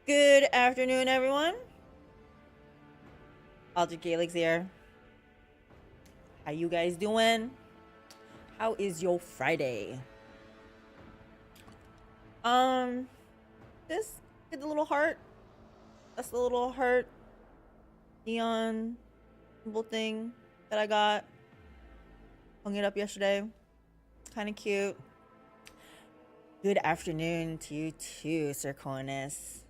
Good afternoon, everyone. AlteredCalyx here. How you guys doing? How is your Friday? This did the little heart. That's the little heart neon symbol thing that I got. Hung it up yesterday. Kind of cute. Good afternoon to you too, Sir Cornus.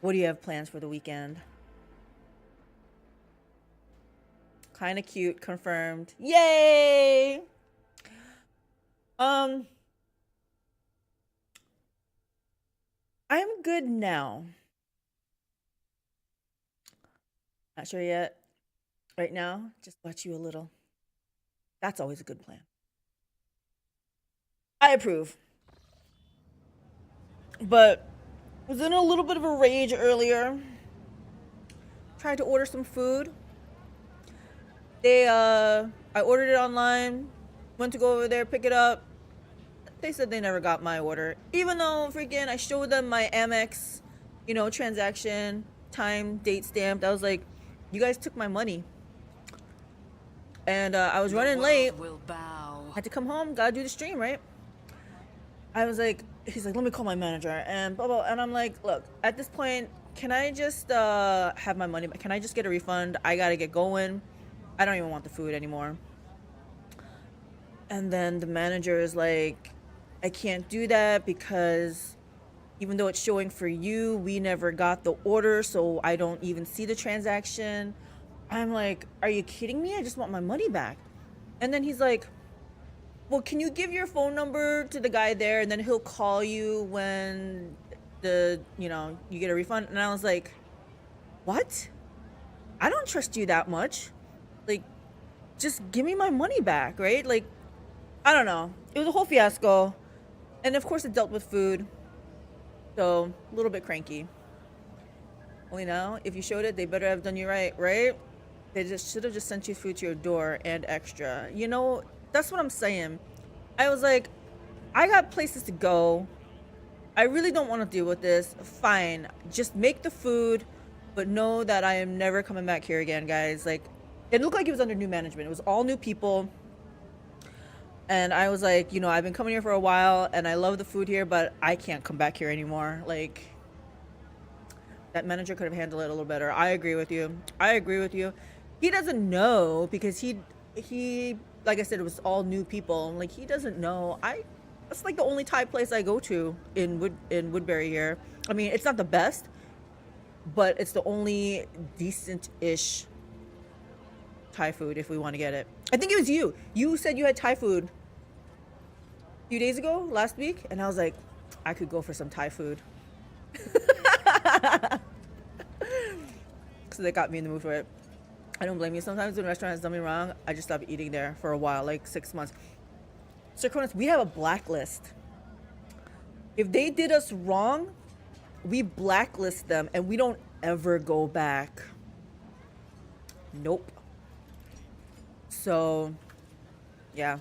What do you have plans for the weekend? Kind of cute, confirmed. Yay! I'm good now. Not sure yet. Right now, just watch you a little. That's always a good plan. I approve. But was in a little bit of a rage earlier. Tried to order some food. I ordered it online. Went to go over there, pick it up. They said they never got my order. Even though freaking I showed them my Amex, transaction, time, date stamped. I was like, you guys took my money. And I was running late. Had to come home, gotta do the stream, right? I was like, he's like, let me call my manager and blah blah. And I'm like, look, at this point, can I just have my money back? Can I just get a refund? I gotta get going. I don't even want the food anymore. And then the manager is like, I can't do that because even though it's showing for you, we never got the order, so I don't even see the transaction. I'm like, are you kidding me? I just want my money back. And then he's like, well, can you give your phone number to the guy there and then he'll call you when you get a refund? And I was like, what? I don't trust you that much. Like, just give me my money back, right? Like, I don't know. It was a whole fiasco. And of course it dealt with food. So, a little bit cranky. Only now, if you showed it, they better have done you right, right? They just should have just sent you food to your door and extra. That's what I'm saying. I was like, I got places to go. I really don't want to deal with this. Fine. Just make the food, but know that I am never coming back here again, guys. Like, it looked like it was under new management. It was all new people. And I was like, I've been coming here for a while and I love the food here, but I can't come back here anymore. Like, that manager could have handled it a little better. I agree with you. He doesn't know because he like I said, it was all new people. Like, he doesn't know. That's like the only Thai place I go to in Woodbury here. I mean, it's not the best, but it's the only decent-ish Thai food if we want to get it. I think it was you. You said you had Thai food a few days ago, last week, and I was like, I could go for some Thai food. So that got me in the mood for it. I don't blame you. Sometimes when a restaurant has done me wrong, I just stop eating there for a while, like 6 months. Sir Cronus, we have a blacklist. If they did us wrong, we blacklist them and we don't ever go back. Nope. So, yeah.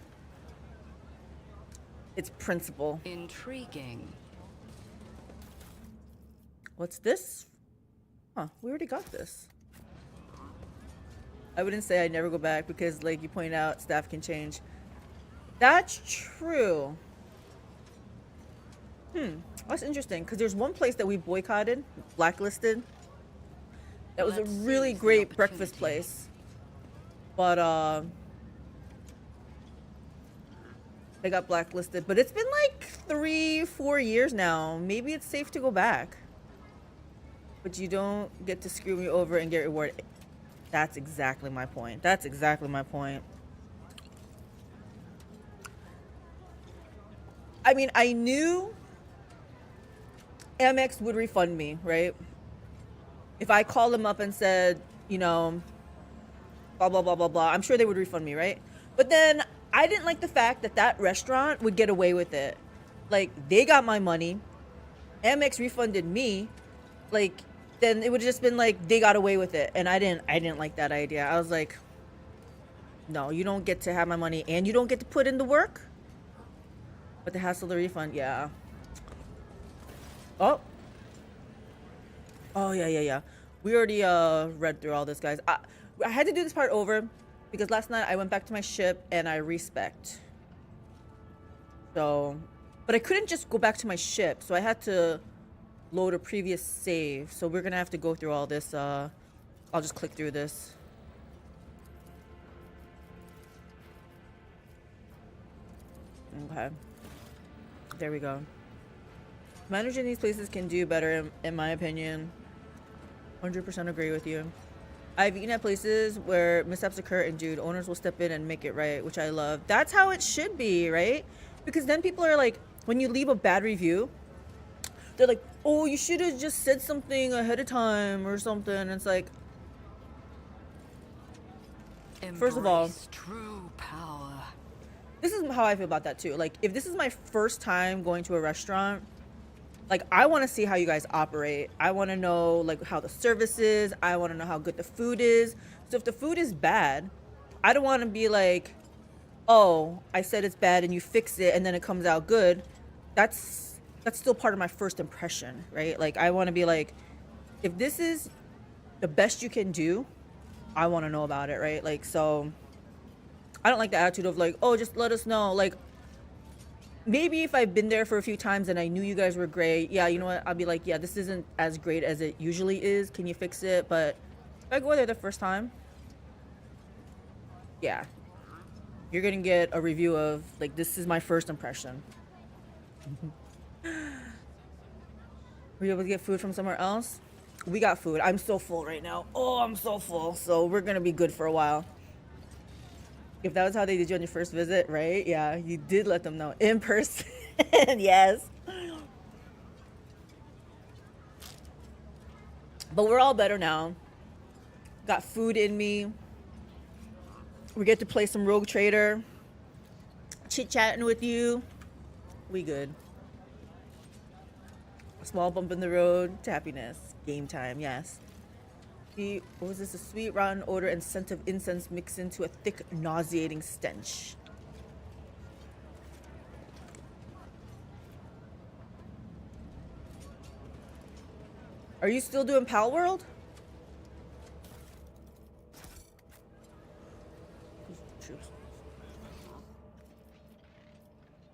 It's principle. Intriguing. What's this? Huh, we already got this. I wouldn't say I'd never go back because, like you pointed out, staff can change. That's true. That's interesting because there's one place that we boycotted, blacklisted. That was a really great breakfast place. But, they got blacklisted. But it's been like 3-4 years now. Maybe it's safe to go back. But you don't get to screw me over and get rewarded. That's exactly my point. I mean, I knew Amex would refund me, right? If I called them up and said, blah, blah, blah, blah, blah, I'm sure they would refund me, right? But then I didn't like the fact that that restaurant would get away with it. Like, they got my money. Amex refunded me. Like, then it would have just been like they got away with it, and I didn't like that idea. I was like, no, you don't get to have my money and you don't get to put in the work. But the hassle of the refund, yeah. Oh, Oh, yeah. We already read through all this, guys. I had to do this part over because last night I went back to my ship and I respect. So, but I couldn't just go back to my ship, so I had to load a previous save. So we're gonna have to go through all this. I'll just click through this. Okay. There we go. Managing these places can do better, in my opinion. 100% agree with you. I've eaten at places where mishaps occur and dude, owners will step in and make it right, which I love. That's how it should be, right? Because then people are like, when you leave a bad review, they're like, oh, you should have just said something ahead of time or something. And it's like, first of all, true power. This is how I feel about that too. Like, if this is my first time going to a restaurant, like, I want to see how you guys operate. I want to know, like, how the service is. I want to know how good the food is. So if the food is bad, I don't want to be like, oh, I said it's bad and you fix it and then it comes out good. That's still part of my first impression, right? Like, I want to be like, if this is the best you can do, I want to know about it, right? Like, so I don't like the attitude of like, oh, just let us know. Like, maybe if I've been there for a few times and I knew you guys were great, yeah, you know what? I'll be like, yeah, this isn't as great as it usually is. Can you fix it? But if I go there the first time, yeah, you're gonna get a review of like, this is my first impression. Were you able to get food from somewhere else? We got food. I'm so full right now. Oh, I'm so full. So we're gonna be good for a while. If that was how they did you on your first visit, right? Yeah, you did let them know in person. Yes. But we're all better now. Got food in me. We get to play some Rogue Trader. Chit-chatting with you. We good. A small bump in the road to happiness. Game time, yes. What was this? A sweet, rotten odor and scent of incense mixed into a thick, nauseating stench. Are you still doing Pal World?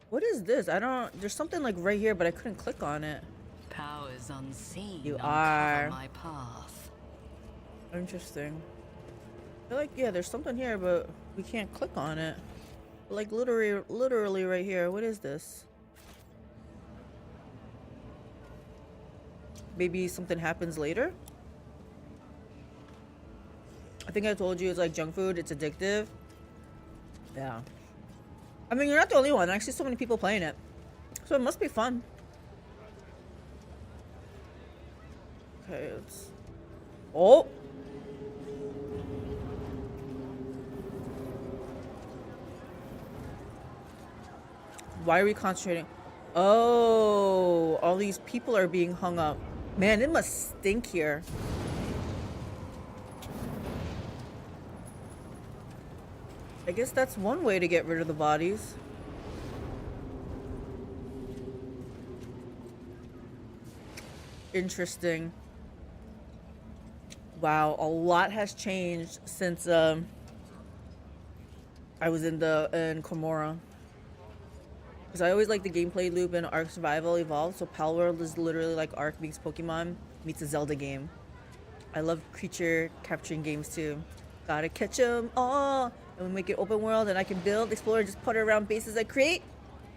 What is this? I don't... There's something like right here, but I couldn't click on it. Powers unseen. You are. My path. Interesting. I feel like, yeah, there's something here, but we can't click on it. Like, literally right here. What is this? Maybe something happens later? I think I told you it's like junk food. It's addictive. Yeah. I mean, you're not the only one. I see so many people playing it. So it must be fun. Okay, it's... Oh! Why are we concentrating? Oh, all these people are being hung up. Man, it must stink here. I guess that's one way to get rid of the bodies. Interesting. Wow, a lot has changed since I was in Komora. Because I always like the gameplay loop in Ark Survival Evolved, so Pal World is literally like Ark meets Pokemon meets a Zelda game. I love creature capturing games too. Gotta catch them all, and we make it open world, and I can build, explore, and just putter around bases I create.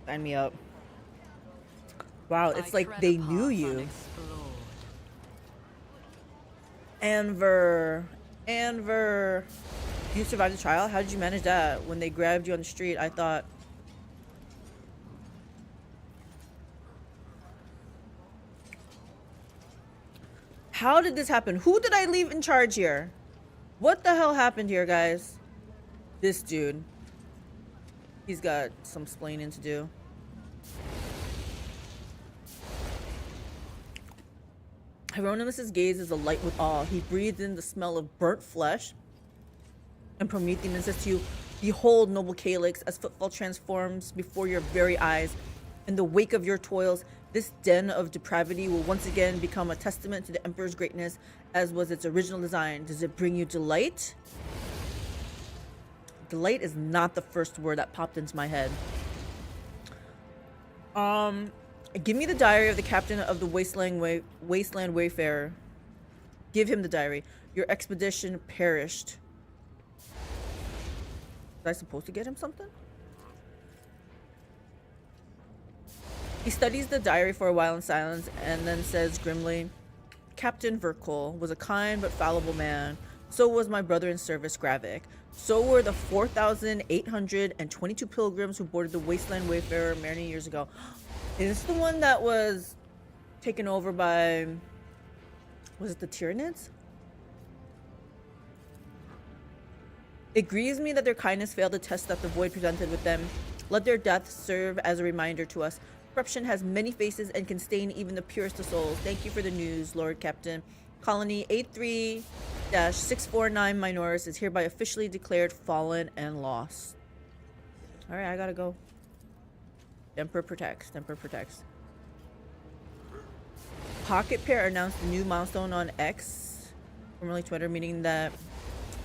Sign me up. Wow, it's like they knew you. Anver. You survived the trial? How did you manage that? When they grabbed you on the street, I thought... How did this happen? Who did I leave in charge here? What the hell happened here, guys? This dude. He's got some splaining to do. Hieronymus's gaze is alight with awe. He breathed in the smell of burnt flesh. And Prometheus says to you, behold, noble Calyx, as footfall transforms before your very eyes. In the wake of your toils, this den of depravity will once again become a testament to the Emperor's greatness, as was its original design. Does it bring you delight? Delight is not the first word that popped into my head. Give me the diary of the captain of the Wasteland Wayfarer. Give him the diary. Your expedition perished. Was I supposed to get him something? He studies the diary for a while in silence and then says grimly, Captain Verkol was a kind but fallible man. So was my brother in service, Gravik. So were the 4,822 pilgrims who boarded the Wasteland Wayfarer many years ago. Is this the one that was taken over by... Was it the Tyranids? It grieves me that their kindness failed to test that the void presented with them. Let their death serve as a reminder to us. Corruption has many faces and can stain even the purest of souls. Thank you for the news, Lord Captain. Colony 83-649 Minoris is hereby officially declared fallen and lost. Alright, I gotta go. Emperor protects. Emperor protects. Pocket Pair announced a new milestone on X, formerly Twitter, meaning that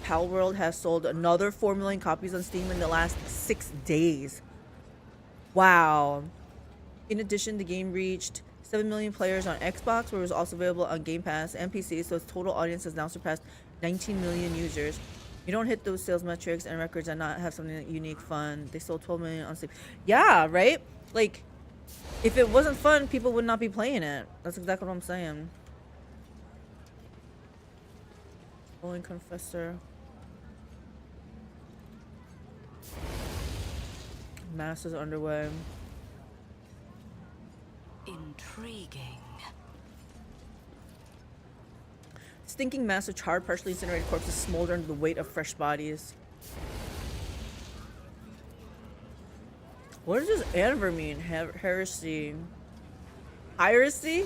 Palworld has sold another 4 million copies on Steam in the last 6 days. Wow. In addition, the game reached 7 million players on Xbox, where it was also available on Game Pass and PC, so its total audience has now surpassed 19 million users. You don't hit those sales metrics and records and not have something unique fun. They sold 12 million on Steam. Yeah, right? Like, if it wasn't fun, people would not be playing it. That's exactly what I'm saying. Rolling Confessor. Mass is underway. Intriguing. Stinking mass of charred, partially incinerated corpses smolder under the weight of fresh bodies. What does this Anver mean? Heresy. Heresy?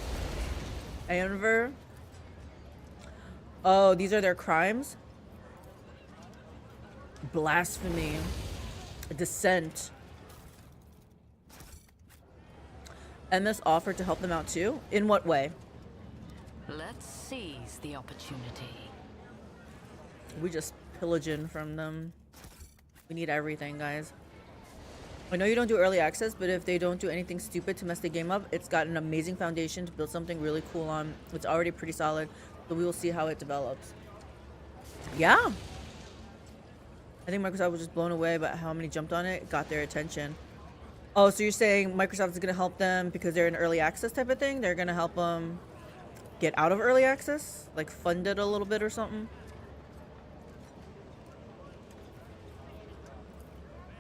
Anver? Oh, these are their crimes? Blasphemy. Dissent. MS offered to help them out too? In what way? Let's seize the opportunity. We just pillaging from them. We need everything, guys. I know you don't do early access, but if they don't do anything stupid to mess the game up, it's got an amazing foundation to build something really cool on. It's already pretty solid, so we will see how it develops. Yeah. I think Microsoft was just blown away by how many jumped on it, got their attention. Oh, so you're saying Microsoft is going to help them because they're in early access type of thing? They're going to help them get out of early access? Like fund it a little bit or something?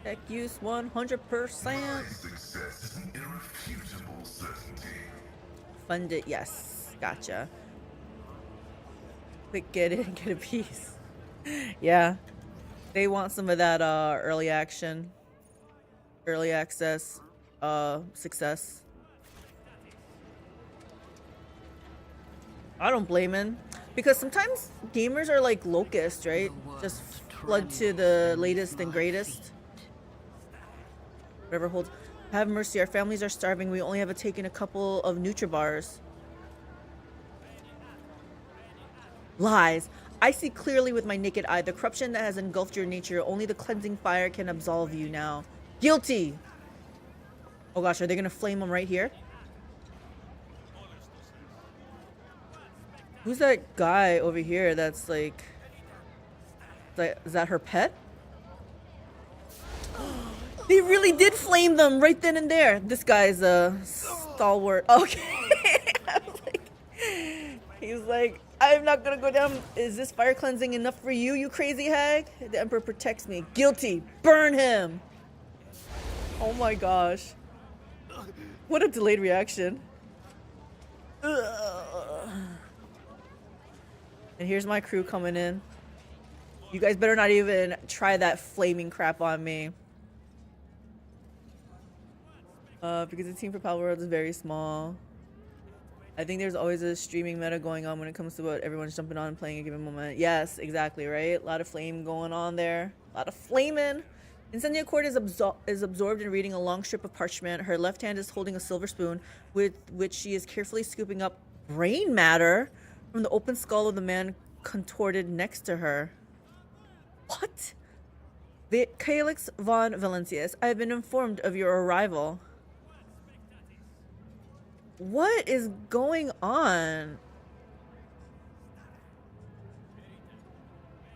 Tech use 100%. Success is an irrefutable certainty. Fund it, yes. Gotcha. Quick, get it and get a piece. Yeah. They want some of that early action. Early access success. I don't blame him. Because sometimes gamers are like locusts, right? Just flood to the latest and greatest. Whatever holds. Have mercy, our families are starving. We only have taken a couple of Nutribars. Lies. I see clearly with my naked eye the corruption that has engulfed your nature. Only the cleansing fire can absolve you now. Guilty! Oh gosh, are they gonna flame them right here? Who's that guy over here that's like... Is that her pet? They really did flame them right then and there. This guy's a stalwart. Okay. I was like, he's like, I'm not gonna go down. Is this fire cleansing enough for you, you crazy hag? The Emperor protects me. Guilty. Burn him. Oh my gosh. What a delayed reaction. Ugh. And here's my crew coming in. You guys better not even try that flaming crap on me. Because the team for Palworld is very small. I think there's always a streaming meta going on when it comes to what everyone's jumping on and playing a given moment. Yes, exactly, right? A lot of flame going on there. A lot of flaming. Incendia Court is absorbed in reading a long strip of parchment. Her left hand is holding a silver spoon with which she is carefully scooping up brain matter from the open skull of the man contorted next to her. What? Calyx von Valencius, I have been informed of your arrival. What is going on?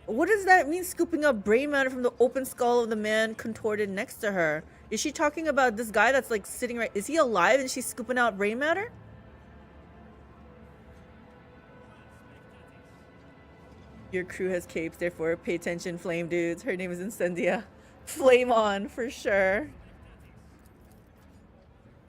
What does that mean, scooping up brain matter from the open skull of the man contorted next to her? Is she talking about this guy that's like sitting right? Is he alive and she's scooping out brain matter? Your crew has capes, therefore pay attention, flame dudes. Her name is Incendia. Flame on, for sure.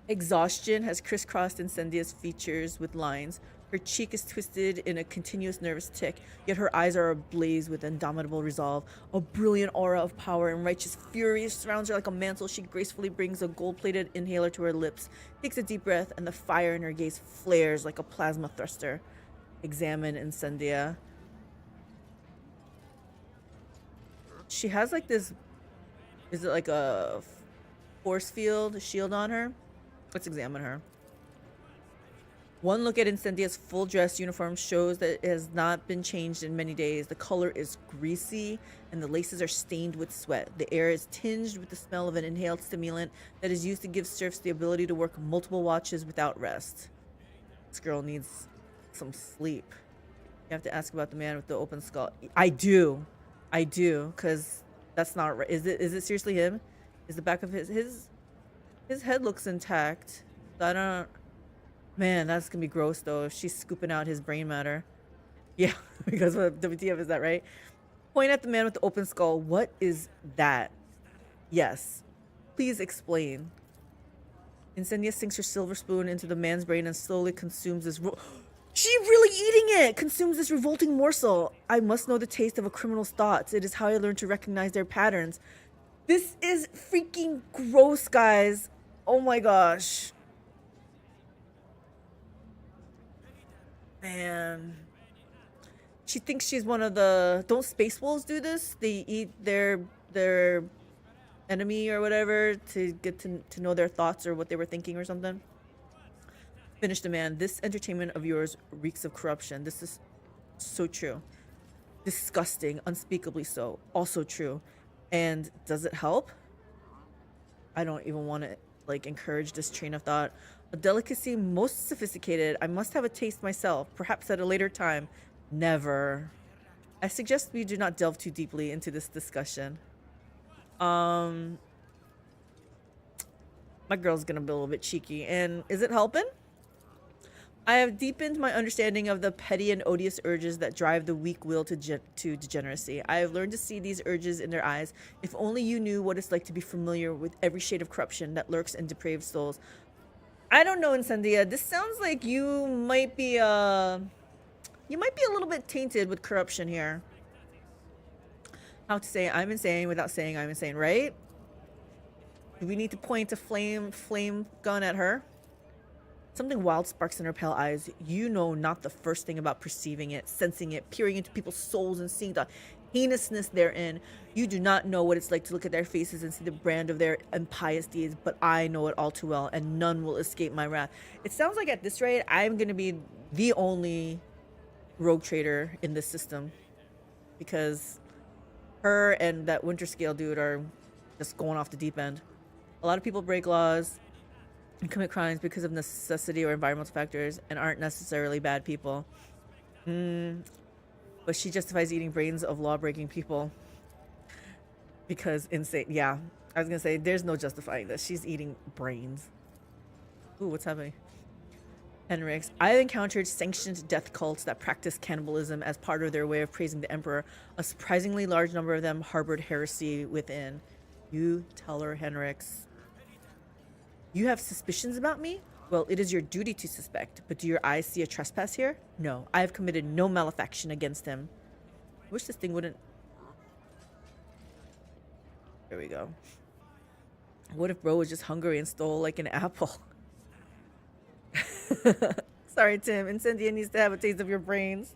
Exhaustion has crisscrossed Incendia's features with lines. Her cheek is twisted in a continuous nervous tick, yet her eyes are ablaze with indomitable resolve. A brilliant aura of power and righteous fury surrounds her like a mantle. She gracefully brings a gold-plated inhaler to her lips, takes a deep breath, and the fire in her gaze flares like a plasma thruster. Examine Incendia. She has like this, is it like a force field shield on her? Let's examine her. One look at Incendia's full dress uniform shows that it has not been changed in many days. The color is greasy and the laces are stained with sweat. The air is tinged with the smell of an inhaled stimulant that is used to give serfs the ability to work multiple watches without rest. This girl needs some sleep. You have to ask about the man with the open skull. I do, because that's not right. Is it seriously him? Is the back of his head looks intact? I don't. Man, that's gonna be gross though if she's scooping out his brain matter. Yeah, because of WTF, is that right? Point at the man with the open skull. What is that? Yes. Please explain. Incendia sinks her silver spoon into the man's brain and slowly consumes this. She really eating it! Consumes this revolting morsel. I must know the taste of a criminal's thoughts. It is how I learn to recognize their patterns. This is freaking gross, guys. Oh my gosh. Man. She thinks she's one of the... Don't space wolves do this? They eat their enemy or whatever to get to know their thoughts or what they were thinking or something. Finish the man. This entertainment of yours reeks of corruption. This is so true. Disgusting. Unspeakably so. Also true. And does it help? I don't even want to like encourage this train of thought. A delicacy most sophisticated. I must have a taste myself. Perhaps at a later time. Never. I suggest we do not delve too deeply into this discussion. My girl's gonna be a little bit cheeky. And is it helping? I have deepened my understanding of the petty and odious urges that drive the weak will to degeneracy. I have learned to see these urges in their eyes. If only you knew what it's like to be familiar with every shade of corruption that lurks in depraved souls. I don't know, Incendia. This sounds like you might be a little bit tainted with corruption here. How to say I'm insane without saying I'm insane, right? Do we need to point a flame gun at her? Something wild sparks in her pale eyes. You know not the first thing about perceiving it, sensing it, peering into people's souls and seeing the heinousness therein. You do not know what it's like to look at their faces and see the brand of their impious deeds, but I know it all too well, and none will escape my wrath. It sounds like at this rate, I'm going to be the only rogue trader in this system, because her and that Winter Scale dude are just going off the deep end. A lot of people break laws and commit crimes because of necessity or environmental factors and aren't necessarily bad people. But she justifies eating brains of law-breaking people because insane. Yeah, I was gonna say there's no justifying this. She's eating brains. Ooh, what's happening? Henrix, I've encountered sanctioned death cults that practice cannibalism as part of their way of praising the emperor. A surprisingly large number of them harbored heresy within. You tell her, Henrix. You have suspicions about me? Well, it is your duty to suspect, but do your eyes see a trespass here? No, I have committed no malefaction against him. I wish this thing wouldn't... There we go. What if bro was just hungry and stole like an apple? Sorry, Tim. Incendia needs to have a taste of your brains.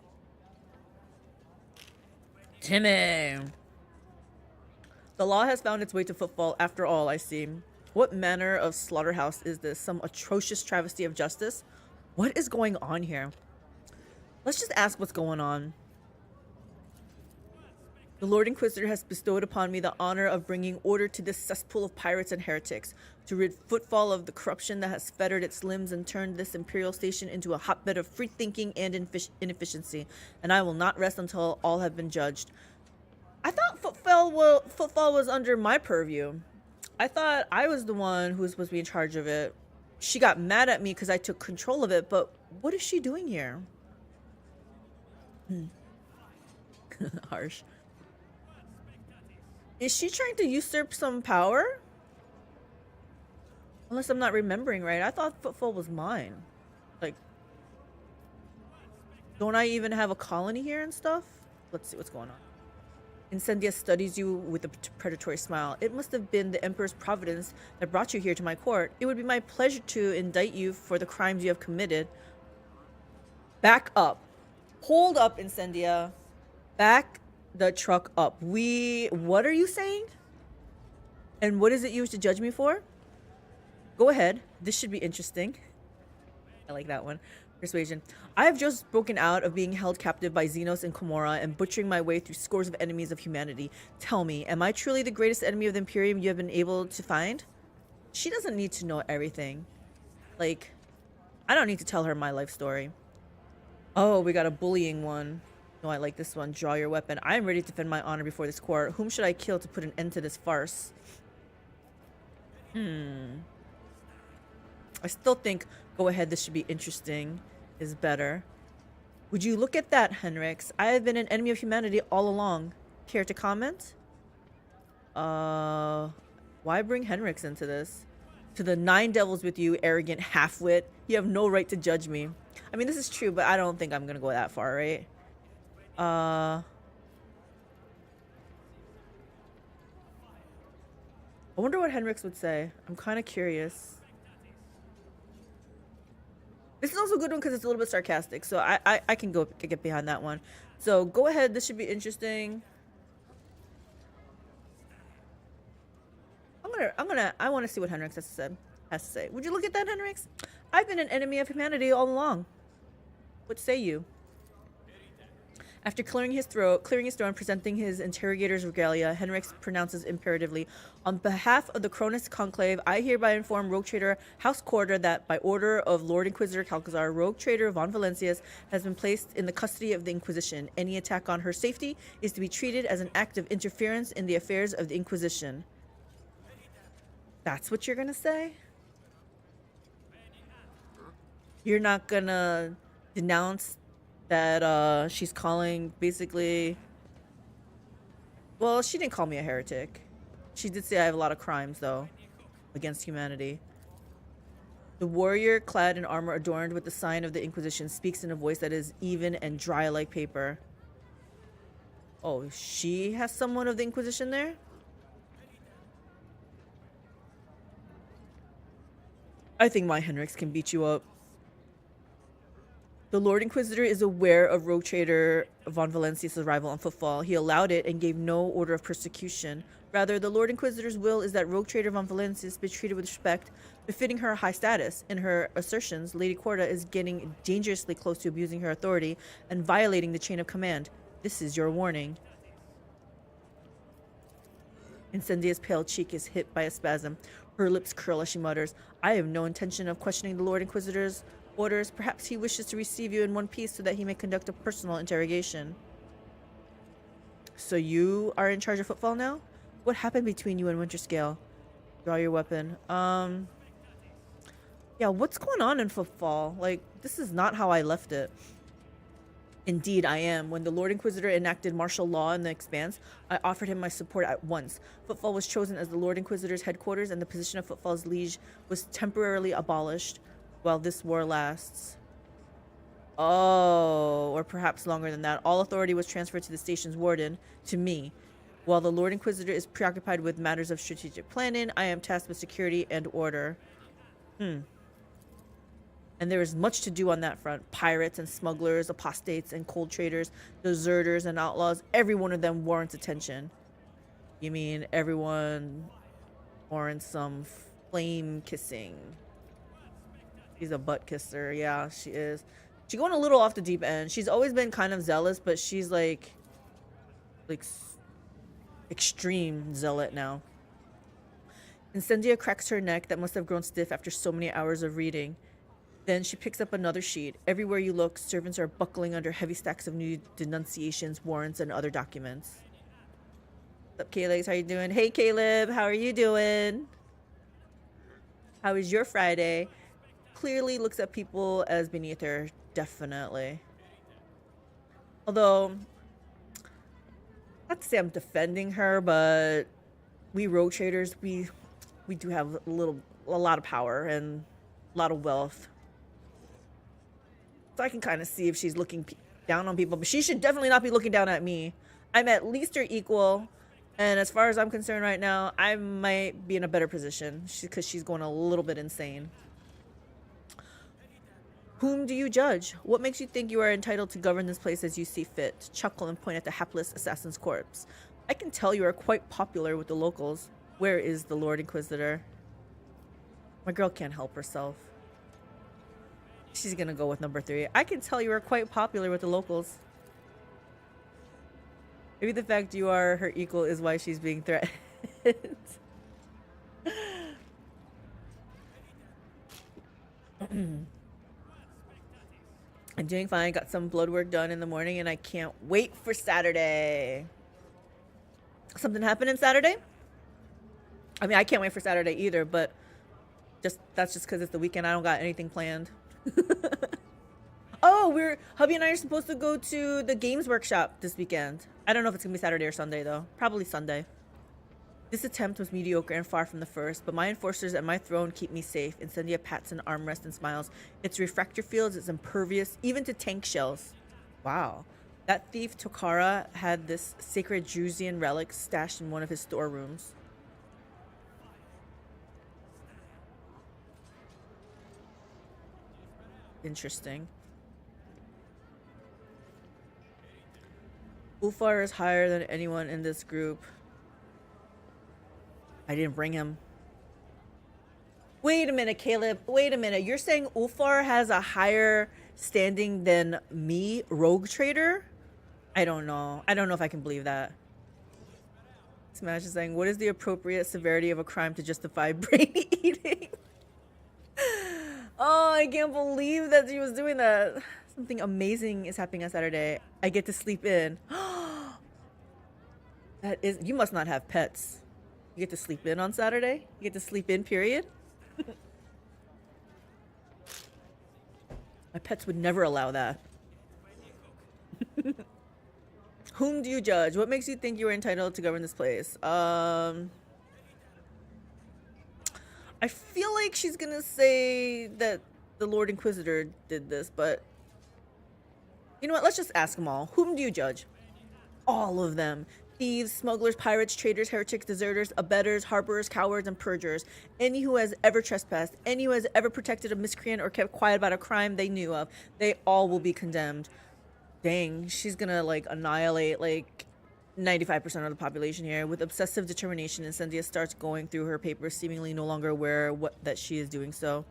Timmy! The The law has found its way to Footfall after all, I see. What manner of slaughterhouse is this? Some atrocious travesty of justice? What is going on here? Let's just ask what's going on. The Lord Inquisitor has bestowed upon me the honor of bringing order to this cesspool of pirates and heretics, to rid Footfall of the corruption that has fettered its limbs and turned this imperial station into a hotbed of free thinking and inefficiency, and I will not rest until all have been judged. I thought Footfall was under my purview. I thought I was the one who was supposed to be in charge of it. She got mad at me because I took control of it, but what is she doing here? Harsh. Is she trying to usurp some power? Unless I'm not remembering right. I thought Footfall was mine. Like, don't I even have a colony here and stuff? Let's see what's going on. Incendia studies you with a predatory smile. It must have been the Emperor's providence that brought you here to my court. It would be my pleasure to indict you for the crimes you have committed. Back up. Hold up, Incendia. Back the truck up. What are you saying? And what is it you wish to judge me for? Go ahead. This should be interesting. I like that one. Persuasion. I have just broken out of being held captive by Xenos and Komora and butchering my way through scores of enemies of humanity. Tell me, am I truly the greatest enemy of the Imperium you have been able to find? She doesn't need to know everything. Like, I don't need to tell her my life story. Oh, we got a bullying one. No, I like this one. Draw your weapon. I am ready to defend my honor before this court. Whom should I kill to put an end to this farce? I still think, go ahead, this should be interesting, is better. Would you look at that, Henrix? I have been an enemy of humanity all along. Care to comment? Why bring Henrix into this? To the 9 devils with you, arrogant halfwit. You have no right to judge me. I mean, this is true, but I don't think I'm gonna go that far, right? I wonder what Henrix would say. I'm kind of curious. This is also a good one because it's a little bit sarcastic, so I can get behind that one. So go ahead. This should be interesting. I want to see what Henrix has to say. Would you look at that, Henrix? I've been an enemy of humanity all along. What say you? After clearing his throat and presenting his interrogator's regalia, Henrix pronounces imperatively, on behalf of the Cronus Conclave, I hereby inform Rogue Trader House Corda that by order of Lord Inquisitor Calcazar, Rogue Trader Von Valencius has been placed in the custody of the Inquisition. Any attack on her safety is to be treated as an act of interference in the affairs of the Inquisition. That's what you're gonna say? You're not gonna denounce that she's calling basically, well, she didn't call me a heretic. She did say I have a lot of crimes though against humanity. The warrior clad in armor adorned with the sign of the Inquisition speaks in a voice that is even and dry like paper. Oh, she has someone of the Inquisition there? I think my Henrix can beat you up. The Lord Inquisitor is aware of Rogue Trader Von Valencia's arrival on Footfall. He allowed it and gave no order of persecution. Rather, the Lord Inquisitor's will is that Rogue Trader Von Valencius be treated with respect, befitting her high status. In her assertions, Lady Corda is getting dangerously close to abusing her authority and violating the chain of command. This is your warning. Incendia's pale cheek is hit by a spasm. Her lips curl as she mutters, I have no intention of questioning the Lord Inquisitor's orders. Perhaps he wishes to receive you in one piece so that he may conduct a personal interrogation. So you are in charge of Footfall now? What happened between you and Winterscale? Draw your weapon. Yeah, what's going on in Footfall? Like, this is not how I left it. Indeed, I am. When the Lord Inquisitor enacted martial law in the Expanse, I offered him my support at once. Footfall was chosen as the Lord Inquisitor's headquarters, and the position of Footfall's liege was temporarily abolished while this war lasts. Oh, or perhaps longer than that. All authority was transferred to the station's warden, to me. While the Lord Inquisitor is preoccupied with matters of strategic planning, I am tasked with security and order. And there is much to do on that front. Pirates and smugglers, apostates and cold traders, deserters and outlaws, every one of them warrants attention. You mean everyone warrants some flame kissing? She's a butt kisser. Yeah, she is. She's going a little off the deep end. She's always been kind of zealous, but she's like extreme zealot now. Incendia cracks her neck that must have grown stiff after so many hours of reading. Then she picks up another sheet. Everywhere you look, servants are buckling under heavy stacks of new denunciations, warrants, and other documents. What's up, Calyx? How you doing? Hey, Caleb. How are you doing? How is your Friday? Clearly looks at people as beneath her. Definitely. Although, not to say I'm defending her, but we rogue traders, we do have a lot of power and a lot of wealth. So I can kind of see if she's looking down on people, but she should definitely not be looking down at me. I'm at least her equal, and as far as I'm concerned right now, I might be in a better position because she's going a little bit insane. Whom do you judge? What makes you think you are entitled to govern this place as you see fit? Chuckle and point at the hapless assassin's corpse. I can tell you are quite popular with the locals. Where is the Lord Inquisitor? My girl can't help herself. She's gonna go with number 3. I can tell you are quite popular with the locals. Maybe the fact you are her equal is why she's being threatened. I'm doing fine. Got some blood work done in the morning and I can't wait for Saturday. Something happening Saturday? I mean, I can't wait for Saturday either, but that's just because it's the weekend. I don't got anything planned. Oh, hubby and I are supposed to go to the games workshop this weekend. I don't know if it's gonna be Saturday or Sunday though. Probably Sunday. This attempt was mediocre and far from the first, but my enforcers at my throne keep me safe. Incendia pats an armrest and smiles. Its refractor fields is impervious even to tank shells. Wow. That thief Tokara had this sacred Drusian relic stashed in one of his storerooms. Interesting. Ulfar is higher than anyone in this group. I didn't bring him. Wait a minute, Caleb. Wait a minute. You're saying Ulfar has a higher standing than me, rogue trader? I don't know. I don't know if I can believe that. Smash is saying, what is the appropriate severity of a crime to justify brain eating? Oh, I can't believe that she was doing that. Something amazing is happening on Saturday. I get to sleep in. That is, you must not have pets. You get to sleep in on Saturday? You get to sleep in, period? My pets would never allow that. Whom do you judge? What makes you think you are entitled to govern this place? I feel like she's gonna say that the Lord Inquisitor did this, but you know what? Let's just ask them all. Whom do you judge? All of them. Thieves, smugglers, pirates, traitors, heretics, deserters, abettors, harborers, cowards, and perjurers. Any who has ever trespassed, any who has ever protected a miscreant or kept quiet about a crime they knew of, they all will be condemned. Dang, she's gonna like annihilate like 95% of the population here. With obsessive determination, Incendia starts going through her papers, seemingly no longer aware that she is doing so.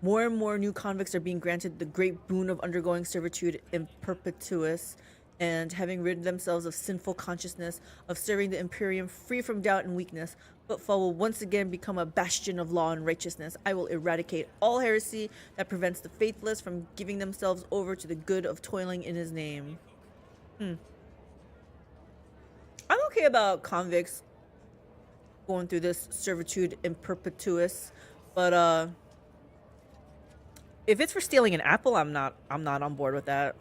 More and more new convicts are being granted the great boon of undergoing servitude in perpetuus, and having rid themselves of sinful consciousness, of serving the Imperium free from doubt and weakness, Footfall will once again become a bastion of law and righteousness. I will eradicate all heresy that prevents the faithless from giving themselves over to the good of toiling in his name. I'm okay about convicts going through this servitude in perpetuus, but if it's for stealing an apple, I'm not on board with that.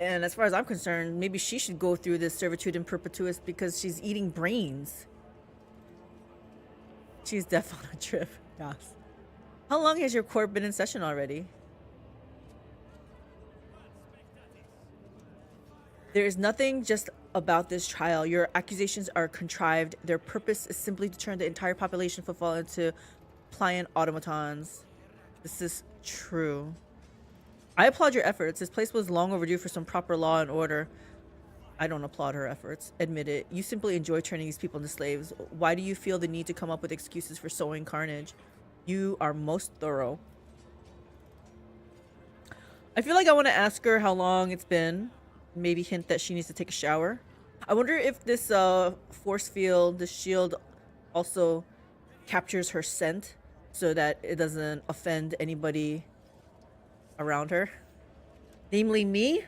And as far as I'm concerned, maybe she should go through this servitude in perpetuus because she's eating brains. She's definitely on a trip. Yes. How long has your court been in session already? There is nothing just about this trial. Your accusations are contrived. Their purpose is simply to turn the entire population footfall into pliant automatons. This is true. I applaud your efforts. This place was long overdue for some proper law and order. I don't applaud her efforts. Admit it. You simply enjoy turning these people into slaves. Why do you feel the need to come up with excuses for sowing carnage? You are most thorough. I feel like I want to ask her how long it's been. Maybe hint that she needs to take a shower. I wonder if this force field, the shield, also captures her scent so that it doesn't offend anybody around her. Namely me.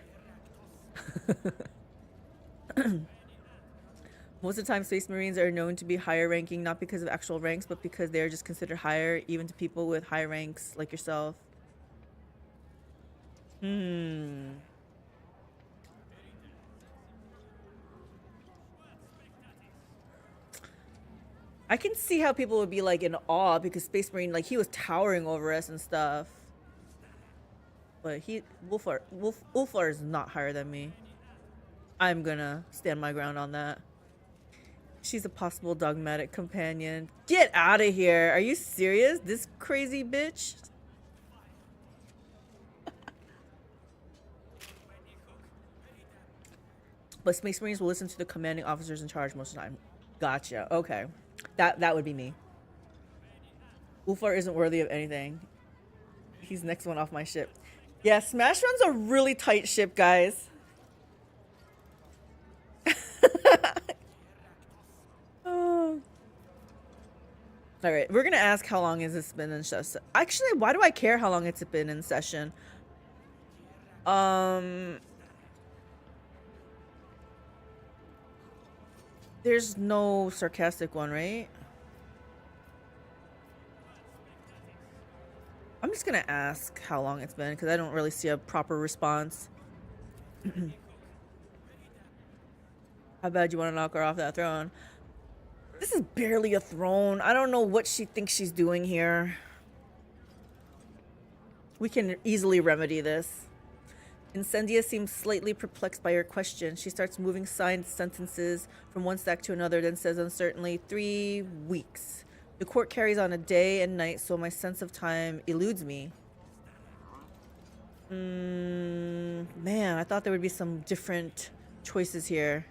Most of the time, Space Marines are known to be higher ranking, not because of actual ranks, but because they are just considered higher, even to people with high ranks like yourself. I can see how people would be like in awe because Space Marine, like, he was towering over us and stuff. But Ulfar is not higher than me. I'm gonna stand my ground on that. She's a possible dogmatic companion. Get out of here. Are you serious? This crazy bitch? But Space Marines will listen to the commanding officers in charge most of the time. Gotcha. Okay. That would be me. Ulfar isn't worthy of anything. He's next one off my ship. Yeah, Smash runs a really tight ship, guys. All right, we're gonna ask how long has this been in session. Actually, why do I care how long it's been in session? There's no sarcastic one, right? I'm just gonna ask how long it's been because I don't really see a proper response. How bad you want to knock her off that throne? This is barely a throne. I don't know what she thinks she's doing here. We can easily remedy this. Incendia seems slightly perplexed by your question. She starts moving signed sentences from one stack to another, then says uncertainly, 3 weeks. The court carries on a day and night, so my sense of time eludes me. Man, I thought there would be some different choices here.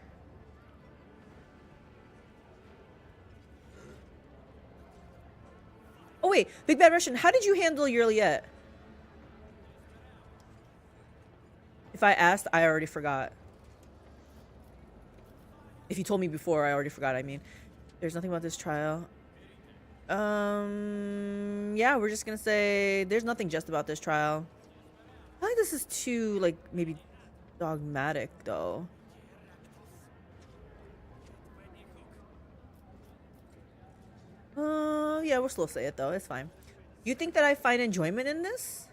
Oh wait, Big Bad Russian, how did you handle Yrliet? If I asked, I already forgot. If you told me before, I already forgot, I mean. There's nothing about this trial. Yeah, we're just gonna say there's nothing just about this trial. I think this is too, like, maybe dogmatic, though. Yeah, we'll still say it, though. It's fine. You think that I find enjoyment in this?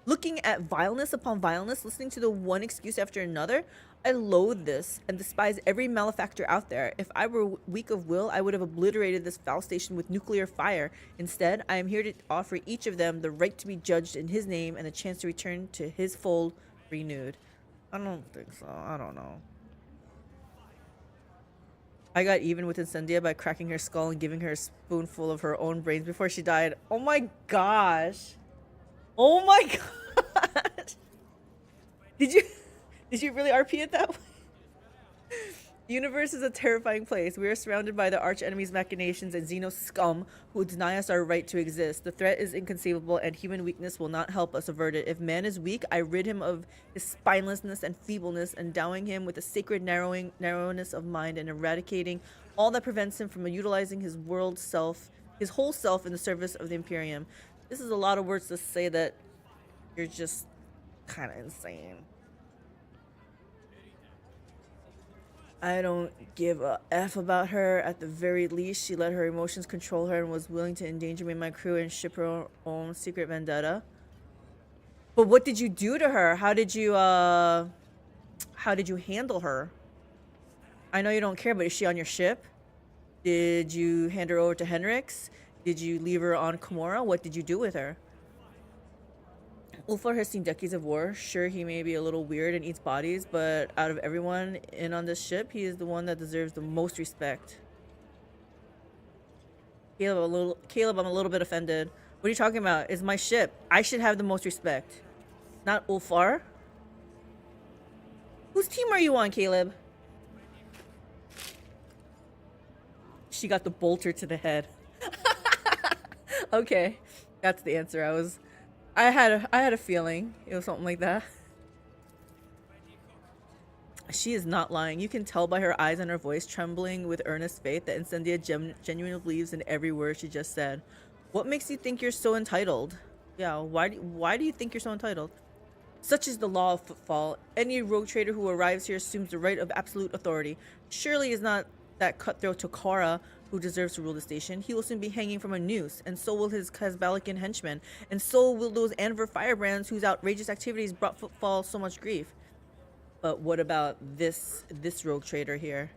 Looking at vileness upon vileness, listening to the one excuse after another, I loathe this and despise every malefactor out there. If I were weak of will, I would have obliterated this foul station with nuclear fire. Instead, I am here to offer each of them the right to be judged in his name and the chance to return to his fold renewed. I don't think so. I don't know. I got even with Incendia by cracking her skull and giving her a spoonful of her own brains before she died. Oh my gosh. Oh my god! Did you really RP it that way? The universe is a terrifying place. We are surrounded by the arch enemy's machinations and Xeno scum who deny us our right to exist. The threat is inconceivable and human weakness will not help us avert it. If man is weak, I rid him of his spinelessness and feebleness, endowing him with a sacred narrowness of mind and eradicating all that prevents him from utilizing his whole self in the service of the Imperium. This is a lot of words to say that you're just kind of insane. I don't give a F about her. At the very least, she let her emotions control her and was willing to endanger me and my crew and ship her own secret vendetta. But what did you do to her? How did you handle her? I know you don't care, but is she on your ship? Did you hand her over to Henrik's? Did you leave her on Komora? What did you do with her? Ulfar has seen decades of war. Sure, he may be a little weird and eats bodies, but out of everyone in on this ship, he is the one that deserves the most respect. Caleb, I'm a little bit offended. What are you talking about? It's my ship. I should have the most respect. Not Ulfar. Whose team are you on, Caleb? She got the bolter to the head. Okay, that's the answer. I had a feeling it was something like that. She is not lying. You can tell by her eyes and her voice trembling with earnest faith that Incendia genuinely believes in every word she just said. What makes you think you're so entitled? Yeah, why do you think you're so entitled? Such is the law of footfall. Any rogue trader who arrives here assumes the right of absolute authority. Surely is not that cutthroat Tokara who deserves to rule the station. He will soon be hanging from a noose, and so will his Kazbalican henchmen, and so will those Anver firebrands whose outrageous activities brought footfall so much grief. But what about this rogue trader here?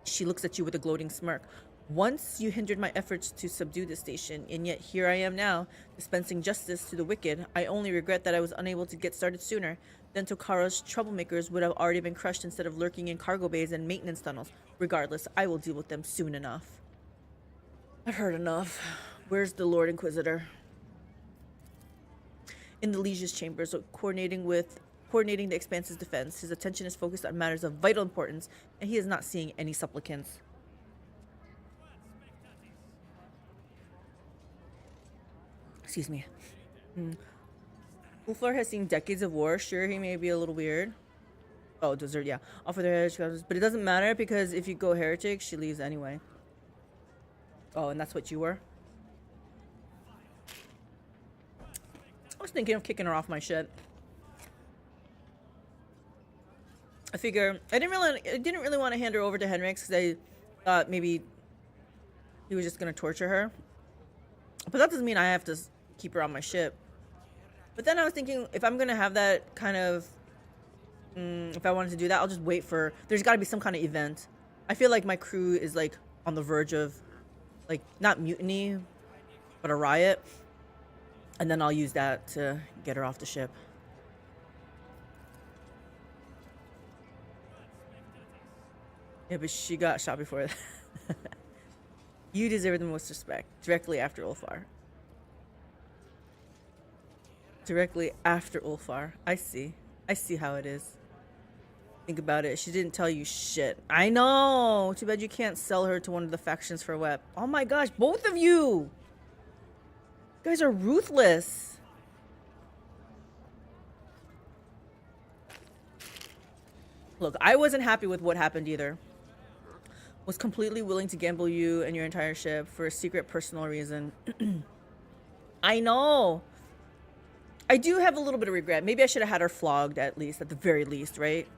She looks at you with a gloating smirk. Once you hindered my efforts to subdue the station, and yet here I am now, dispensing justice to the wicked. I only regret that I was unable to get started sooner. Then Tokara's troublemakers would have already been crushed instead of lurking in cargo bays and maintenance tunnels. Regardless, I will deal with them soon enough. I've heard enough. Where's the Lord Inquisitor? In the Liege's chambers, coordinating the Expanse's defense. His attention is focused on matters of vital importance, and he is not seeing any supplicants. Excuse me. Ulfar has seen decades of war. Sure, he may be a little weird. Oh, desert, yeah. Offer their heretic, but it doesn't matter because if you go heretic, she leaves anyway. Oh, and that's what you were? I was thinking of kicking her off my shit. I figure I didn't really want to hand her over to Henrik's because I thought maybe he was just gonna torture her. But that doesn't mean I have to keep her on my ship. But then I was thinking, if I'm gonna have that kind of, if I wanted to do that, I'll just wait for. There's got to be some kind of event. I feel like my crew is like on the verge of, like, not mutiny, but a riot, and then I'll use that to get her off the ship. Yeah, but she got shot before that. You deserve the most respect. Directly after Ulfar. Directly after Ulfar. I see. I see how it is. Think about it. She didn't tell you shit. I know. Too bad you can't sell her to one of the factions for a web. Oh my gosh, both of you! You guys are ruthless. Look, I wasn't happy with what happened either. Was completely willing to gamble you and your entire ship for a secret personal reason. I know. I do have a little bit of regret. Maybe I should have had her flogged at least, at the very least, right?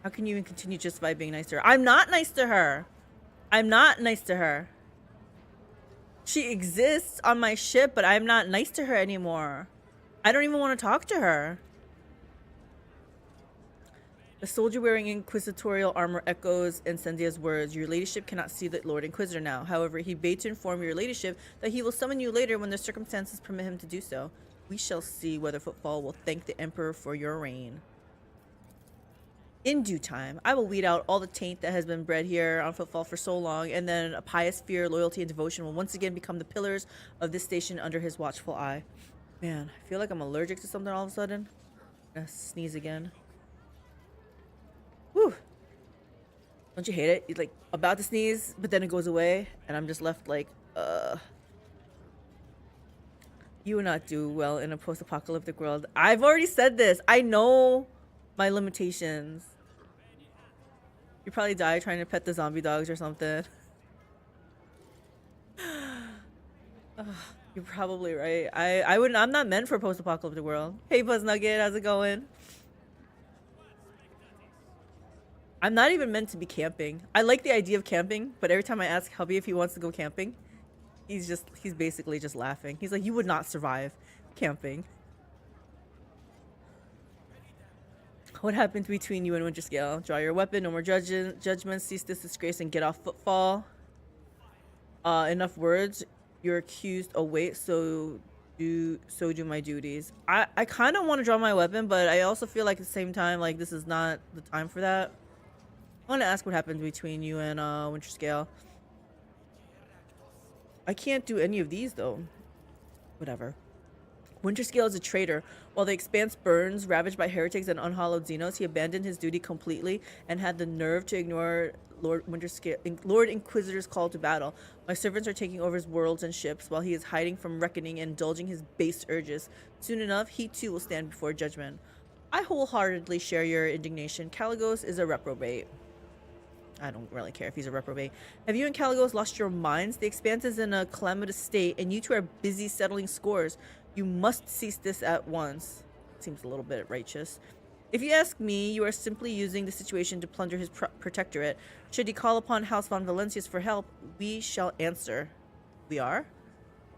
How can you even continue just by being nice to her? I'm not nice to her. I'm not nice to her. She exists on my ship, but I'm not nice to her anymore. I don't even want to talk to her. The soldier wearing inquisitorial armor echoes Incendia's words. Your ladyship cannot see the Lord Inquisitor now. However, he bade to inform your ladyship that he will summon you later when the circumstances permit him to do so. We shall see whether Footfall will thank the Emperor for your reign. In due time, I will weed out all the taint that has been bred here on Footfall for so long, and then a pious fear, loyalty, and devotion will once again become the pillars of this station under his watchful eye. Man, I feel like I'm allergic to something all of a sudden. I'm gonna sneeze again. Whew. Don't you hate it? You're like about to sneeze, but then it goes away, and I'm just left like, You will not do well in a post-apocalyptic world. I've already said this. I know my limitations. You probably die trying to pet the zombie dogs or something. You're probably right. I'm not meant for a post-apocalyptic world. Hey, Buzz Nugget, how's it going? I'm not even meant to be camping. I like the idea of camping, but every time I ask Hubby if he wants to go camping, he's basically just laughing. He's like, you would not survive camping. What happened between you and Winterscale? Draw your weapon, no more judgment, cease this disgrace, and get off Footfall. Enough words. You're accused. Oh wait, so do my duties. I kind of want to draw my weapon, but I also feel like at the same time, like, this is not the time for that. I want to ask what happened between you and Winterscale. I can't do any of these though. Whatever. Winterscale is a traitor. While the Expanse burns, ravaged by heretics and unhallowed Xenos, he abandoned his duty completely and had the nerve to ignore Lord Inquisitor's call to battle. My servants are taking over his worlds and ships while he is hiding from reckoning and indulging his base urges. Soon enough, he too will stand before judgment. I wholeheartedly share your indignation. Caligos is a reprobate. I don't really care if he's a reprobate. Have you and Caligos lost your minds? The Expanse is in a calamitous state, and you two are busy settling scores. You must cease this at once. Seems a little bit righteous. If you ask me, you are simply using the situation to plunder his protectorate. Should he call upon House von Valencius for help, we shall answer. We are?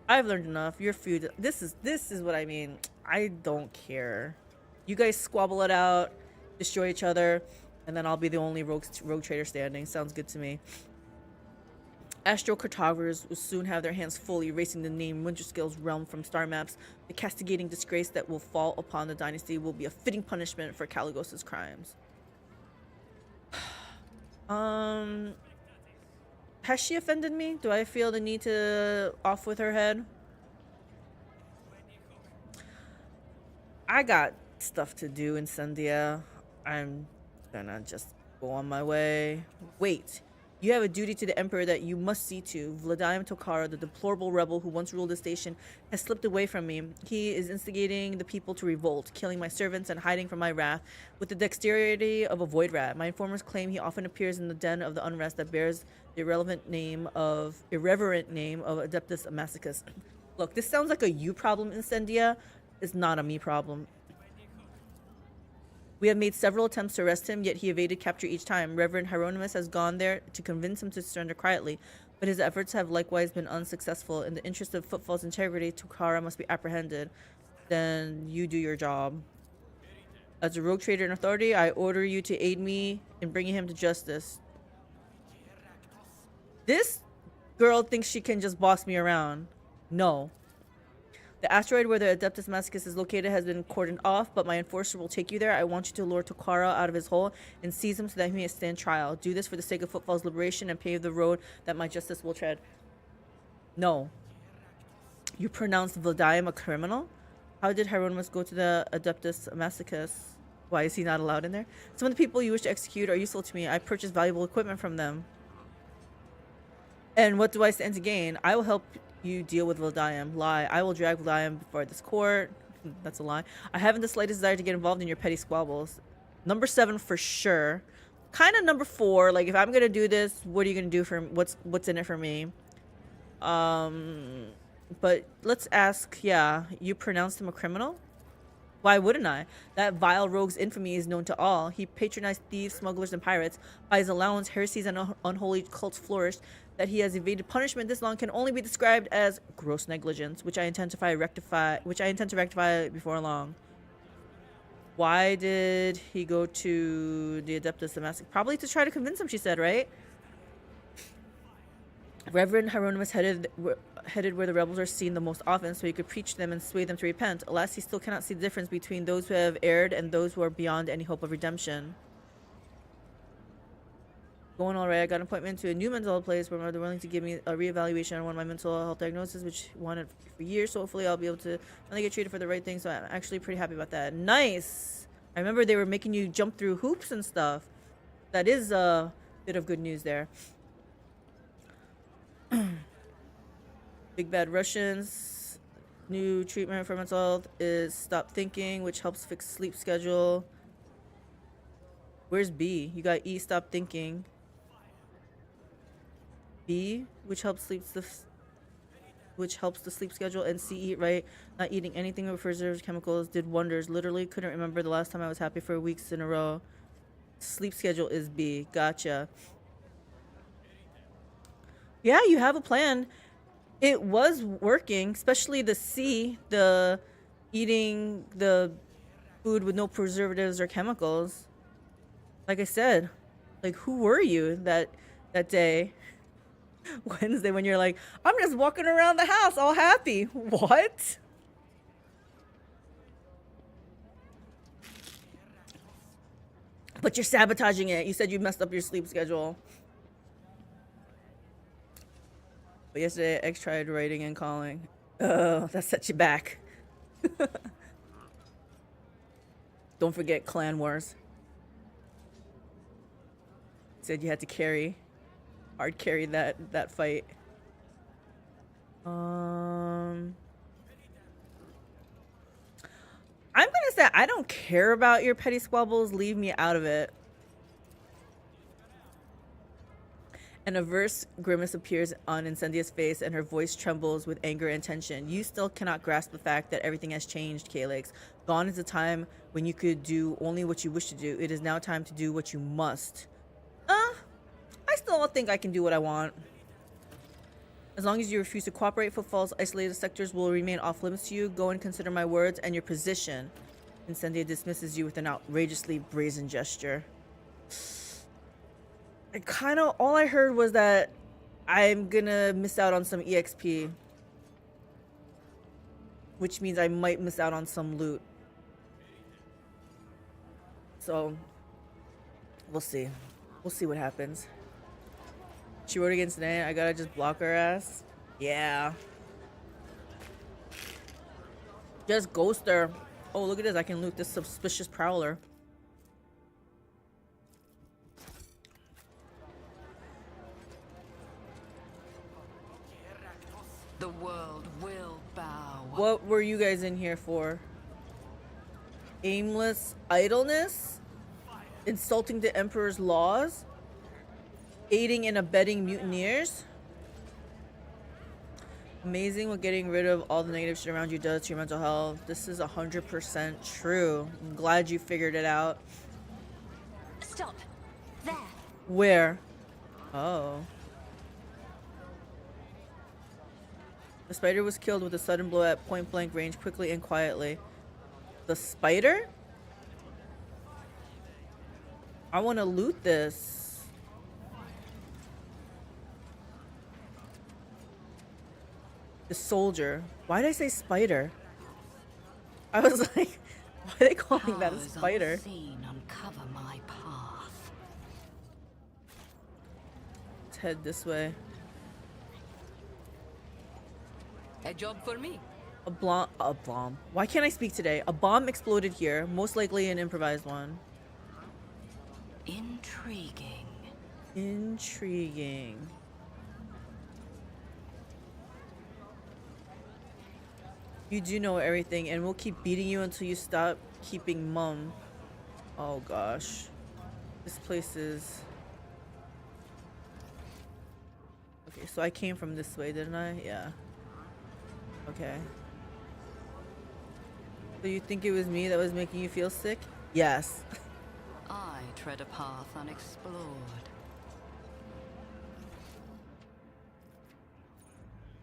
I've learned enough. Your food. This is what I mean. I don't care. You guys squabble it out, destroy each other, and then I'll be the only rogue trader standing. Sounds good to me. Astral cartographers will soon have their hands full erasing the name Winterscale's realm from star maps. The castigating disgrace that will fall upon the dynasty will be a fitting punishment for Caligos's crimes. Has she offended me? Do I feel the need to off with her head? I got stuff to do, Incendia. I'm gonna just go on my way. Wait. You have a duty to the Emperor that you must see to. Vladimir Tokara, the deplorable rebel who once ruled the station, has slipped away from me. He is instigating the people to revolt, killing my servants and hiding from my wrath with the dexterity of a void rat. My informers claim he often appears in the den of the unrest that bears the irreverent name of Adeptus Amacicus. Look, this sounds like a you problem, Incendia. It's not a me problem. We have made several attempts to arrest him, yet he evaded capture each time. Reverend Hieronymus has gone there to convince him to surrender quietly, but his efforts have likewise been unsuccessful. In the interest of Footfall's integrity, Tokara must be apprehended. Then you do your job. As a rogue trader in authority, I order you to aid me in bringing him to justice. This girl thinks she can just boss me around. No. The asteroid where the Adeptus Massicus is located has been cordoned off, but my enforcer will take you there. I want you to lure Tokara out of his hole and seize him so that he may stand trial. Do this for the sake of Footfall's liberation and pave the road that my justice will tread. No. You pronounced Vladimir a criminal? How did Hieronymus go to the Adeptus Massicus? Why is he not allowed in there? Some of the people you wish to execute are useful to me. I purchased valuable equipment from them. And what do I stand to gain? I will help you deal with Vladimir. Lie. I will drag Vladimir before this court. That's a lie. I haven't the slightest desire to get involved in your petty squabbles. Number 7 for sure. Kind of number 4. Like, if I'm gonna do this, what are you gonna do for what's in it for me? But let's ask. Yeah, you pronounced him a criminal? Why wouldn't I? That vile rogue's infamy is known to all. He patronized thieves, smugglers, and pirates. By his allowance, heresies and unholy cults flourished. That he has evaded punishment this long can only be described as gross negligence, which I intend to rectify before long. Why did he go to the Adeptus Damascus? Probably to try to convince him, she said, right? Reverend Hieronymus headed where the rebels are seen the most often, so he could preach them and sway them to repent. Alas, he still cannot see the difference between those who have erred and those who are beyond any hope of redemption. Going all right. I got an appointment to a new mental health place where they're willing to give me a reevaluation on one of my mental health diagnoses, which I wanted for years. So hopefully I'll be able to finally get treated for the right thing. So I'm actually pretty happy about that. Nice. I remember they were making you jump through hoops and stuff. That is a bit of good news there. Big Bad Russians. New treatment for mental health is stop thinking, which helps fix sleep schedule. Where's B? You got E, stop thinking. B, which helps the sleep schedule, and C, eat right. Not eating anything with preserved chemicals did wonders. Literally couldn't remember the last time I was happy for weeks in a row. Sleep schedule is B. Gotcha. Yeah, you have a plan. It was working, especially the C, the eating the food with no preservatives or chemicals. Like I said, like, who were you that day? Wednesday, when you're like, I'm just walking around the house all happy. What? But you're sabotaging it. You said you messed up your sleep schedule. But yesterday, X tried writing and calling. Oh, that set you back. Don't forget Clan Wars. said you had to hard carry that fight. I'm gonna say I don't care about your petty squabbles. Leave me out of it. An averse grimace appears on Incendia's face, and her voice trembles with anger and tension. You still cannot grasp the fact that everything has changed, Calyx. Gone is the time when you could do only what you wish to do. It is now time to do what you must. I still don't think I can do what I want. As long as you refuse to cooperate, footfalls, isolated sectors will remain off limits to you. Go and consider my words and your position. Incendia dismisses you with an outrageously brazen gesture. All I heard was that I'm gonna miss out on some EXP, which means I might miss out on some loot. So we'll see. We'll see what happens. She wrote against today. I gotta just block her ass. Yeah. Just ghost her. Oh, look at this. I can loot this suspicious prowler. The world will bow. What were you guys in here for? Aimless idleness? Insulting the Emperor's laws? Aiding and abetting mutineers? Amazing what getting rid of all the negative shit around you does to your mental health. This is 100% true. I'm glad you figured it out. Stop. There. Where? Oh. The spider was killed with a sudden blow at point blank range, quickly and quietly. The spider? I want to loot this. The soldier. Why did I say spider? I was like, why are they calling that a spider? Unseen, uncover my path. Let's head this way. A job for me. A bomb. Why can't I speak today? A bomb exploded here, most likely an improvised one. Intriguing. Intriguing. You do know everything, and we'll keep beating you until you stop keeping mum. Oh gosh. This place is... Okay, so I came from this way, didn't I? Yeah. Okay. So you think it was me that was making you feel sick? Yes. I tread a path unexplored.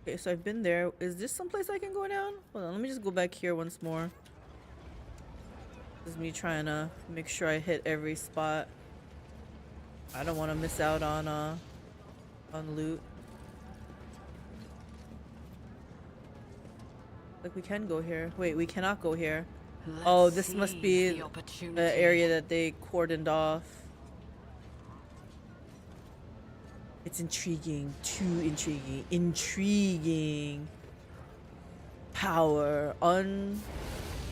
Okay, so I've been there. Is this someplace I can go down? Hold on, let me just go back here once more. This is me trying to make sure I hit every spot. I don't want to miss out on loot. Like we can go here. Wait, we cannot go here. Oh, this must be the area that they cordoned off. It's intriguing. Too intriguing. Intriguing. Power.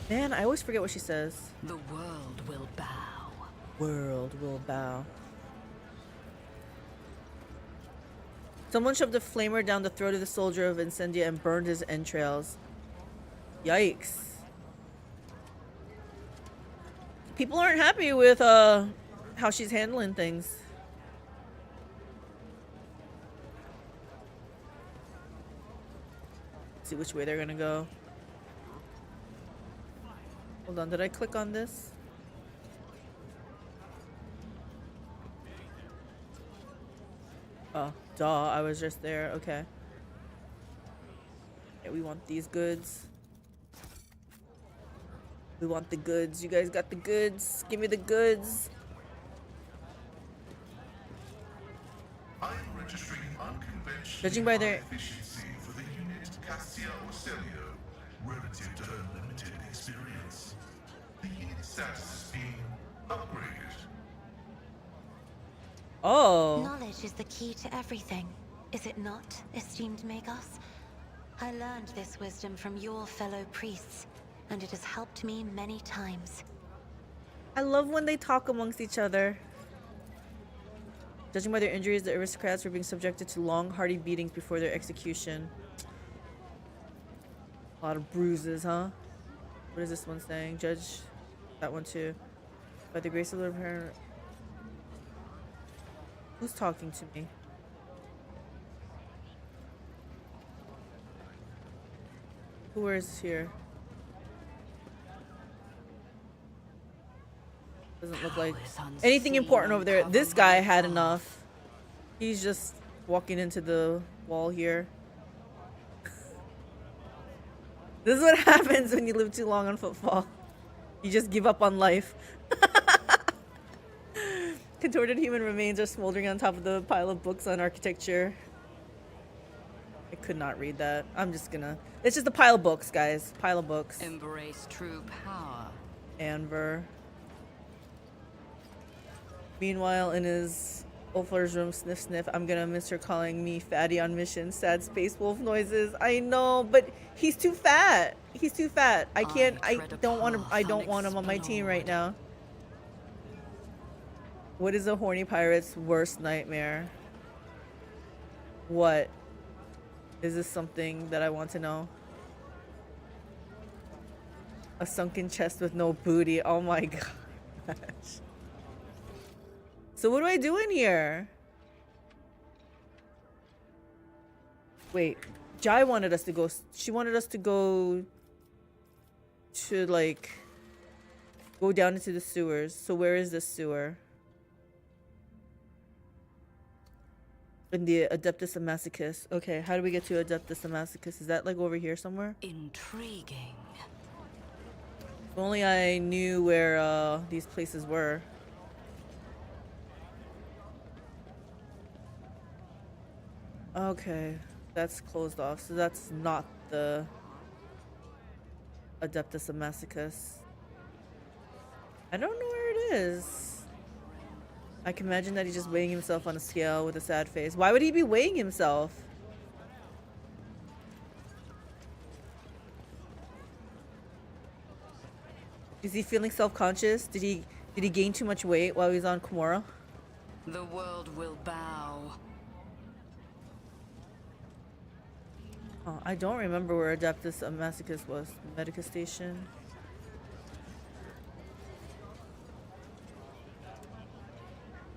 Man, I always forget what she says. The world will bow. World will bow. Someone shoved a flamer down the throat of the soldier of Incendia and burned his entrails. Yikes. People aren't happy with how she's handling things. Let's see which way they're gonna go. Hold on, did I click on this? Oh, duh, I was just there. Okay. Okay, we want these goods. We want the goods. You guys got the goods. Give me the goods. I'm registering unconventional Judging by their efficiency for the unit Cassia Orcelio relative to her limited experience. The unit status is being upgraded. Oh. Knowledge is the key to everything, is it not, esteemed Magos? I learned this wisdom from your fellow priests, and it has helped me many times. I love when they talk amongst each other. Judging by their injuries, the aristocrats were being subjected to long, hearty beatings before their execution. A lot of bruises, huh? What is this one saying? Judge that one too. By the grace of the parent. Who's talking to me? Who is here? Doesn't look like anything important over there. This guy had enough. He's just walking into the wall here. This is what happens when you live too long on footfall. You just give up on life. Contorted human remains are smoldering on top of the pile of books on architecture. I could not read that. I'm just gonna... It's just a pile of books, guys. Pile of books. Embrace true power. Anver. Meanwhile, in his Ulfler's room, sniff sniff, I'm gonna miss her calling me fatty on mission. Sad space wolf noises. I know, but he's too fat. He's too fat. I can't... I don't want him on my team right now. What is a horny pirate's worst nightmare? What? Is this something that I want to know? A sunken chest with no booty. Oh my gosh. So what do I do in here? Wait, Jai wanted us to go. She wanted us to go to, like, go down into the sewers. So where is this sewer? In the Adeptus Masochist. Okay, how do we get to Adeptus Masochist? Is that like over here somewhere? Intriguing. If only I knew where these places were. Okay, that's closed off. So that's not the Adeptus Masochist. I don't know where it is. I can imagine that he's just weighing himself on a scale with a sad face. Why would he be weighing himself? Is he feeling self-conscious? Did he gain too much weight while he was on Komora? The world will bow. Oh, I don't remember where Adeptus Masochist was. Medica Station.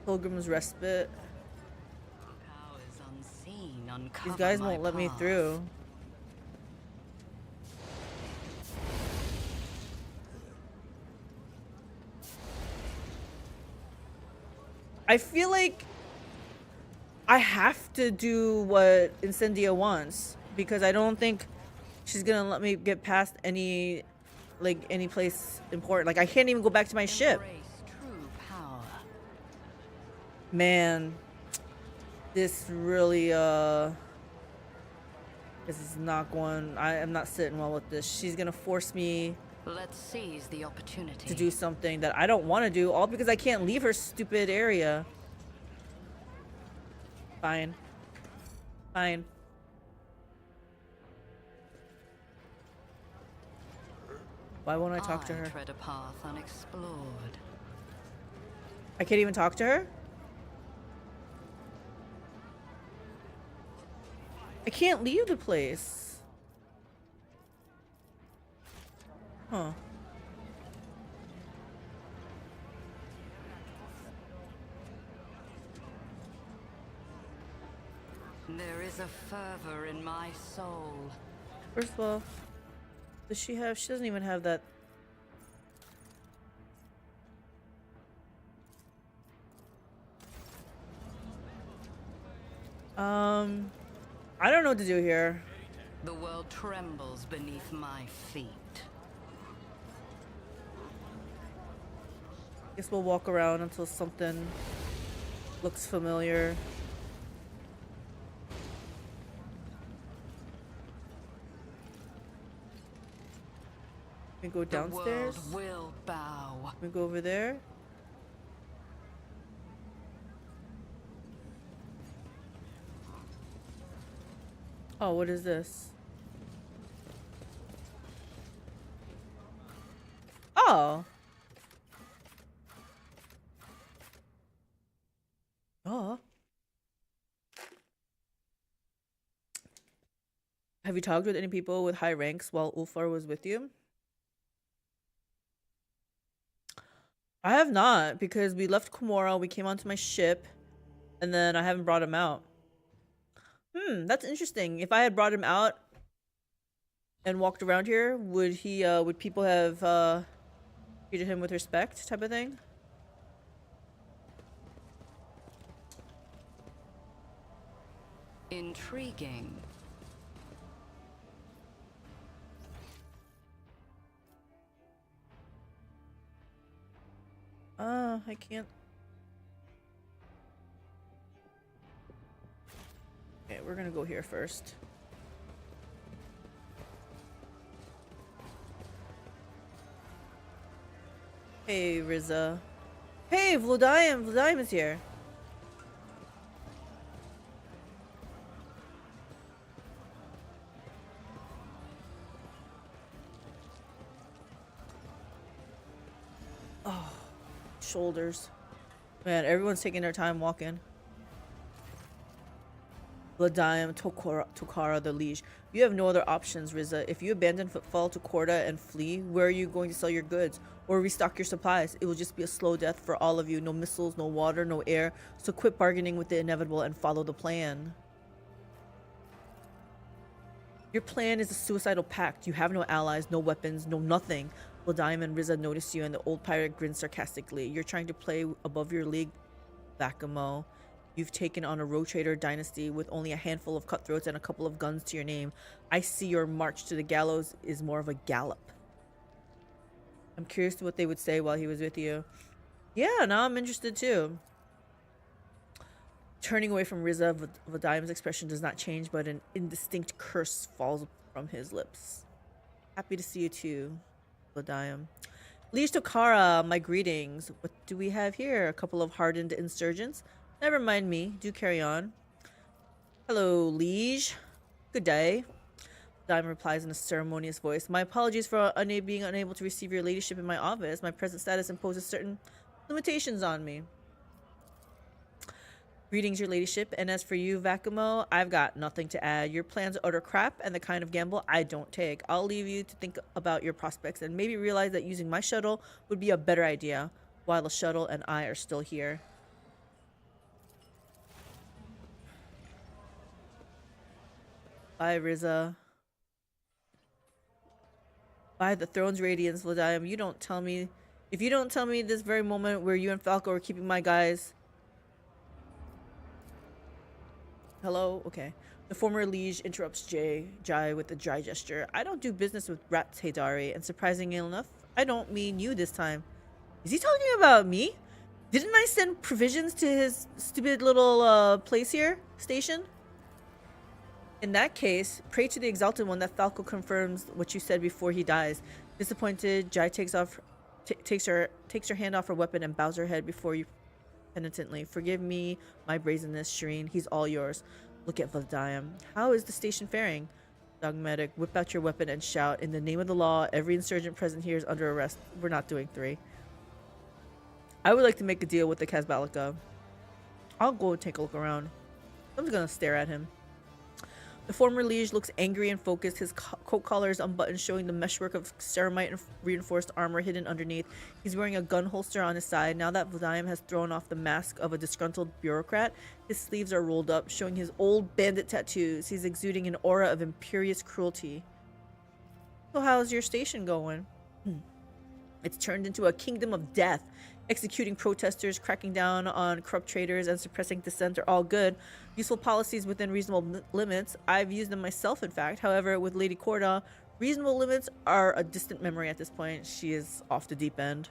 Pilgrim's Respite. Powers unseen uncover These guys my won't let me path. through. I feel like I have to do what Incendia wants because I don't think she's gonna let me get past any place important. Like I can't even go back to my ship. Embrace true power. Man, this really this is not going. I am not sitting well with this. She's gonna force me Let's seize the opportunity. to do something that I don't want to do, all because I can't leave her stupid area. Fine. Fine. Why won't I talk to her? Tread a path unexplored. I can't even talk to her? I can't leave the place. Huh. There is a fervor in my soul. First of all, does she have... She doesn't even have that... I don't know what to do here. The world trembles beneath my feet. Guess we'll walk around until something looks familiar. We go downstairs. The world will bow. We go over there. Oh, what is this? Oh. Oh. Have you talked with any people with high ranks while Ulfar was with you? I have not, because we left Komora, we came onto my ship, and then I haven't brought him out. That's interesting. If I had brought him out and walked around here, would people have treated him with respect, type of thing? Intriguing. I can't. Okay, we're gonna go here first. Hey, Riza. Hey, Vlodayim! Vlodayim is here. Oh, shoulders. Man, everyone's taking their time walking. Vlodayim, Tokara the Liege. You have no other options, Riza. If you abandon Footfall to Korda and flee, where are you going to sell your goods? Or restock your supplies? It will just be a slow death for all of you. No missiles, no water, no air. So quit bargaining with the inevitable and follow the plan. Your plan is a suicidal pact. You have no allies, no weapons, no nothing. Vlodayim and Riza notice you and the old pirate grins sarcastically. You're trying to play above your league, Vakamo. You've taken on a rogue trader dynasty with only a handful of cutthroats and a couple of guns to your name. I see your march to the gallows is more of a gallop. I'm curious to what they would say while he was with you. Yeah, now I'm interested too. Turning away from Riza, Vlodayim's expression does not change, but an indistinct curse falls from his lips. Happy to see you too, Vlodayim. Liege Tokara, my greetings. What do we have here? A couple of hardened insurgents? Never mind me. Do carry on. Hello, Liege. Good day. Diamond replies in a ceremonious voice. My apologies for being unable to receive your ladyship in my office. My present status imposes certain limitations on me. Greetings, your ladyship. And as for you, Vakamo, I've got nothing to add. Your plans are utter crap and the kind of gamble I don't take. I'll leave you to think about your prospects and maybe realize that using my shuttle would be a better idea while the shuttle and I are still here. Bye, Riza. By the throne's radiance, Vlodayim, you don't tell me. If you don't tell me this very moment where you and Falco are keeping my guys. Hello? Okay. The former liege interrupts Jai with a dry gesture. I don't do business with rats, Haydari, and surprisingly enough, I don't mean you this time. Is he talking about me? Didn't I send provisions to his stupid little place here? Station? In that case, pray to the Exalted One that Falco confirms what you said before he dies. Disappointed, Jai takes her hand off her weapon and bows her head before you penitently. Forgive me my brazenness, Shireen. He's all yours. Look at Vlodayim. How is the station faring? Dogmatic, whip out your weapon and shout, in the name of the law, every insurgent present here is under arrest. We're not doing 3. I would like to make a deal with the Kazbalika. I'll go and take a look around. I'm just gonna stare at him. The former liege looks angry and focused, his coat collar is unbuttoned, showing the meshwork of ceramite and reinforced armor hidden underneath. He's wearing a gun holster on his side. Now that Vlodayim has thrown off the mask of a disgruntled bureaucrat, his sleeves are rolled up, showing his old bandit tattoos. He's exuding an aura of imperious cruelty. So how's your station going? It's turned into a kingdom of death. Executing protesters, cracking down on corrupt traders, and suppressing dissent are all good. Useful policies within reasonable limits. I've used them myself, in fact. However, with Lady Korda, reasonable limits are a distant memory at this point. She is off the deep end.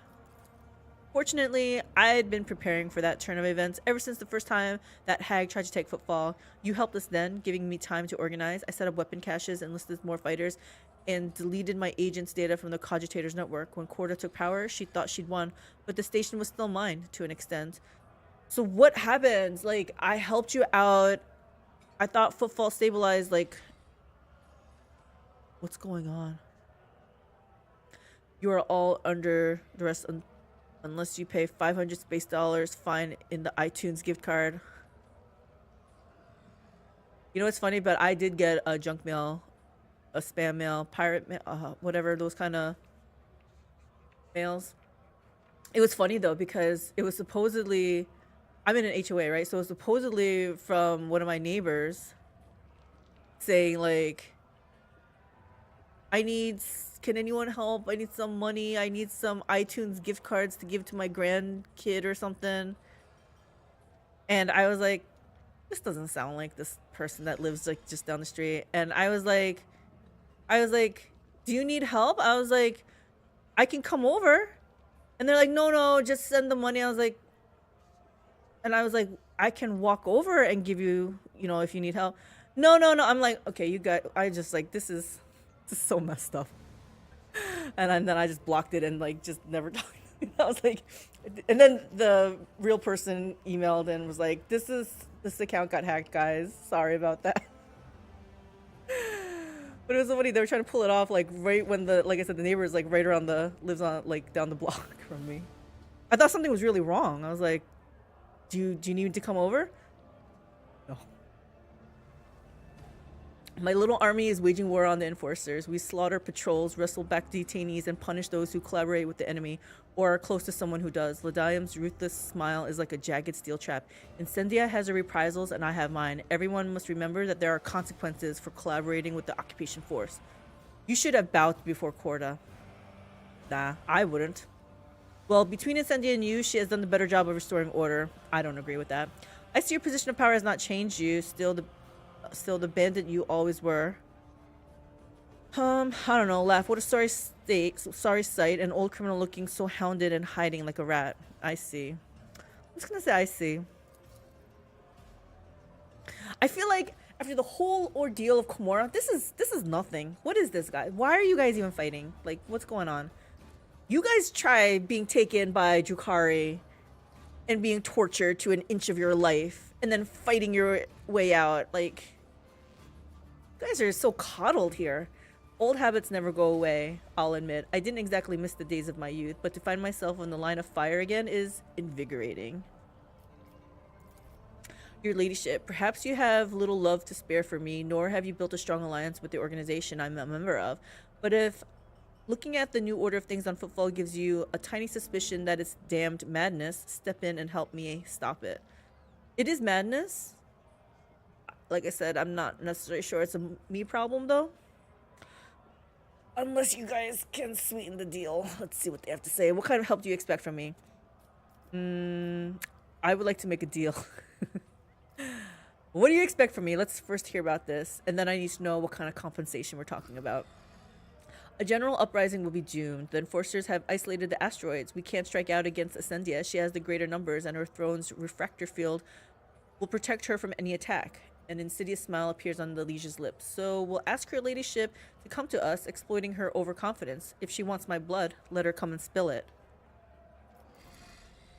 Fortunately, I had been preparing for that turn of events ever since the first time that hag tried to take Footfall. You helped us then, giving me time to organize. I set up weapon caches, enlisted more fighters, and deleted my agent's data from the Cogitator's network. When Korda took power, she thought she'd won, but the station was still mine, to an extent. So what happens? Like, I helped you out. I thought Footfall stabilized, like... What's going on? You are all under duress unless you pay 500 space dollars fine in the iTunes gift card. You know what's funny? But I did get a junk mail a spam mail, pirate mail, whatever, those kind of mails. It was funny though, because it was supposedly, I'm in an HOA, right? So it was supposedly from one of my neighbors saying like, can anyone help? I need some money. I need some iTunes gift cards to give to my grandkid or something. And I was like, this doesn't sound like this person that lives like just down the street. And I was like, do you need help? I was like, I can come over. And they're like, no, just send the money. I was like, I can walk over and give you, if you need help. No. I'm like, okay, you got, I just like, this is so messed up. And then I just blocked it and like just never talked. I was like, and then the real person emailed and was like, this account got hacked, guys. Sorry about that. But it was so funny. They were trying to pull it off like right when like I said, the neighbor is like right around lives on like down the block from me. I thought something was really wrong. I was like, do you need to come over? No. My little army is waging war on the enforcers. We slaughter patrols, wrestle back detainees, and punish those who collaborate with the enemy or are close to someone who does. Ladayam's ruthless smile is like a jagged steel trap. Incendia has her reprisals and I have mine. Everyone must remember that there are consequences for collaborating with the occupation force. You should have bowed before Corda. Nah, I wouldn't. Well, between Incendia and you, she has done the better job of restoring order. I don't agree with that. I see your position of power has not changed you. Still the bandit you always were. I don't know, laugh. What a sorry sight. An old criminal looking so hounded and hiding like a rat. I see. I'm just gonna say I see. I feel like after the whole ordeal of Komora, this is nothing. What is this, guy? Why are you guys even fighting? Like, what's going on? You guys try being taken by Drukhari and being tortured to an inch of your life and then fighting your way out. Like, you guys are so coddled here. Old habits never go away, I'll admit. I didn't exactly miss the days of my youth, but to find myself on the line of fire again is invigorating. Your ladyship, perhaps you have little love to spare for me, nor have you built a strong alliance with the organization I'm a member of. But if looking at the new order of things on Footfall gives you a tiny suspicion that it's damned madness, step in and help me stop it. It is madness. Like I said, I'm not necessarily sure it's a me problem, though. Unless you guys can sweeten the deal. Let's see what they have to say. What kind of help do you expect from me? I would like to make a deal. What do you expect from me? Let's first hear about this, and then I need to know what kind of compensation we're talking about. A general uprising will be doomed. The enforcers have isolated the asteroids. We can't strike out against Ascendia. She has the greater numbers, and her throne's refractor field will protect her from any attack. An insidious smile appears on the liege's lips. So we'll ask her ladyship to come to us, exploiting her overconfidence. If she wants my blood, let her come and spill it.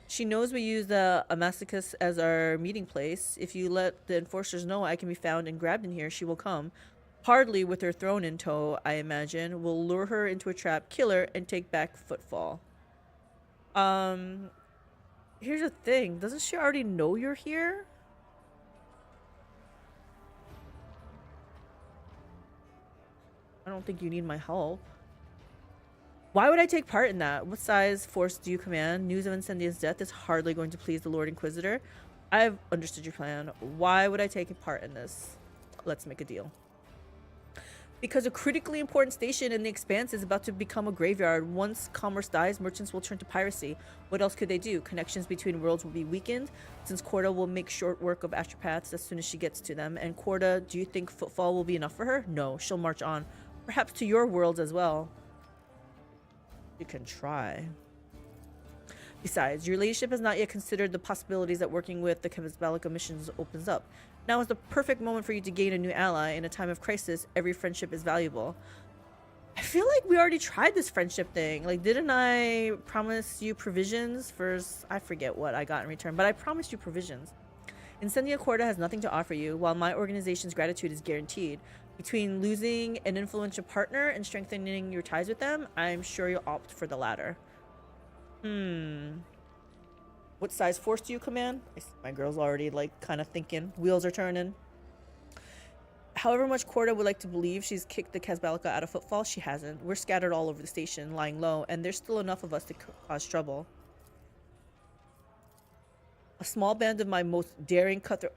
She knows we use the Amassicus as our meeting place. If you let the enforcers know I can be found and grabbed in here, she will come. Hardly with her throne in tow, I imagine. We'll lure her into a trap, kill her, and take back Footfall. Here's the thing. Doesn't she already know you're here? I don't think you need my help. Why would I take part in that? What size force do you command? News of Incendia's death is hardly going to please the Lord Inquisitor. I've understood your plan. Why would I take a part in this? Let's make a deal. Because a critically important station in the Expanse is about to become a graveyard. Once commerce dies, merchants will turn to piracy. What else could they do? Connections between worlds will be weakened, since Corda will make short work of astropaths as soon as she gets to them. And Corda, do you think Footfall will be enough for her? No, she'll march on. Perhaps to your worlds as well. You can try. Besides, your ladyship has not yet considered the possibilities that working with the Cabalica missions opens up. Now is the perfect moment for you to gain a new ally. In a time of crisis, every friendship is valuable. I feel like we already tried this friendship thing. Like, didn't I promise you provisions? First, I forget what I got in return, but I promised you provisions. Incendia Corda has nothing to offer you, while my organization's gratitude is guaranteed. Between losing an influential partner and strengthening your ties with them, I'm sure you'll opt for the latter. What size force do you command? My girl's already like kind of thinking. Wheels are turning. However much Corda would like to believe she's kicked the Kazbalika out of footfall, she hasn't. We're scattered all over the station, lying low, and there's still enough of us to cause trouble. A small band of my most daring cutthroat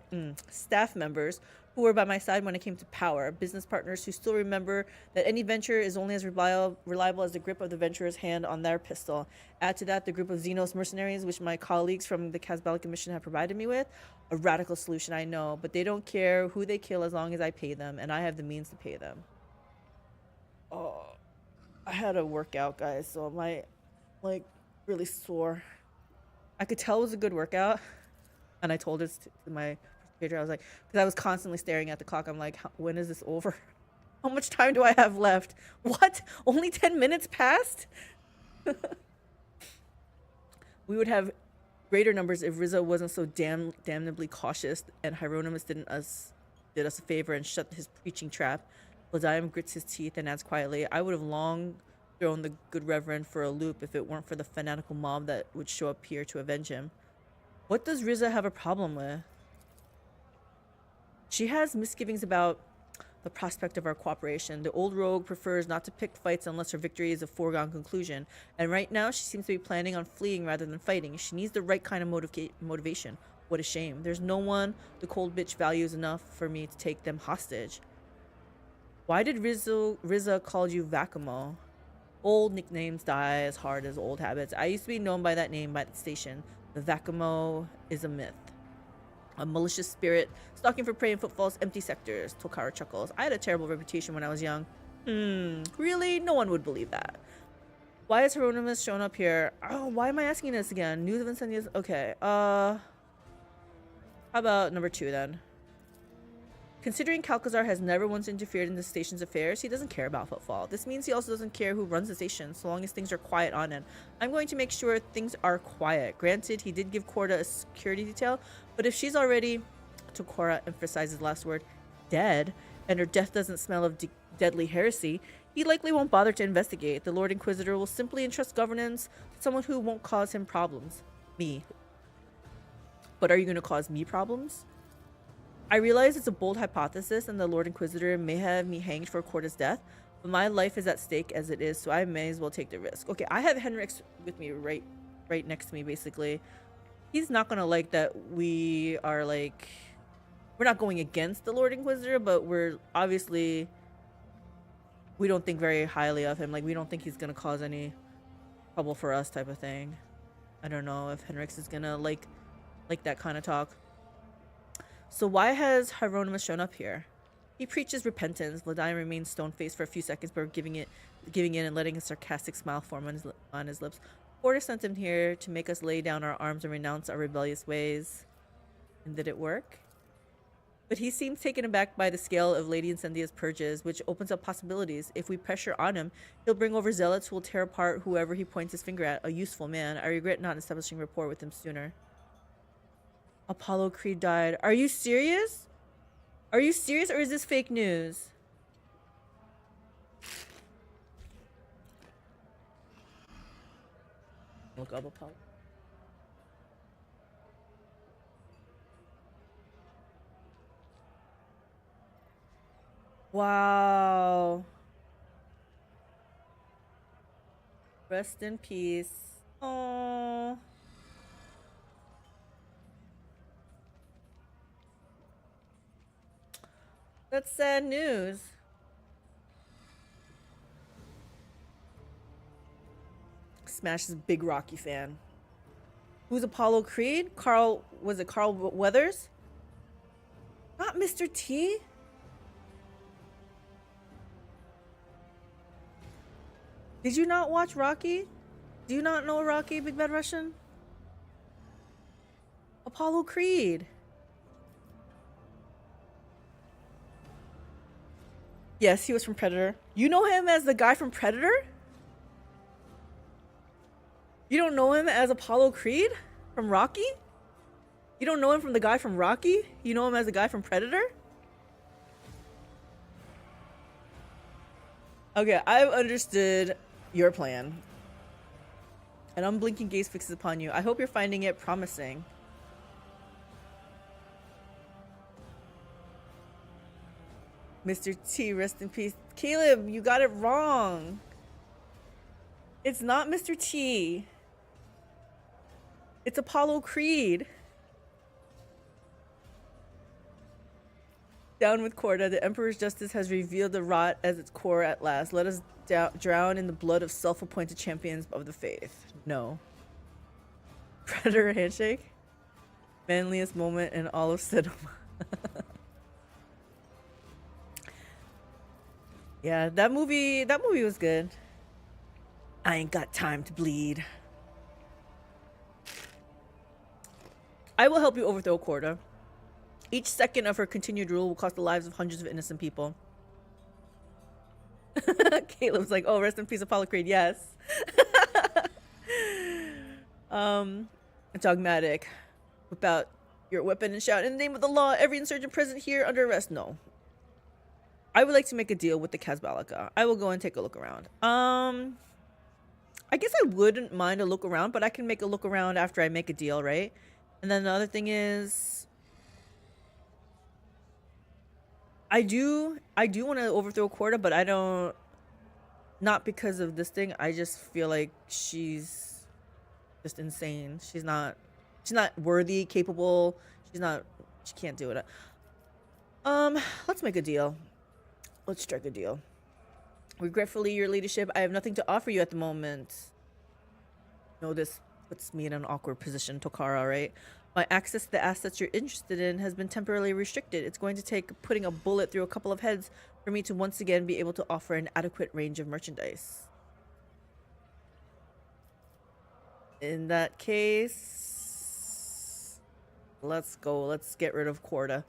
staff members who were by my side when it came to power, business partners who still remember that any venture is only as reliable as the grip of the venturer's hand on their pistol. Add to that the group of Xenos mercenaries which my colleagues from the Kazbalika mission have provided me with. A radical solution, I know, but they don't care who they kill as long as I pay them, and I have the means to pay them. Oh, I had a workout, guys, so my, like, really sore. I could tell it was a good workout, and I told this to my I was like, because I was constantly staring at the clock. I'm like, when is this over? How much time do I have left? What? Only 10 minutes passed? We would have greater numbers if Rizzo wasn't so damnably cautious and Hieronymus did us a favor and shut his preaching trap. Ladiam grits his teeth and adds quietly, I would have long thrown the good reverend for a loop if it weren't for the fanatical mob that would show up here to avenge him. What does Rizzo have a problem with? She has misgivings about the prospect of our cooperation. The old rogue prefers not to pick fights unless her victory is a foregone conclusion. And right now, she seems to be planning on fleeing rather than fighting. She needs the right kind of motivation. What a shame. There's no one the cold bitch values enough for me to take them hostage. Why did Rizza call you Vakamo? Old nicknames die as hard as old habits. I used to be known by that name by the station. The Vakamo is a myth. A malicious spirit, stalking for prey in footfalls, empty sectors. Tokara chuckles. I had a terrible reputation when I was young. Really? No one would believe that. Why has Hieronymus shown up here? Oh, why am I asking this again? News of Incendies? Okay, how about number 2 then? Considering Calcazar has never once interfered in the station's affairs, he doesn't care about footfall. This means he also doesn't care who runs the station, so long as things are quiet on it. I'm going to make sure things are quiet. Granted, he did give Corda a security detail, but if she's already, to Cora emphasizes the last word, dead, and her death doesn't smell of deadly heresy, he likely won't bother to investigate. The Lord Inquisitor will simply entrust governance to someone who won't cause him problems. Me. But are you going to cause me problems? I realize it's a bold hypothesis and the Lord Inquisitor may have me hanged for Corda's death, but my life is at stake as it is, so I may as well take the risk. Okay, I have Henrix with me right next to me, basically. He's not gonna like that we are like... We're not going against the Lord Inquisitor, but we're obviously... We don't think very highly of him. Like, we don't think he's gonna cause any trouble for us type of thing. I don't know if Henrix is gonna like that kind of talk. So why has Hieronymus shown up here? He preaches repentance. Ladiam remains stone-faced for a few seconds before giving in and letting a sarcastic smile form on his lips. Porter sent him here to make us lay down our arms and renounce our rebellious ways. And did it work? But he seems taken aback by the scale of Lady Incendia's purges, which opens up possibilities. If we pressure on him, he'll bring over zealots who will tear apart whoever he points his finger at. A useful man. I regret not establishing rapport with him sooner. Apollo Creed died. Are you serious? Are you serious, or is this fake news? Look up Apollo. Wow. Rest in peace. Oh. That's sad news. Smash is a big Rocky fan. Who's Apollo Creed? Was it Carl Weathers? Not Mr. T? Did you not watch Rocky? Do you not know Rocky, Big Bad Russian? Apollo Creed. Yes, he was from Predator. You know him as the guy from Predator? You don't know him as Apollo Creed from Rocky? You don't know him from the guy from Rocky? You know him as the guy from Predator? Okay, I've understood your plan. An unblinking gaze fixes upon you. I hope you're finding it promising. Mr. T, rest in peace. Caleb, you got it wrong. It's not Mr. T. It's Apollo Creed. Down with Corda. The Emperor's justice has revealed the rot as its core at last. Let us drown in the blood of self-appointed champions of the faith. No. Predator handshake. Manliest moment in all of cinema. Yeah, that movie was good. I ain't got time to bleed. I will help you overthrow Corda. Each second of her continued rule will cost the lives of hundreds of innocent people. Caleb's like, oh, rest in peace, Apollo Creed. Yes. Dogmatic. Whip out your weapon and shout, in the name of the law, every insurgent present here under arrest. No. I would like to make a deal with the Kazbalika. I will go and take a look around. I guess I wouldn't mind a look around, but I can make a look around after I make a deal, right? And then the other thing is, I do want to overthrow Corda, but I don't, not because of this thing. I just feel like she's just insane. She's not worthy, capable. She can't do it. Let's make a deal. Let's strike a deal. Regretfully, your leadership, I have nothing to offer you at the moment. No, this puts me in an awkward position, Tokara, right? My access to the assets you're interested in has been temporarily restricted. It's going to take putting a bullet through a couple of heads for me to once again be able to offer an adequate range of merchandise. In that case, let's go. Let's get rid of Corda.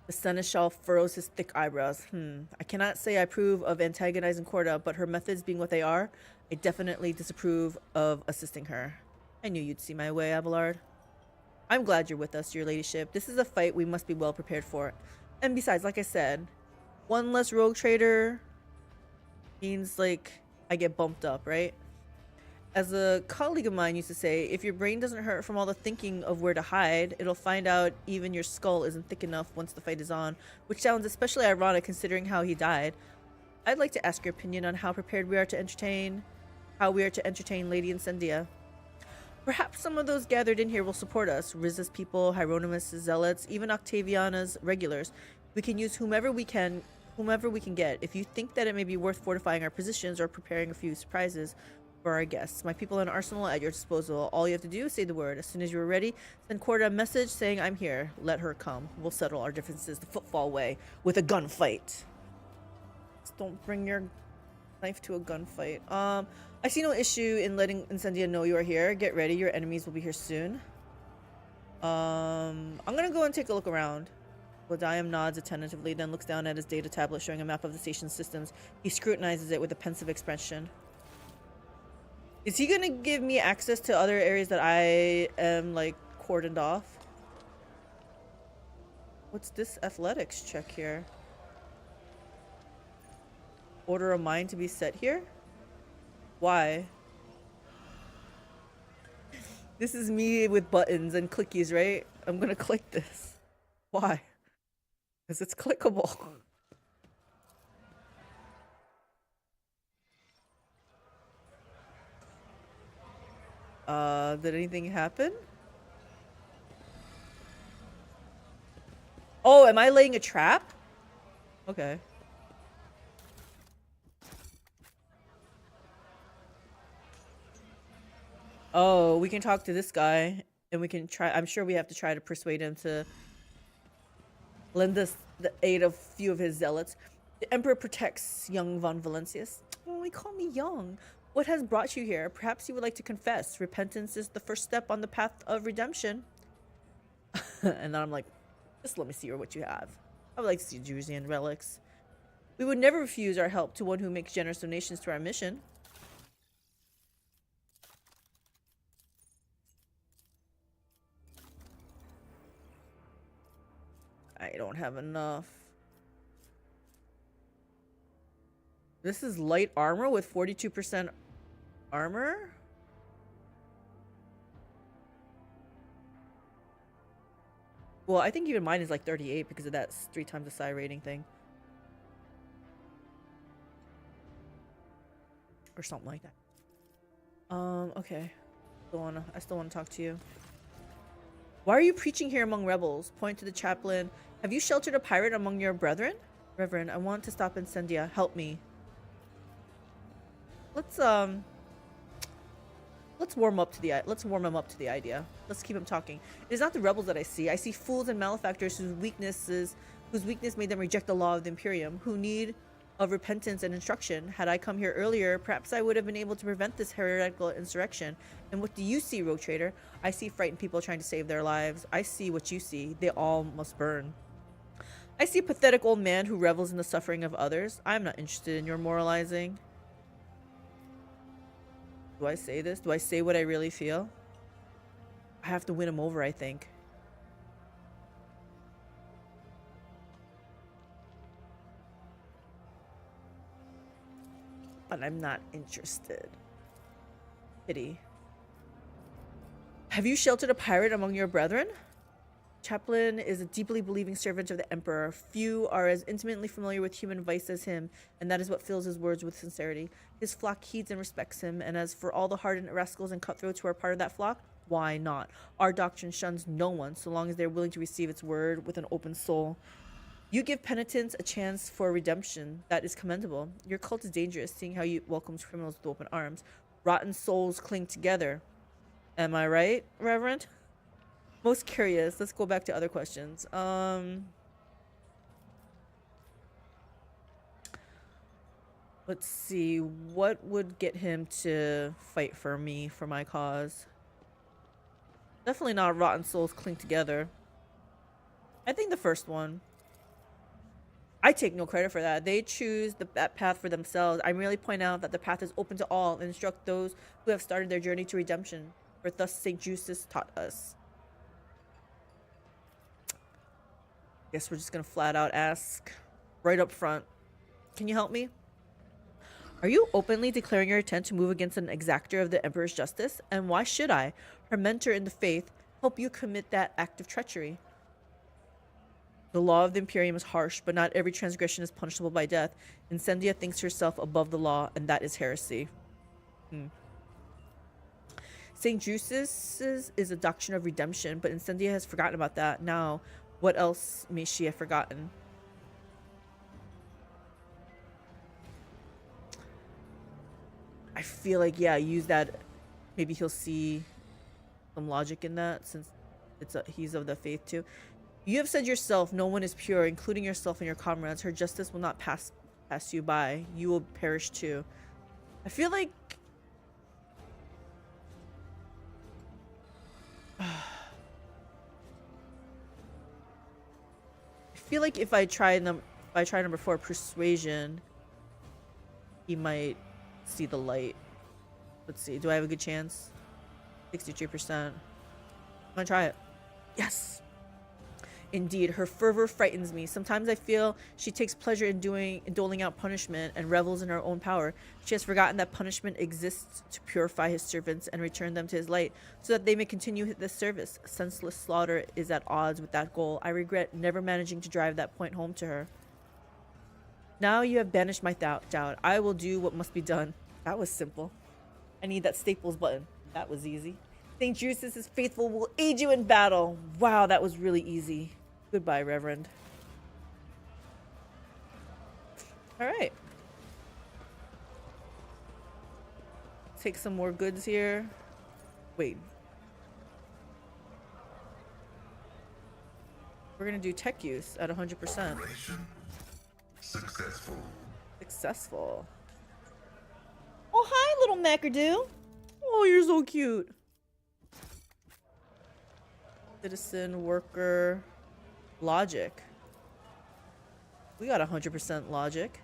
The seneschal furrows his thick eyebrows. I cannot say I approve of antagonizing Corda, but her methods being what they are, I definitely disapprove of assisting her. I knew you'd see my way, Abelard. I'm glad you're with us, your ladyship. This is a fight we must be well prepared for. And besides, like I said, one less rogue trader means, like, I get bumped up, right? As a colleague of mine used to say, if your brain doesn't hurt from all the thinking of where to hide, it'll find out even your skull isn't thick enough once the fight is on, which sounds especially ironic considering how he died. I'd like to ask your opinion on how prepared we are to entertain Lady Incendia. Perhaps some of those gathered in here will support us. Riz's people, Hieronymus' zealots, even Octaviana's regulars. We can use whomever we can get. If you think that it may be worth fortifying our positions or preparing a few surprises for our guests, my people and arsenal at your disposal. All you have to do is say the word. As soon as you're ready, send Corda a message saying I'm here. Let her come. We'll settle our differences the footfall way with a gunfight. Just don't bring your knife to a gunfight. I see no issue in letting Incendia know you are here. Get ready, your enemies will be here soon. I'm gonna go and take a look around. Wadiam nods attentively, then looks down at his data tablet showing a map of the station's systems. He scrutinizes it with a pensive expression. Is he gonna give me access to other areas that I am, like, cordoned off? What's this athletics check here? Order a mine to be set here? Why? This is me with buttons and clickies, right? I'm gonna click this. Why? Because it's clickable. Did anything happen? Oh, am I laying a trap? Okay. Oh, we can talk to this guy and we can try. I'm sure we have to try to persuade him to lend us the aid of few of his zealots. The Emperor protects young von Valencius. Oh, he called me young. What has brought you here? Perhaps you would like to confess. Repentance is the first step on the path of redemption. And then I'm like, just let me see what you have. I would like to see Drusian relics. We would never refuse our help to one who makes generous donations to our mission. I don't have enough. This is light armor with 42% armor? Well, I think even mine is like 38 because of that 3 times the psi rating thing. Or something like that. Okay. I still wanna talk to you. Why are you preaching here among rebels? Point to the chaplain. Have you sheltered a pirate among your brethren? Reverend, I want to stop Incendia. Help me. Let's warm him up to the idea. Let's keep him talking. It is not the rebels that I see. I see fools and malefactors whose weakness made them reject the law of the Imperium, who need of repentance and instruction. Had I come here earlier, perhaps I would have been able to prevent this heretical insurrection. And what do you see, rogue trader? I see frightened people trying to save their lives. I see what you see. They all must burn. I see a pathetic old man who revels in the suffering of others. I am not interested in your moralizing. Do I say this? Do I say what I really feel? I have to win him over, I think. But I'm not interested. Pity. Have you sheltered a pirate among your brethren? Chaplain is a deeply believing servant of the Emperor. Few are as intimately familiar with human vice as him, and that is what fills his words with sincerity. His flock heeds and respects him, and as for all the hardened rascals and cutthroats who are part of that flock, why not? Our doctrine shuns no one, so long as they're willing to receive its word with an open soul. You give penitents a chance for redemption. That is commendable. Your cult is dangerous, seeing how you welcomes criminals with open arms. Rotten souls cling together. Am I right, Reverend? Most curious. Let's go back to other questions. Let's see. What would get him to fight for me, for my cause? Definitely not rotten souls cling together. I think the first one. I take no credit for that. They choose that path for themselves. I merely point out that the path is open to all and instruct those who have started their journey to redemption. For thus St. Justus taught us. Guess we're just gonna flat out ask right up front. Can you help me? Are you openly declaring your intent to move against an exactor of the Emperor's justice? And why should I, her mentor in the faith, help you commit that act of treachery? The law of the Imperium is harsh, but not every transgression is punishable by death. Incendia thinks herself above the law, and that is heresy. St. Justus is a doctrine of redemption, but Incendia has forgotten about that. Now, what else may she have forgotten? I feel like, yeah, use that. Maybe he'll see some logic in that, since he's of the faith too. You have said yourself, no one is pure, including yourself and your comrades. Her justice will not pass you by. You will perish too. I feel like if I try number 4, persuasion, he might see the light. Let's see. Do I have a good chance? 63%. I'm gonna try it. Yes. Indeed, her fervor frightens me. Sometimes I feel she takes pleasure in doling out punishment and revels in her own power. She has forgotten that punishment exists to purify his servants and return them to his light, so that they may continue this service. Senseless slaughter is at odds with that goal. I regret never managing to drive that point home to her. Now you have banished my doubt. I will do what must be done. That was simple. I need that Staples button. That was easy. St. Justus is faithful, will aid you in battle. Wow, that was really easy. Goodbye, Reverend. All right. Take some more goods here. Wait. We're gonna do tech use at 100%. Operation successful. Successful. Oh, hi, little Macadoo. Oh, you're so cute. Citizen, worker, logic. We got 100% logic.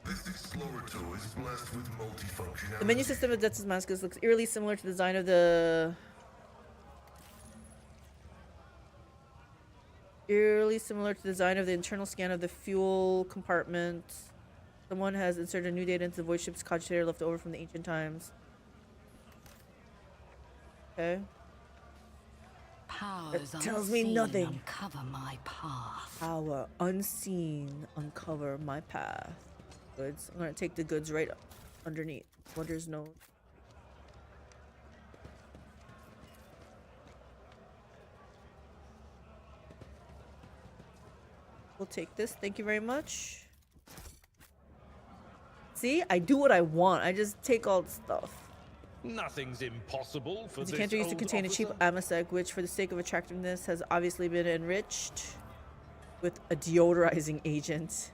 This explorator is blessed with multifunctionality. The menu system of Death's Damascus looks eerily similar to the design of the... internal scan of the fuel compartment. Someone has inserted new data into the void ship's cogitator left over from the ancient times. Okay. Powers tells me unseen nothing. uncover my path. Power unseen uncover my path. Goods. I'm gonna take the goods right underneath Wonder's nose. We'll take this. Thank you very much. See, I do what I want. I just take all the stuff. Nothing's impossible for The this decanter used to old contain a cheap officer. amasec, which, for the sake of attractiveness, has obviously been enriched with a deodorizing agent.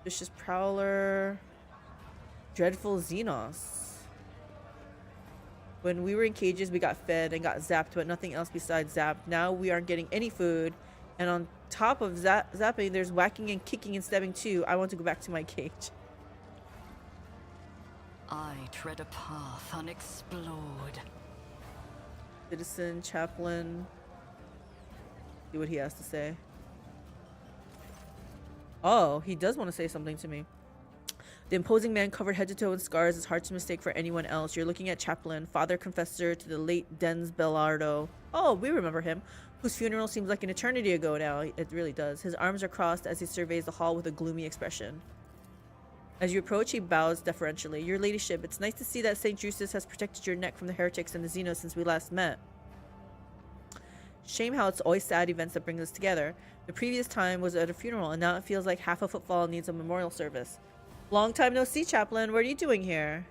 Vicious Prowler. Dreadful Xenos. When we were in cages, we got fed and got zapped, but nothing else besides zapped. Now we aren't getting any food, and on top of zapping, there's whacking and kicking and stabbing too. I want to go back to my cage. I tread a path unexplored. Citizen, chaplain. See what he has to say. Oh, he does want to say something to me. The imposing man covered head to toe in scars is hard to mistake for anyone else. You're looking at Chaplain, father confessor to the late Denz Bellardo. Oh, we remember him. Whose funeral seems like an eternity ago now. It really does. His arms are crossed as he surveys the hall with a gloomy expression. As you approach, he bows deferentially. Your ladyship, it's nice to see that St. Drusus has protected your neck from the heretics and the Xenos since we last met. Shame how it's always sad events that bring us together. The previous time was at a funeral, and now it feels like half a footfall needs a memorial service. Long time no see, Chaplain. What are you doing here?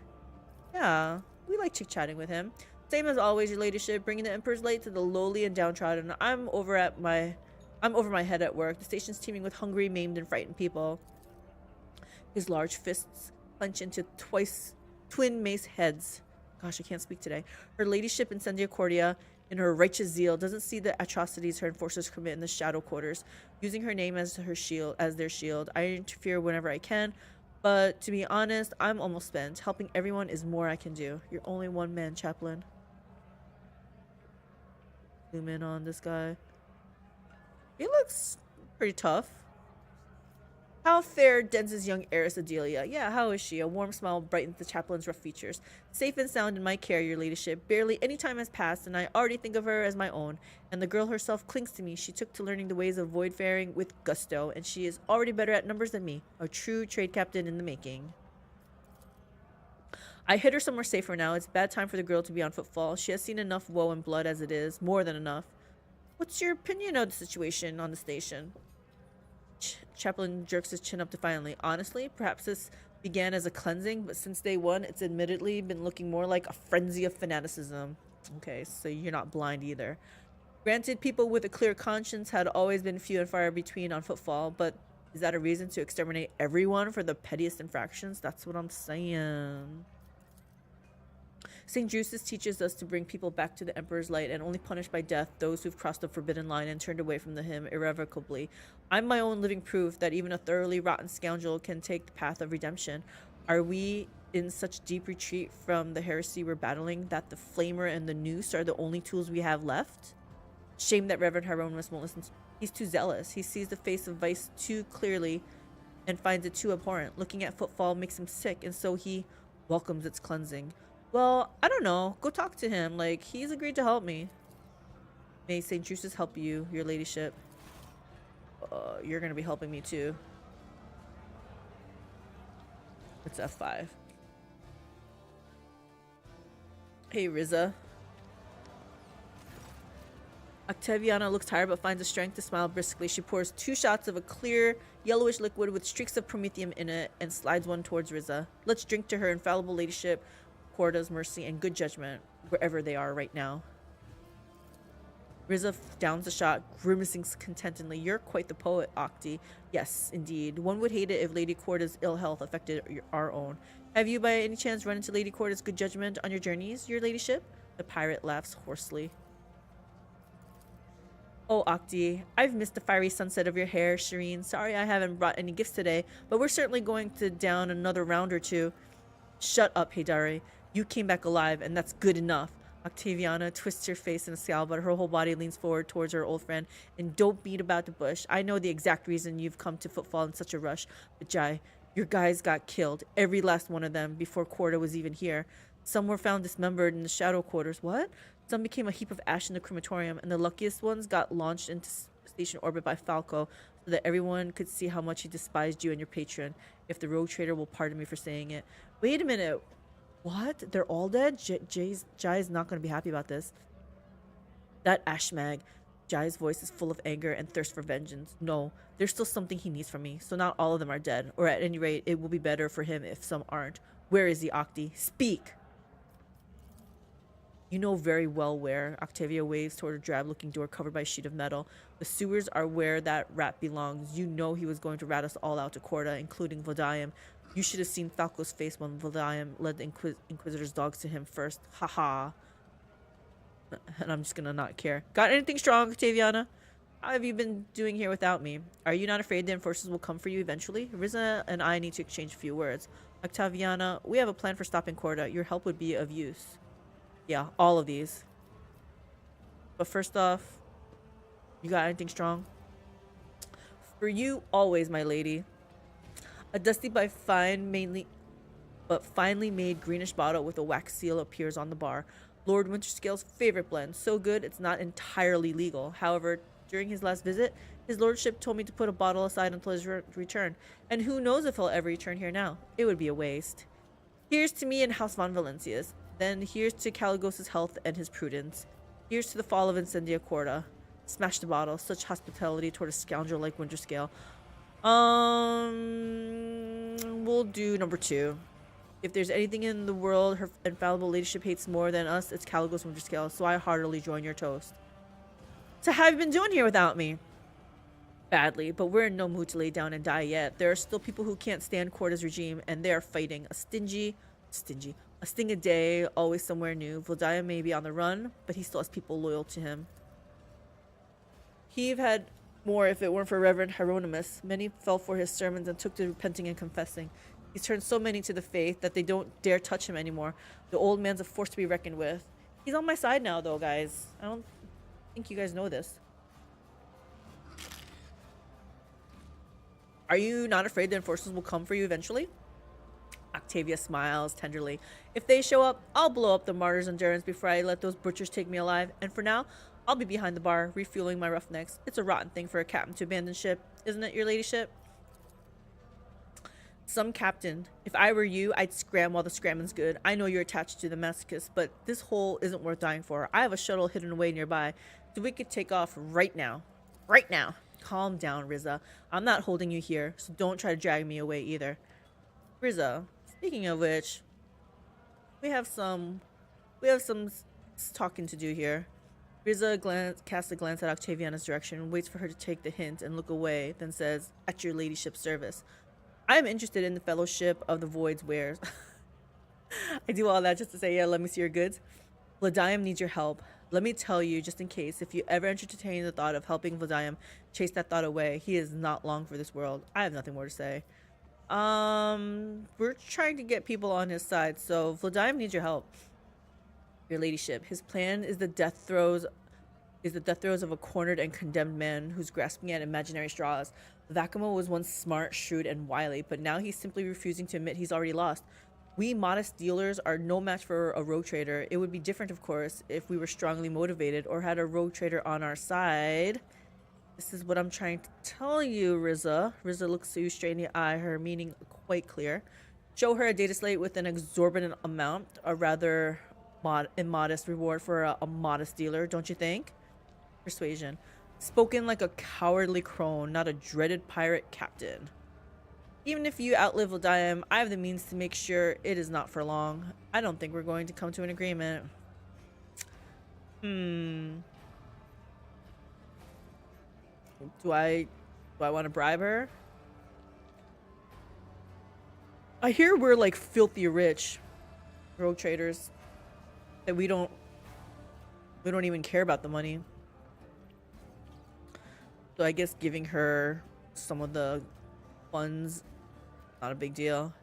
Yeah, we like chit-chatting with him. Same as always, your ladyship, bringing the Emperor's light to the lowly and downtrodden. I'm over my head at work. The station's teeming with hungry, maimed, and frightened people. His large fists clench into twin mace heads. Gosh, I can't speak today. Her ladyship Incendiacordia, in her righteous zeal, doesn't see the atrocities her enforcers commit in the shadow quarters. Using her name as their shield, I interfere whenever I can. But to be honest, I'm almost spent. Helping everyone is more I can do. You're only one man, Chaplain. Zoom in on this guy. He looks pretty tough. How fair Denz's young heiress Adelia. Yeah, how is she? A warm smile brightens the Chaplain's rough features. Safe and sound in my care, your ladyship. Barely any time has passed, and I already think of her as my own. And the girl herself clings to me. She took to learning the ways of voidfaring with gusto, and she is already better at numbers than me. A true trade captain in the making. I hid her somewhere safer now. It's bad time for the girl to be on footfall. She has seen enough woe and blood as it is. More than enough. What's your opinion of the situation on the station? Chaplain jerks his chin up defiantly. Honestly, perhaps this began as a cleansing, but since day one, it's admittedly been looking more like a frenzy of fanaticism. Okay, so you're not blind either. Granted, people with a clear conscience had always been few and far between on footfall, but is that a reason to exterminate everyone for the pettiest infractions? That's what I'm saying. St. Drusus teaches us to bring people back to the Emperor's light and only punish by death those who've crossed the forbidden line and turned away from him irrevocably. I'm my own living proof that even a thoroughly rotten scoundrel can take the path of redemption. Are we in such deep retreat from the heresy we're battling that the flamer and the noose are the only tools we have left? Shame that Reverend Hieronymus won't listen. He's too zealous. He sees the face of vice too clearly and finds it too abhorrent. Looking at footfall makes him sick, and so he welcomes its cleansing. Well, I don't know. Go talk to him. Like, he's agreed to help me. May St. Drusus help you, your ladyship. You're gonna be helping me too. It's F5. Hey, Riza. Octaviana looks tired but finds the strength to smile briskly. She pours 2 shots of a clear, yellowish liquid with streaks of promethium in it and slides one towards Riza. Let's drink to her infallible ladyship, Corda's mercy, and good judgment, wherever they are right now. Riza downs the shot, grimacing contentedly. You're quite the poet, Octi. Yes, indeed. One would hate it if Lady Corda's ill health affected our own. Have you by any chance run into Lady Corda's good judgment on your journeys, your ladyship? The pirate laughs hoarsely. Oh, Octi, I've missed the fiery sunset of your hair, Shireen. Sorry I haven't brought any gifts today, but we're certainly going to down another round or two. Shut up, Haydari. You came back alive, and that's good enough. Octaviana twists her face in a scowl, but her whole body leans forward towards her old friend. And don't beat about the bush. I know the exact reason you've come to footfall in such a rush. But Jai, your guys got killed. Every last one of them, before Corda was even here. Some were found dismembered in the shadow quarters. What? Some became a heap of ash in the crematorium, and the luckiest ones got launched into station orbit by Falco so that everyone could see how much he despised you and your patron, if the rogue trader will pardon me for saying it. Wait a minute. What? They're all dead? Jai's not going to be happy about this. That Ashmag. Jai's voice is full of anger and thirst for vengeance. No, there's still something he needs from me, so not all of them are dead. Or at any rate, it will be better for him if some aren't. Where is he, Octi? Speak! You know very well where. Octavia waves toward a drab-looking door covered by a sheet of metal. The sewers are where that rat belongs. You know he was going to rat us all out to Corda, including Vladium. You should have seen Falco's face when Vladium led the Inquisitor's dogs to him first. Haha. And I'm just gonna not care. Got anything strong, Octaviana? How have you been doing here without me? Are you not afraid the enforcers will come for you eventually? Riza and I need to exchange a few words. Octaviana, we have a plan for stopping Corda. Your help would be of use. Yeah, all of these. But first off, you got anything strong? For you, always, my lady. A dusty but finely made greenish bottle with a wax seal appears on the bar. Lord Winterscale's favorite blend. So good, it's not entirely legal. However, during his last visit, his lordship told me to put a bottle aside until his return. And who knows if he'll ever return here now. It would be a waste. Here's to me and House von Valencia's. Then here's to Caligos's health and his prudence. Here's to the fall of Incendia Corda. Smash the bottle. Such hospitality toward a scoundrel like Winterscale. We'll do number 2. If there's anything in the world her infallible ladyship hates more than us, it's Caligos Winterscale, so I heartily join your toast. So how have you been doing here without me? Badly, but we're in no mood to lay down and die yet. There are still people who can't stand Corda's regime, and they are fighting. A sting a day, always somewhere new. Vladium may be on the run, but he still has people loyal to him. He've had more if it weren't for Reverend Hieronymus. Many fell for his sermons and took to repenting and confessing. He's turned so many to the faith that they don't dare touch him anymore. The old man's a force to be reckoned with. He's on my side now, though, guys. I don't think you guys know this. Are you not afraid the enforcers will come for you eventually? Octavia smiles tenderly. If they show up, I'll blow up the martyr's endurance before I let those butchers take me alive. And for now, I'll be behind the bar, refueling my roughnecks. It's a rotten thing for a captain to abandon ship, isn't it, your ladyship? Some captain. If I were you, I'd scram while the scramming's good. I know you're attached to the masochist, but this hole isn't worth dying for. I have a shuttle hidden away nearby, so we could take off right now. Right now. Calm down, Riza. I'm not holding you here, so don't try to drag me away either. Riza, speaking of which, we have some talking to do here. Riza casts a glance at Octaviana's direction, waits for her to take the hint and look away, then says, "At your ladyship's service. I am interested in the Fellowship of the Void's wares." I do all that just to say, yeah, let me see your goods. Vladium needs your help. Let me tell you, just in case, if you ever entertain the thought of helping Vladium chase that thought away, he is not long for this world. I have nothing more to say. We're trying to get people on his side, so Vladium needs your help. Your ladyship, his plan is the death throes of a cornered and condemned man who's grasping at imaginary straws. Vacamo was once smart, shrewd, and wily, but now he's simply refusing to admit he's already lost. We modest dealers are no match for a rogue trader. It would be different, of course, if we were strongly motivated or had a rogue trader on our side. This is what I'm trying to tell you, Riza. Riza looks you straight in the eye, her meaning quite clear. Show her a data slate with an exorbitant amount, a rather immodest reward for a modest dealer, don't you think? Persuasion. Spoken like a cowardly crone, not a dreaded pirate captain. Even if you outlive Vladium, I have the means to make sure it is not for long. I don't think we're going to come to an agreement. Do I want to bribe her? I hear we're like filthy rich rogue traders, that we don't even care about the money. So I guess giving her some of the funds, not a big deal.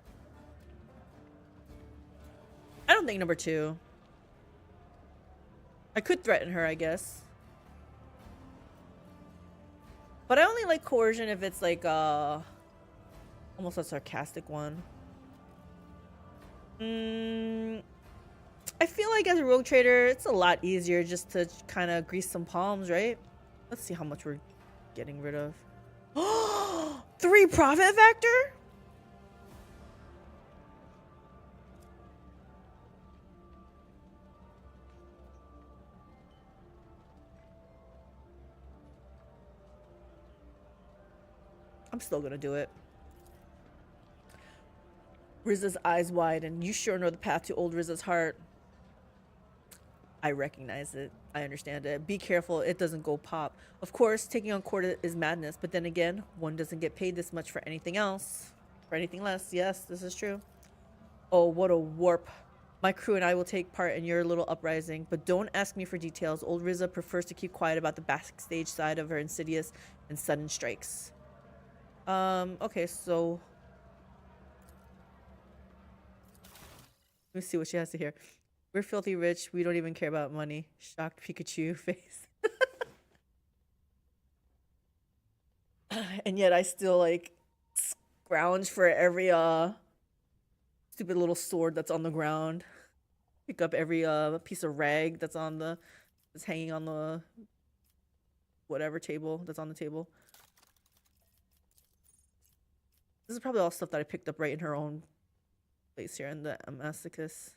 I don't think number 2. I could threaten her, I guess. But I only like coercion if it's like almost a sarcastic one. I I feel like as a rogue trader, it's a lot easier just to kind of grease some palms, right? Let's see how much we're getting rid of. 3 profit factor? I'm still gonna do it. Rizza's eyes widen. You sure know the path to old Rizza's heart. I recognize it. I understand it. Be careful it doesn't go pop. Of course, taking on court is madness, but then again, one doesn't get paid this much for anything else. For anything less. Yes, this is true. Oh, what a warp. My crew and I will take part in your little uprising, but don't ask me for details. Old Rizza prefers to keep quiet about the backstage side of her insidious and sudden strikes. Okay, so let me see what she has to hear. We're filthy rich. We don't even care about money. Shocked Pikachu face. And yet I still like scrounge for every stupid little sword that's on the ground. Pick up every piece of rag that's hanging on the whatever table that's on the table. This is probably all stuff that I picked up right in her own place here in the Amassicus.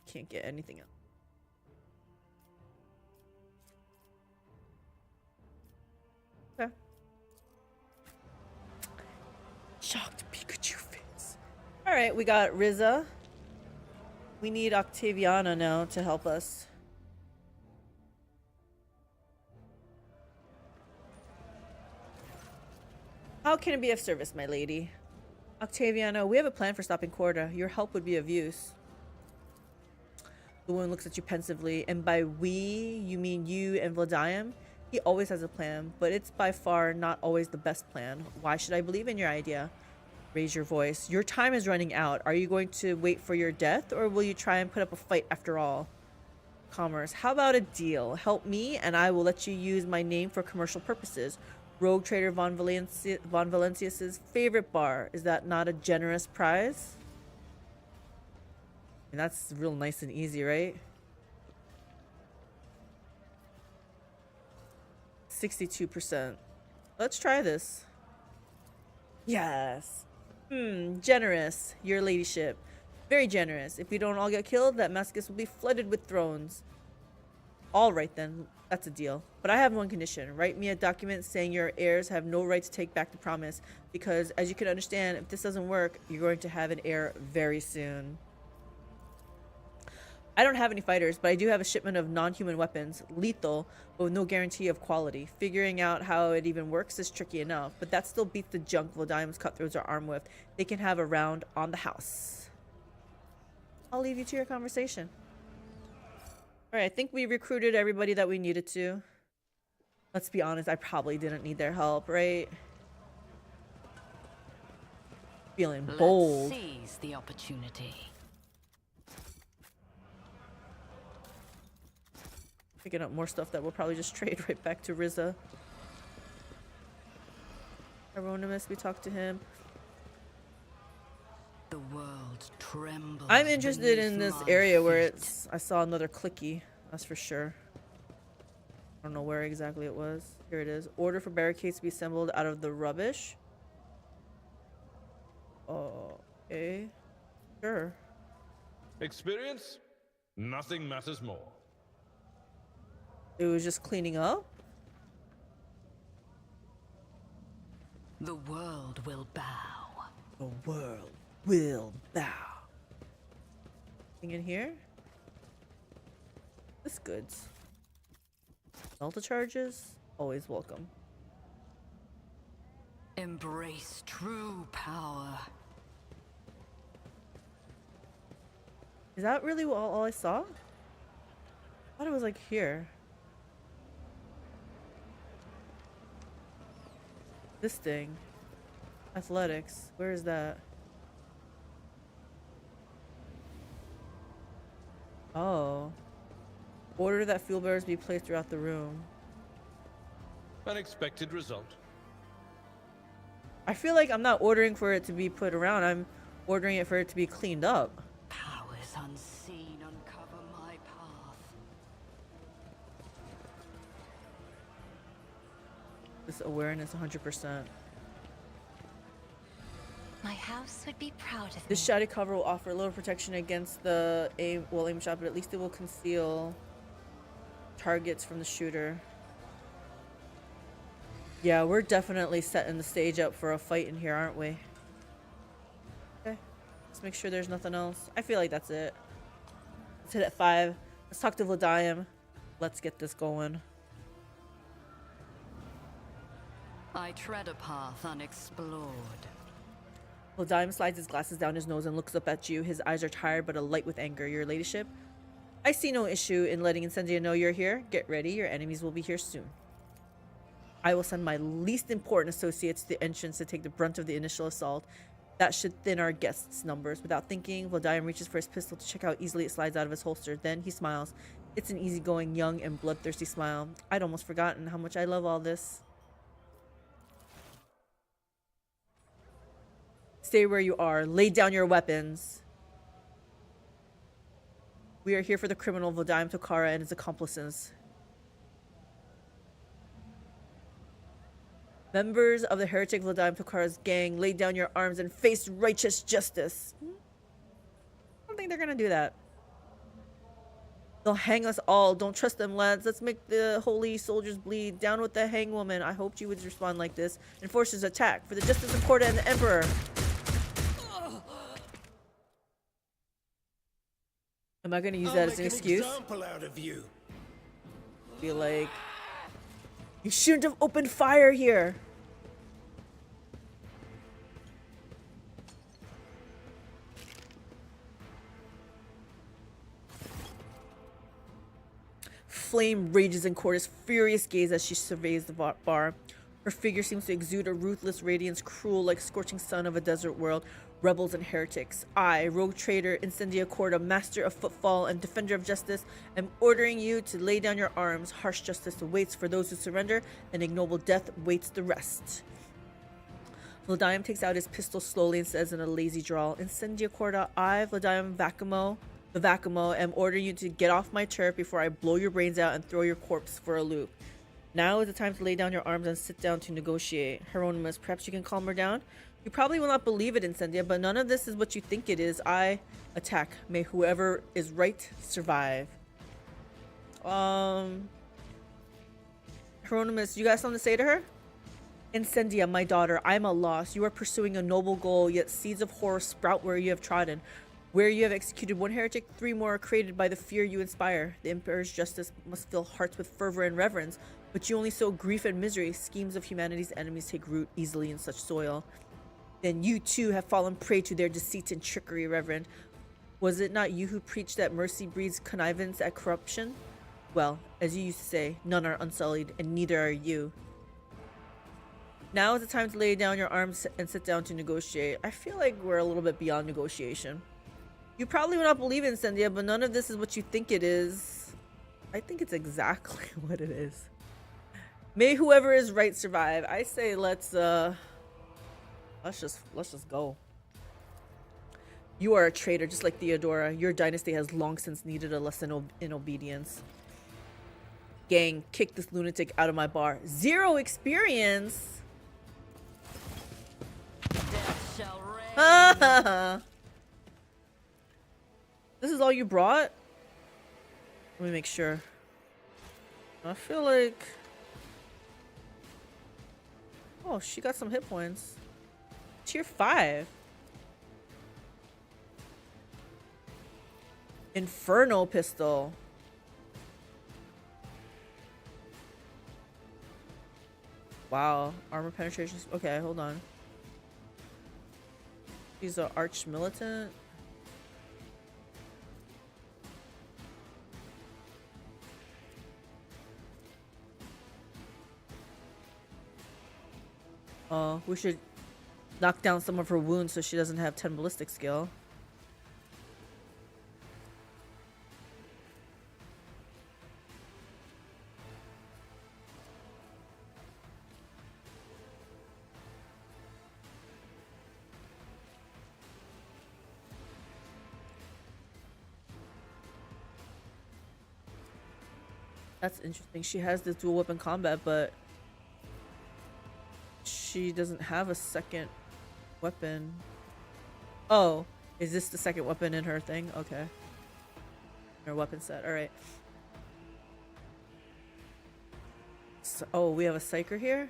Can't get anything else. Okay. Shocked Pikachu face. Alright, we got Rizza. We need Octaviana now to help us. How can it be of service, my lady? Octaviana, we have a plan for stopping Corda. Your help would be of use. The woman looks at you pensively, and by we, you mean you and Vladium? He always has a plan, but it's by far not always the best plan. Why should I believe in your idea? Raise your voice. Your time is running out. Are you going to wait for your death, or will you try and put up a fight after all? Commerce. How about a deal? Help me, and I will let you use my name for commercial purposes. Rogue Trader Von Valencius's favorite bar. Is that not a generous prize? And that's real nice and easy, right? 62%. Let's try this. Yes. Generous, your ladyship. Very generous. If we don't all get killed, that Mascus will be flooded with thrones. All right then, that's a deal. But I have one condition. Write me a document saying your heirs have no right to take back the promise. Because, as you can understand, if this doesn't work, you're going to have an heir very soon. I don't have any fighters, but I do have a shipment of non-human weapons. Lethal, but with no guarantee of quality. Figuring out how it even works is tricky enough, but that still beats the junk Vladium's cutthroats are armed with. They can have a round on the house. I'll leave you to your conversation. Alright, I think we recruited everybody that we needed to. Let's be honest, I probably didn't need their help, right? Feeling bold. Let's seize the opportunity. Picking up more stuff that we'll probably just trade right back to Rizza. Hieronymus, we talked to him. The world trembles. I'm interested in this area where feet. it's... I saw another clicky, that's for sure. I don't know where exactly it was. Here it is. Order for barricades to be assembled out of the rubbish. Okay. Sure. Experience? Nothing matters more. It was just cleaning up? The world will bow. The world will bow. Anything in here? This goods. Delta charges? Always welcome. Embrace true power. Is that really all I saw? I thought it was like here. This thing. Athletics. Where is that? Oh. Order that fuel barrels be placed throughout the room. Unexpected result. I feel like I'm not ordering for it to be put around. I'm ordering it for it to be cleaned up. Powers unseen uncover my path. This awareness 100%. My house would be proud of me. This shaded cover will offer a little protection against the aim shot, but at least it will conceal targets from the shooter. Yeah, we're definitely setting the stage up for a fight in here, aren't we? Okay. Let's make sure there's nothing else. I feel like that's it. Let's hit at 5. Let's talk to Vladimir. Let's get this going. I tread a path unexplored. Vladimir slides his glasses down his nose and looks up at you. His eyes are tired but alight with anger. Your ladyship, I see no issue in letting Incendia know you're here. Get ready, your enemies will be here soon. I will send my least important associates to the entrance to take the brunt of the initial assault. That should thin our guests' numbers. Without thinking, Vladimir reaches for his pistol to check how easily it slides out of his holster. Then he smiles. It's an easygoing, young, and bloodthirsty smile. I'd almost forgotten how much I love all this. Stay where you are. Lay down your weapons. We are here for the criminal Vladimir Tokara and his accomplices. Members of the heretic Vladimir Tokara's gang, lay down your arms and face righteous justice. I don't think they're gonna do that. They'll hang us all. Don't trust them, lads. Let's make the holy soldiers bleed. Down with the hangwoman. I hoped you would respond like this. Enforcers attack for the justice of Porta and the Emperor. Am I gonna use that as an excuse? Example out of you. Be like, you shouldn't have opened fire here. Flame rages in Corda's furious gaze as she surveys the bar. Her figure seems to exude a ruthless radiance, cruel like scorching sun of a desert world. Rebels and heretics. I, rogue traitor Incendia Corda, master of footfall and defender of justice, am ordering you to lay down your arms. Harsh justice awaits for those who surrender, and ignoble death waits the rest. Vladimir takes out his pistol slowly and says in a lazy drawl, Incendia Corda, I, Vladimir Vacamo, am ordering you to get off my turf before I blow your brains out and throw your corpse for a loop. Now is the time to lay down your arms and sit down to negotiate. Hieronymus, perhaps you can calm her down? You probably will not believe it, Incendia, but none of this is what you think it is. I attack. May whoever is right survive. Hieronymus, you got something to say to her? Incendia, my daughter, I'm a loss. You are pursuing a noble goal, yet seeds of horror sprout where you have trodden. Where you have executed one heretic, 3 more are created by the fear you inspire. The Emperor's justice must fill hearts with fervor and reverence, but you only sow grief and misery. Schemes of humanity's enemies take root easily in such soil. Then you too have fallen prey to their deceit and trickery, Reverend. Was it not you who preached that mercy breeds connivance at corruption? Well, as you used to say, none are unsullied, and neither are you. Now is the time to lay down your arms and sit down to negotiate. I feel like we're a little bit beyond negotiation. You probably will not believe it, Incendia, but none of this is what you think it is. I think it's exactly what it is. May whoever is right survive. I say let's just go. You are a traitor, just like Theodora. Your dynasty has long since needed a lesson in obedience. Gang, kick this lunatic out of my bar. 0 experience. Death shall reign. This is all you brought? Let me make sure. I feel like... Oh, she got some hit points. Tier 5. Inferno pistol. Wow. Armor penetration. Okay, hold on. He's an arch militant. We should knock down some of her wounds so she doesn't have 10 ballistic skill. That's interesting. She has this dual weapon combat, but she doesn't have a second weapon. Oh, is this the second weapon in her thing? Okay. Her weapon set. All right. So, oh, we have a Psyker here?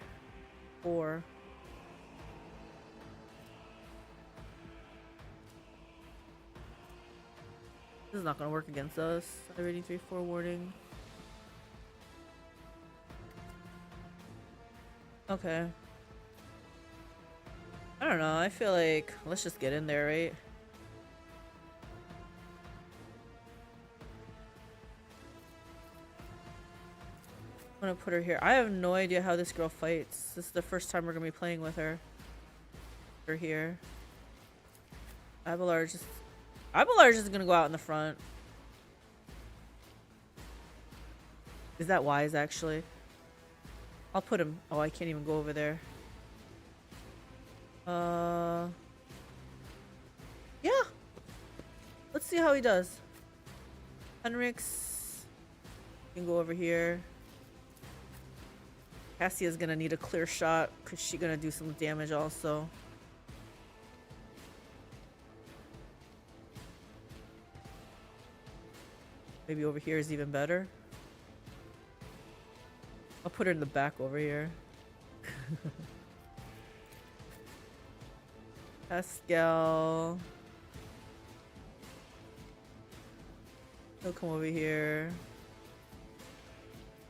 Or... This is not gonna work against us. Rating 3-4 warning. Okay. I don't know. I feel like let's just get in there, right? I'm gonna put her here. I have no idea how this girl fights. This is the first time we're gonna be playing with her. Her here. Abelard is gonna go out in the front. Is that wise, actually? I'll put him. Oh, I can't even go over there. Yeah. Let's see how he does. Henrik's can go over here. Cassia's gonna need a clear shot because she's gonna do some damage also. Maybe over here is even better. I'll put her in the back over here. Pascal. He'll come over here.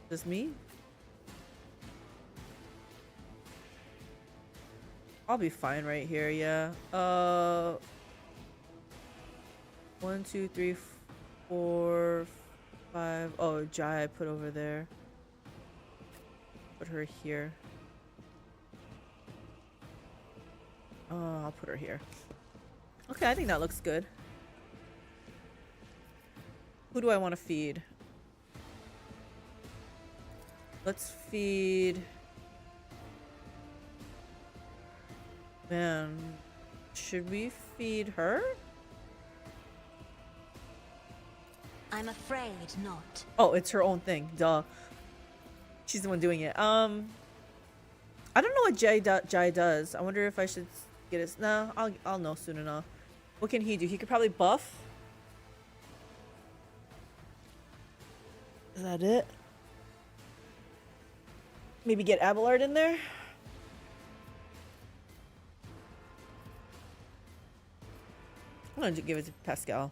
Just me? I'll be fine right here, yeah. 1, 2, 3, 4, 5. Oh, Jai I put over there. Put her here. I'll put her here. Okay, I think that looks good. Who do I want to feed? Let's feed... Man, should we feed her? I'm afraid not. Oh, it's her own thing. Duh. She's the one doing it. I don't know what Jai does. I wonder if I should get his... No, I'll know soon enough. What can he do? He could probably buff. Is that it? Maybe get Abelard in there? I'm gonna give it to Pascal.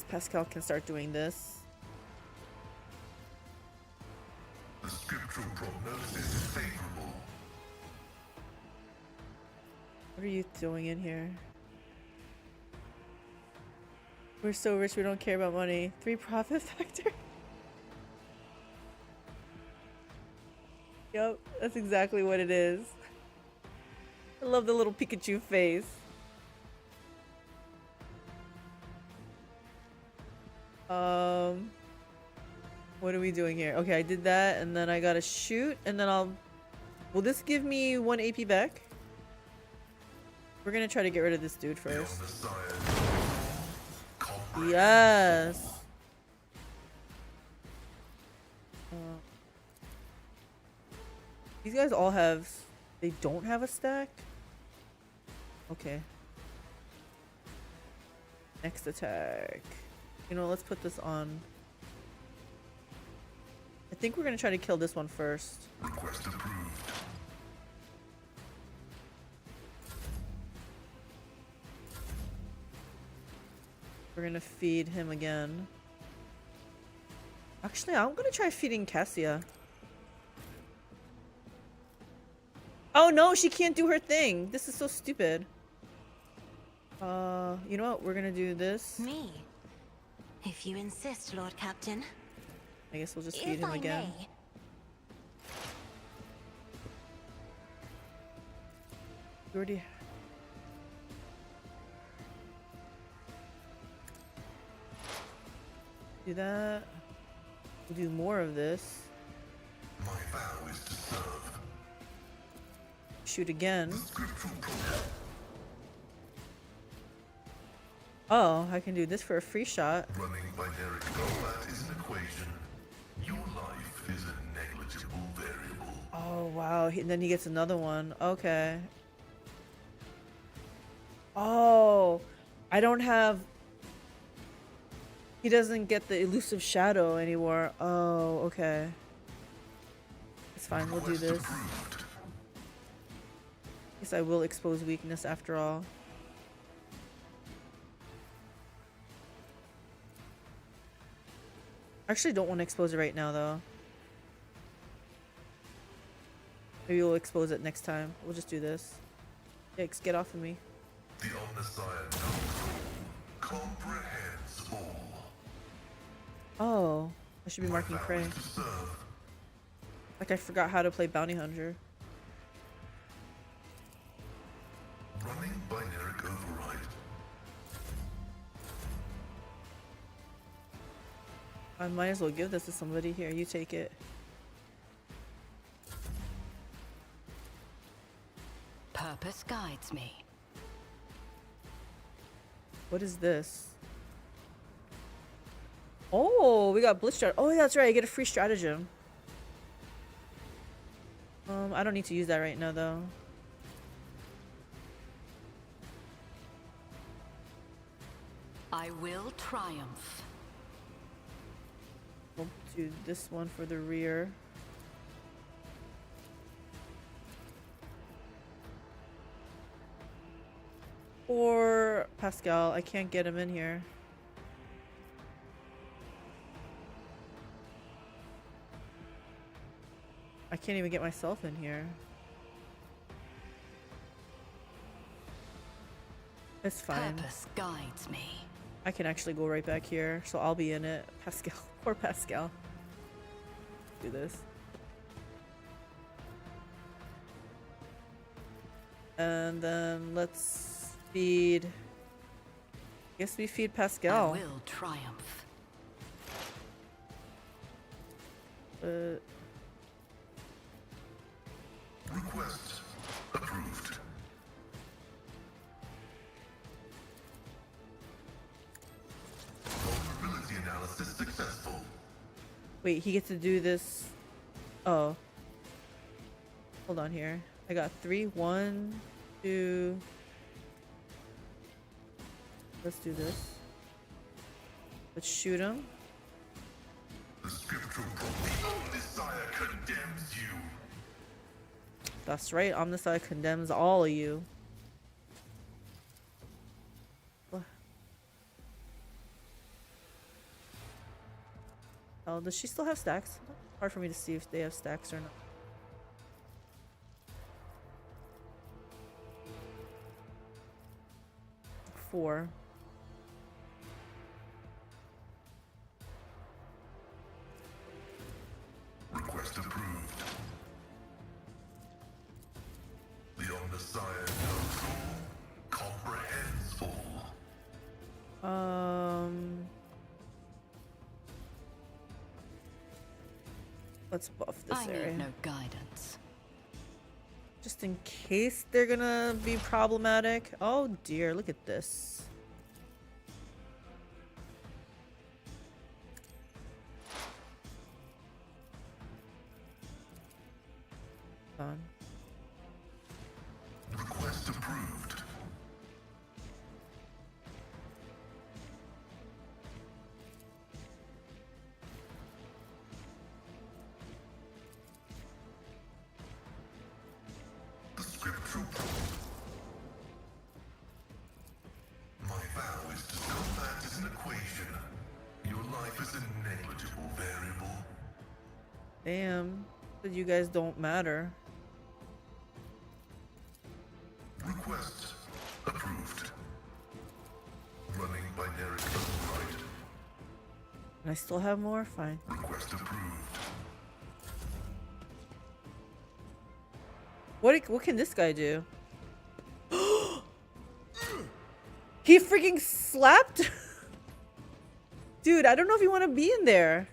Pascal can start doing this. The scriptural prognosis is favorable. What are you doing in here? We're so rich we don't care about money. 3 profit factor? Yup, that's exactly what it is. I love the little Pikachu face. What are we doing here? Okay, I did that, and then I gotta shoot, and then I'll... Will this give me 1 AP back? We're gonna try to get rid of this dude first. Yes! These guys all have... They don't have a stack? Okay. Next attack. You know, let's put this on. I think we're gonna try to kill this one first. Request approved. We're gonna feed him again. Actually, I'm gonna try feeding Cassia. Oh no, she can't do her thing. This is so stupid. You know what? We're gonna do this. Me? If you insist, Lord Captain. I guess we'll just feed him again. May. We already... Do that. We'll do more of this. My vow is to serve. Shoot again. Oh, I can do this for a free shot. Running binary combat is an equation. Your life is a negligible variable. Oh, wow. And then he gets another one. Okay. Oh, I don't have... He doesn't get the elusive shadow anymore. Oh, okay. It's fine. We'll do this. Guess I will expose weakness after all. I actually don't want to expose it right now, though. Maybe we'll expose it next time. We'll just do this. Yikes, get off of me. The Omnissiah knows all, comprehends all. Oh, I should be marking My vow prey. is to serve. Like I forgot how to play bounty hunter. Running binary override. I might as well give this to somebody. Here, you take it. Purpose guides me. What is this? Oh, we got blitz strat. Oh, that's right. I get a free stratagem. I don't need to use that right now, though. I will triumph. We'll do this one for the rear. Or Pascal. I can't get him in here. I can't even get myself in here. It's fine. Purpose guides me. I can actually go right back here, so I'll be in it. Pascal. Poor Pascal. Do this. And then let's feed... Guess we feed Pascal. I will triumph. Request approved. Vulnerability analysis successful. Wait, he gets to do this. Oh. Hold on here. I got 3. 1, 2. Let's do this. Let's shoot him. The scriptural Omnissiah condemns you. That's right. Omnissiah condemns all of you. What? Oh, does she still have stacks? Hard for me to see if they have stacks or not. Four. Request approved. The Omnissiah knows all, comprehends all. Let's buff this I area. need no guidance. Just in case they're gonna be problematic. Oh dear, look at this. Done. Request approved. The scriptural My vow is to combat as an equation. Your life is a negligible variable. Damn. That you guys don't matter. Request approved. Running binary override. And I still have more? Fine. Request approved. What can this guy do? He freaking slapped? Dude, I don't know if you want to be in there.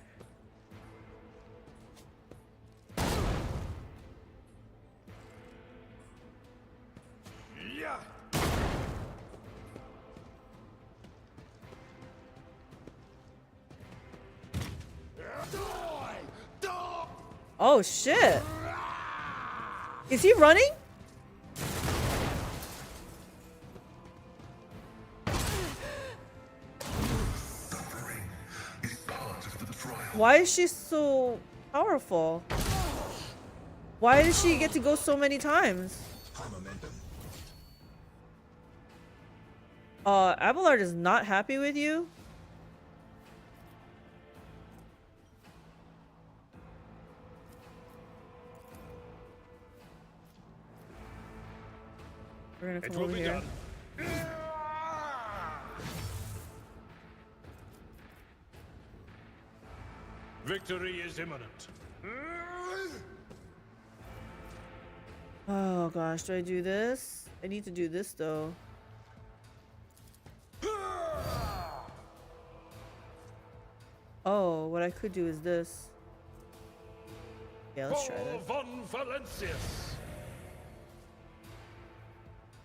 Oh shit! Is he running? Suffering is part of the trial. Why is she so powerful? Why does she get to go so many times? Abelard is not happy with you? We're gonna It come will over be here. done. Victory is imminent. Oh gosh, do I do this? I need to do this though. Oh, what I could do is this. Yeah, let's try Paul this. von Valencius.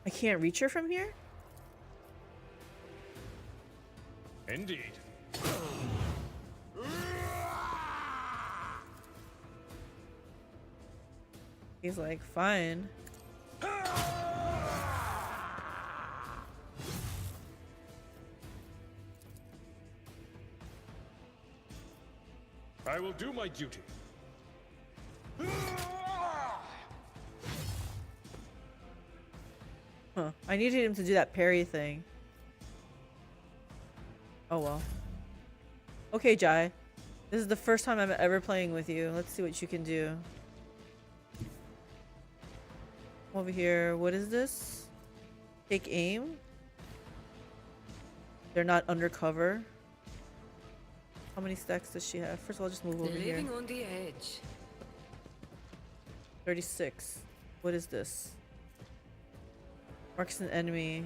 I can't reach her from here? Indeed. He's like, fine. I will do my duty. Huh. I needed him to do that parry thing. Oh well. Okay, Jai. This is the first time I'm ever playing with you. Let's see what you can do. Over here. What is this? Take aim. They're not undercover. How many stacks does she have? First of all, just move over here. Living on the edge. 36. What is this? Marks an enemy.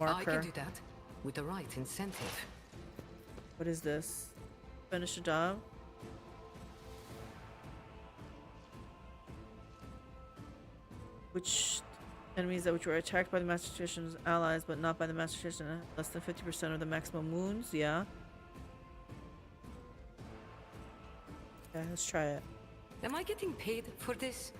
I Marker. can do that with the right incentive. What is this? Finish the job. Which enemies that which were attacked by the Master Magician's allies but not by the Master Magician less than 50% of the maximum wounds? Yeah. Okay, let's try it. Am I getting paid for this?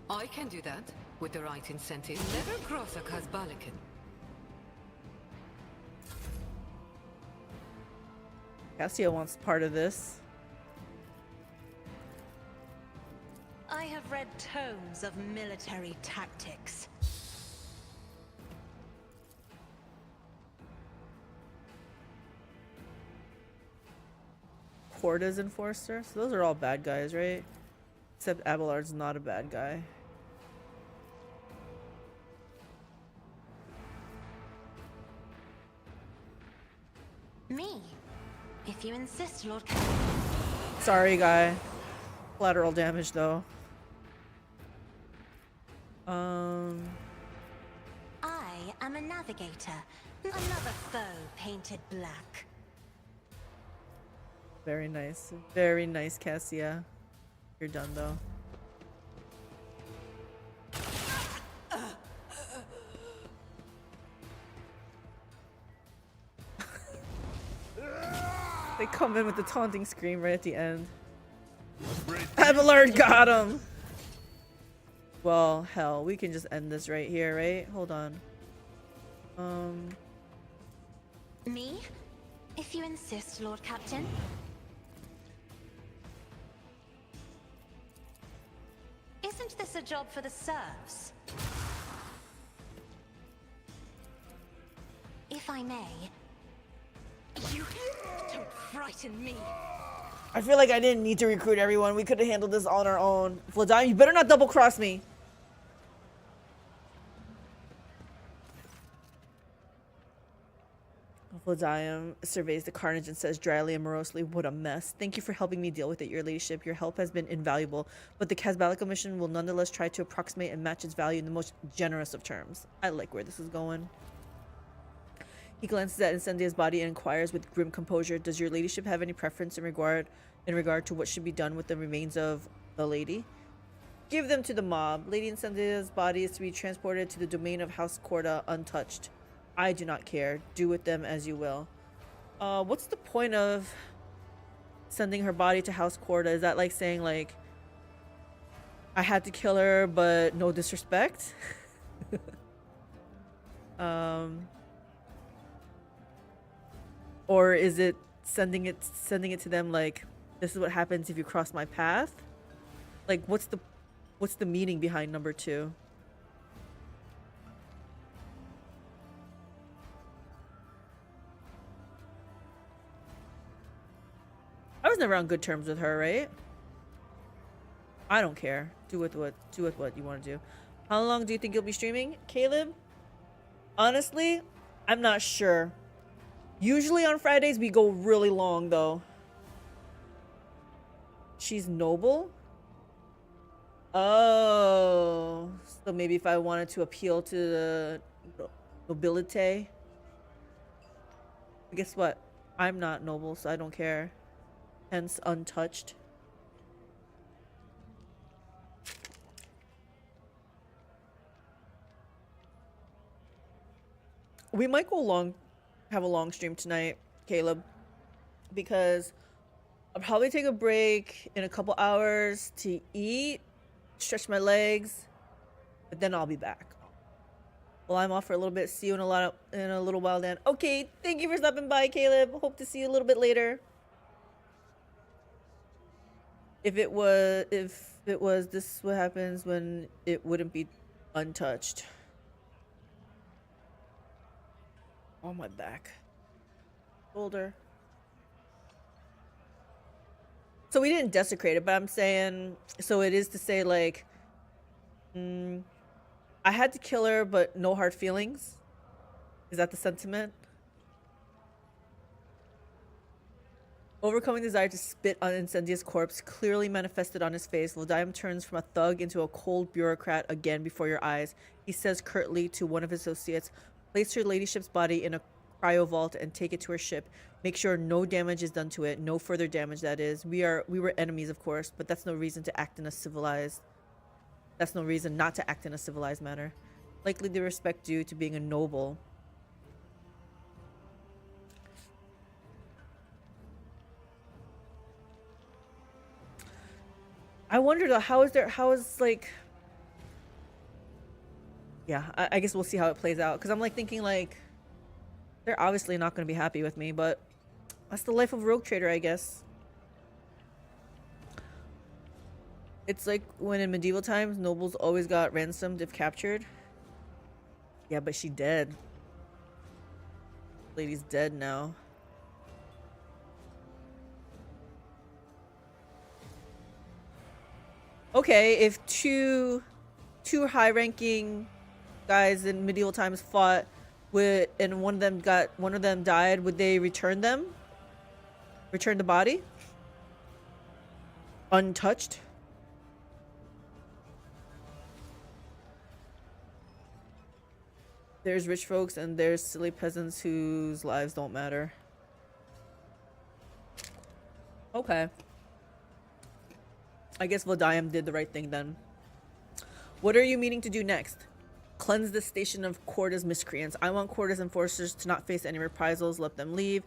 I can do that with the right incentive. Never cross a Kazbalikan. Cassia wants part of this. I have read tomes of military tactics. Horda's Enforcer. So those are all bad guys, right? Except Abelard's not a bad guy. Me? If you insist, Lord. Sorry, guy. Collateral damage, though. I am a navigator. Another foe painted black. Very nice. Very nice, Cassia. You're done, though. They come in with the taunting scream right at the end. Abelard got him! Well, hell, we can just end this right here, right? Hold on. Me? If you insist, Lord Captain. Isn't this a job for the serfs? If I may. You don't frighten me. I feel like I didn't need to recruit everyone. We could have handled this on our own. Vladimir, you better not double cross me. Vladimir surveys the carnage and says dryly and morosely, "What a mess. Thank you for helping me deal with it, your ladyship. Your help has been invaluable, but the Kazbalica mission will nonetheless try to approximate and match its value in the most generous of terms." I like where this is going. He glances at Incendia's body and inquires with grim composure, "Does your ladyship have any preference in regard to what should be done with the remains of the lady?" "Give them to the mob. Lady Incendia's body is to be transported to the domain of House Corda untouched. I do not care. Do with them as you will." What's the point of sending her body to House Corda? Is that like saying like, I had to kill her, but no disrespect? Or is it sending it to them like, this is what happens if you cross my path? Like, what's the meaning behind number 2? I was never on good terms with her, right? I don't care. Do with what you want to do. How long do you think you'll be streaming, Caleb? Honestly, I'm not sure. Usually on Fridays we go really long though. She's noble? Oh, so maybe if I wanted to appeal to the nobility. Guess what? I'm not noble, so I don't care. Hence untouched. We might have a long stream tonight, Caleb, because I'll probably take a break in a couple hours to eat, stretch my legs, but then I'll be back. Well, I'm off for a little bit. See you in a little while then. Okay, thank you for stopping by, Caleb. Hope to see you a little bit later. If it was this what happens when it wouldn't be untouched. On my back. Shoulder. So we didn't desecrate it, but I'm saying, so it is to say like, I had to kill her, but no hard feelings. Is that the sentiment? Overcoming desire to spit on Incendia's corpse clearly manifested on his face, Lodium turns from a thug into a cold bureaucrat again before your eyes. He says curtly to one of his associates, "Place your ladyship's body in a cryo vault and take it to her ship. Make sure no damage is done to it. No further damage, that is. We were enemies, of course, but that's no reason to act in a civilized... That's no reason not to act in a civilized manner. Likely the respect due to being a noble." I wonder though, how is like... Yeah, I guess we'll see how it plays out. Because I'm like thinking like, they're obviously not going to be happy with me, but that's the life of Rogue Trader, I guess. It's like when in medieval times, nobles always got ransomed if captured. Yeah, but she dead. Lady's dead now. Okay, if two high-ranking guys in medieval times fought with, and one of them died, would they return them? Return the body? Untouched? There's rich folks and there's silly peasants whose lives don't matter. Okay. I guess Vladium did the right thing then. What are you meaning to do next? Cleanse the station of Corda's miscreants. I want Corda's enforcers to not face any reprisals. Let them leave.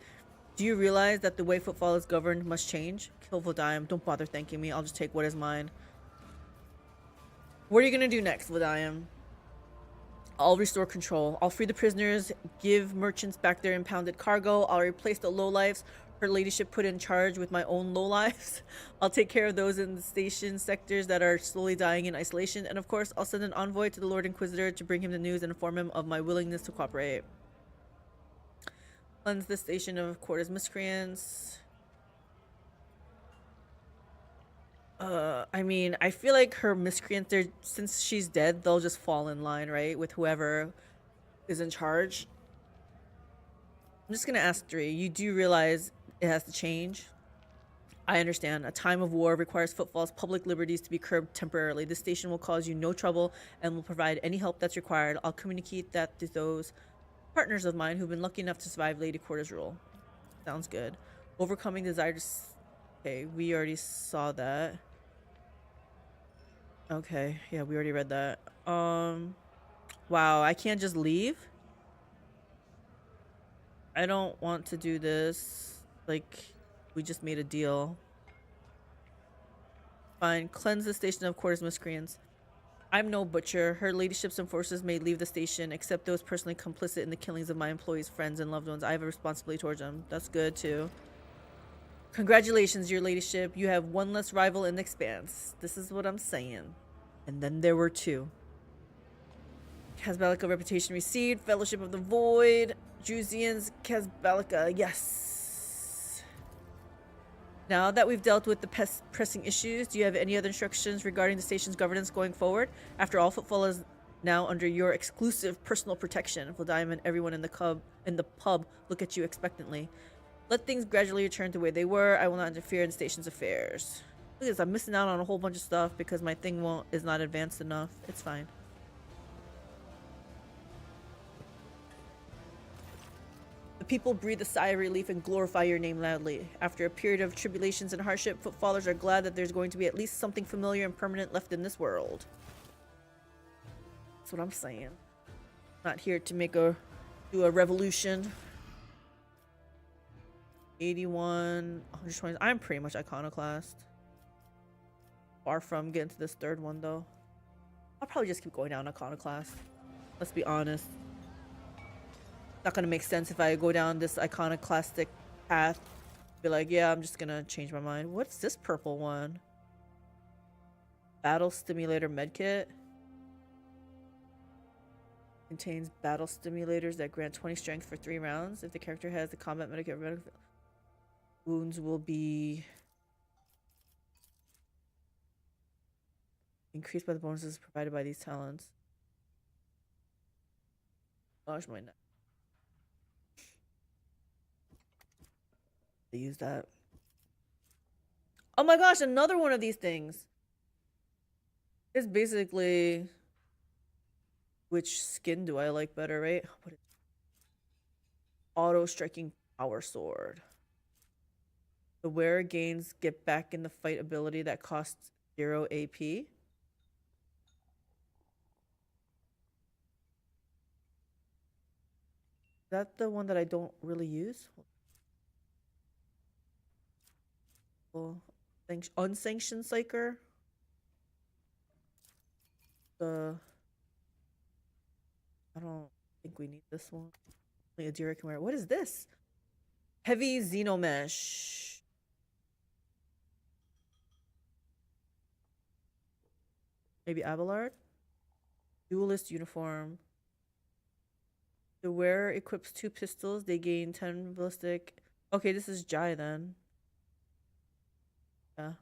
Do you realize that the way Footfall is governed must change? Kill Vladium. Don't bother thanking me. I'll just take what is mine. What are you gonna do next, Vladium? I'll restore control. I'll free the prisoners, give merchants back their impounded cargo. I'll replace the lowlifes her ladyship put in charge with my own lowlifes. I'll take care of those in the station sectors that are slowly dying in isolation. And of course, I'll send an envoy to the Lord Inquisitor to bring him the news and inform him of my willingness to cooperate. Cleanse the station of Corda's miscreants. I mean, I feel like her miscreants, since she's dead, they'll just fall in line, right? With whoever is in charge. I'm just gonna ask 3. You do realize it has to change? I understand. A time of war requires Footfall's public liberties to be curbed temporarily. This station will cause you no trouble and will provide any help that's required. I'll communicate that to those partners of mine who've been lucky enough to survive Lady Quarter's rule. Sounds good. Overcoming desire to... Okay, we already saw that. Okay, yeah, we already read that. Wow, I can't just leave? I don't want to do this. Like, we just made a deal. Fine, cleanse the station of Quarter's miscreants. I'm no butcher. Her ladyships and forces may leave the station, except those personally complicit in the killings of my employees, friends, and loved ones. I have a responsibility towards them. That's good, too. Congratulations, your ladyship. You have one less rival in the Expanse. This is what I'm saying. And then there were two. Casbalica reputation received. Fellowship of the Void. Drusians, Casbalica. Yes. Now that we've dealt with the pressing issues, do you have any other instructions regarding the station's governance going forward? After all, Footfall is now under your exclusive personal protection. Vladium and everyone in the pub look at you expectantly. Let things gradually return to where they were. I will not interfere in the station's affairs. Look at this, I'm missing out on a whole bunch of stuff because my thing is not advanced enough. It's fine. The people breathe a sigh of relief and glorify your name loudly. After a period of tribulations and hardship, Footfallers are glad that there's going to be at least something familiar and permanent left in this world. That's what I'm saying. Not here to do a revolution. 81, 120. I'm pretty much iconoclast. Far from getting to this third one though. I'll probably just keep going down iconoclast. Let's be honest. Not gonna make sense if I go down this iconoclastic path. Be like, yeah, I'm just gonna change my mind. What's this purple one? Battle Stimulator Medkit. Contains battle stimulators that grant 20 strength for 3 rounds. If the character has the combat medikit, wounds will be increased by the bonuses provided by these talents. Gosh, my neck. They use that. Oh my gosh, another one of these things. It's basically which skin do I like better, right? What is auto striking power sword. The wearer gains get back in the fight ability that costs 0 AP. Is that the one that I don't really use? Well, unsanctioned Psyker. I don't think we need this one. Only Adira can wear it. What is this? Heavy Xenomesh. Maybe Abelard? Duelist uniform. The wearer equips 2 pistols. They gain 10 ballistic. Okay, this is Jai then. Yeah.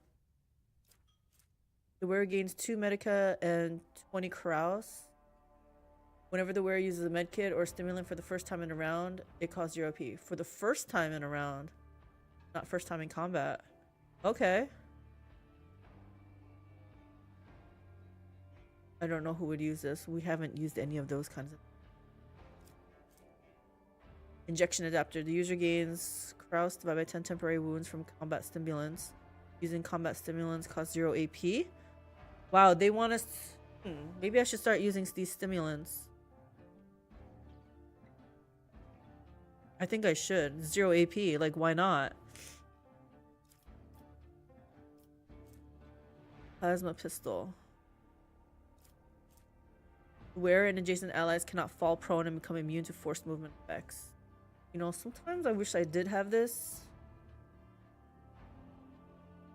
The wearer gains 2 medica and 20 carouse. Whenever the wearer uses a medkit or stimulant for the first time in a round, it costs 0 AP. For the first time in a round. Not first time in combat. Okay. I don't know who would use this. We haven't used any of those kinds of... Injection adapter. The user gains carouse divided by 10 temporary wounds from combat stimulants. Using combat stimulants costs 0 AP. Wow, they want us... maybe I should start using these stimulants. I think I should. 0 AP. Like, why not? Plasma pistol. Wearer and adjacent allies cannot fall prone and become immune to forced movement effects. You know, sometimes I wish I did have this.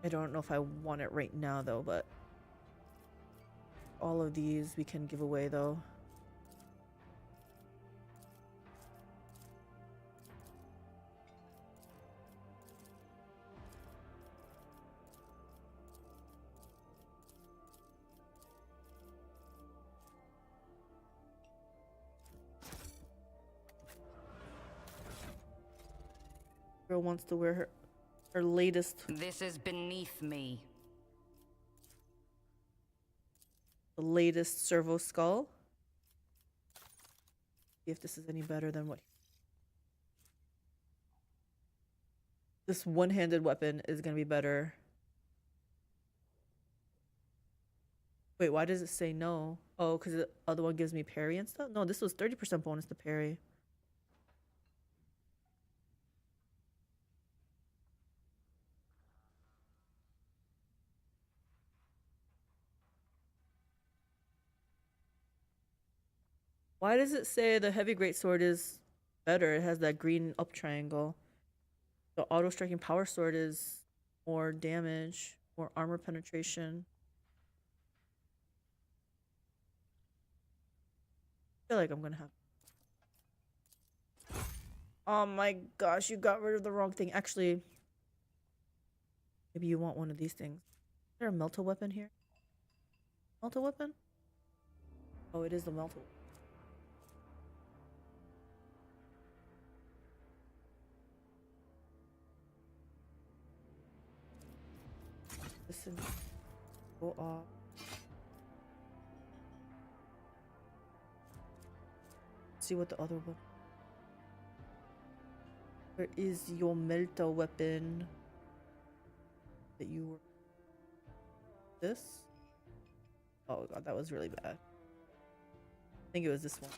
I don't know if I want it right now, though, but... all of these we can give away, though. Girl wants to wear her latest. This is beneath me. The latest servo skull. See if this is any better than what. This one-handed weapon is gonna be better. Wait, why does it say no? Oh, because the other one gives me parry and stuff? No, this was 30% bonus to parry. Why does it say the heavy greatsword is better? It has that green up triangle. The auto striking power sword is more damage, more armor penetration. I feel like I'm gonna have. Oh my gosh, you got rid of the wrong thing. Actually, maybe you want one of these things. Is there a melta weapon here? Melta weapon? Oh, it is the melta. Listen. Go off. See what the other one. Where is your melta weapon that you were? This? Oh god, that was really bad. I think it was this one.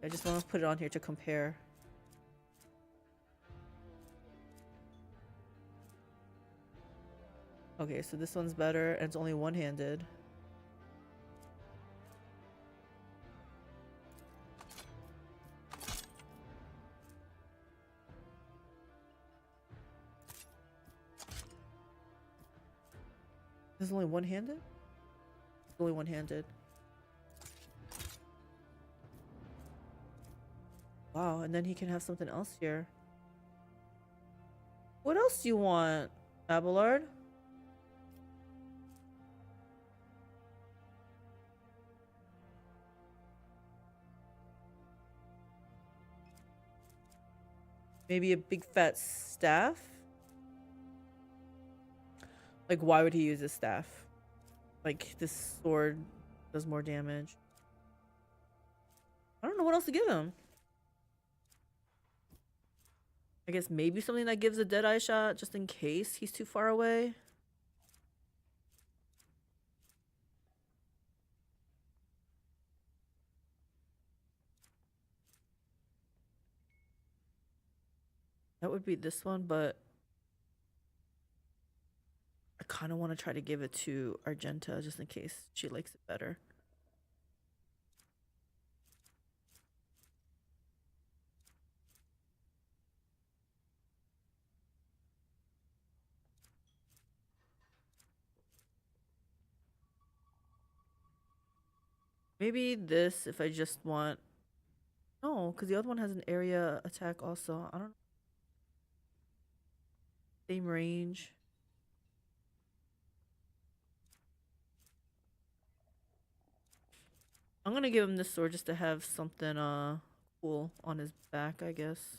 I just want to put it on here to compare. Okay, so this one's better and it's only one-handed. This is only one-handed? It's only one-handed. Wow, and then he can have something else here. What else do you want, Abelard? Maybe a big fat staff? Like, why would he use a staff? Like, this sword does more damage. I don't know what else to give him. I guess maybe something that gives a dead-eye shot just in case he's too far away. That would be this one, but I kind of want to try to give it to Argenta just in case she likes it better. Maybe this if I just want... No, because the other one has an area attack also. I don't know. Same range. I'm gonna give him this sword just to have something cool on his back, I guess.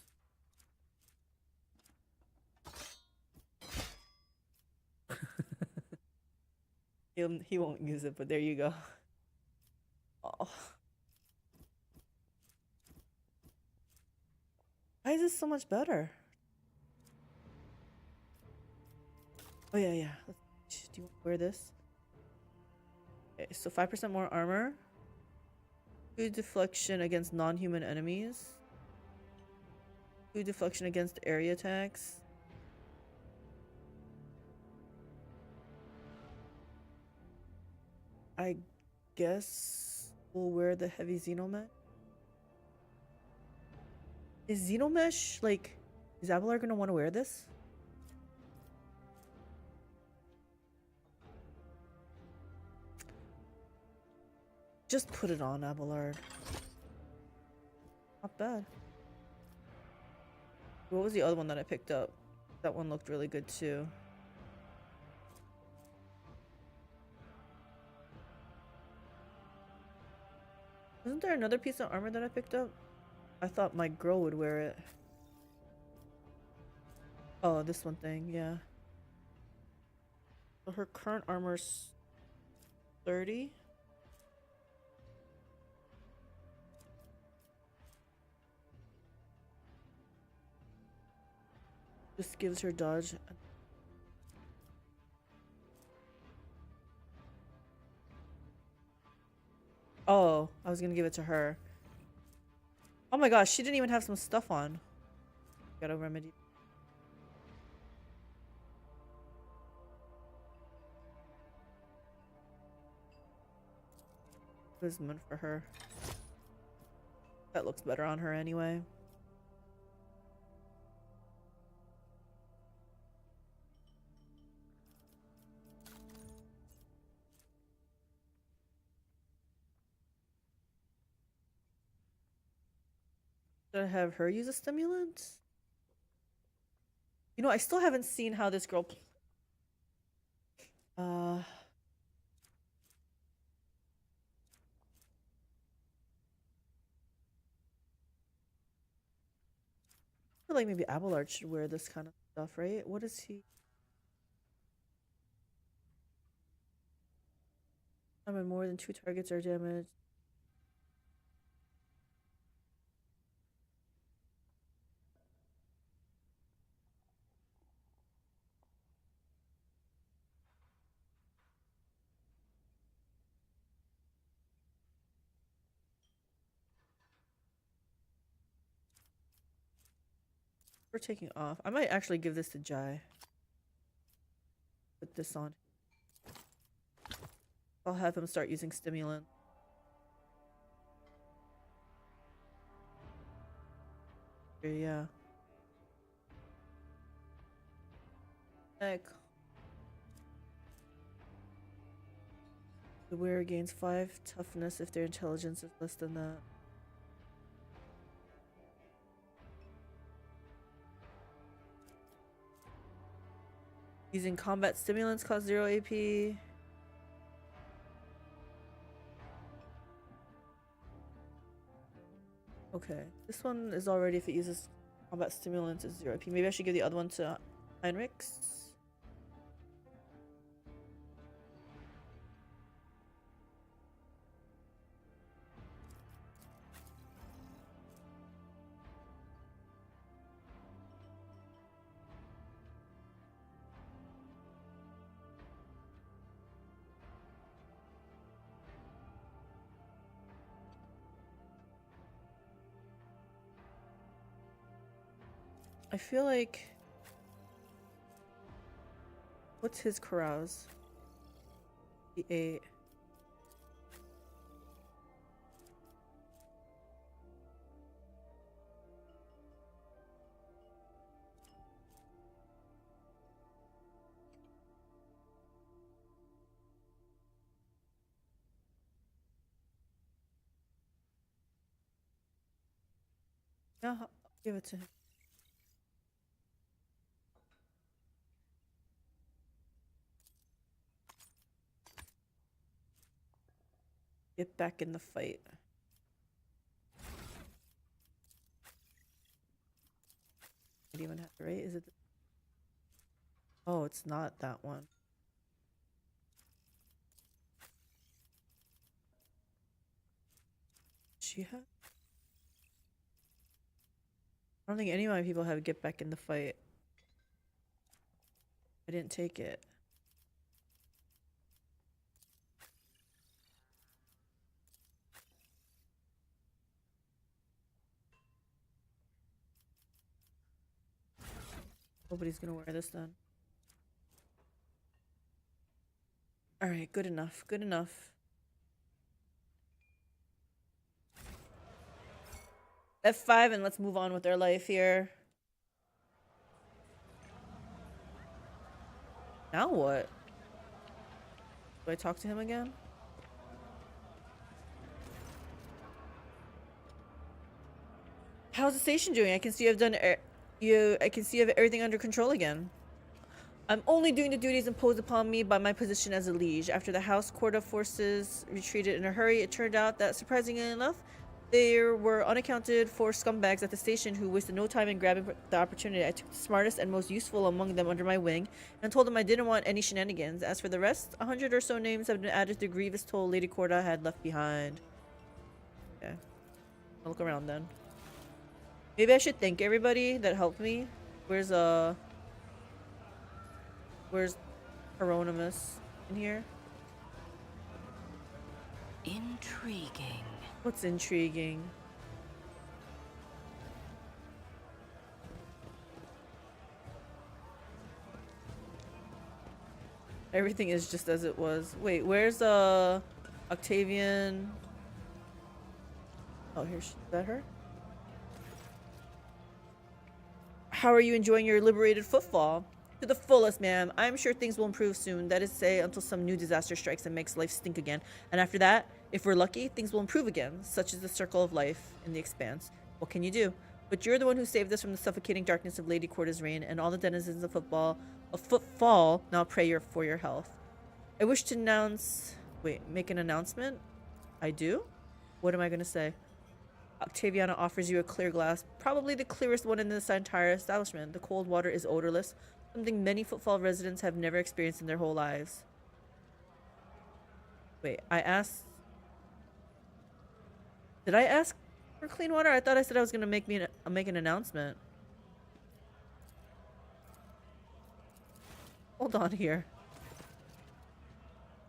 He won't use it, but there you go. Oh. Why is this so much better? Oh yeah, yeah. Do you want to wear this? Okay, so 5% more armor. 2 deflection against non-human enemies. 2 deflection against area attacks. I guess we'll wear the heavy xenomesh. Is xenomesh, like, is Abelard gonna want to wear this? Just put it on, Abelard. Not bad. What was the other one that I picked up? That one looked really good too. Wasn't there another piece of armor that I picked up? I thought my girl would wear it. Oh, this one thing, yeah. So her current armor's 30. Just gives her dodge. Oh, I was gonna give it to her. Oh my gosh, she didn't even have some stuff on. Gotta remedy. Was meant for her. That looks better on her anyway. Should I have her use a stimulant? You know, I still haven't seen how this girl. I feel like maybe Abelard should wear this kind of stuff, right? What is he? I mean, more than 2 targets are damaged. We're taking off. I might actually give this to Jai. Put this on. I'll have him start using stimulant. Yeah. Heck. The wearer gains 5 toughness if their intelligence is less than that. Using combat stimulants costs 0 AP. Okay, this one is already, if it uses combat stimulants, is 0 AP. Maybe I should give the other one to Heinrichs. I feel like... What's his carouse? The 8. Yeah, I'll give it to him. Get back in the fight. I don't even have to, right? Is it? Oh, it's not that one. She had? I don't think any of my people have get back in the fight. I didn't take it. Nobody's gonna wear this then. Alright, good enough. Good enough. F5 and let's move on with our life here. Now what? Do I talk to him again? How's the station doing? I can see I've done I can see you have everything under control again. I'm only doing the duties imposed upon me by my position as a liege. After the House Corda forces retreated in a hurry, it turned out that, surprisingly enough, there were unaccounted for scumbags at the station who wasted no time in grabbing the opportunity. I took the smartest and most useful among them under my wing and told them I didn't want any shenanigans. As for the rest, 100 or so names have been added to the grievous toll Lady Corda had left behind. Okay. I'll look around then. Maybe I should thank everybody that helped me. Where's Where's Hieronymus? In here? Intriguing. What's intriguing? Everything is just as it was. Wait, where's Octavian? Oh, is that her? How are you enjoying your liberated footfall? To the fullest, ma'am. I'm sure things will improve soon. That is to say, until some new disaster strikes and makes life stink again. And after that, if we're lucky, things will improve again. Such is the circle of life in the expanse. What can you do? But you're the one who saved us from the suffocating darkness of Lady Corda's reign, and all the denizens of footfall now pray for your health. I wish to announce... Wait, make an announcement? I do? What am I going to say? Octaviana offers you a clear glass, probably the clearest one in this entire establishment. The cold water is odorless, something many footfall residents have never experienced in their whole lives. Wait, I asked... Did I ask for clean water? I thought I said I was going to make an announcement. Hold on here.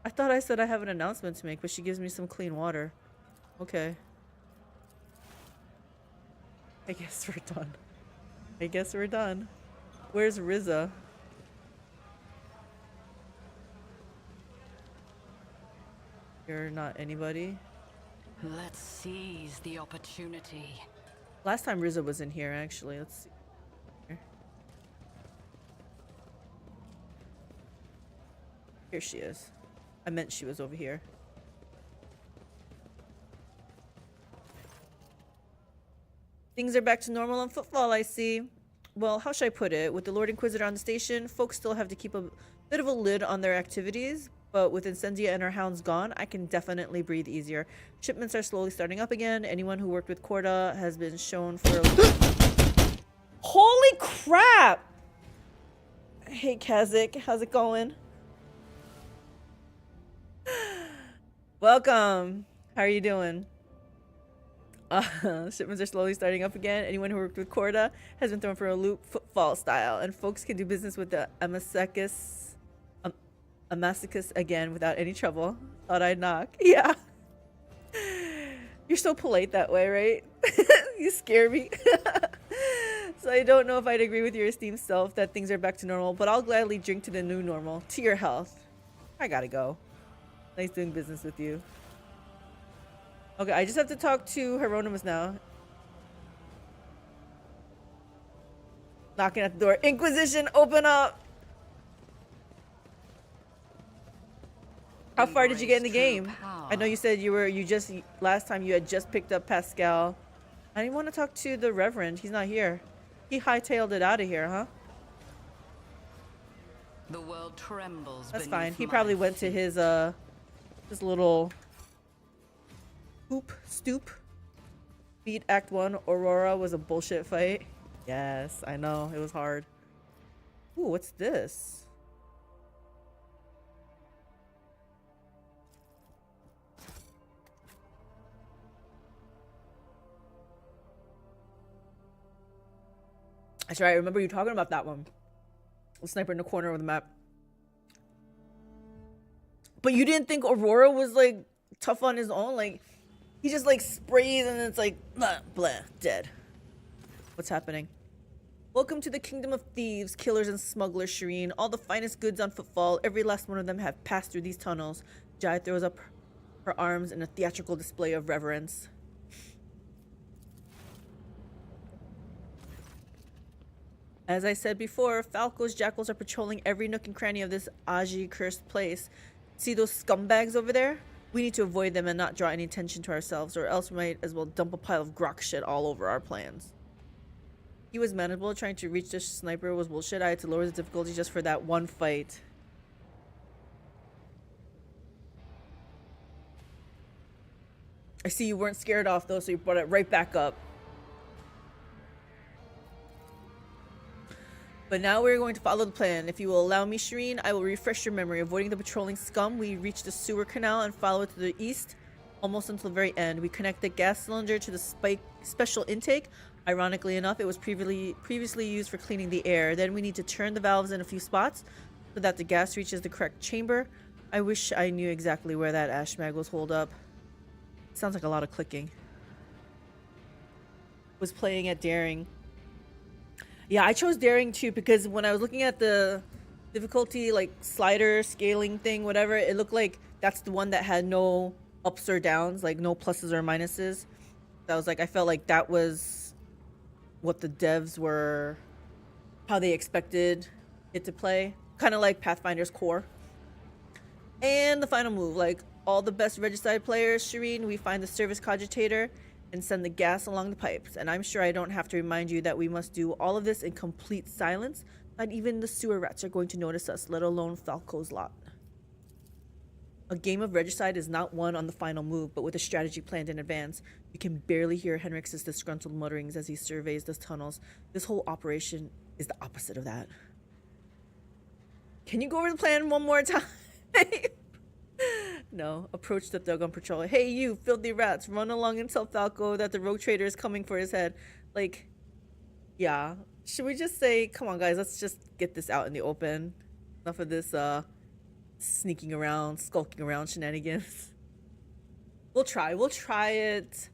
I thought I said I have an announcement to make, but she gives me some clean water. Okay. I guess we're done. I guess we're done. Where's Riza? You're not anybody. Let's seize the opportunity. Last time Riza was in here, actually. Let's see. Here she is. I meant she was over here. Things are back to normal on footfall, I see. Well, how should I put it? With the Lord Inquisitor on the station, folks still have to keep a bit of a lid on their activities. But with Incendia and her hounds gone, I can definitely breathe easier. Shipments are slowly starting up again. Anyone who worked with Corda has been shown for a... Holy crap! Hey, Kazik. How's it going? Welcome. How are you doing? Shipments are slowly starting up again. Anyone who worked with Corda has been thrown for a loop, footfall style, and folks can do business with the Amassicus again without any trouble. Thought I'd knock. Yeah. You're so polite that way, right? You scare me. So I don't know if I'd agree with your esteemed self that things are back to normal, but I'll gladly drink to the new normal. To your health. I gotta go. Nice doing business with you. Okay, I just have to talk to Hieronymus now. Knocking at the door. Inquisition, open up! How far did you get in the game? I know you said last time you had just picked up Pascal. I didn't want to talk to the Reverend. He's not here. He hightailed it out of here, huh? The world trembles. That's fine. He probably went to his little stoop. Beat Act 1. Aurora was a bullshit fight. Yes, I know. It was hard. Ooh, what's this? That's right. I remember you talking about that one. The sniper in the corner of the map. But you didn't think Aurora was like tough on his own? Like he just like sprays and it's like blah, blah, dead. What's happening? Welcome to the kingdom of thieves, killers, and smugglers, Shireen. All the finest goods on footfall. Every last one of them have passed through these tunnels. Jai throws up her arms in a theatrical display of reverence. As I said before, Falco's jackals are patrolling every nook and cranny of this Aji-cursed place. See those scumbags over there? We need to avoid them and not draw any attention to ourselves, or else we might as well dump a pile of grok shit all over our plans. He was manageable. Trying to reach the sniper was bullshit. I had to lower the difficulty just for that one fight. I see you weren't scared off though, so you brought it right back up. But now we're going to follow the plan. If you will allow me, Shireen, I will refresh your memory. Avoiding the patrolling scum, we reach the sewer canal and follow it to the east, almost until the very end. We connect the gas cylinder to the special intake. Ironically enough, it was previously used for cleaning the air. Then we need to turn the valves in a few spots so confident that the gas reaches the correct chamber. I wish I knew exactly where that ash mag was holed up. Sounds like a lot of clicking. Was playing at daring. Yeah, I chose daring too because when I was looking at the difficulty like slider scaling thing, whatever, it looked like that's the one that had no ups or downs, like no pluses or minuses. So I was like, I felt like that was what the devs were, how they expected it to play, kind of like Pathfinder's core. And the final move, like all the best regicide players, Shireen, we find the service cogitator and send the gas along the pipes. And I'm sure I don't have to remind you that we must do all of this in complete silence. Not even the sewer rats are going to notice us, let alone Falco's lot. A game of regicide is not won on the final move, but with a strategy planned in advance. You can barely hear Henrix's disgruntled mutterings as he surveys the tunnels. This whole operation is the opposite of that. Can you go over the plan one more time? No. Approach the thug on patrol. Hey, you filthy rats, run along and tell Falco that the rogue trader is coming for his head. Like, yeah. Should we just say, come on, guys, let's just get this out in the open? Enough of this, sneaking around, skulking around shenanigans. We'll try it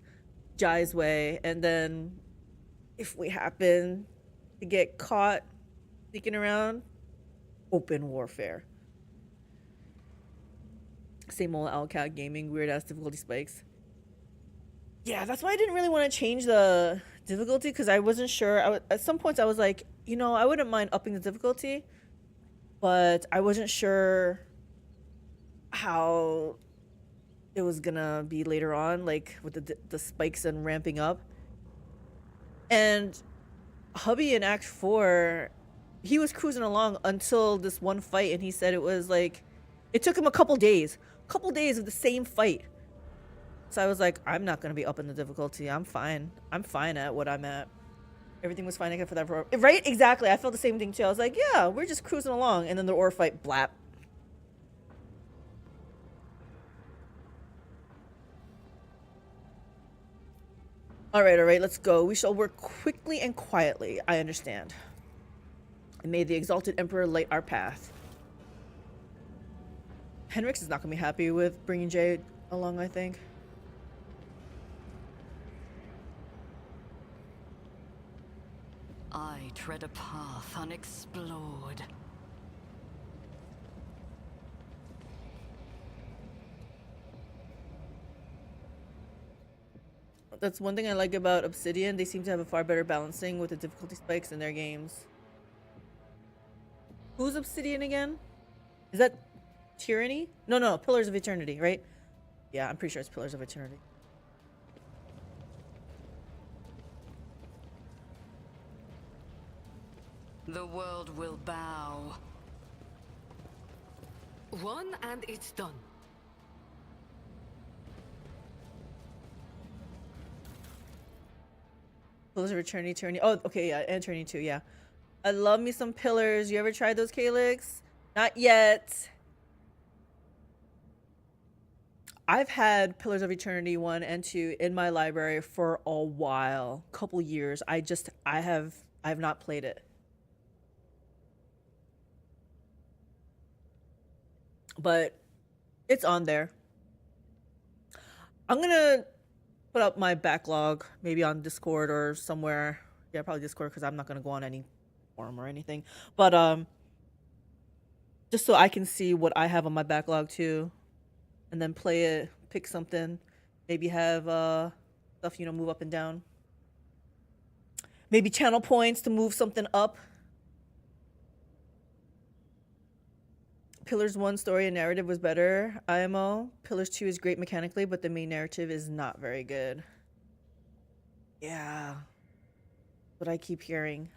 Jai's way, and then if we happen to get caught sneaking around, open warfare. Same old Owlcat gaming, weird ass difficulty spikes. Yeah, that's why I didn't really want to change the difficulty, because I wasn't sure. At some points I was like, you know, I wouldn't mind upping the difficulty, but I wasn't sure how it was gonna be later on, like with the spikes and ramping up. And hubby in Act 4, he was cruising along until this one fight, and he said it was like, it took him a couple days of the same fight. So I was like, I'm not gonna be up in the difficulty. I'm fine at what I'm at. Everything was fine except for that, right? Exactly. I felt the same thing too. I was like, yeah, we're just cruising along, and then the ore fight, blap. All right, let's go. We shall work quickly and quietly. I understand. And may the exalted emperor light our path. Henrix is not gonna be happy with bringing Jade along, I think. I tread a path unexplored. That's one thing I like about Obsidian. They seem to have a far better balancing with the difficulty spikes in their games. Who's Obsidian again? Is that Tyranny? No, Pillars of Eternity, right? Yeah, I'm pretty sure it's Pillars of Eternity. The world will bow. One and it's done. Pillars of Eternity. Oh, okay, yeah, and Eternity 2, yeah. I love me some pillars. You ever tried those, Calyx? Not yet. I've had Pillars of Eternity 1 and 2 in my library for a while, couple years. I have not played it. But it's on there. I'm gonna put up my backlog, maybe on Discord or somewhere. Yeah, probably Discord, because I'm not gonna go on any forum or anything. But just so I can see what I have on my backlog too, and then play it, pick something, maybe have stuff, you know, move up and down. Maybe channel points to move something up. Pillars 1 story and narrative was better. IMO. Pillars 2 is great mechanically, but the main narrative is not very good. Yeah. What I keep hearing.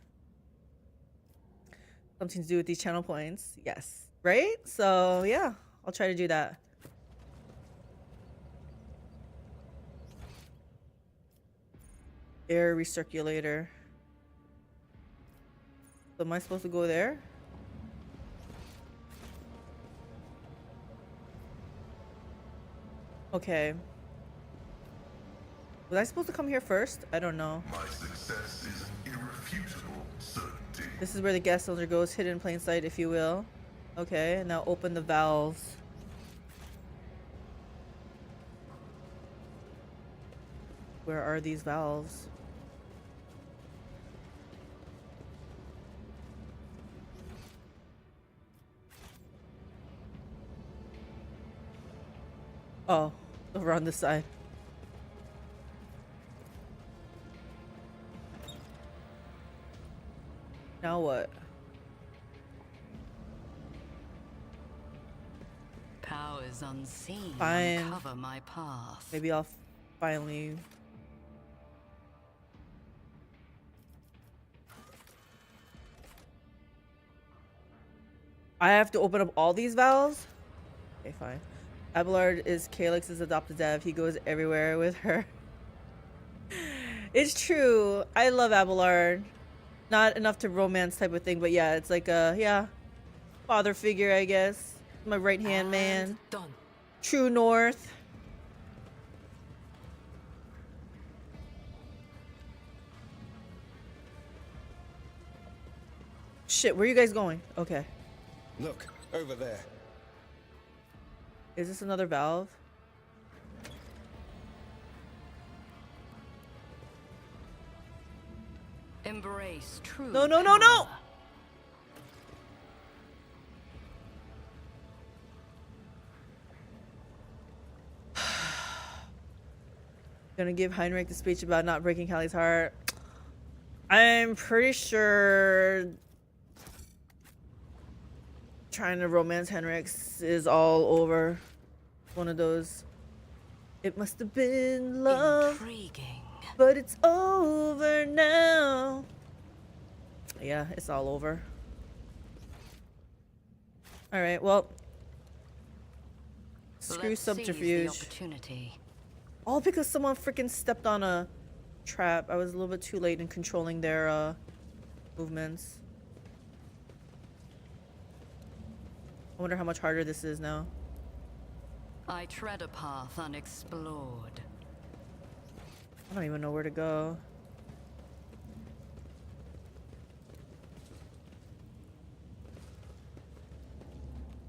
Something to do with these channel points. Yes. Right? So, yeah. I'll try to do that. Air recirculator. So am I supposed to go there? Okay. Was I supposed to come here first? I don't know. My success is an irrefutable certainty. This is where the gas cylinder goes, hidden in plain sight, if you will. Okay, now open the valves. Where are these valves? Oh, over on this side. Now what? Powers unseen Fine. uncover my path. Maybe I'll finally... I have to open up all these valves? Okay, fine. Abelard is Calyx's adopted dev. He goes everywhere with her. It's true. I love Abelard. Not enough to romance type of thing, but yeah, it's like a, yeah, father figure, I guess. My right-hand man. Done. True North. Shit, where are you guys going? Okay. Look, over there. Is this another valve? Embrace true No, no, no, no! power. Gonna give Heinrich the speech about not breaking Callie's heart. I'm pretty sure trying to romance Henrik's is all over. One of those. It must have been love, Intriguing. but it's over now. Yeah, it's all over. All right, well, screw Let's seize the subterfuge. opportunity. All because someone freaking stepped on a trap. I was a little bit too late in controlling their movements. I wonder how much harder this is now. I tread a path unexplored. I don't even know where to go.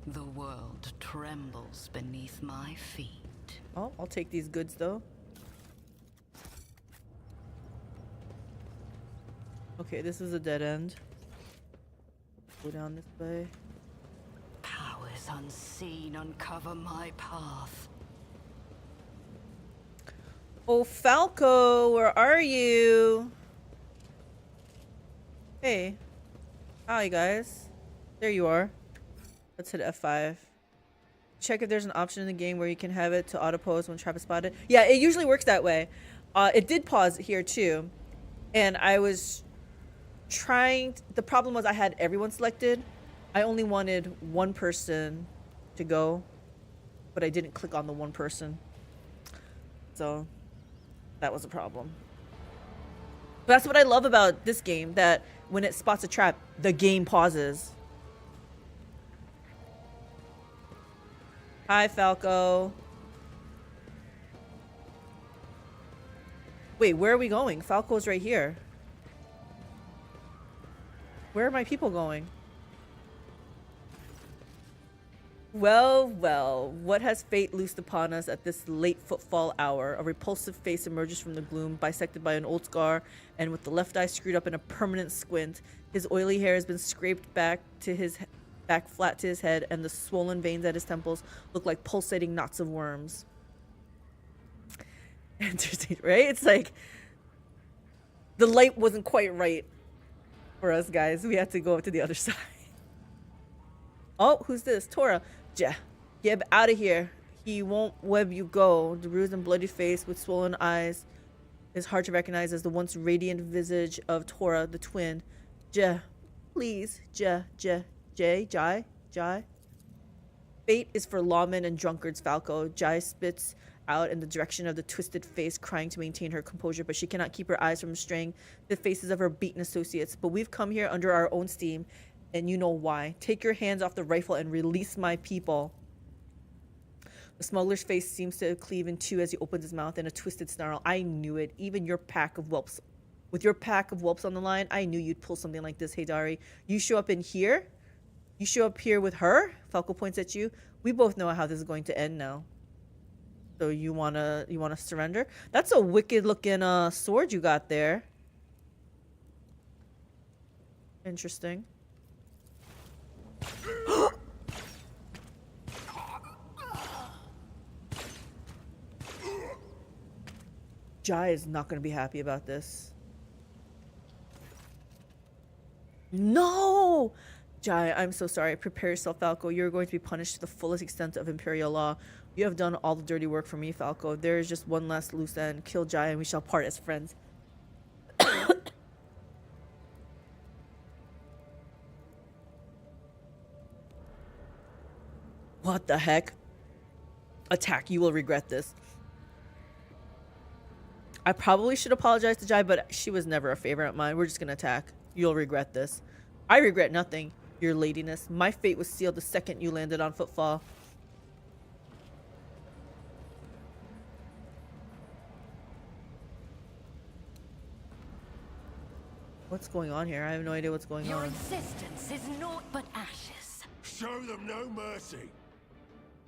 The world trembles beneath my feet. Oh, I'll take these goods though. Okay, this is a dead end. Go down this way. Powers unseen uncover my path. Oh, Falco, where are you? Hey. Hi, guys. There you are. Let's hit F5. Check if there's an option in the game where you can have it to auto-pose when trap is spotted. Yeah, it usually works that way. It did pause here, too. And I was trying... The problem was I had everyone selected. I only wanted one person to go. But I didn't click on the one person. So... that was a problem. But that's what I love about this game, that when it spots a trap, the game pauses. Hi, Falco. Wait, where are we going? Falco's right here. Where are my people going? Well, well, what has fate loosed upon us at this late footfall hour? A repulsive face emerges from the gloom, bisected by an old scar, and with the left eye screwed up in a permanent squint. His oily hair has been scraped back flat to his head, and the swollen veins at his temples look like pulsating knots of worms. Interesting, right? It's like the light wasn't quite right for us guys. We had to go to the other side. Oh, who's this? Tora. Get out of here. He won't web you go. The bruised and bloody face with swollen eyes is hard to recognize as the once radiant visage of Tora, the twin. Please. Jai. Fate is for lawmen and drunkards, Falco. Jai spits out in the direction of the twisted face, crying to maintain her composure, but she cannot keep her eyes from straying the faces of her beaten associates. But we've come here under our own steam, and you know why. Take your hands off the rifle and release my people. The smuggler's face seems to cleave in two as he opens his mouth in a twisted snarl. I knew it. Even your pack of whelps. With your pack of whelps on the line, I knew you'd pull something like this, Haydari. You show up in here? You show up here with her? Falco points at you. We both know how this is going to end now. So you wanna surrender? That's a wicked looking sword you got there. Interesting. Jai is not gonna be happy about this. No! Jai, I'm so sorry. Prepare yourself, Falco. You're going to be punished to the fullest extent of Imperial law. You have done all the dirty work for me, Falco. There is just one last loose end. Kill Jai and we shall part as friends. What the heck? Attack. You will regret this. I probably should apologize to Jai, but she was never a favorite of mine. We're just gonna attack. You'll regret this. I regret nothing. Your ladiness. My fate was sealed the second you landed on Footfall. What's going on here? I have no idea what's going Your on. existence is naught but ashes. Show them no mercy.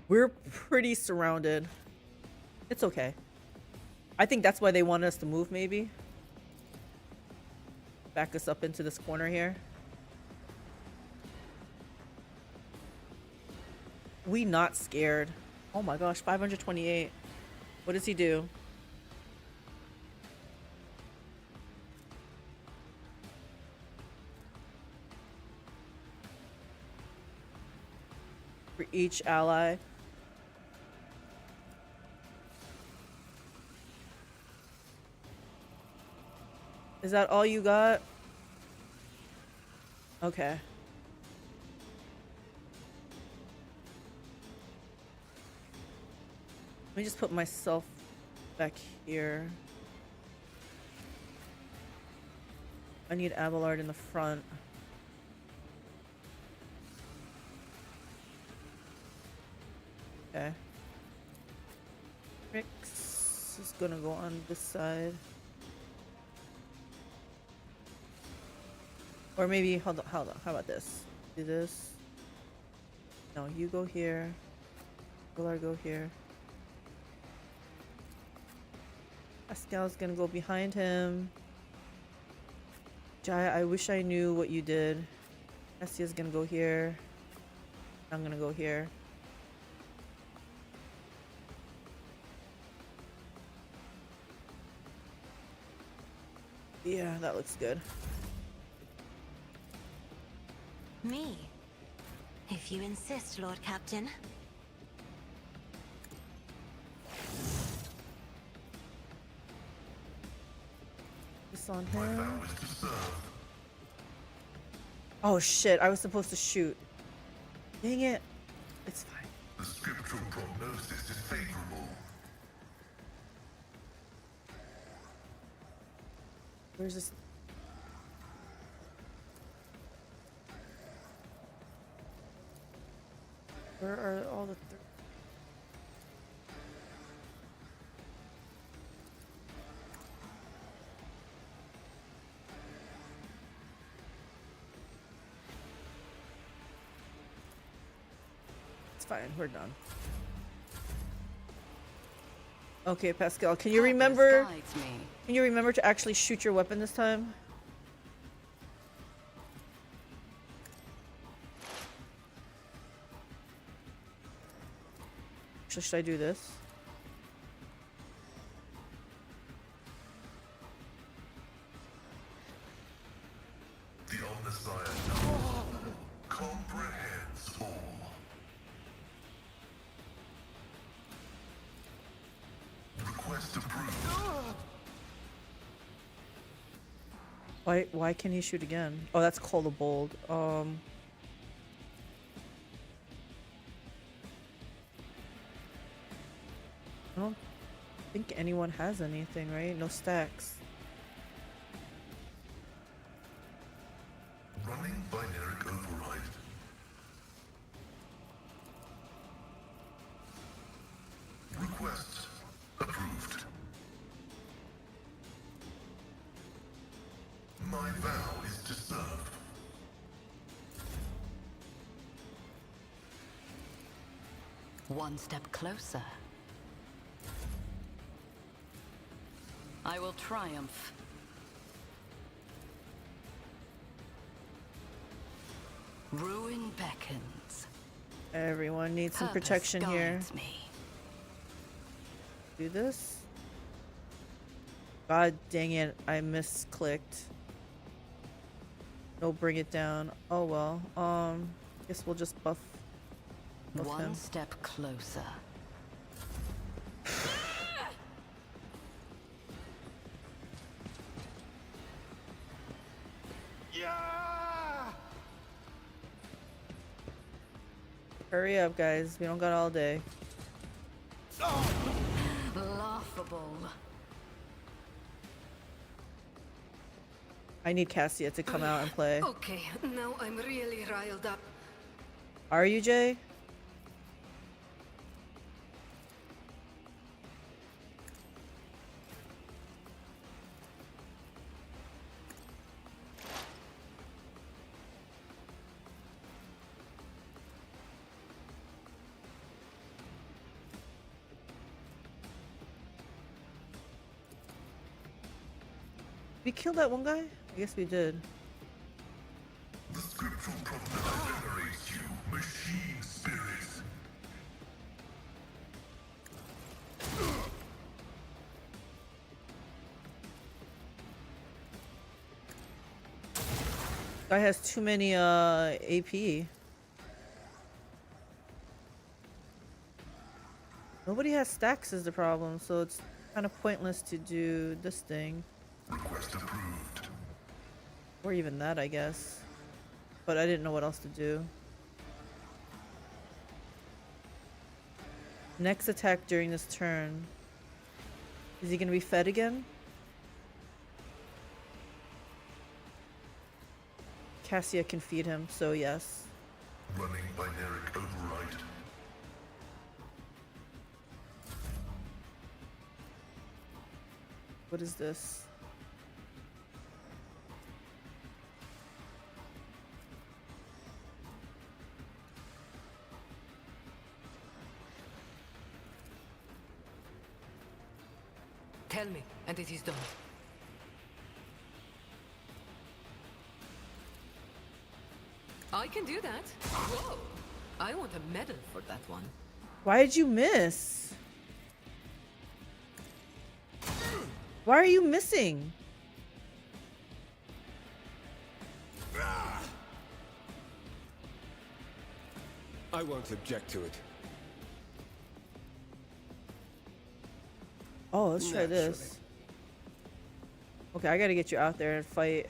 We're pretty surrounded. It's okay. I think that's why they wanted us to move, maybe. Back us up into this corner here. We not scared. Oh my gosh, 528. What does he do? For each ally. Is that all you got? Okay. Let me just put myself back here. I need Abelard in the front. Okay. Rix is gonna go on this side. Or maybe, hold on, how about this? Do this. No, you go here. Abelard go here. Pascal's gonna go behind him. Jai, I wish I knew what you did. Essia's gonna go here. I'm gonna go here. Yeah, that looks good. Me? If you insist, Lord Captain. This on him. Oh shit, I was supposed to shoot. Dang it. It's fine. The scriptural prognosis is favorable. Where's this? Where are all the... It's fine, we're done. Okay, Pascal, can you remember... Can you remember to actually shoot your weapon this time? Should I do this? The Omnissiah comprehends all. Request approved. Why can he shoot again? Oh, that's Call the Bold. I don't think anyone has anything, right? No stacks. Running binary override. Request approved. My vow is to serve. One step closer. I will triumph. Ruin beckons. Everyone needs some Purpose protection here. guides me. Do this. God dang it, I misclicked. No, bring it down. Oh well. Guess we'll just buff One him. step closer. Hurry up, guys. We don't got all day. Laughable. I need Cassia to come out and play. Okay, now I'm really riled up. Are you, Jay? We killed that one guy? I guess we did. The scriptural prophet generates you, machine spirits. Guy has too many AP. Nobody has stacks is the problem, so it's kind of pointless to do this thing. Request approved. Or even that, I guess. But I didn't know what else to do. Next attack during this turn. Is he gonna be fed again? Cassia can feed him, so yes. Running binaric override. What is this? Tell me, and it is done. I can do that. Whoa! I want a medal for that one. Why did you miss? Why are you missing? I won't object to it. Oh, let's try this. Okay, I gotta get you out there and fight.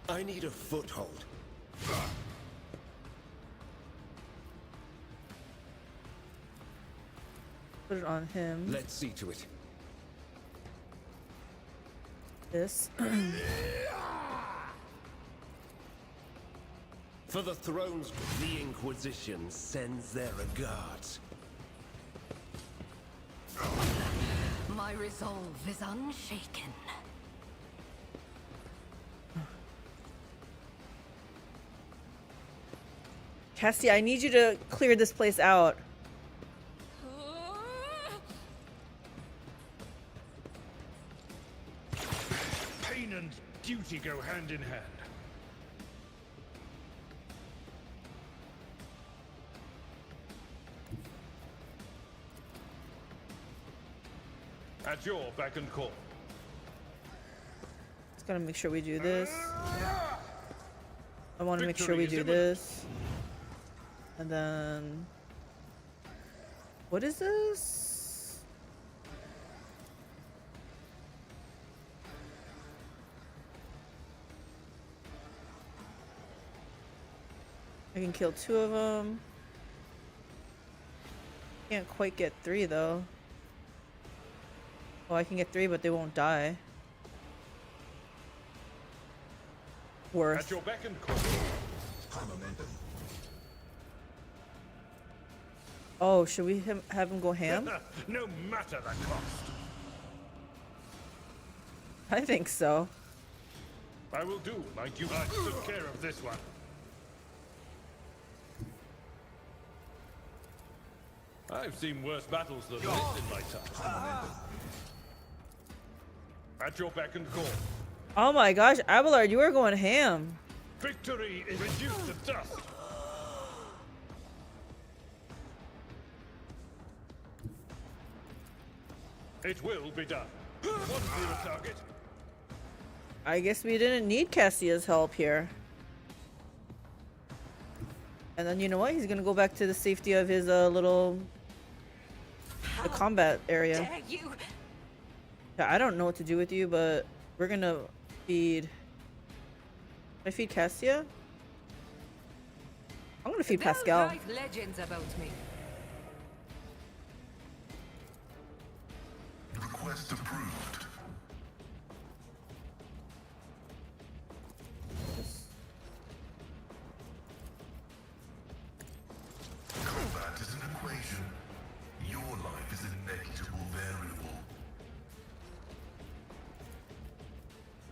I need a foothold. Put it on him. Let's see to it. This. For the thrones, the Inquisition sends their regards. My resolve is unshaken. Cassie, I need you to clear this place out. Pain and duty go hand in hand. At your beck and call. Just gotta make sure we do this. I want to make sure Victory we is do imminent. this. And then... What is this? I can kill 2 of them. Can't quite get 3 though. Oh, I can get 3, but they won't die. At Worth. your beck and call. High momentum. Oh, should we have him go ham? No matter the cost. I think so. I will do like you. I took care of this one. I've seen worse battles than this in my time. At your beck and call. Oh my gosh, Abelard, you are going ham. Victory is reduced to dust. It will be done. One clear target. I guess we didn't need Cassia's help here. And then you know what? He's gonna go back to the safety of his the combat area. Dare you? Yeah, I don't know what to do with you, but we're gonna feed. Can I feed Cassia? I'm gonna feed They'll Pascal. write legends about me. Request approved. Combat is an equation. Your life is a negligible variable.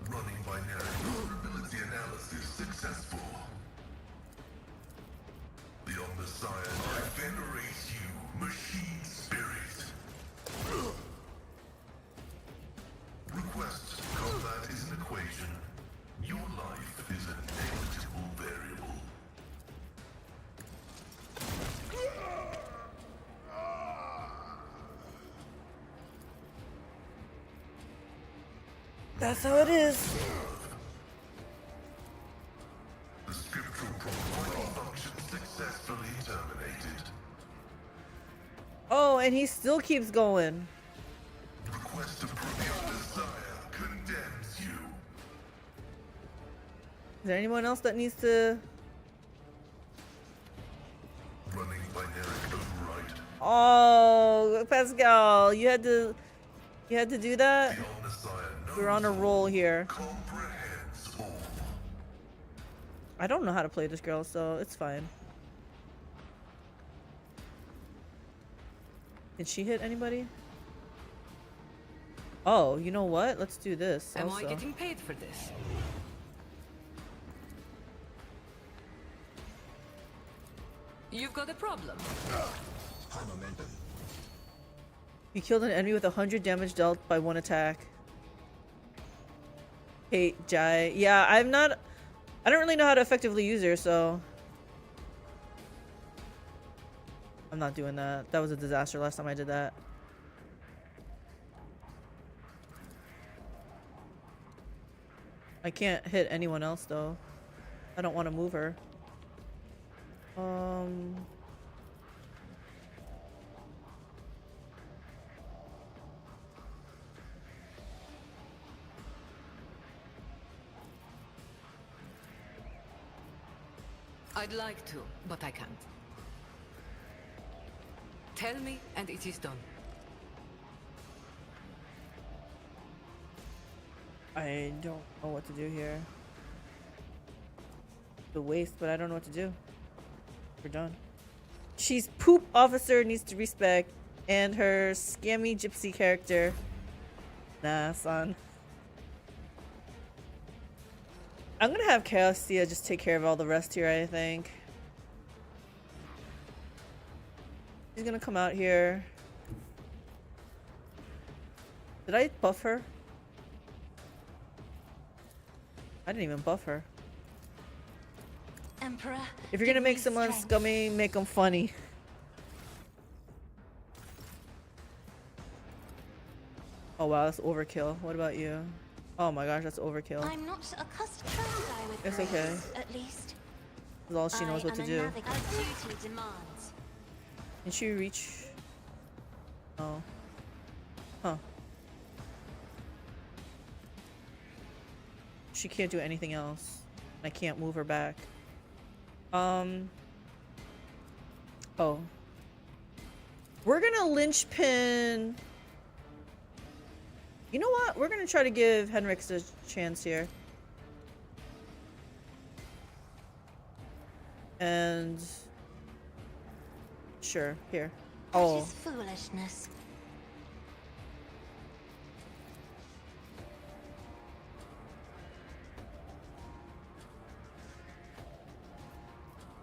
Running binary vulnerability analysis successful. The Omnissiah, I venerate you, machine spirit. Request combat is an equation. Your life is a negligible variable. That's how it is. The scriptural property function successfully terminated. Oh, and he still keeps going. Request approved. Your desire condemns you. Is there anyone else that needs to? Running binary override. Oh, Pascal, you had to do that. The Omnissiah knows We're on a roll here. comprehends all. I don't know how to play this girl, so it's fine. Did she hit anybody? Oh, you know what? Let's do this. Am also. I getting paid for this? You've got a problem. You killed an enemy with 100 damage dealt by one attack. Hey, Jai. Yeah, I don't really know how to effectively use her, so I'm not doing that. That was a disaster last time I did that. I can't hit anyone else though. I don't want to move her. I'd like to, but I can't. Tell me, and it is done. I don't know what to do here. The waste, but I don't know what to do. We're done. She's poop officer needs to respect, and her scammy gypsy character. Nah, son. I'm gonna have Cassia just take care of all the rest here, I think. She's gonna come out here. Did I buff her? I didn't even buff her. Emperor, If you're gonna give make me someone strength. scummy, make them funny. Oh wow, that's overkill. What about you? Oh my gosh, that's overkill. I'm not accustomed to die with It's grace, okay. at least. That's all she knows what to do. As duty demands. Can she reach? Oh. Huh. She can't do anything else. I can't move her back. Oh. We're gonna linchpin. You know what? We're gonna try to give Henrix a chance here. And Sure, here. That Oh, is foolishness.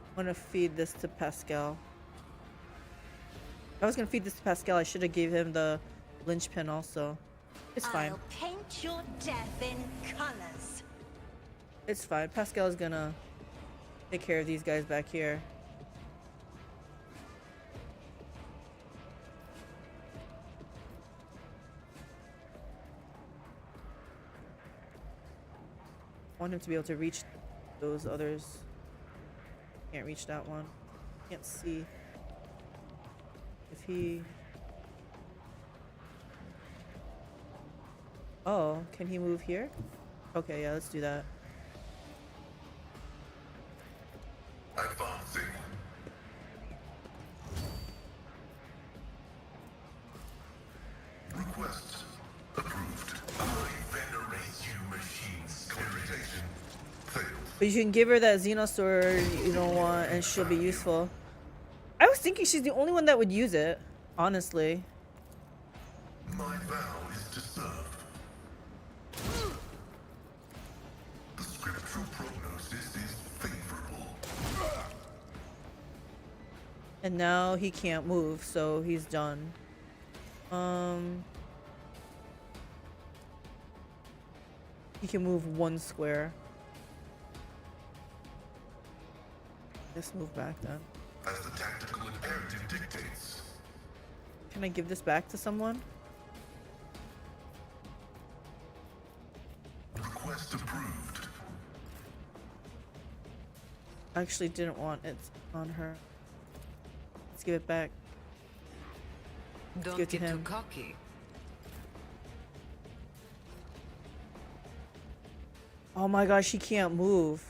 I want to feed this to Pascal. If I was gonna feed this to Pascal, I should have gave him the linchpin also. It's fine. I'll paint your death in colors. It's fine. Pascal's gonna take care of these guys back here. I want him to be able to reach those others. Can't reach that one. Can't see. If he... Oh, can he move here? Okay, yeah, let's do that. Advancing. Request approved. I venerate you machines. Irritation failed. But you can give her that Xeno sword you don't want and she'll be useful. I was thinking she's the only one that would use it, honestly. My vow is to serve. The scriptural prognosis is favorable. And now he can't move, so he's done. He can move one square. Let's move back then. As the tactical imperative dictates. Can I give this back to someone? Request approved. I actually didn't want it on her. Let's give it back. Don't give it to get too him. cocky. Oh my gosh, she can't move.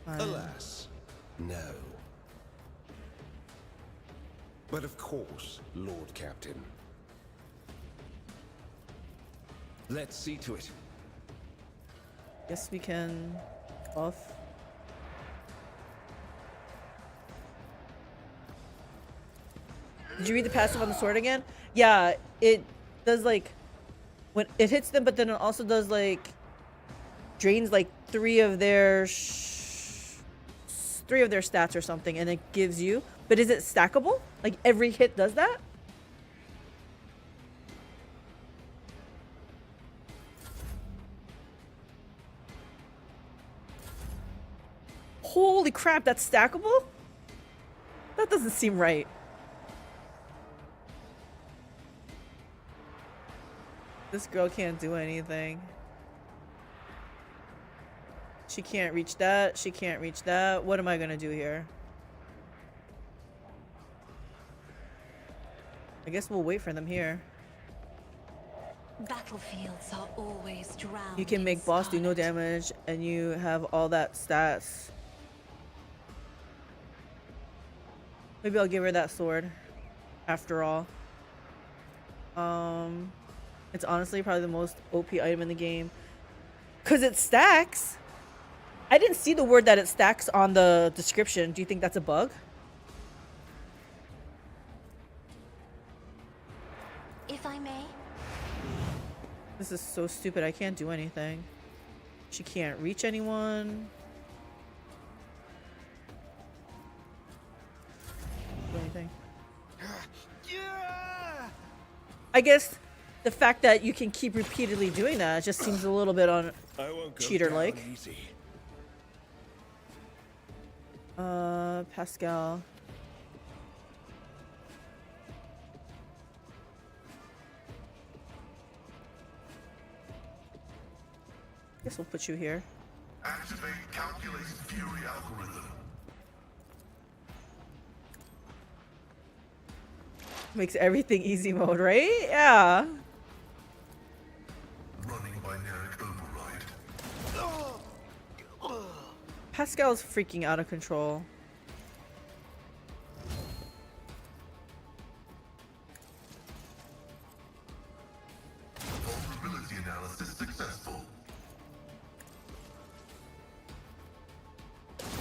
Fine. Alas, no. But of course, Lord Captain. Let's see to it. Guess we can buff. Did you read the passive on the sword again? Yeah, it does like when it hits them, but then it also does like drains like three of their stats or something, and it gives you. But is it stackable? Like every hit does that? Holy crap, that's stackable? That doesn't seem right. This girl can't do anything. She can't reach that. She can't reach that. What am I gonna do here? I guess we'll wait for them here. Battlefields are always drowned. You can make in boss do no scarlet. damage, and you have all that stats. Maybe I'll give her that sword. After all. It's honestly probably the most OP item in the game. Cause it stacks. I didn't see the word that it stacks on the description. Do you think that's a bug? If I may, This is so stupid. I can't do anything. She can't reach anyone. Do anything. I guess the fact that you can keep repeatedly doing that just seems a little bit on I won't go cheater-like. down easy. Pascal. Guess we'll put you here. Activate calculated fury algorithm. Makes everything easy mode, right? Yeah. Running binaric override. Pascal's freaking out of control. Vulnerability analysis successful.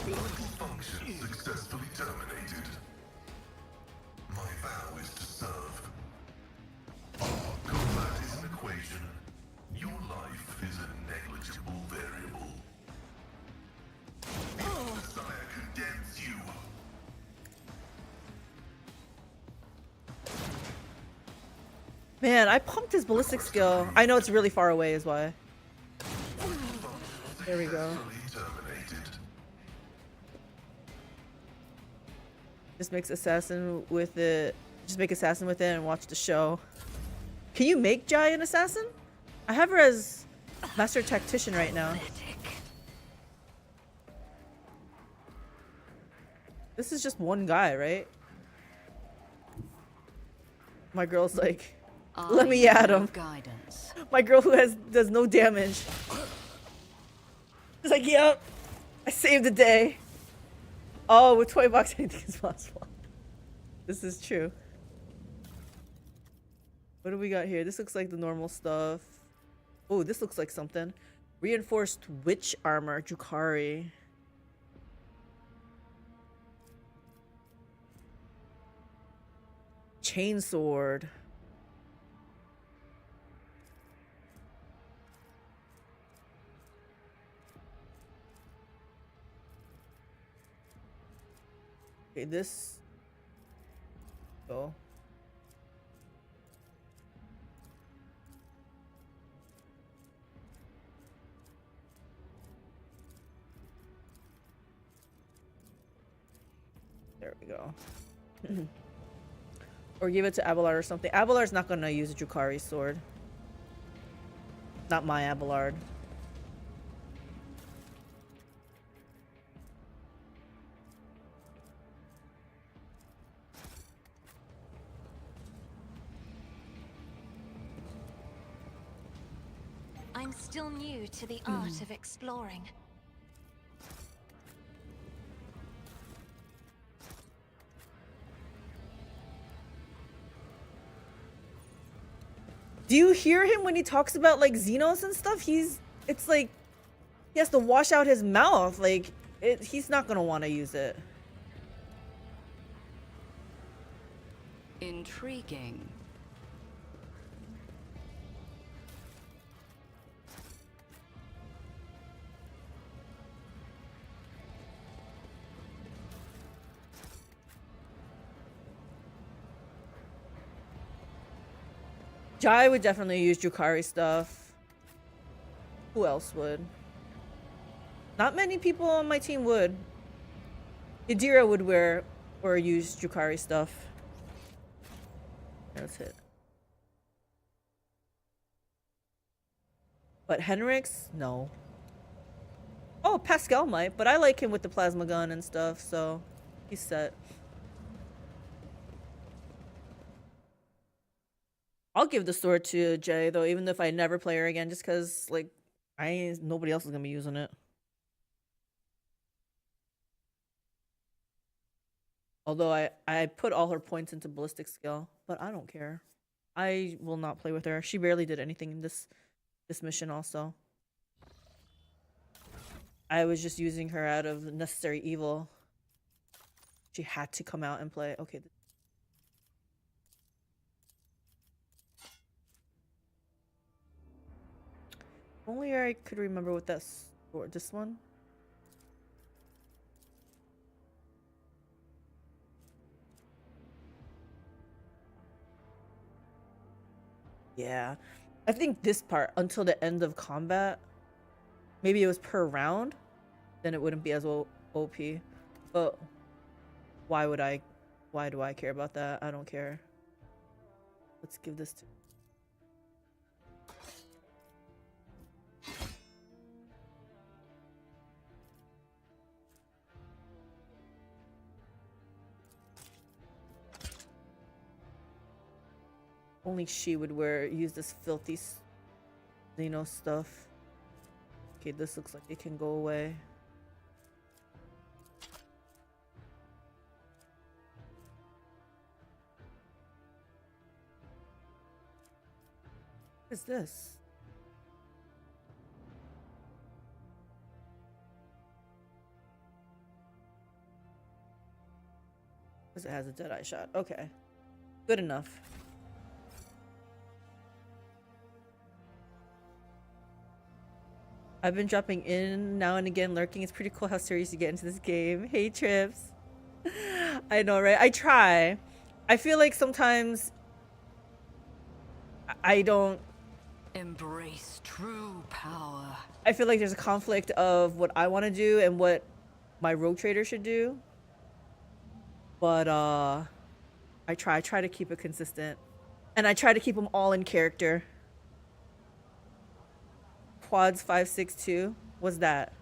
Critical function successfully terminated. My vow is to serve. Our combat is an equation. Your life is a negligible variable. The desire condemns you. Man, I pumped his ballistic skill. I know it's really far away is why. There we go. Terminated. Just makes assassin with it. Just make assassin with it and watch the show. Can you make Jai an assassin? I have her as master tactician right now. This is just one guy, right? My girl's like, let me at him. Guidance. My girl who does no damage. It's like, yep, I saved the day. Oh, with toy box anything is possible. This is true. What do we got here? This looks like the normal stuff. Oh, this looks like something. Reinforced witch armor, Jukari. Chainsword. Okay, this. Oh. There we go. Or give it to Abelard or something. Abelard's not gonna use a Jukari sword. Not my Abelard. I'm still new to the art of exploring. Do you hear him when he talks about like Xenos and stuff? It's like he has to wash out his mouth. Like he's not gonna want to use it. Intriguing. Jai would definitely use Jukari stuff. Who else would? Not many people on my team would. Yadira would wear or use Jukari stuff. That's it. But Henrik's? No. Oh, Pascal might, but I like him with the plasma gun and stuff, so he's set. I'll give the sword to Jay though, even if I never play her again, just cause like nobody else is gonna be using it. Although I put all her points into ballistic skill, but I don't care. I will not play with her. She barely did anything in this mission also. I was just using her out of necessary evil. She had to come out and play. Okay. Only I could remember what that sword. This one. Yeah, I think this part until the end of combat. Maybe it was per round, then it wouldn't be as OP. But why do I care about that? I don't care. Let's give this to. Only she would use this filthy Xeno stuff. Okay, this looks like it can go away. What is this? it has a Deadeye shot. Okay. Good enough. I've been dropping in now and again, lurking. It's pretty cool how serious you get into this game. Hey, Trips. I know, right? I try. I feel like sometimes I don't... Embrace true power. I feel like there's a conflict of what I want to do and what my rogue trader should do. But I try to keep it consistent. And I try to keep them all in character. Quads 562. What's that?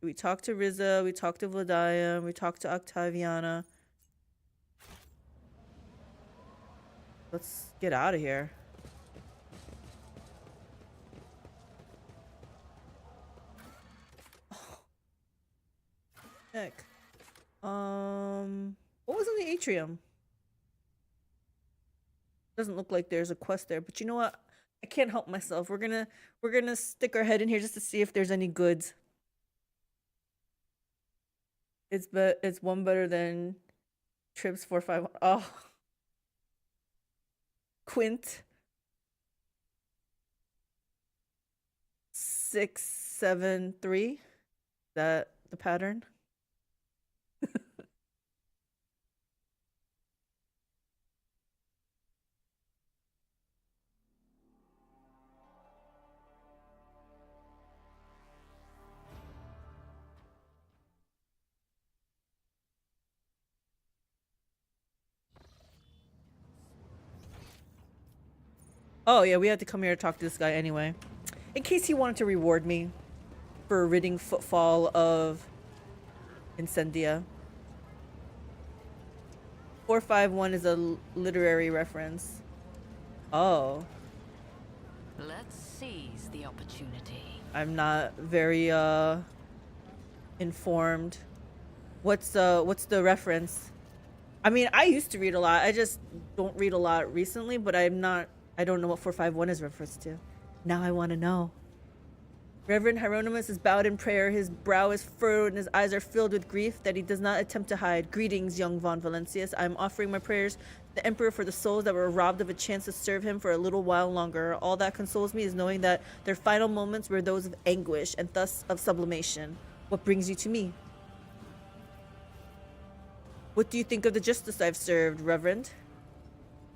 We talked to Riza, we talked to Vladaya, we talked to Octaviana. Let's get out of here. Heck. What was in the atrium? Doesn't look like there's a quest there, but you know what? I can't help myself. We're gonna stick our head in here just to see if there's any goods. It's one better than Trips 451. Oh. Quint 673. That the pattern? Oh yeah, we had to come here to talk to this guy anyway. In case he wanted to reward me for ridding Footfall of Incendia. 451 is a literary reference. Oh. Let's seize the opportunity. I'm not very informed. What's the reference? I mean, I used to read a lot. I just don't read a lot recently, but I don't know what 451 is referenced to. Now I want to know. Reverend Hieronymus is bowed in prayer. His brow is furrowed and his eyes are filled with grief that he does not attempt to hide. Greetings, young Von Valencius. I am offering my prayers to the Emperor for the souls that were robbed of a chance to serve him for a little while longer. All that consoles me is knowing that their final moments were those of anguish and thus of sublimation. What brings you to me? What do you think of the justice I've served, Reverend?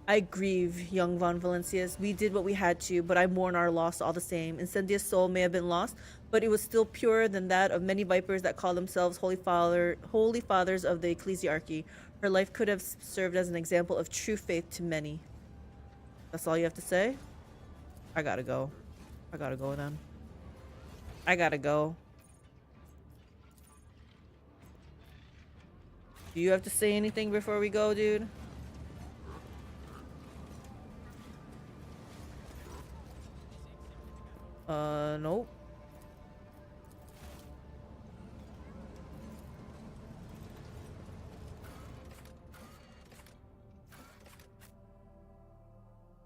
I grieve, young Von Valencius. We did what we had to, but I mourn our loss all the same. Incendia's soul may have been lost, but it was still purer than that of many vipers that call themselves holy fathers of the ecclesiarchy. Her life could have served as an example of true faith to many. That's all you have to say? I gotta go. I gotta go then. I gotta go. Do you have to say anything before we go, dude? Nope.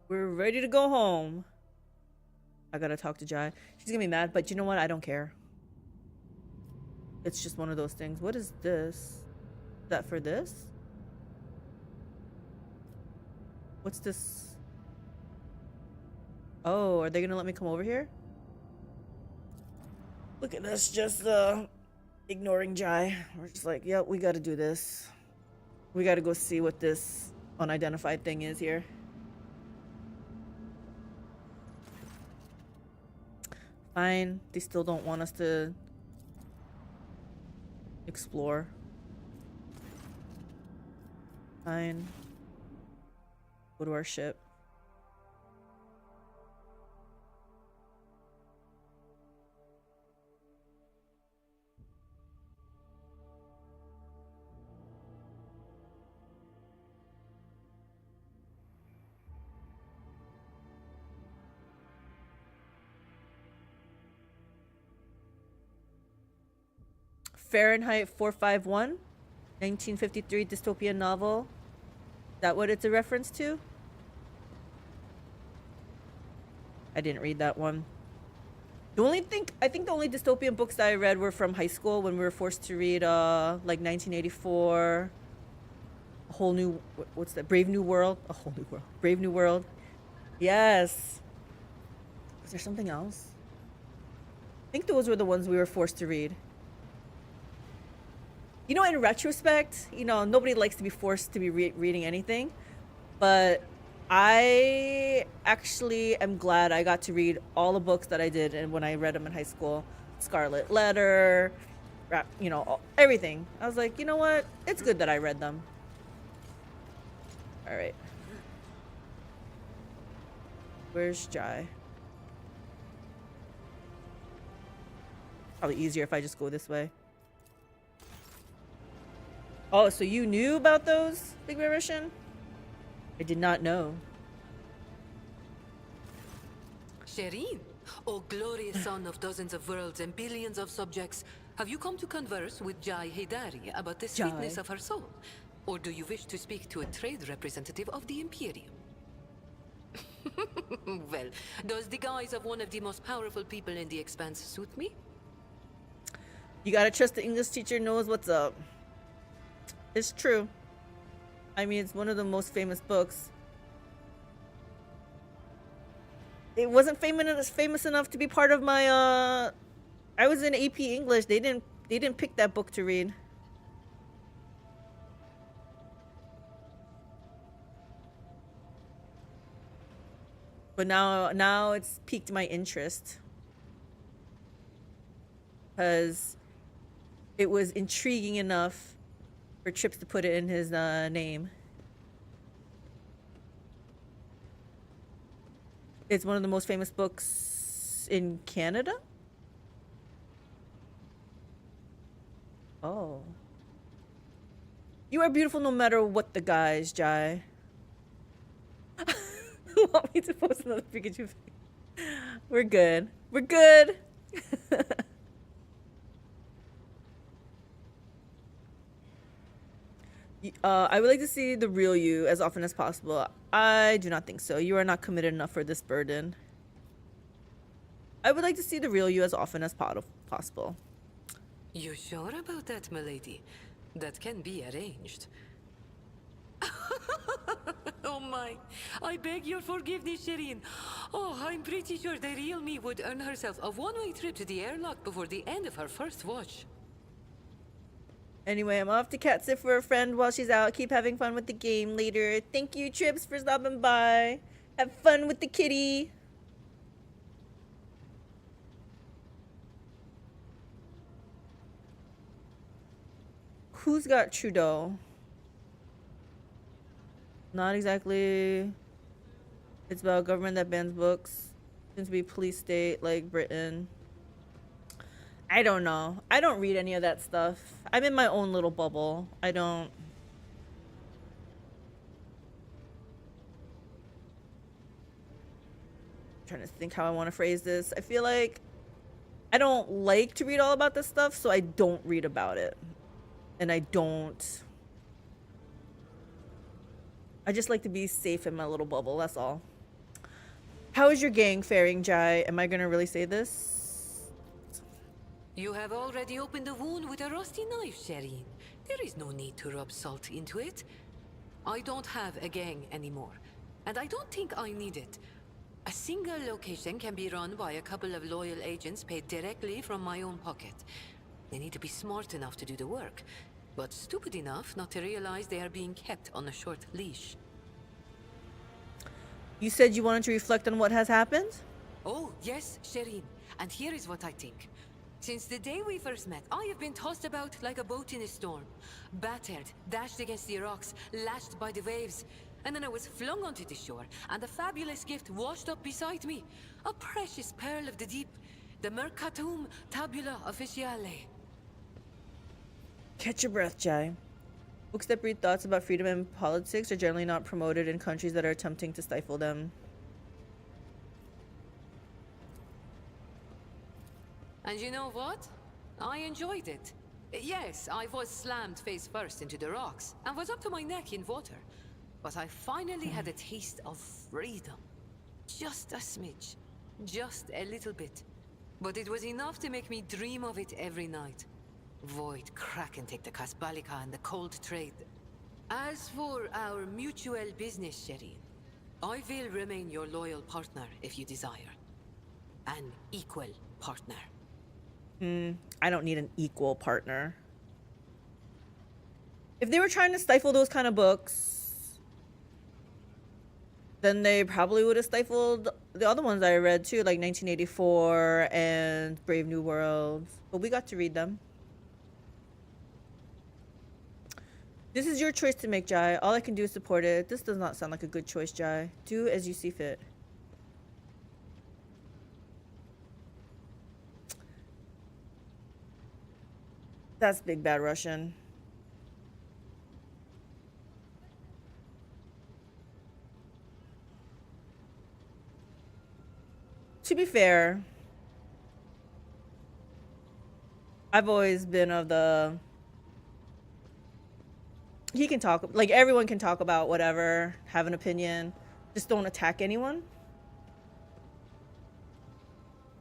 We're ready to go home. I gotta talk to Jai. She's gonna be mad, but you know what? I don't care. It's just one of those things. What is this? Is that for this? What's this? Oh, are they gonna let me come over here? Look at us just ignoring Jai. We're just like, yep, we gotta do this. We gotta go see what this unidentified thing is here. Fine. They still don't want us to explore. Fine. Go to our ship. Fahrenheit 451, 1953 dystopian novel. Is that what it's a reference to? I didn't read that one. I think the only dystopian books that I read were from high school when we were forced to read like 1984, a whole new what's that? Brave New World, a whole new world, Brave New World. Yes. Was there something else? I think those were the ones we were forced to read. You know, in retrospect, you know, nobody likes to be forced to be reading anything, but I actually am glad I got to read all the books that I did and when I read them in high school. Scarlet Letter, you know, everything. I was like, you know what? It's good that I read them. All right. Where's Jai? Probably easier if I just go this way. Oh, so you knew about those, Big Magician? I did not know. Shireen, oh glorious son of dozens of worlds and billions of subjects, have you come to converse with Jai Haydari about the sweetness of her soul? Or do you wish to speak to a trade representative of the Imperium? Well, does the guise of one of the most powerful people in the Expanse suit me? You gotta trust the English teacher knows what's up. It's true. I mean, it's one of the most famous books. It wasn't famous enough to be part of my I was in AP English. They didn't pick that book to read. But now it's piqued my interest. Cuz it was intriguing enough for Chips to put it in his name. It's one of the most famous books in Canada? Oh. You are beautiful no matter what the guise, Jai. You want me to post another Pikachu thing? We're good. We're good. I would like to see the real you as often as possible. I do not think so. You are not committed enough for this burden. I would like to see the real you as often as possible. You sure about that, milady? That can be arranged. Oh my, I beg your forgiveness, Shireen. Oh, I'm pretty sure the real me would earn herself a one-way trip to the airlock before the end of her first watch. Anyway, I'm off to cat sit for a friend while she's out. Keep having fun with the game later. Thank you, Trips, for stopping by. Have fun with the kitty. Who's got Trudeau? Not exactly. It's about a government that bans books. Seems to be police state like Britain. I don't know. I don't read any of that stuff. I'm in my own little bubble. I don't. I'm trying to think how I want to phrase this. I feel like I don't like to read all about this stuff, so I don't read about it. And I just like to be safe in my little bubble, that's all. How is your gang faring, Jai? Am I gonna really say this? You have already opened the wound with a rusty knife, Shireen. There is no need to rub salt into it. I don't have a gang anymore, and I don't think I need it. A single location can be run by a couple of loyal agents paid directly from my own pocket. They need to be smart enough to do the work, but stupid enough not to realize they are being kept on a short leash. You said you wanted to reflect on what has happened? Oh, yes, Shireen. And here is what I think. Since the day we first met, I have been tossed about like a boat in a storm. Battered, dashed against the rocks, lashed by the waves. And then I was flung onto the shore, and a fabulous gift washed up beside me. A precious pearl of the deep. The Mercatum Tabula Officiale. Catch your breath, Jai. Books that breed thoughts about freedom and politics are generally not promoted in countries that are attempting to stifle them. And you know what? I enjoyed it. Yes, I was slammed face first into the rocks and was up to my neck in water. But I finally had a taste of freedom. Just a smidge. Just a little bit. but it was enough to make me dream of it every night. Void, crack and take the Kasbalika and the cold trade. As for our mutual business, Sherry, I will remain your loyal partner if you desire. An equal partner. I don't need an equal partner. If they were trying to stifle those kind of books, then they probably would have stifled the other ones I read too, like 1984 and Brave New World. But we got to read them. This is your choice to make, Jai. All I can do is support it. This does not sound like a good choice, Jai. Do as you see fit. That's Big Bad Russian. To be fair, I've always been of the... He can talk, like everyone can talk about whatever, have an opinion, just don't attack anyone.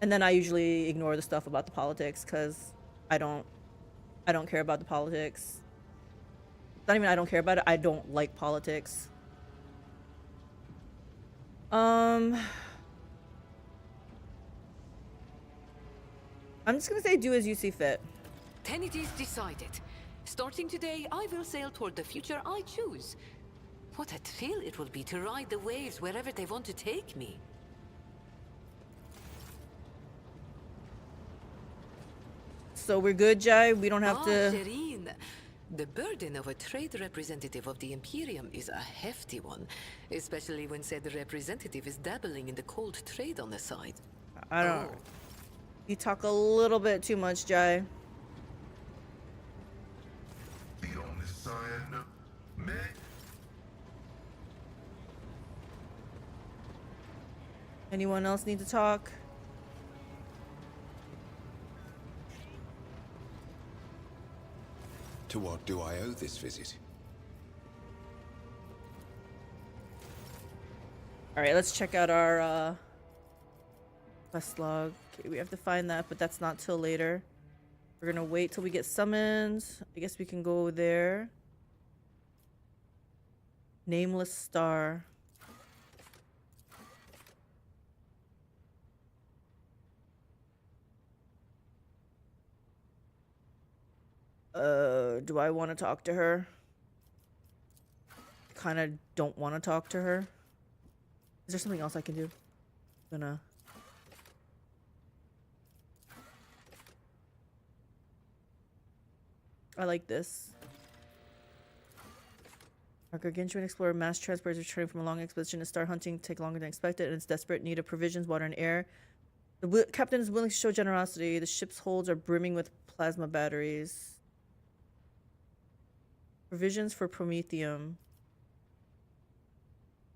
And then I usually ignore the stuff about the politics because I don't care about the politics. Not even I don't care about it, I don't like politics. I'm just gonna say do as you see fit. Then it is decided. Starting today, I will sail toward the future I choose. What a thrill it will be to ride the waves wherever they want to take me. So we're good, Jai? We don't have to... Shireen. The burden of a trade representative of the Imperium is a hefty one, especially when said representative is dabbling in the cold trade on the side. I don't... You talk a little bit too much, Jai. The Omniscient may. Anyone else need to talk? To what do I owe this visit? Alright, let's check out our quest log. Okay, we have to find that, but that's not till later. We're gonna wait till we get summoned. I guess we can go there. Nameless Star. Do I want to talk to her? Kind of don't want to talk to her. Is there something else I can do? Gonna... I like this. Our gargantuan explorer mass transport is returning from a long expedition to start hunting take longer than expected and it's desperate need of provisions, water, and air. The captain is willing to show generosity. The ship's holds are brimming with plasma batteries. Provisions for Promethium.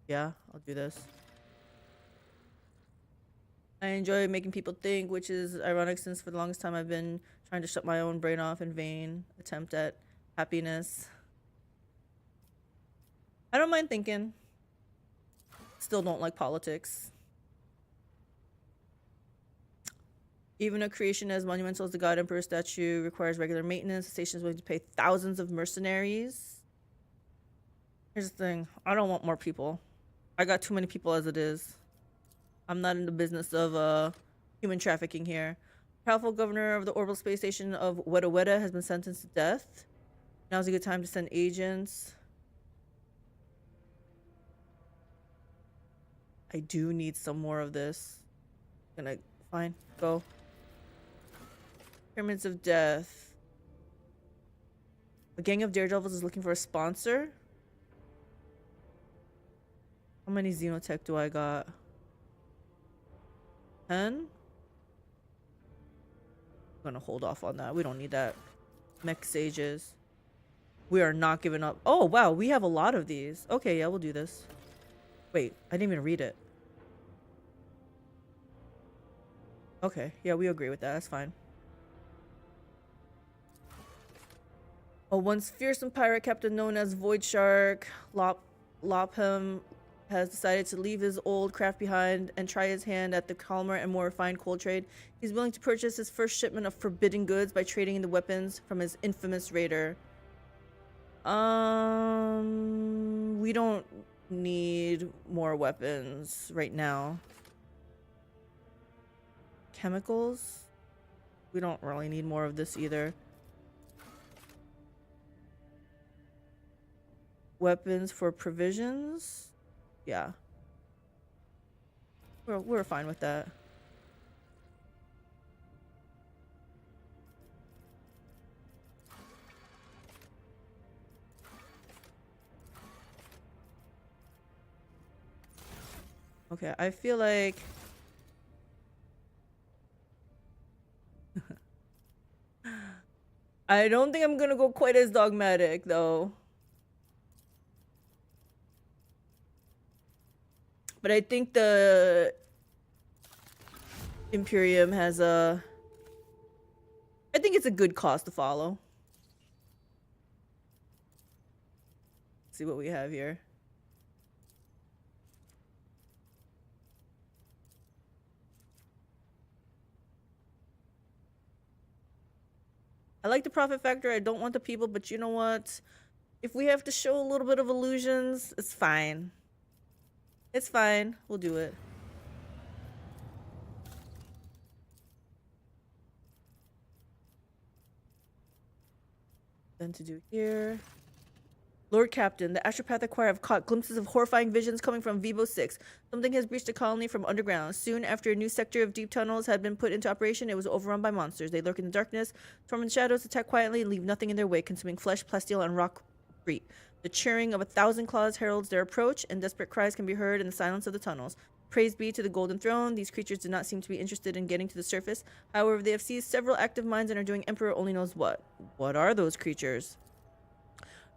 Yeah, I'll do this. I enjoy making people think, which is ironic since for the longest time I've been trying to shut my own brain off in vain attempt at happiness. I don't mind thinking. Still don't like politics. Even a creation as monumental as the God Emperor statue requires regular maintenance. The station is willing to pay thousands of mercenaries. Here's the thing. I don't want more people. I got too many people as it is. I'm not in the business of human trafficking here. Powerful governor of the orbital space station of Weta Weta has been sentenced to death. Now's a good time to send agents. I do need some more of this. Fine, go. Pyramids of Death. A gang of daredevils is looking for a sponsor. How many Xenotech do I got? 10? I'm gonna hold off on that. We don't need that. Mech Sages. We are not giving up. Oh, wow. We have a lot of these. Okay, yeah, we'll do this. Wait, I didn't even read it. Okay, yeah, we agree with that. That's fine. A once fearsome pirate captain known as Void Shark, Lopham, has decided to leave his old craft behind and try his hand at the calmer and more refined cold trade. He's willing to purchase his first shipment of forbidden goods by trading in the weapons from his infamous raider. We don't need more weapons right now. Chemicals? We don't really need more of this either. Weapons for provisions? Yeah. We're fine with that. Okay, I feel like I don't think I'm gonna go quite as dogmatic though. But I think the Imperium has a... I think it's a good cause to follow. Let's see what we have here. I like the profit factor. I don't want the people, but you know what? If we have to show a little bit of illusions, it's fine. It's fine. We'll do it. Then to do here. Lord Captain, the Astropathic Choir have caught glimpses of horrifying visions coming from Vivo 6. Something has breached the colony from underground. Soon after a new sector of deep tunnels had been put into operation, it was overrun by monsters. They lurk in the darkness, storm in the shadows, attack quietly, and leave nothing in their wake, consuming flesh, plasteel, and rock free. The churring of 1,000 claws heralds their approach, and desperate cries can be heard in the silence of the tunnels. Praise be to the Golden Throne. These creatures do not seem to be interested in getting to the surface. However, they have seized several active mines and are doing Emperor only knows what. What are those creatures?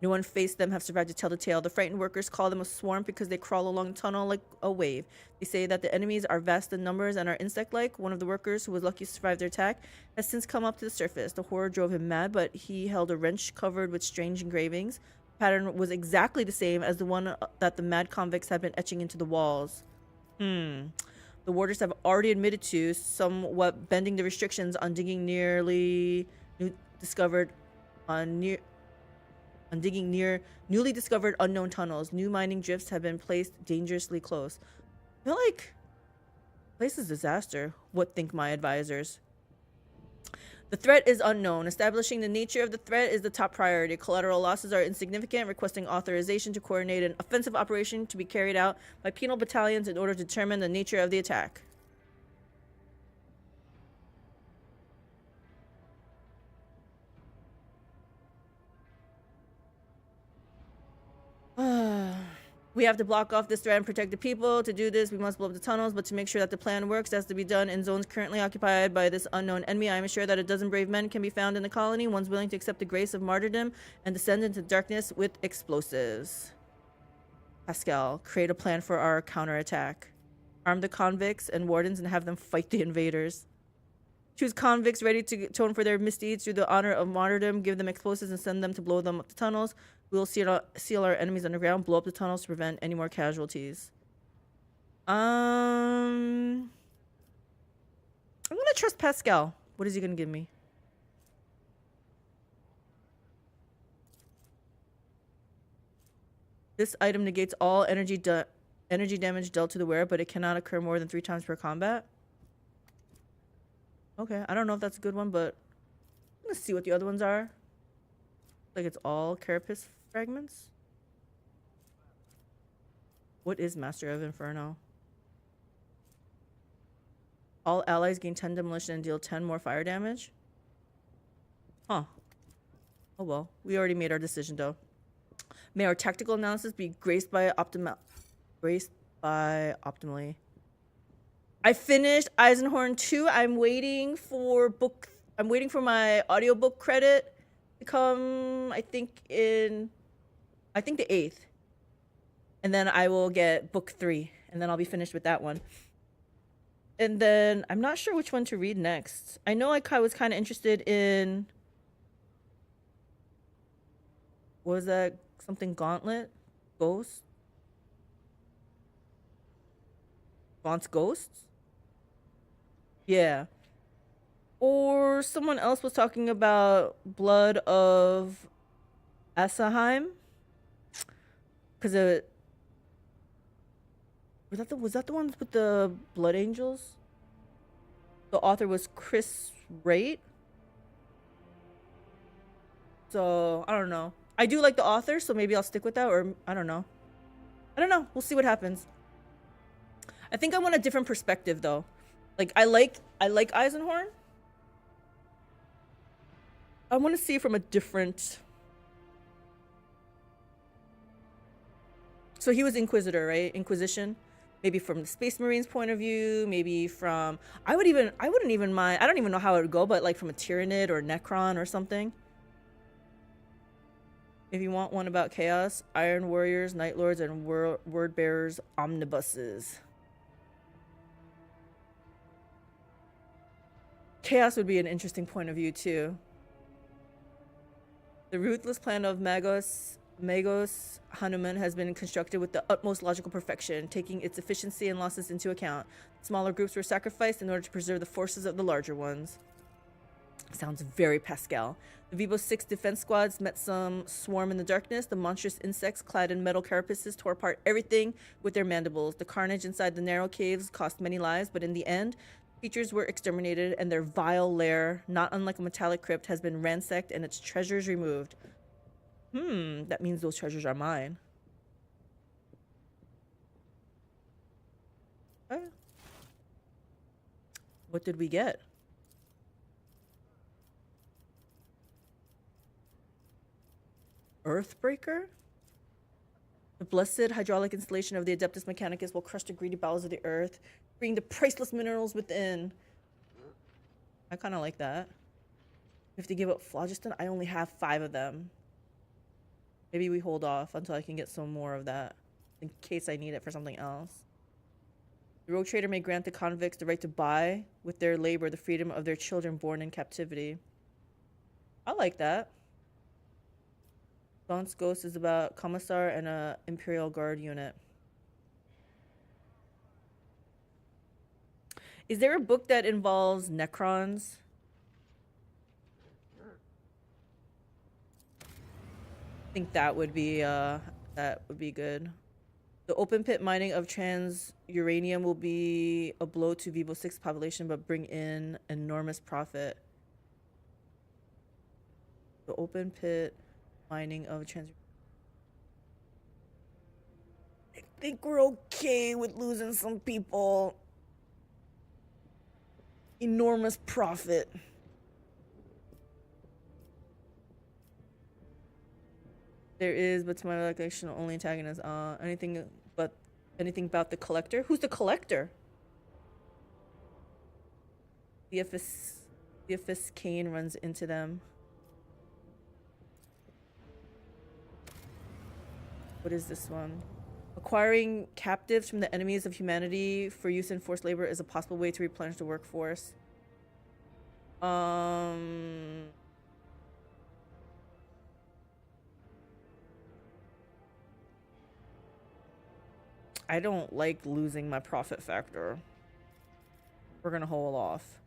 No one faced them have survived to tell the tale. The frightened workers call them a swarm because they crawl along the tunnel like a wave. They say that the enemies are vast in numbers and are insect-like. One of the workers, who was lucky to survive their attack, has since come up to the surface. The horror drove him mad, but he held a wrench covered with strange engravings. The pattern was exactly the same as the one that the mad convicts had been etching into the walls. The warders have already admitted to somewhat bending the restrictions on digging newly discovered unknown tunnels. New mining drifts have been placed dangerously close. I feel like place is disaster. What think my advisors? The threat is unknown. Establishing the nature of the threat is the top priority. Collateral losses are insignificant, requesting authorization to coordinate an offensive operation to be carried out by penal battalions in order to determine the nature of the attack. We have to block off this threat and protect the people. To do this, we must blow up the tunnels, but to make sure that the plan works, it has to be done in zones currently occupied by this unknown enemy. I am sure that a dozen brave men can be found in the colony, ones willing to accept the grace of martyrdom and descend into darkness with explosives. Pascal, create a plan for our counterattack. Arm the convicts and wardens and have them fight the invaders. Choose convicts ready to atone for their misdeeds through the honor of martyrdom. Give them explosives and send them to blow them up the tunnels. We will seal our enemies underground. Blow up the tunnels to prevent any more casualties. I'm gonna trust Pascal. What is he gonna give me? This item negates all energy damage dealt to the wearer, but it cannot occur more than 3 times per combat. Okay, I don't know if that's a good one, but I'm gonna see what the other ones are. Like it's all carapace fragments. What is Master of Inferno? All allies gain 10 demolition and deal 10 more fire damage. Huh. Oh well, we already made our decision though. May our tactical analysis be graced by optimally. I finished Eisenhorn 2. I'm waiting for my audiobook credit to come, I think the 8th. And then I will get book 3 and then I'll be finished with that one. And then I'm not sure which one to read next. I know I was kind of interested in, what was that? Something Gauntlet? Ghost? Gaunt's Ghosts? Yeah. Or someone else was talking about Blood of Asaheim. Because it... Was that the one with the Blood Angels? The author was Chris Wright. So, I don't know. I do like the author, so maybe I'll stick with that, or I don't know. I don't know. We'll see what happens. I think I want a different perspective, though. Like, I like Eisenhorn. I want to see it from a different... So he was Inquisitor, right? Inquisition. Maybe from the Space Marines point of view, maybe from... I wouldn't even mind... I don't even know how it would go, but like from a Tyranid or Necron or something. If you want one about Chaos, Iron Warriors, Night Lords, and Word Bearers omnibuses. Chaos would be an interesting point of view, too. The ruthless plan of Magos Hanuman has been constructed with the utmost logical perfection, taking its efficiency and losses into account. Smaller groups were sacrificed in order to preserve the forces of the larger ones. Sounds very Pascal. The Vibo 6 defense squads met some swarm in the darkness. The monstrous insects clad in metal carapaces tore apart everything with their mandibles. The carnage inside the narrow caves cost many lives, but in the end, creatures were exterminated and their vile lair, not unlike a metallic crypt, has been ransacked and its treasures removed. That means those treasures are mine. What did we get? Earthbreaker? The blessed hydraulic installation of the Adeptus Mechanicus will crush the greedy bowels of the earth, freeing the priceless minerals within. I kind of like that. We have to give up phlogiston. I only have 5 of them. Maybe we hold off until I can get some more of that, in case I need it for something else. The rogue trader may grant the convicts the right to buy, with their labor, the freedom of their children born in captivity. I like that. Gaunt's Ghost is about Commissar and a Imperial Guard unit. Is there a book that involves Necrons? I think that would be good. The open pit mining of trans uranium will be a blow to Vibo 6 population, but bring in enormous profit. The open pit mining of trans. I think we're okay with losing some people. Enormous profit. There is, but to my recollection, only antagonist. Anything about the collector? Who's the collector? Theophis Kane runs into them. What is this one? Acquiring captives from the enemies of humanity for use in forced labor is a possible way to replenish the workforce. I don't like losing my profit factor. We're gonna hold off.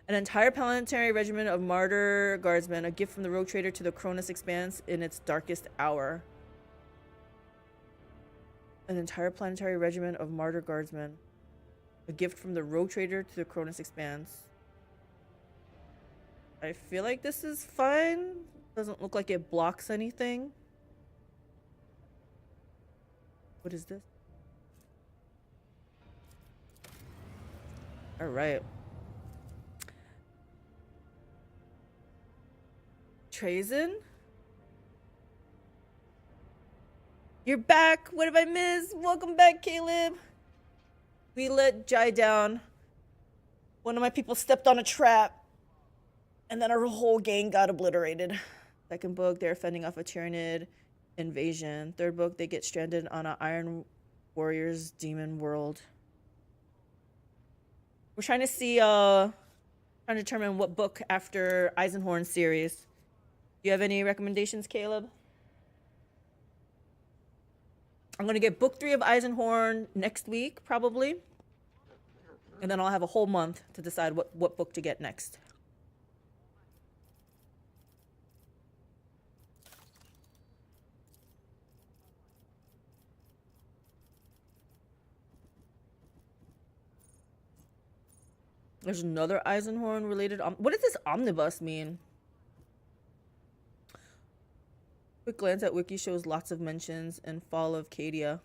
An entire planetary regiment of martyr guardsmen, a gift from the rogue trader to the Cronus Expanse in its darkest hour. An entire planetary regiment of martyr guardsmen, a gift from the rogue trader to the Cronus Expanse. I feel like this is fine. Doesn't look like it blocks anything. What is this? All right. Trazen? You're back. What have I missed? Welcome back, Caleb. We let Jai down. One of my people stepped on a trap. And then our whole gang got obliterated. Second book, they're fending off a Tyranid invasion. Third book, they get stranded on an Iron Warriors demon world. We're trying to see, trying to determine what book after Eisenhorn series. Do you have any recommendations, Caleb? I'm gonna get book 3 of Eisenhorn next week, probably. And then I'll have a whole month to decide what book to get next. There's another Eisenhorn related. What does this omnibus mean? Quick glance at wiki shows lots of mentions and fall of Cadia.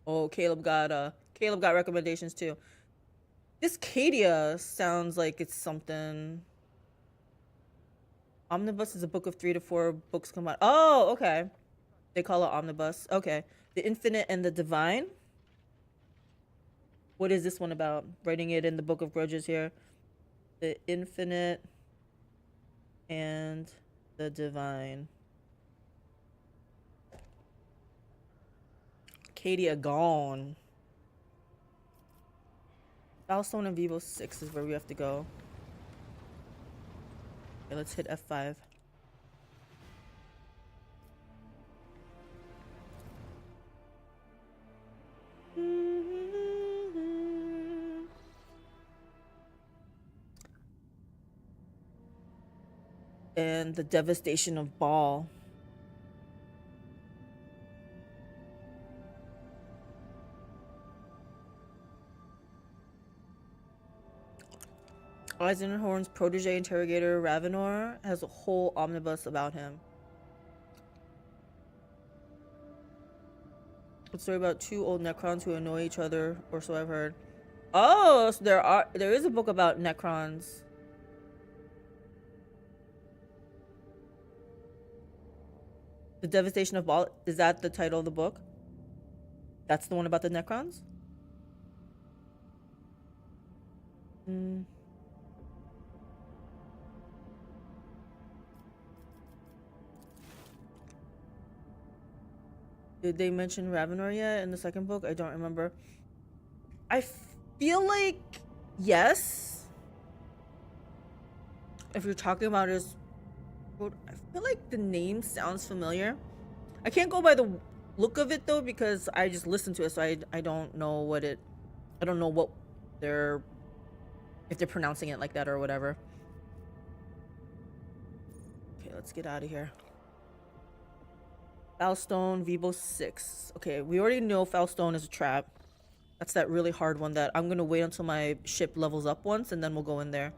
Oh, Caleb got recommendations too. This Cadia sounds like it's something. Omnibus is a book of 3 to 4 books combined. Oh, okay. They call it omnibus. Okay. The Infinite and the Divine. What is this one about? Writing it in the Book of Grudges here. The Infinite and the Divine. Cadia gone. Valstone and Vivo 6 is where we have to go. Okay, let's hit F5. And the devastation of Baal. Eisenhorn's protege interrogator Ravenor has a whole omnibus about him. A story about 2 old Necrons who annoy each other, or so I've heard. Oh, so there is a book about Necrons. The Devastation of Baal, is that the title of the book? That's the one about the Necrons? Did they mention Ravenor yet in the second book? I don't remember. I feel like yes. If you're talking about his, I feel like the name sounds familiar. I can't go by the look of it though because I just listened to it, so I don't know what it. I don't know what they're, if they're pronouncing it like that or whatever. Okay, let's get out of here. Foulstone, Vivo 6. Okay, we already know Foulstone is a trap. That's that really hard one that I'm gonna wait until my ship levels up once and then we'll go in there.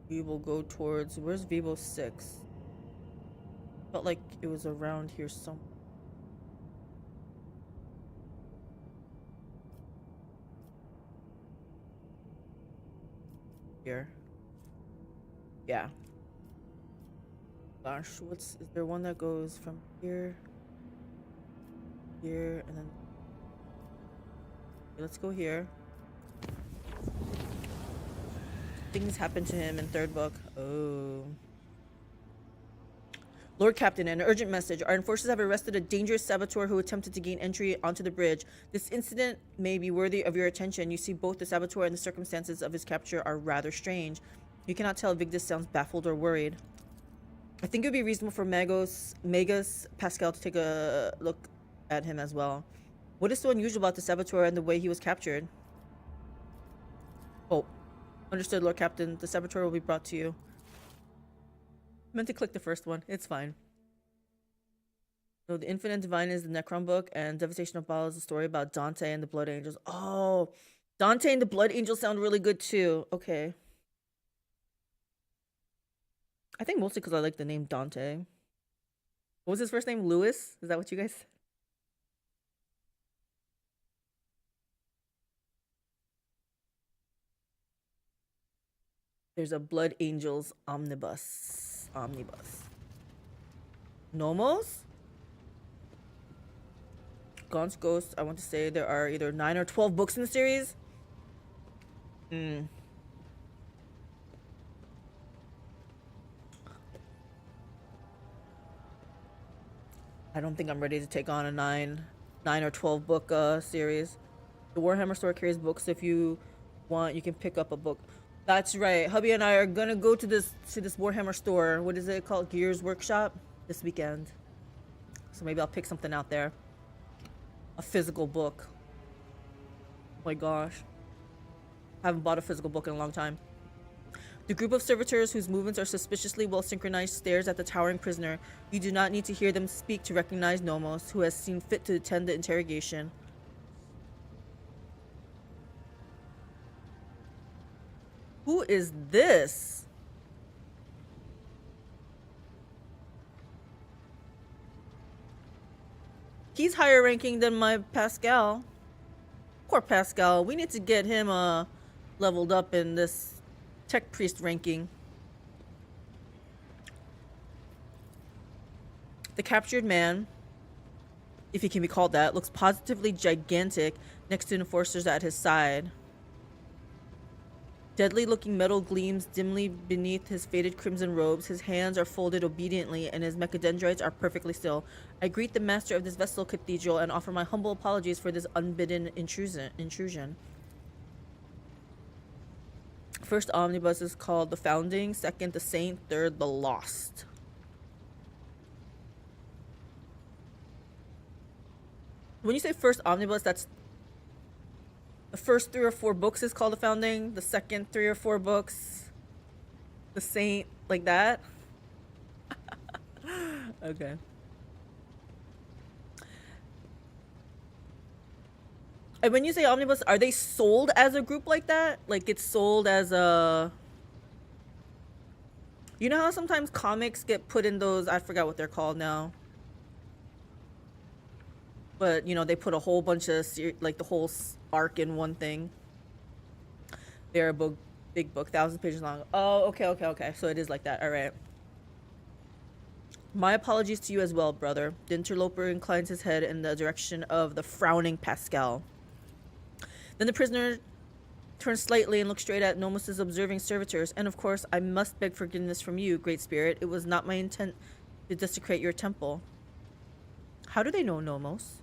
We will go towards, where's Vivo 6? Felt like it was around here somewhere. Here. Yeah. Gosh, is there one that goes from here, here, and then okay, let's go here. Things happen to him in third book. Oh. Lord Captain, an urgent message. Our enforcers have arrested a dangerous saboteur who attempted to gain entry onto the bridge. This incident may be worthy of your attention. You see, both the saboteur and the circumstances of his capture are rather strange. You cannot tell if Vigdis sounds baffled or worried. I think it would be reasonable for Magus Pascal to take a look at him as well. What is so unusual about the saboteur and the way he was captured? Oh. Understood, Lord Captain. The saboteur will be brought to you. Meant to click the first one. It's fine. So the Infinite Divine is the Necron book, and Devastation of Baal is a story about Dante and the Blood Angels. Oh, Dante and the Blood Angels sound really good too. Okay. I think mostly because I like the name Dante. What was his first name? Lewis? Is that what you guys said? There's a Blood Angels omnibus. Nomos? Gaunt's Ghost. I want to say there are either 9 or 12 books in the series. I don't think I'm ready to take on a 9 or 12 book series. The Warhammer store carries books. If you want, you can pick up a book. That's right. Hubby and I are gonna go to this Warhammer store. What is it called? Gears Workshop this weekend. So maybe I'll pick something out there. A physical book. Oh my gosh. I haven't bought a physical book in a long time. The group of servitors whose movements are suspiciously well synchronized stares at the towering prisoner. You do not need to hear them speak to recognize Nomos, who has seen fit to attend the interrogation. Who is this? He's higher ranking than my Pascal. Poor Pascal. We need to get him leveled up in this tech priest ranking. The captured man, if he can be called that, looks positively gigantic next to enforcers at his side. Deadly looking metal gleams dimly beneath his faded crimson robes. His hands are folded obediently and his mechadendrites are perfectly still. I greet the master of this Vestal Cathedral and offer my humble apologies for this unbidden intrusion. First omnibus is called The Founding, second The Saint, third The Lost. When you say first omnibus, that's the first 3 or 4 books is called The Founding, the second 3 or 4 books, The Saint, like that? Okay. And when you say omnibus, are they sold as a group like that? Like it's sold as a... You know how sometimes comics get put in those, I forgot what they're called now. But, you know, they put a whole bunch of, like the whole arc in one thing. They're a book, big book, 1,000 pages long. Oh, okay. So it is like that. All right. My apologies to you as well, brother. The interloper inclines his head in the direction of the frowning Pascal. Then the prisoner turns slightly and looks straight at Nomos' observing servitors. And of course, I must beg forgiveness from you, Great Spirit. It was not my intent to desecrate your temple. How do they know Nomos?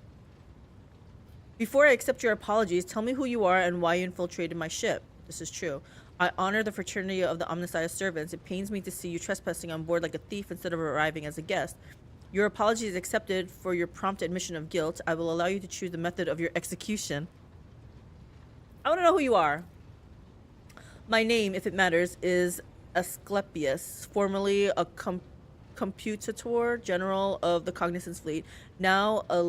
Before I accept your apologies, tell me who you are and why you infiltrated my ship. This is true. I honor the fraternity of the Omnissiah servants. It pains me to see you trespassing on board like a thief instead of arriving as a guest. Your apology is accepted for your prompt admission of guilt. I will allow you to choose the method of your execution. I want to know who you are. My name, if it matters, is Asclepius, formerly a computator general of the Cognizance Fleet, now a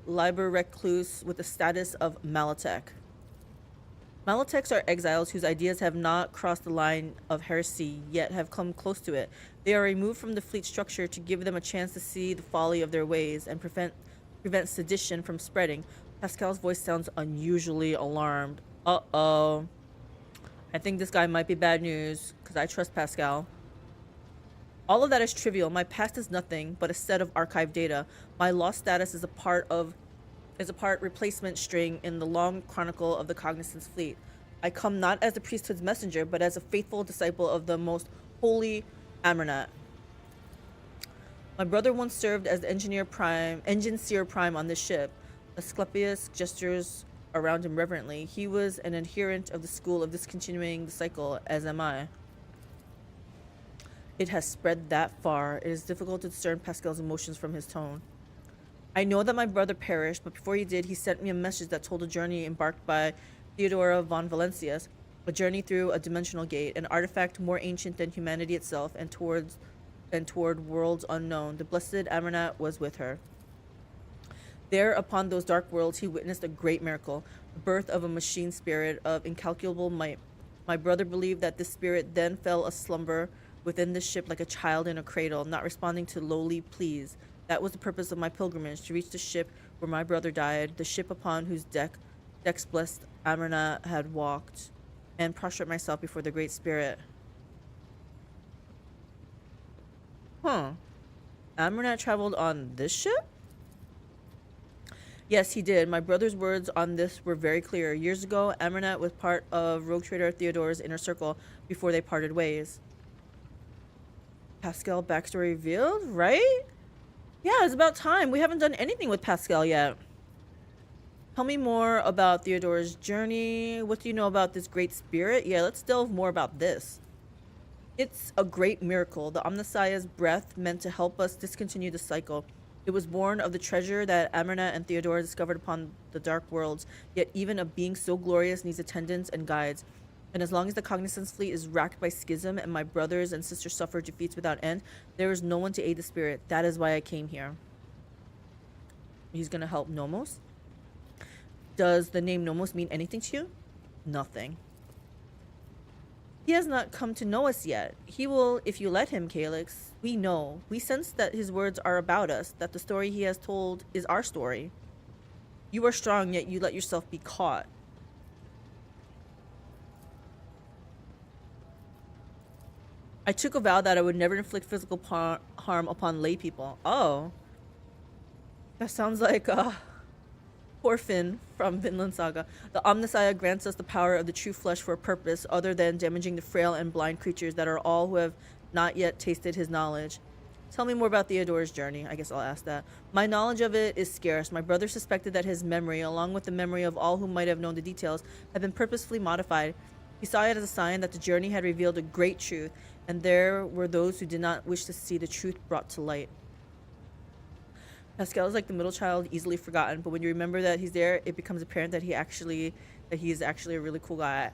liber recluse with the status of Malatech. Malatechs are exiles whose ideas have not crossed the line of heresy, yet have come close to it. They are removed from the fleet structure to give them a chance to see the folly of their ways and prevent sedition from spreading. Pascal's voice sounds unusually alarmed. Uh-oh. I think this guy might be bad news, because I trust Pascal. All of that is trivial. My past is nothing but a set of archived data. My lost status is a part replacement string in the long chronicle of the Cognizance Fleet. I come not as the priesthood's messenger, but as a faithful disciple of the most holy Amernat. My brother once served as the Engineer Seer Prime on this ship. Asclepius gestures around him reverently. He was an adherent of the school of discontinuing the cycle, as am I. It has spread that far. It is difficult to discern Pascal's emotions from his tone. I know that my brother perished, but before he did, he sent me a message that told a journey embarked by Theodora von Valencius, a journey through a dimensional gate, an artifact more ancient than humanity itself, and toward worlds unknown. The blessed Amernat was with her. There, upon those dark worlds, he witnessed a great miracle, the birth of a machine spirit of incalculable might. My brother believed that this spirit then fell asumber within the ship like a child in a cradle, not responding to lowly pleas. That was the purpose of my pilgrimage, to reach the ship where my brother died, the ship upon whose decks blessed Amernat had walked, and prostrate myself before the Great Spirit. Huh. Amernat traveled on this ship? Yes, he did. My brother's words on this were very clear. Years ago, Amernat was part of rogue trader Theodore's inner circle before they parted ways. Pascal backstory revealed, right? Yeah, it's about time. We haven't done anything with Pascal yet. Tell me more about Theodore's journey. What do you know about this great spirit? Yeah, let's delve more about this. It's a great miracle. The Omnissiah's breath meant to help us discontinue the cycle. It was born of the treasure that Amarna and Theodora discovered upon the dark worlds, yet even a being so glorious needs attendants and guides. And as long as the Cognizance fleet is racked by schism and my brothers and sisters suffer defeats without end, there is no one to aid the spirit. That is why I came here. He's gonna help Nomos. Does the name Nomos mean anything to you? Nothing. He has not come to know us yet. He will if you let him, Calyx. We know. We sense that his words are about us, that the story he has told is our story. You are strong, yet you let yourself be caught. I took a vow that I would never inflict physical harm upon lay people. Oh. That sounds like Orphan from Vinland Saga. The Omnissiah grants us the power of the true flesh for a purpose other than damaging the frail and blind creatures that are all who have not yet tasted his knowledge. Tell me more about Theodore's journey. I guess I'll ask that. My knowledge of it is scarce. My brother suspected that his memory, along with the memory of all who might have known the details, had been purposefully modified. He saw it as a sign that the journey had revealed a great truth, and there were those who did not wish to see the truth brought to light. Pascal is like the middle child, easily forgotten, but when you remember that he's there, it becomes apparent that he is actually a really cool guy.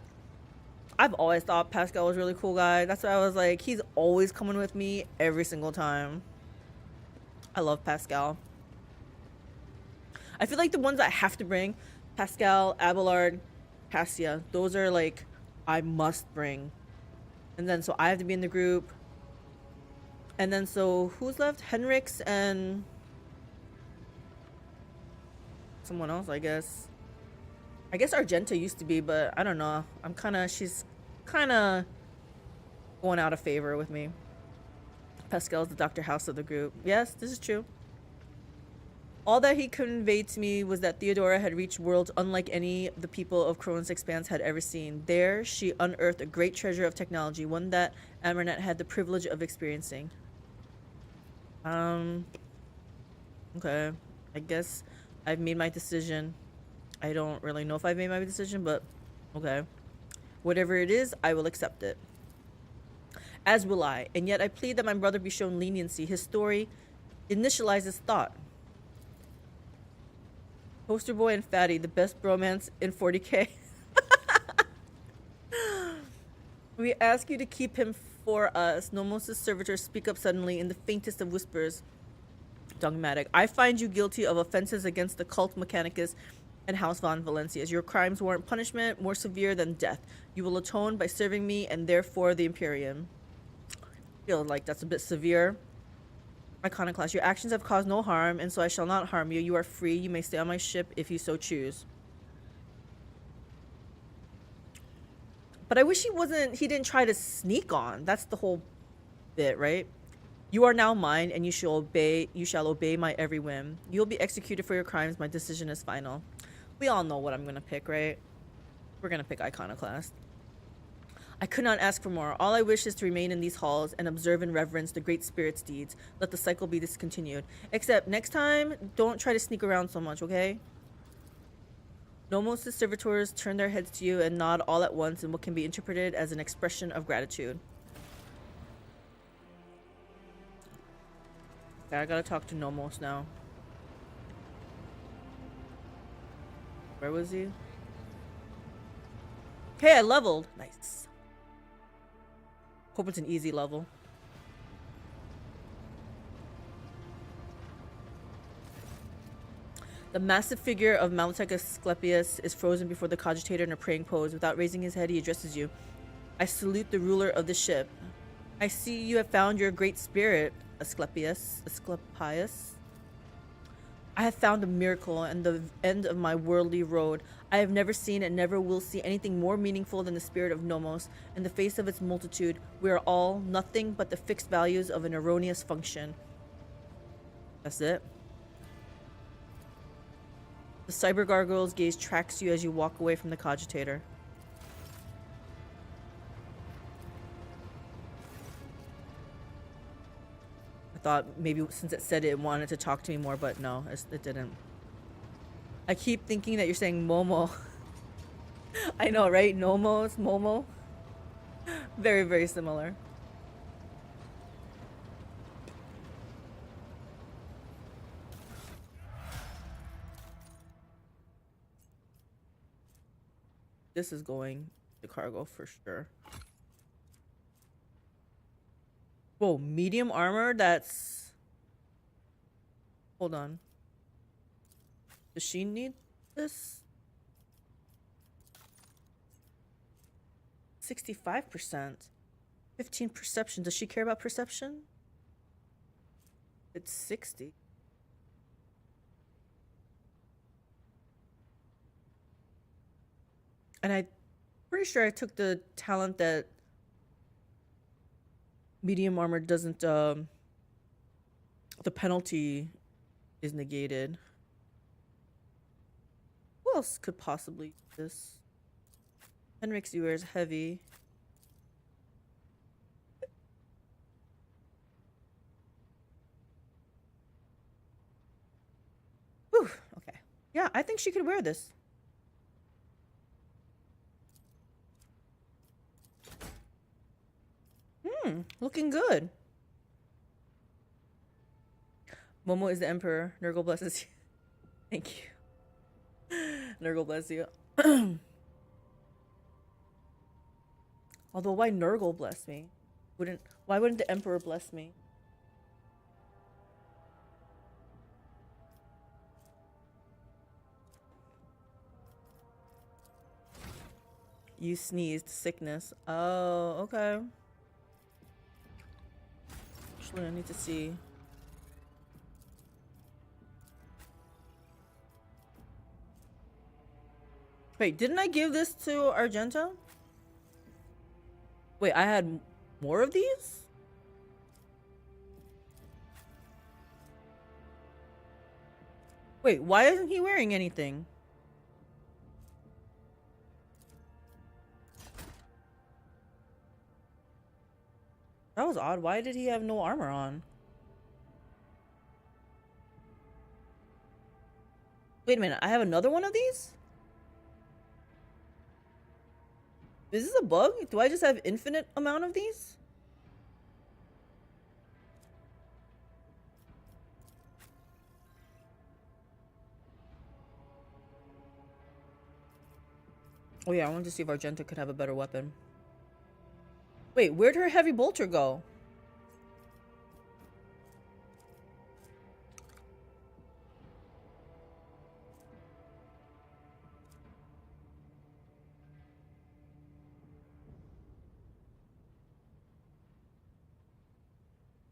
I've always thought Pascal was a really cool guy. That's why I was like, he's always coming with me every single time. I love Pascal. I feel like the ones I have to bring, Pascal, Abelard, Cassia, those are like, I must bring. And then so I have to be in the group. And then so who's left? Henrix and someone else, I guess. I guess Argenta used to be, but I don't know. She's kind of going out of favor with me. Pascal's the Dr. House of the group. Yes, this is true. All that he conveyed to me was that Theodora had reached worlds unlike any the people of Kronos Expanse had ever seen. There, she unearthed a great treasure of technology, one that Amarnet had the privilege of experiencing. Okay. I guess I've made my decision. I don't really know if I've made my decision, but okay. Whatever it is, I will accept it. As will I. And yet I plead that my brother be shown leniency. His story initializes thought. Poster Boy and Fatty, the best bromance in 40k. We ask you to keep him for us. Nomos' servitors speak up suddenly in the faintest of whispers. Dogmatic. I find you guilty of offenses against the cult Mechanicus and House von Valencias. Your crimes warrant punishment more severe than death. You will atone by serving me and therefore the Imperium. I feel like that's a bit severe. Iconoclast. Your actions have caused no harm, and so I shall not harm you. You are free. You may stay on my ship if you so choose. But I wish he didn't try to sneak on. That's the whole bit, right? You are now mine, and you shall obey my every whim. You will be executed for your crimes. My decision is final. We all know what I'm gonna pick, right? We're gonna pick Iconoclast. I could not ask for more. All I wish is to remain in these halls and observe and reverence the great spirit's deeds. Let the cycle be discontinued. Except next time, don't try to sneak around so much, okay? Nomos' servitors turn their heads to you and nod all at once in what can be interpreted as an expression of gratitude. Okay, I gotta talk to Nomos now. Where was he? Hey, I leveled! Nice. Hope it's an easy level. The massive figure of Maltec Asclepius is frozen before the cogitator in a praying pose. Without raising his head, he addresses you. I salute the ruler of the ship. I see you have found your great spirit, Asclepius. I have found a miracle and the end of my worldly road. I have never seen and never will see anything more meaningful than the spirit of Nomos. In the face of its multitude, we are all nothing but the fixed values of an erroneous function. That's it. The cyber gargoyle's gaze tracks you as you walk away from the cogitator. I thought maybe since it said it wanted to talk to me more, but no, it didn't. I keep thinking that you're saying Momo. I know, right? Nomo, it's Momo. Very, very similar. This is going to cargo for sure. Whoa, medium armor? That's... Hold on. Does she need this? 65%. 15 perception. Does she care about perception? It's 60. And I'm pretty sure I took the talent that medium armor doesn't, the penalty is negated. Who else could possibly do this? Henrik's wears heavy. Whew, okay. Yeah, I think she could wear this. Looking good. Momo is the emperor. Nurgle blesses you. Thank you. Nurgle bless you. Although, why Nurgle bless me? Why wouldn't the emperor bless me? You sneezed. Sickness. Oh, okay. Actually, I need to see. Wait, didn't I give this to Argenta? Wait, I had more of these? Wait, why isn't he wearing anything? That was odd. Why did he have no armor on? Wait a minute, I have another one of these? Is this a bug? Do I just have infinite amount of these? Oh yeah, I wanted to see if Argenta could have a better weapon. Wait, where'd her heavy bolter go?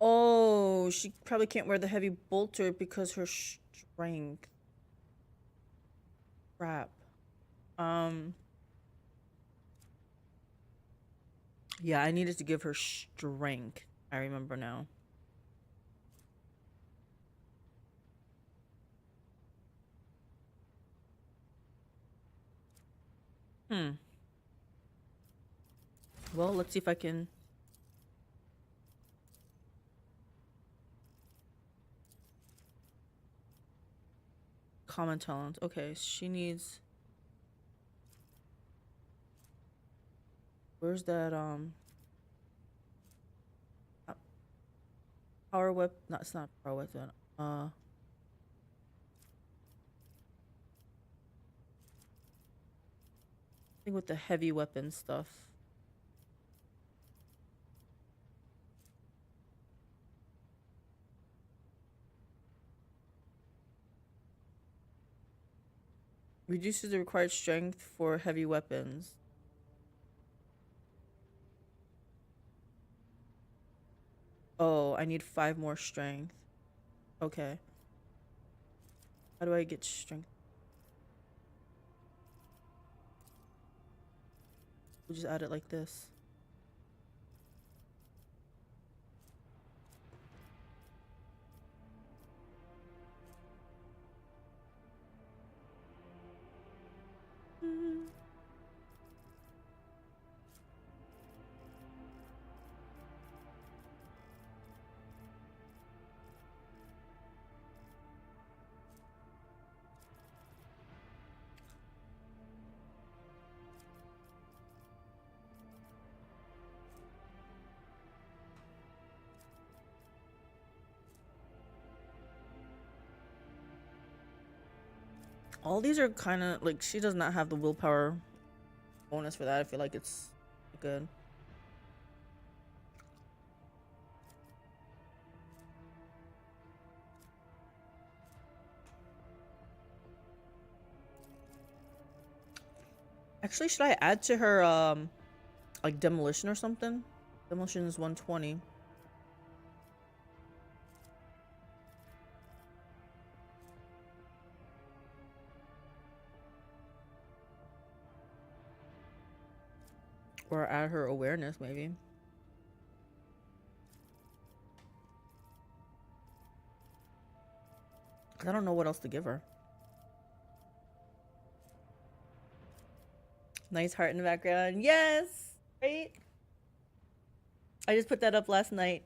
Oh, she probably can't wear the heavy bolter because her strength. Crap. Yeah, I needed to give her strength. I remember now. Well, let's see if I can... Common talent. Okay, she needs... Where's that, power weapon? No, it's not power weapon. I think with the heavy weapon stuff. Reduces the required strength for heavy weapons. Oh, I need 5 more strength. Okay. How do I get strength? We'll just add it like this. All these are kind of like, she does not have the willpower bonus for that. I feel like it's good. Actually, should I add to her like demolition or something? Demolition is 120. Or add her awareness, maybe. Cause I don't know what else to give her. Nice heart in the background. Yes! Right? I just put that up last night.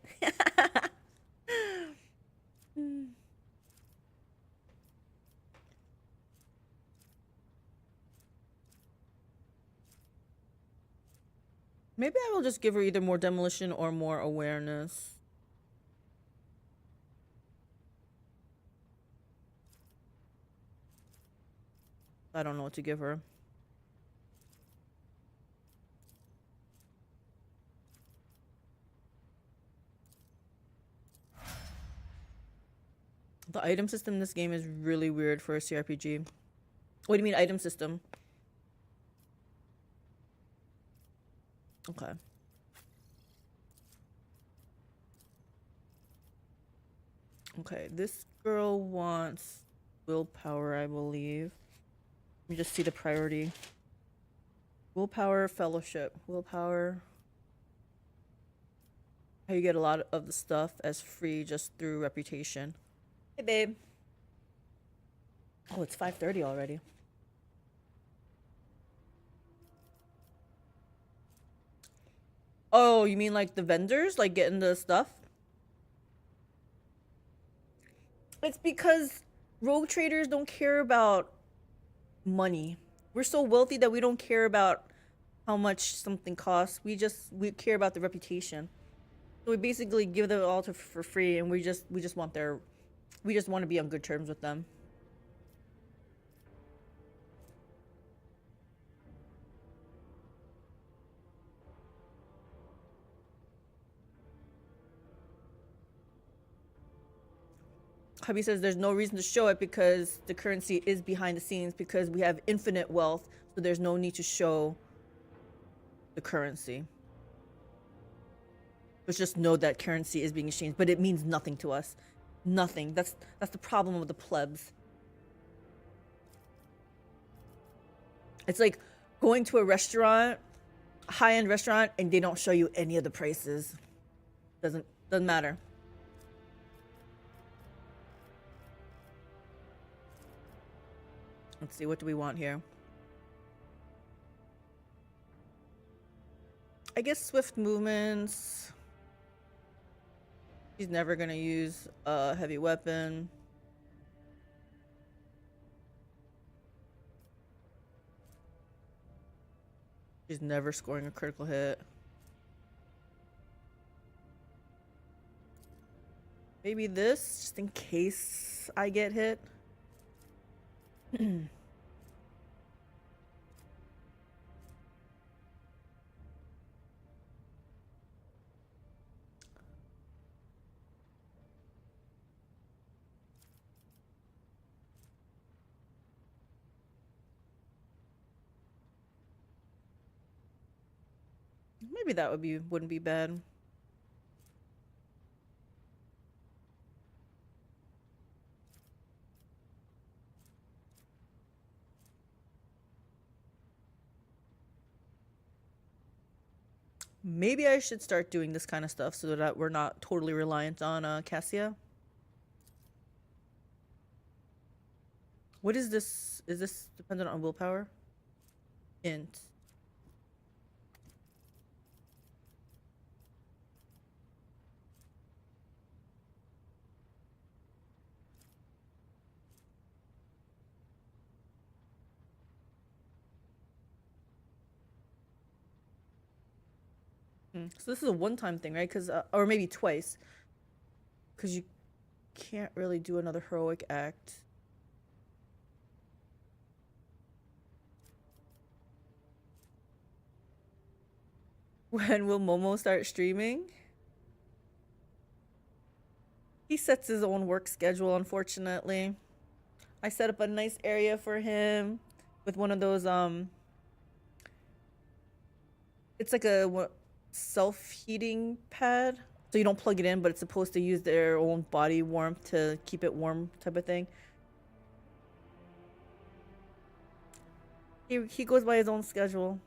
Maybe I will just give her either more demolition or more awareness. I don't know what to give her. The item system in this game is really weird for a CRPG. What do you mean item system? Okay. Okay, this girl wants willpower, I believe. Let me just see the priority. Willpower, fellowship. Willpower. How you get a lot of the stuff as free just through reputation. Hey, babe. Oh, it's 5:30 already. Oh, you mean like the vendors? Like getting the stuff? It's because rogue traders don't care about money. We're so wealthy that we don't care about how much something costs. We care about the reputation. So we basically give them all for free, and we just want to be on good terms with them. Hubby says there's no reason to show it because the currency is behind the scenes because we have infinite wealth, so there's no need to show the currency. But just know that currency is being exchanged, but it means nothing to us. Nothing. That's the problem with the plebs. It's like going to a restaurant, high-end restaurant, and they don't show you any of the prices. Doesn't matter. Let's see, what do we want here? I guess swift movements. She's never gonna use a heavy weapon. She's never scoring a critical hit. Maybe this, just in case I get hit. Maybe that wouldn't be bad. Maybe I should start doing this kind of stuff so that we're not totally reliant on Cassia. What is this? Is this dependent on willpower? Int. So this is a one-time thing, right? Because or maybe twice, because you can't really do another heroic act. When will Momo start streaming? He sets his own work schedule, unfortunately. I set up a nice area for him with one of those it's like a self-heating pad. So you don't plug it in, but it's supposed to use their own body warmth to keep it warm type of thing. He goes by his own schedule.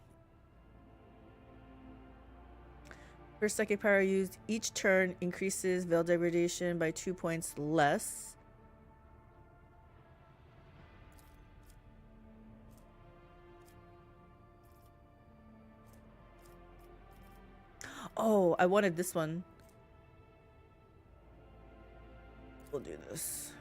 First psychic power used each turn increases veil degradation by 2 points less. Oh, I wanted this one. We'll do this.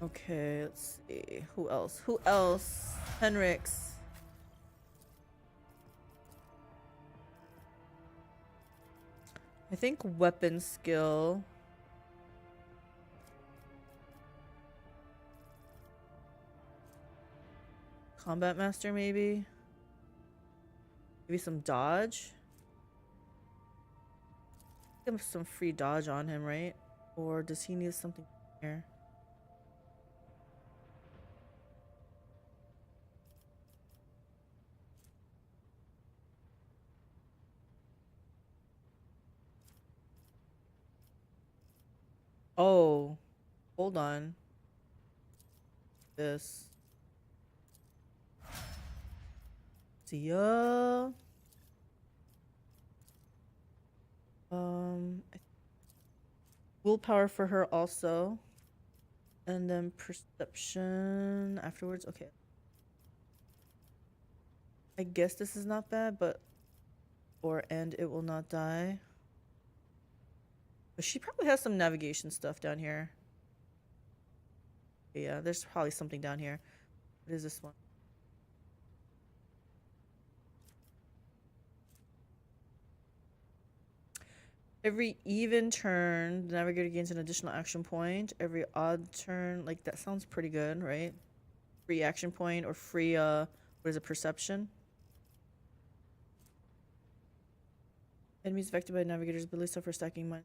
Okay, let's see. Who else? Who else? Henrix. I think weapon skill. Combat master, maybe? Maybe some dodge? Give some free dodge on him, right? Or does he need something here? Oh, hold on. This. See ya. Willpower for her also. And then perception afterwards. Okay. I guess this is not bad, but and it will not die. But she probably has some navigation stuff down here. Yeah, there's probably something down here. What is this one? Every even turn, the navigator gains an additional action point. Every odd turn, like that sounds pretty good, right? Free action point or free, what is it, perception? Enemies affected by navigator's ability suffer stacking mine.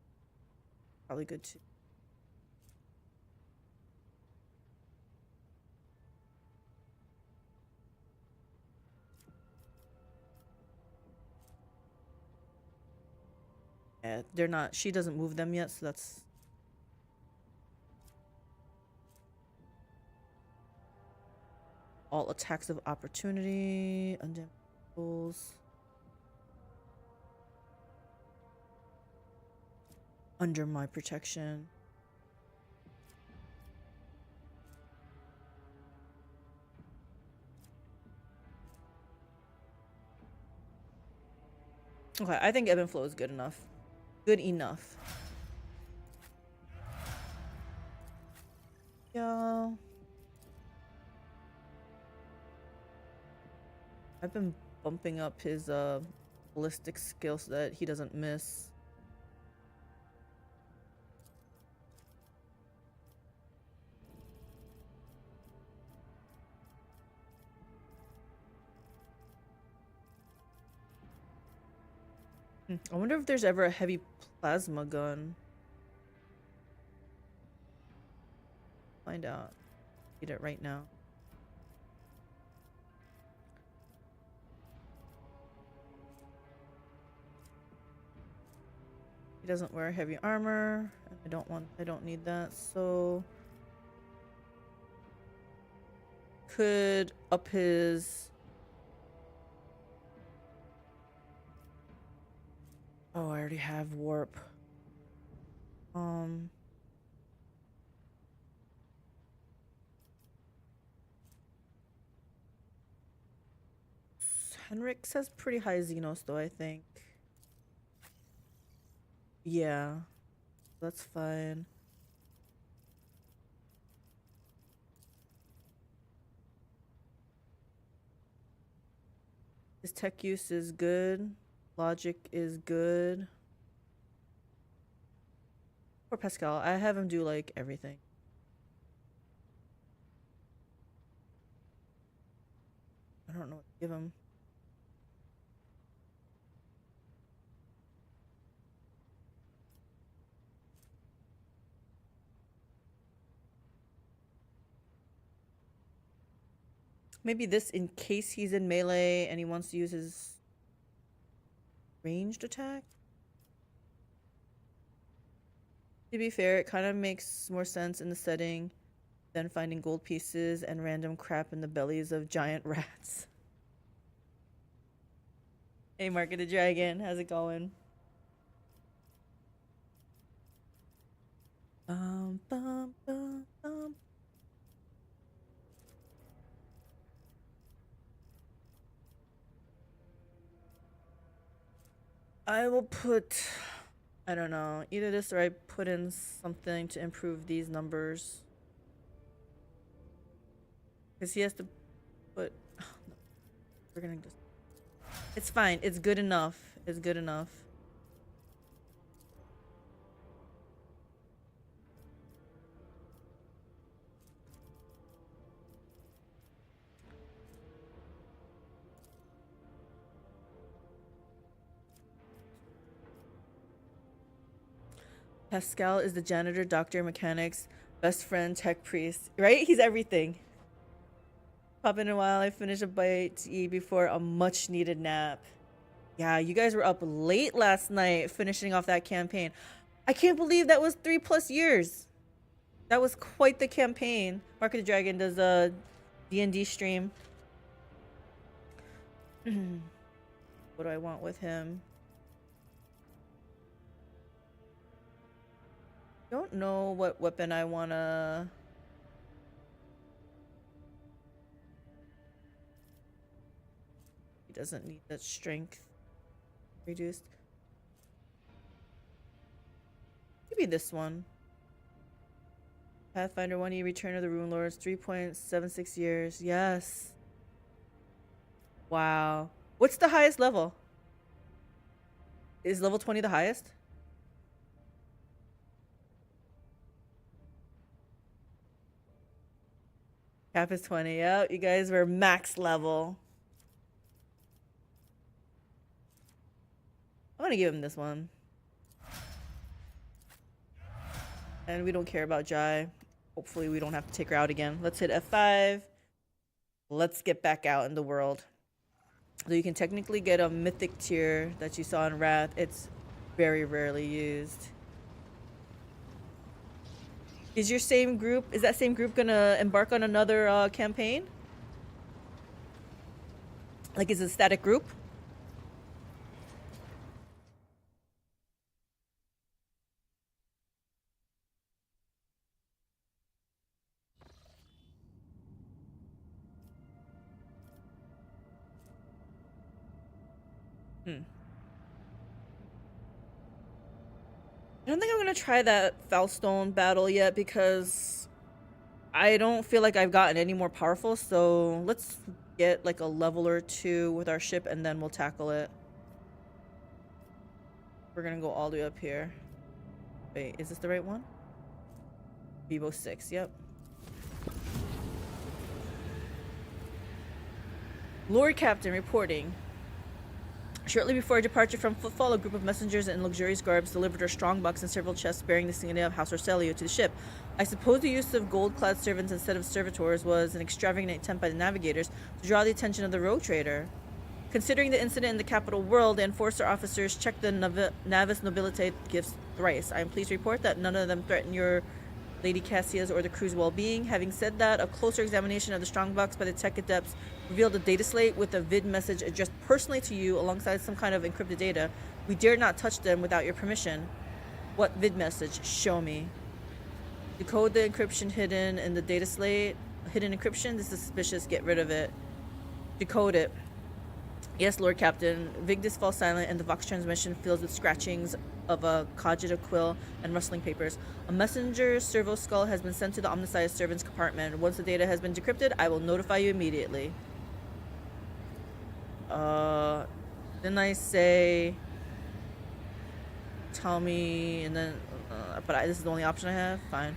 Probably good too. Yeah, they're not, she doesn't move them yet, so that's... All attacks of opportunity, undamaged rules. Under my protection. Okay, I think ebb and flow is good enough. Good enough. Yeah. I've been bumping up his ballistic skill so that he doesn't miss. I wonder if there's ever a heavy plasma gun. Find out. Need it right now. He doesn't wear heavy armor. I don't need that, so could up his... Oh, I already have warp. Henrix has pretty high Xenos though, I think. Yeah, that's fine. His tech use is good. Logic is good. Poor Pascal. I have him do like everything. I don't know what to give him. Maybe this in case he's in melee and he wants to use his ranged attack. To be fair, it kind of makes more sense in the setting than finding gold pieces and random crap in the bellies of giant rats. Hey, Mark of the Dragon, how's it going? Bum, bum, bum, bum. I will put, I don't know, either this or I put in something to improve these numbers. Because he has to put, oh, no. We're gonna just, it's fine, it's good enough, it's good enough. Pascal is the janitor, doctor, mechanics, best friend, tech priest. Right? He's everything. Pop in a while. I finish a bite to eat before a much needed nap. Yeah, you guys were up late last night finishing off that campaign. I can't believe that was 3+ years. That was quite the campaign. Mark of the Dragon does a D&D stream. What do I want with him? Don't know what weapon I wanna. He doesn't need that strength reduced. Maybe this one. Pathfinder 1E, Return of the Rune Lords, 3.76 years. Yes. Wow. What's the highest level? Is level 20 the highest? Cap is 20. Yeah, you guys were max level. I'm gonna give him this one. And we don't care about Jai. Hopefully we don't have to take her out again. Let's hit F5. Let's get back out in the world. So you can technically get a mythic tier that you saw in Wrath. It's very rarely used. Is your same group, is that same group gonna embark on another campaign? Like, is it a static group? I don't think I'm gonna try that Foulstone battle yet because I don't feel like I've gotten any more powerful, so let's get like a level or 2 with our ship and then we'll tackle it. We're gonna go all the way up here. Wait, is this the right one? Vivo 6, yep. Lord Captain reporting. Shortly before our departure from Footfall, a group of messengers in luxurious garbs delivered our strong box and several chests bearing the signet of House Orcelio to the ship. I suppose the use of gold-clad servants instead of servitors was an extravagant attempt by the navigators to draw the attention of the rogue trader. Considering the incident in the capital world, the enforcer officers checked the Navis Nobilite gifts thrice. I am pleased to report that none of them threaten your Lady Cassia's or the crew's well-being. Having said that, a closer examination of the strongbox by the tech adepts revealed a data slate with a vid message addressed personally to you alongside some kind of encrypted data. We dared not touch them without your permission. What vid message? Show me. Decode the encryption hidden in the data slate. Hidden encryption? This is suspicious. Get rid of it. Decode it. Yes, Lord Captain. Vigdis falls silent and the Vox transmission fills with scratchings of a cogita quill and rustling papers. A messenger's servo skull has been sent to the Omniscience servant's compartment. Once the data has been decrypted, I will notify you immediately. Didn't I say tell me and then this is the only option I have? Fine.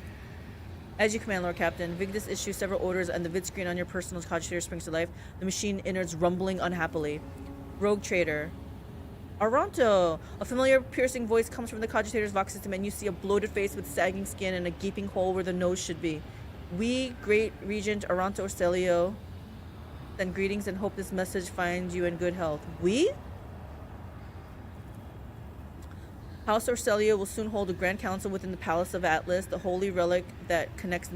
As you command, Lord Captain. Vigdis issues several orders and the vid screen on your personal cogitator springs to life. The machine innards rumbling unhappily. Rogue trader. Aranto! A familiar piercing voice comes from the cogitator's vox system and you see a bloated face with sagging skin and a gaping hole where the nose should be. We, Great Regent Aranto Orselio, send greetings and hope this message finds you in good health. We? House Orselio will soon hold a grand council within the Palace of Atlas, the holy relic that connects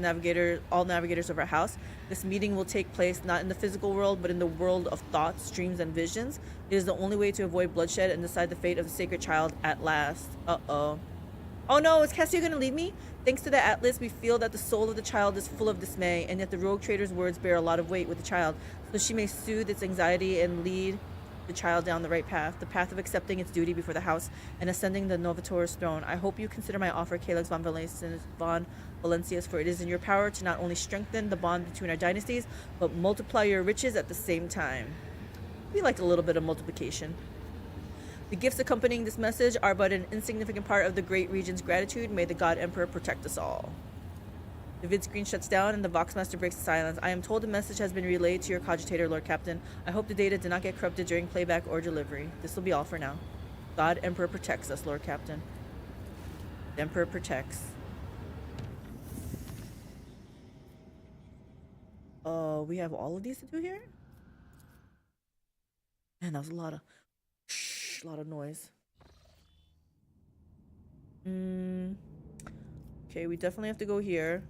all navigators of our house. This meeting will take place not in the physical world, but in the world of thoughts, dreams, and visions. It is the only way to avoid bloodshed and decide the fate of the sacred child at last. Uh-oh. Oh no, is Cassio gonna leave me? Thanks to the Atlas, we feel that the soul of the child is full of dismay, and yet the rogue trader's words bear a lot of weight with the child, so she may soothe its anxiety and lead the child down the right path, the path of accepting its duty before the house and ascending the Novator's throne. I hope you consider my offer, Calyx von Valencius, for it is in your power to not only strengthen the bond between our dynasties, but multiply your riches at the same time. We like a little bit of multiplication. The gifts accompanying this message are but an insignificant part of the Great Regent's gratitude. May the God Emperor protect us all. The vid screen shuts down and the Voxmaster breaks the silence. I am told the message has been relayed to your cogitator, Lord Captain. I hope the data did not get corrupted during playback or delivery. This will be all for now. God Emperor protects us, Lord Captain. The Emperor protects. We have all of these to do here? Man, that was a lot of noise. Okay, we definitely have to go here.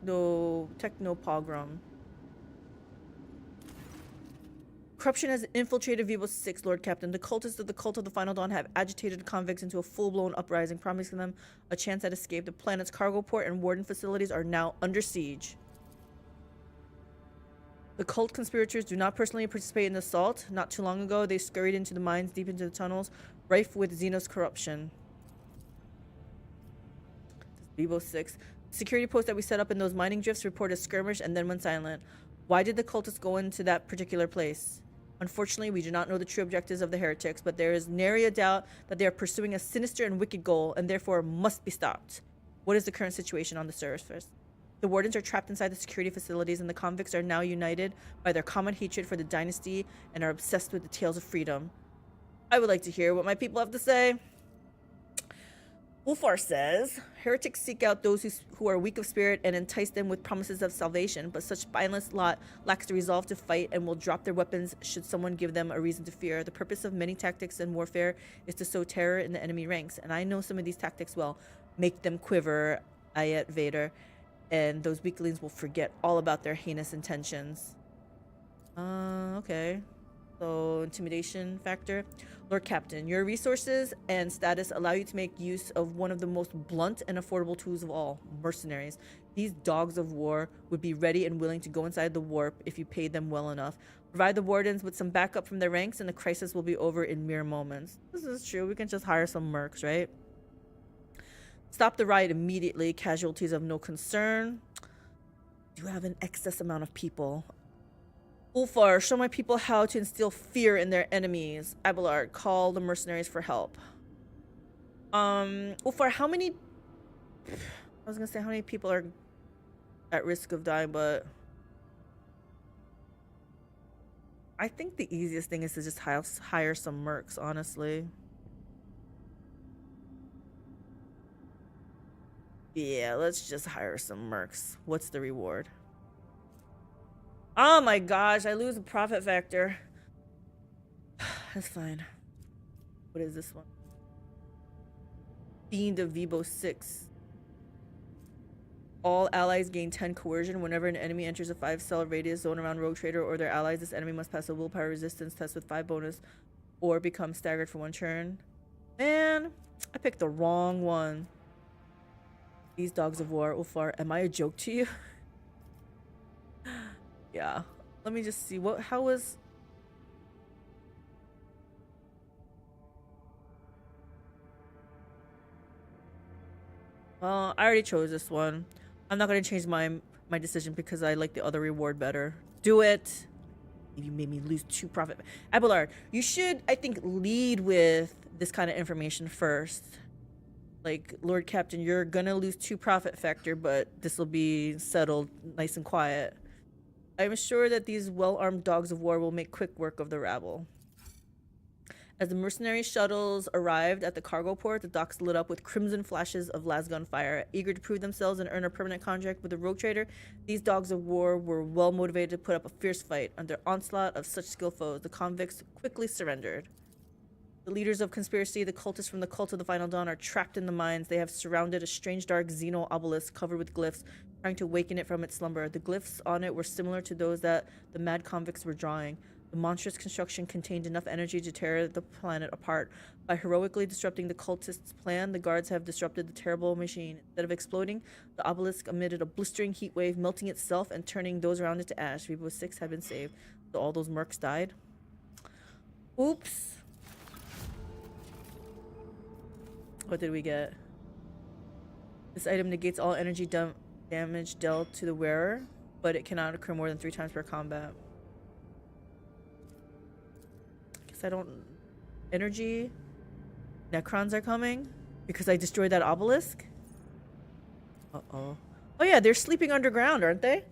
Techno pogrom. Corruption has infiltrated Vivo 6, Lord Captain. The cultists of the Cult of the Final Dawn have agitated the convicts into a full-blown uprising, promising them a chance at escape. The planet's cargo port and warden facilities are now under siege. The cult conspirators do not personally participate in the assault. Not too long ago, they scurried into the mines, deep into the tunnels, rife with Xenos corruption. Vivo 6. Security post that we set up in those mining drifts reported a skirmish and then went silent. Why did the cultists go into that particular place? Unfortunately, we do not know the true objectives of the heretics, but there is nary a doubt that they are pursuing a sinister and wicked goal and therefore must be stopped. What is the current situation on the surface? The wardens are trapped inside the security facilities and the convicts are now united by their common hatred for the dynasty and are obsessed with the tales of freedom. I would like to hear what my people have to say. Ulfar says, heretics seek out those who are weak of spirit and entice them with promises of salvation, but such spineless lot lacks the resolve to fight and will drop their weapons should someone give them a reason to fear. The purpose of many tactics in warfare is to sow terror in the enemy ranks, and I know some of these tactics well. Make them quiver, Ayet Vader, and those weaklings will forget all about their heinous intentions. Okay. So, intimidation factor. Lord Captain, your resources and status allow you to make use of one of the most blunt and affordable tools of all, mercenaries. These dogs of war would be ready and willing to go inside the warp if you paid them well enough. Provide the wardens with some backup from their ranks and the crisis will be over in mere moments. This is true. We can just hire some mercs, right? Stop the riot immediately. Casualties of no concern. You have an excess amount of people. Ulfar, show my people how to instill fear in their enemies. Abelard, call the mercenaries for help. Ulfar, how many... I was gonna say how many people are at risk of dying, but... I think the easiest thing is to just hire some mercs, honestly. Yeah, let's just hire some mercs. What's the reward? Oh my gosh, I lose a profit factor. That's fine. What is this one? Fiend of Vibo 6. All allies gain 10 coercion whenever an enemy enters a 5-cell radius zone around Rogue Trader or their allies. This enemy must pass a willpower resistance test with 5 bonus or become staggered for 1 turn. Man, I picked the wrong one. These dogs of war, Ulfar, am I a joke to you? Yeah. Let me just see how was... Well, I already chose this one. I'm not going to change my my decision because I like the other reward better. Do it. You made me lose 2 profit. Abelard, you should, I think, lead with this kind of information first. Like, Lord Captain, you're gonna lose 2 profit factor, but this will be settled nice and quiet. I'm sure that these well-armed dogs of war will make quick work of the rabble. As the mercenary shuttles arrived at the cargo port, the docks lit up with crimson flashes of lasgun fire. Eager to prove themselves and earn a permanent contract with the rogue trader, these dogs of war were well motivated to put up a fierce fight. Under onslaught of such skilled foes, the convicts quickly surrendered. The leaders of conspiracy, the cultists from the Cult of the Final Dawn, are trapped in the mines. They have surrounded a strange dark xeno obelisk covered with glyphs, trying to waken it from its slumber. The glyphs on it were similar to those that the mad convicts were drawing. The monstrous construction contained enough energy to tear the planet apart. By heroically disrupting the cultists' plan, the guards have disrupted the terrible machine. Instead of exploding, the obelisk emitted a blistering heat wave, melting itself and turning those around it to ash. People 6 had been saved. So all those mercs died. Oops. What did we get? This item negates all energy damage dealt to the wearer, but it cannot occur more than 3 times per combat. I don't... Energy? Necrons are coming? Because I destroyed that obelisk? Uh-oh. Oh yeah, they're sleeping underground, aren't they?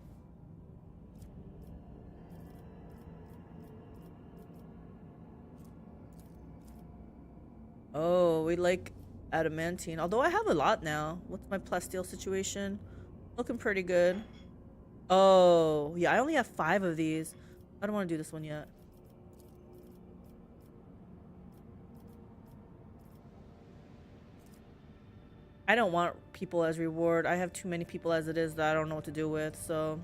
Oh, we like adamantine. Although I have a lot now. What's my plasteel situation? Looking pretty good. Oh, yeah, I only have 5 of these. I don't want to do this one yet. I don't want people as reward. I have too many people as it is that I don't know what to do with, so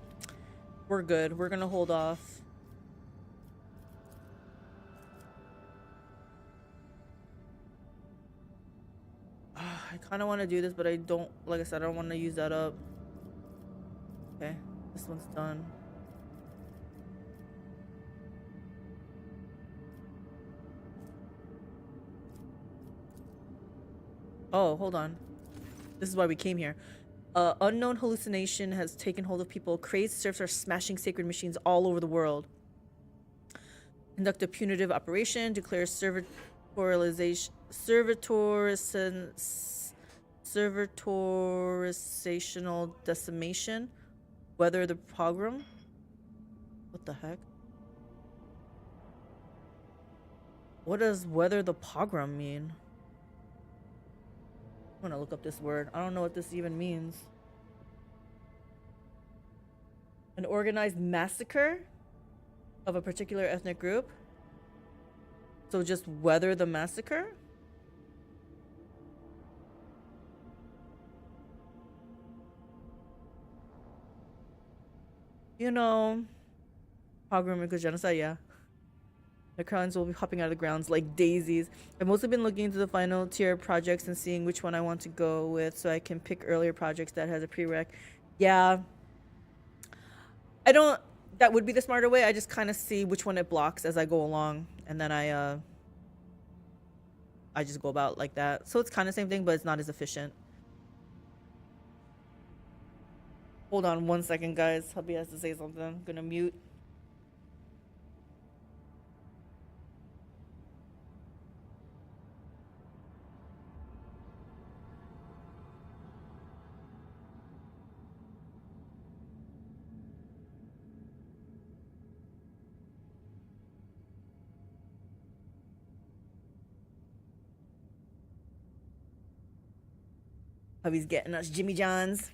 we're good. We're gonna hold off. I kind of want to do this, but I don't, like I said, I don't want to use that up. Okay, this one's done. Oh, hold on. This is why we came here. Unknown hallucination has taken hold of people. Crazed serfs are smashing sacred machines all over the world. Conduct a punitive operation. Declare servitorizational decimation. Weather the pogrom. What the heck? What does weather the pogrom mean? I'm gonna look up this word. I don't know what this even means. An organized massacre of a particular ethnic group. So just weather the massacre? You know, pogrom equals genocide, yeah. The crowns will be hopping out of the grounds like daisies. I've mostly been looking into the final tier projects and seeing which one I want to go with so I can pick earlier projects that has a prereq. Yeah. I don't... That would be the smarter way. I just kind of see which one it blocks as I go along. And then I just go about like that. So it's kind of the same thing, but it's not as efficient. Hold on 1 second, guys. Hubby has to say something. I'm gonna mute. Hubby's getting us Jimmy John's.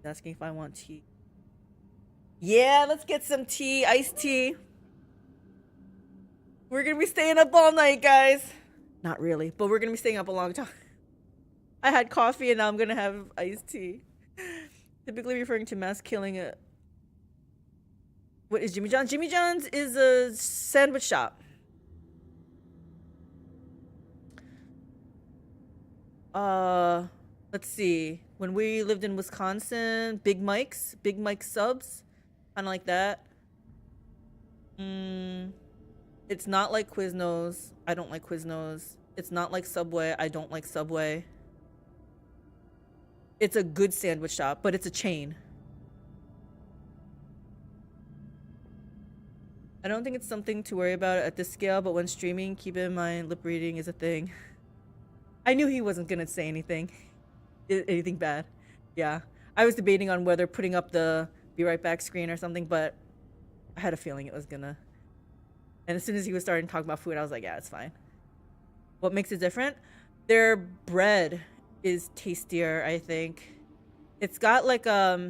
Asking if I want tea. Yeah, let's get some tea, iced tea. We're gonna be staying up all night, guys. Not really, but we're gonna be staying up a long time. I had coffee and now I'm gonna have iced tea. Typically referring to mass killing. What is Jimmy John's? Jimmy John's is a sandwich shop. Let's see. When we lived in Wisconsin, Big Mike's subs, kind of like that. It's not like Quiznos. I don't like Quiznos. It's not like Subway. I don't like Subway. It's a good sandwich shop, but it's a chain. I don't think it's something to worry about at this scale, but when streaming, keep in mind lip reading is a thing. I knew he wasn't gonna say anything bad. Yeah. I was debating on whether putting up the be right back screen or something, but I had a feeling it was gonna. And as soon as he was starting to talk about food, I was like, yeah, it's fine. What makes it different? Their bread is tastier, I think. It's got like it's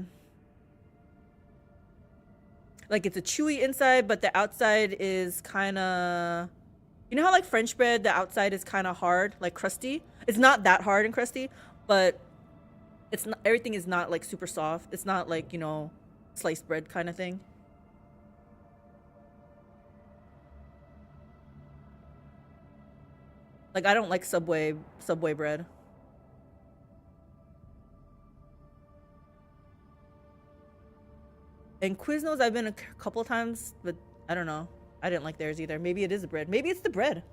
a chewy inside, but the outside is kind of, you know how like French bread, the outside is kind of hard, like crusty. It's not that hard and crusty, but it's not, everything is not like super soft. It's not like, you know, sliced bread kind of thing. Like I don't like Subway bread. And Quiznos, I've been a couple times, but I don't know. I didn't like theirs either. Maybe it is the bread. Maybe it's the bread.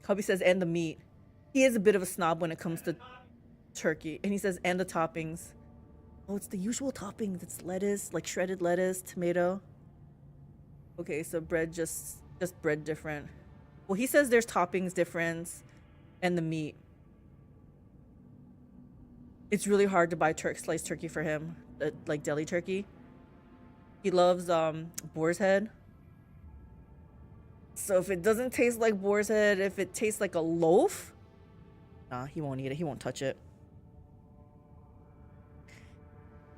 Hubby says, and the meat. He is a bit of a snob when it comes to turkey. And he says, and the toppings. Oh, it's the usual toppings. It's lettuce, like shredded lettuce, tomato. Okay, so bread, just bread different. Well, he says there's toppings difference and the meat. It's really hard to buy sliced turkey for him, like deli turkey. He loves boar's head. So if it doesn't taste like boar's head, if it tastes like a loaf, nah, he won't eat it. He won't touch it.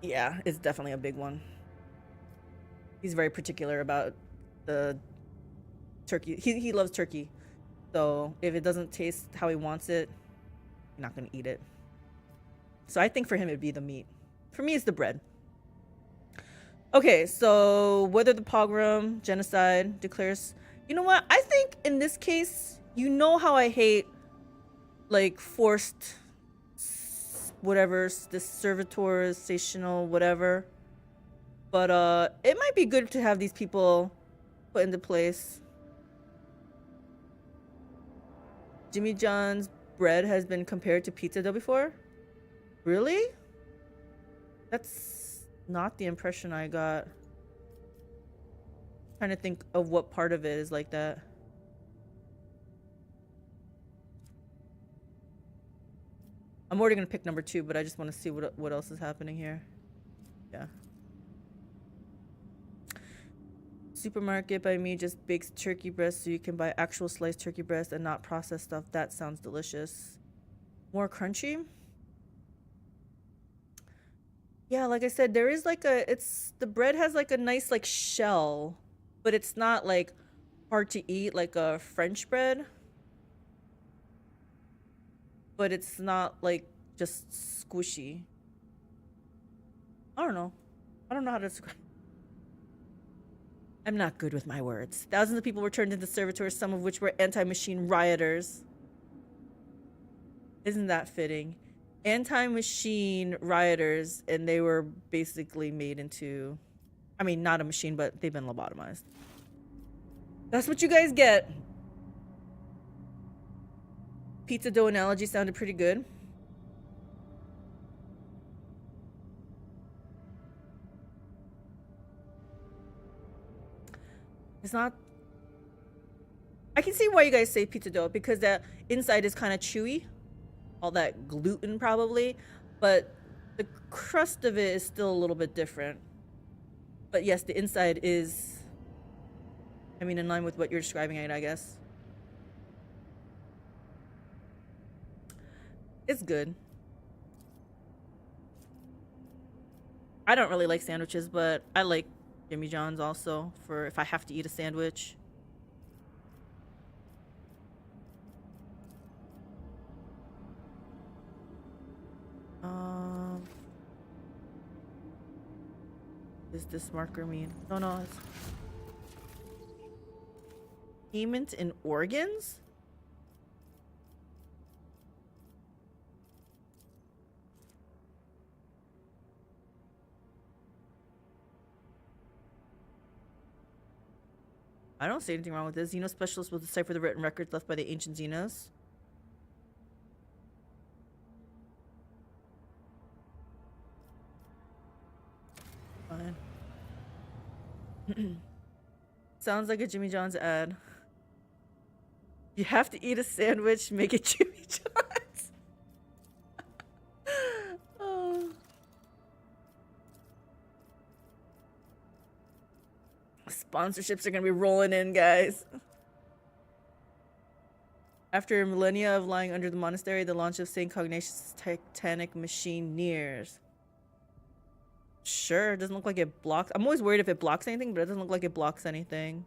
Yeah, it's definitely a big one. He's very particular about the turkey. He loves turkey. So if it doesn't taste how he wants it, he's not going to eat it. So I think for him, it'd be the meat. For me, it's the bread. Okay, so whether the pogrom, genocide, declares... You know what? I think in this case, you know how I hate, like, forced... whatever, this servitor, stational, whatever. But it might be good to have these people put into place. Jimmy John's bread has been compared to pizza dough before? Really? That's not the impression I got. Trying to think of what part of it is like that. I'm already gonna pick number 2, but I just want to see what else is happening here. Yeah. Supermarket by me just bakes turkey breast so you can buy actual sliced turkey breast and not processed stuff. That sounds delicious. More crunchy? Yeah, like I said, there is like the bread has like a nice like shell, but it's not like hard to eat like a French bread. But it's not like just squishy. I don't know. I don't know how to describe. I'm not good with my words. Thousands of people were turned into servitors, some of which were anti-machine rioters. Isn't that fitting? Anti-machine rioters, and they were basically made into, I mean, not a machine, but they've been lobotomized. That's what you guys get. Pizza dough analogy sounded pretty good. It's not... I can see why you guys say pizza dough, because the inside is kind of chewy. All that gluten probably, but the crust of it is still a little bit different. But yes, the inside is, I mean, in line with what you're describing, I guess. It's good. I don't really like sandwiches, but I like Jimmy John's also for if I have to eat a sandwich. Does this marker mean? No, it's payment in organs? I don't see anything wrong with this. Xeno specialist will decipher the written records left by the ancient Xenos. Fine. Sounds like a Jimmy John's ad. You have to eat a sandwich, make it Jimmy John's. Oh. Sponsorships are gonna be rolling in, guys. After millennia of lying under the monastery, the launch of St. Cognatus' titanic machine nears. Sure, it doesn't look like it blocks. I'm always worried if it blocks anything, but it doesn't look like it blocks anything.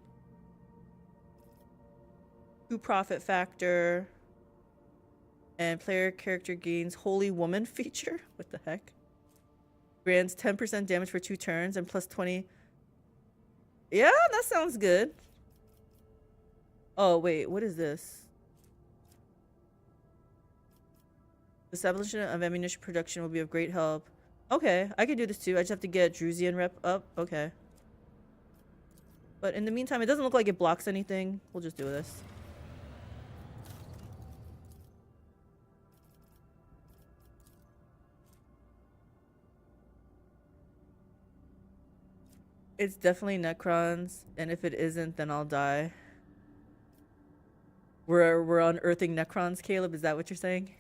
2 profit factor. And player character gains Holy Woman feature. What the heck? Grants 10% damage for 2 turns and plus 20. Yeah, that sounds good. Oh, wait, what is this? Establishment of ammunition production will be of great help. Okay, I can do this too. I just have to get Drusian rep up. Okay. But in the meantime, it doesn't look like it blocks anything. We'll just do this. It's definitely Necrons, and if it isn't, then I'll die. We're unearthing Necrons, Caleb. Is that what you're saying?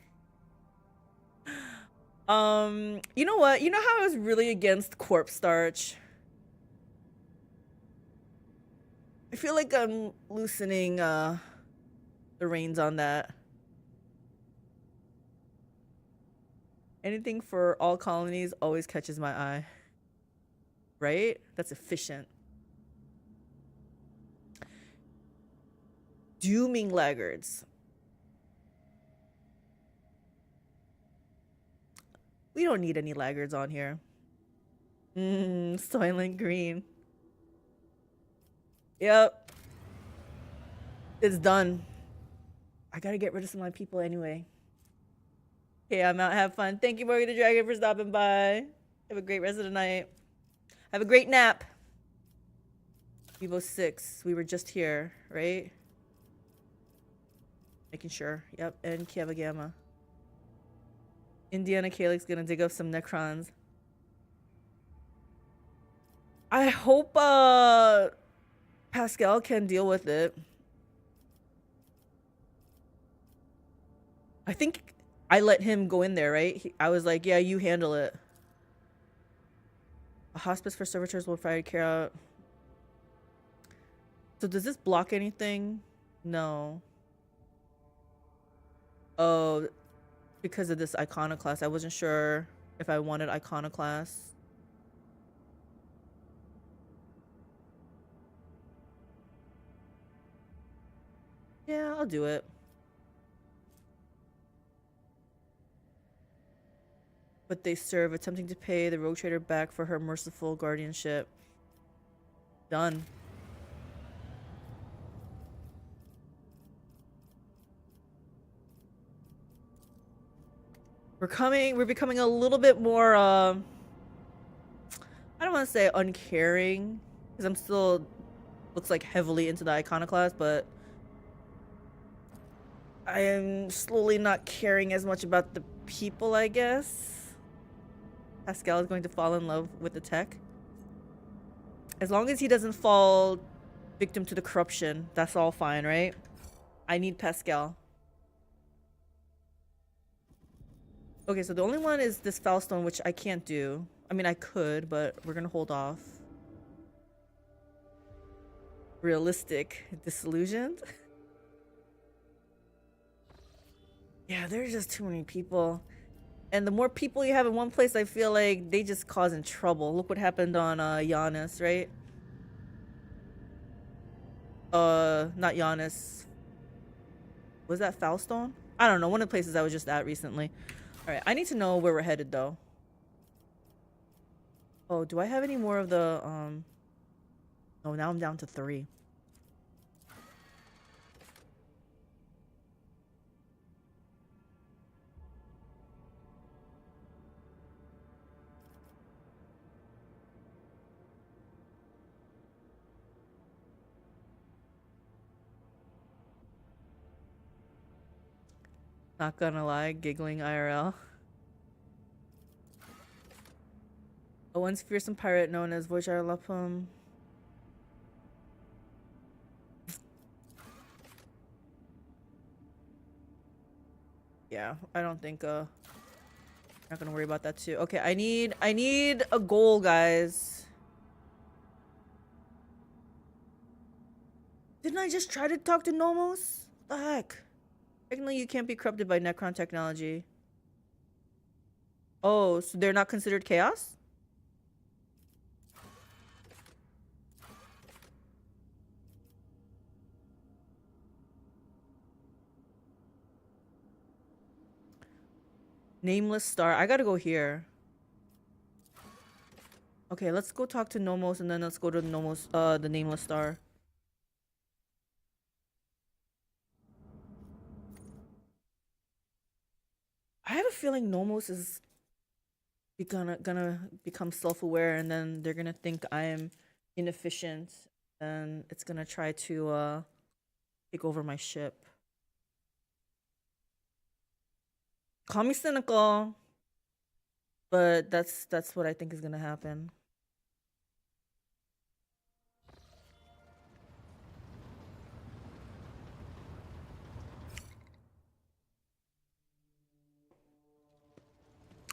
You know what? You know how I was really against corpse starch? I feel like I'm loosening the reins on that. Anything for all colonies always catches my eye. Right? That's efficient. Dooming laggards. We don't need any laggards on here. Soylent Green. Yep. It's done. I gotta get rid of some of my people anyway. Okay, I'm out. Have fun. Thank you, Morgan the Dragon, for stopping by. Have a great rest of the night. Have a great nap. Evo 6. We were just here, right? Making sure. Yep. And Kieva Gamma. Indiana Calyx gonna dig up some Necrons. I hope Pascal can deal with it. I think I let him go in there, right? I was like, yeah, you handle it. A hospice for servitors will try to carry out. So does this block anything? No. Oh, because of this iconoclast. I wasn't sure if I wanted iconoclast. Yeah, I'll do it. But they serve, attempting to pay the rogue trader back for her merciful guardianship. Done. We're becoming a little bit more, I don't want to say uncaring, because I'm still, looks like heavily into the iconoclast, but I am slowly not caring as much about the people, I guess. Pascal is going to fall in love with the tech. As long as he doesn't fall victim to the corruption, that's all fine, right? I need Pascal. Okay, so the only one is this Foulstone, which I can't do. I mean, I could, but we're gonna hold off. Realistic. Disillusioned? Yeah, there's just too many people. And the more people you have in one place, I feel like they just causing trouble. Look what happened on Giannis, right? Not Giannis. Was that Foulstone? I don't know. One of the places I was just at recently. Alright, I need to know where we're headed, though. Oh, do I have any more of the, Oh, now I'm down to 3. Not gonna lie, giggling IRL. A once fearsome pirate known as Vojarlapum. Yeah, I don't think not gonna worry about that too. Okay, I need a goal, guys. Didn't I just try to talk to Nomos? The heck? Technically, you can't be corrupted by Necron technology. Oh, so they're not considered chaos? Nameless star. I gotta go here. Okay, let's go talk to Nomos and then let's go to Nomos, the nameless star. I have a feeling Nomos is gonna become self-aware, and then they're gonna think I am inefficient, and it's gonna try to take over my ship. Call me cynical, but that's what I think is gonna happen.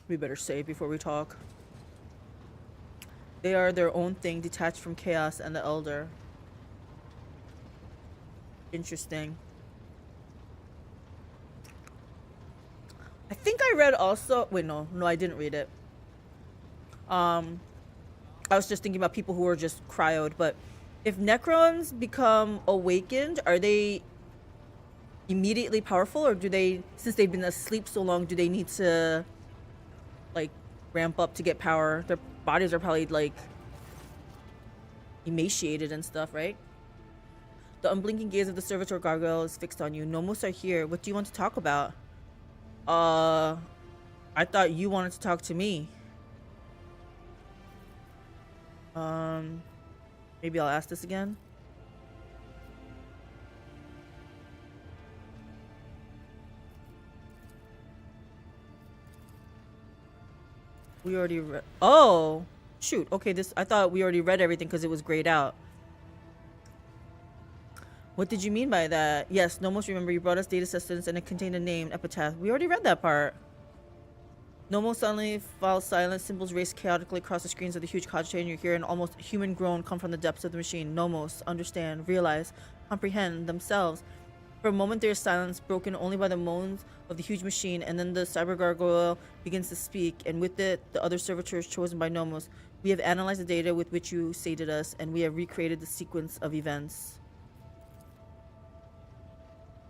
We better save before we talk. They are their own thing, detached from chaos and the elder. Interesting. I think I read also. Wait, no, I didn't read it. I was just thinking about people who are just cryoed. But if Necrons become awakened, are they immediately powerful, or do they, since they've been asleep so long, do they need to like ramp up to get power? Their bodies are probably like emaciated and stuff, right? The unblinking gaze of the servitor gargoyle is fixed on you. Nomos are here. What do you want to talk about? I thought you wanted to talk to me. Maybe I'll ask this again. We already read. Oh, shoot. Okay, I thought we already read everything because it was grayed out. What did you mean by that? Yes, Nomos, remember you brought us data systems and it contained a name, epitaph. We already read that part. Nomos suddenly falls silent. Symbols race chaotically across the screens of the huge cogitator, and you hear an almost human groan come from the depths of the machine. Nomos, understand, realize, comprehend themselves. For a moment there is silence, broken only by the moans of the huge machine, and then the cyber gargoyle begins to speak, and with it, the other servitors chosen by Nomos. We have analyzed the data with which you sated us, and we have recreated the sequence of events.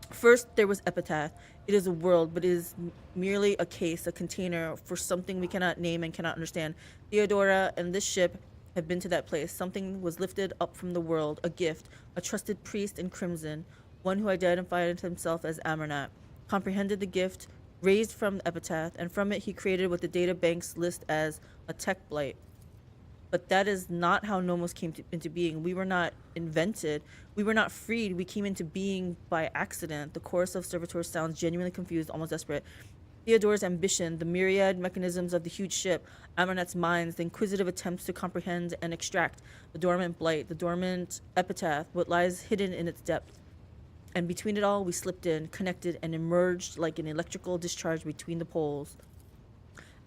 First, there was Epitaph. It is a world, but it is merely a case, a container for something we cannot name and cannot understand. Theodora and this ship have been to that place. Something was lifted up from the world, a gift, a trusted priest in crimson, one who identified himself as Amernat, comprehended the gift, raised from the Epitaph, and from it he created what the data banks list as a tech blight. But that is not how Nomos came into being. We were not invented. We were not freed. We came into being by accident. The chorus of servitors sounds genuinely confused, almost desperate. Theodore's ambition, the myriad mechanisms of the huge ship, Amernat's minds, the inquisitive attempts to comprehend and extract, the dormant blight, the dormant epitaph, what lies hidden in its depth. And between it all, we slipped in, connected, and emerged like an electrical discharge between the poles.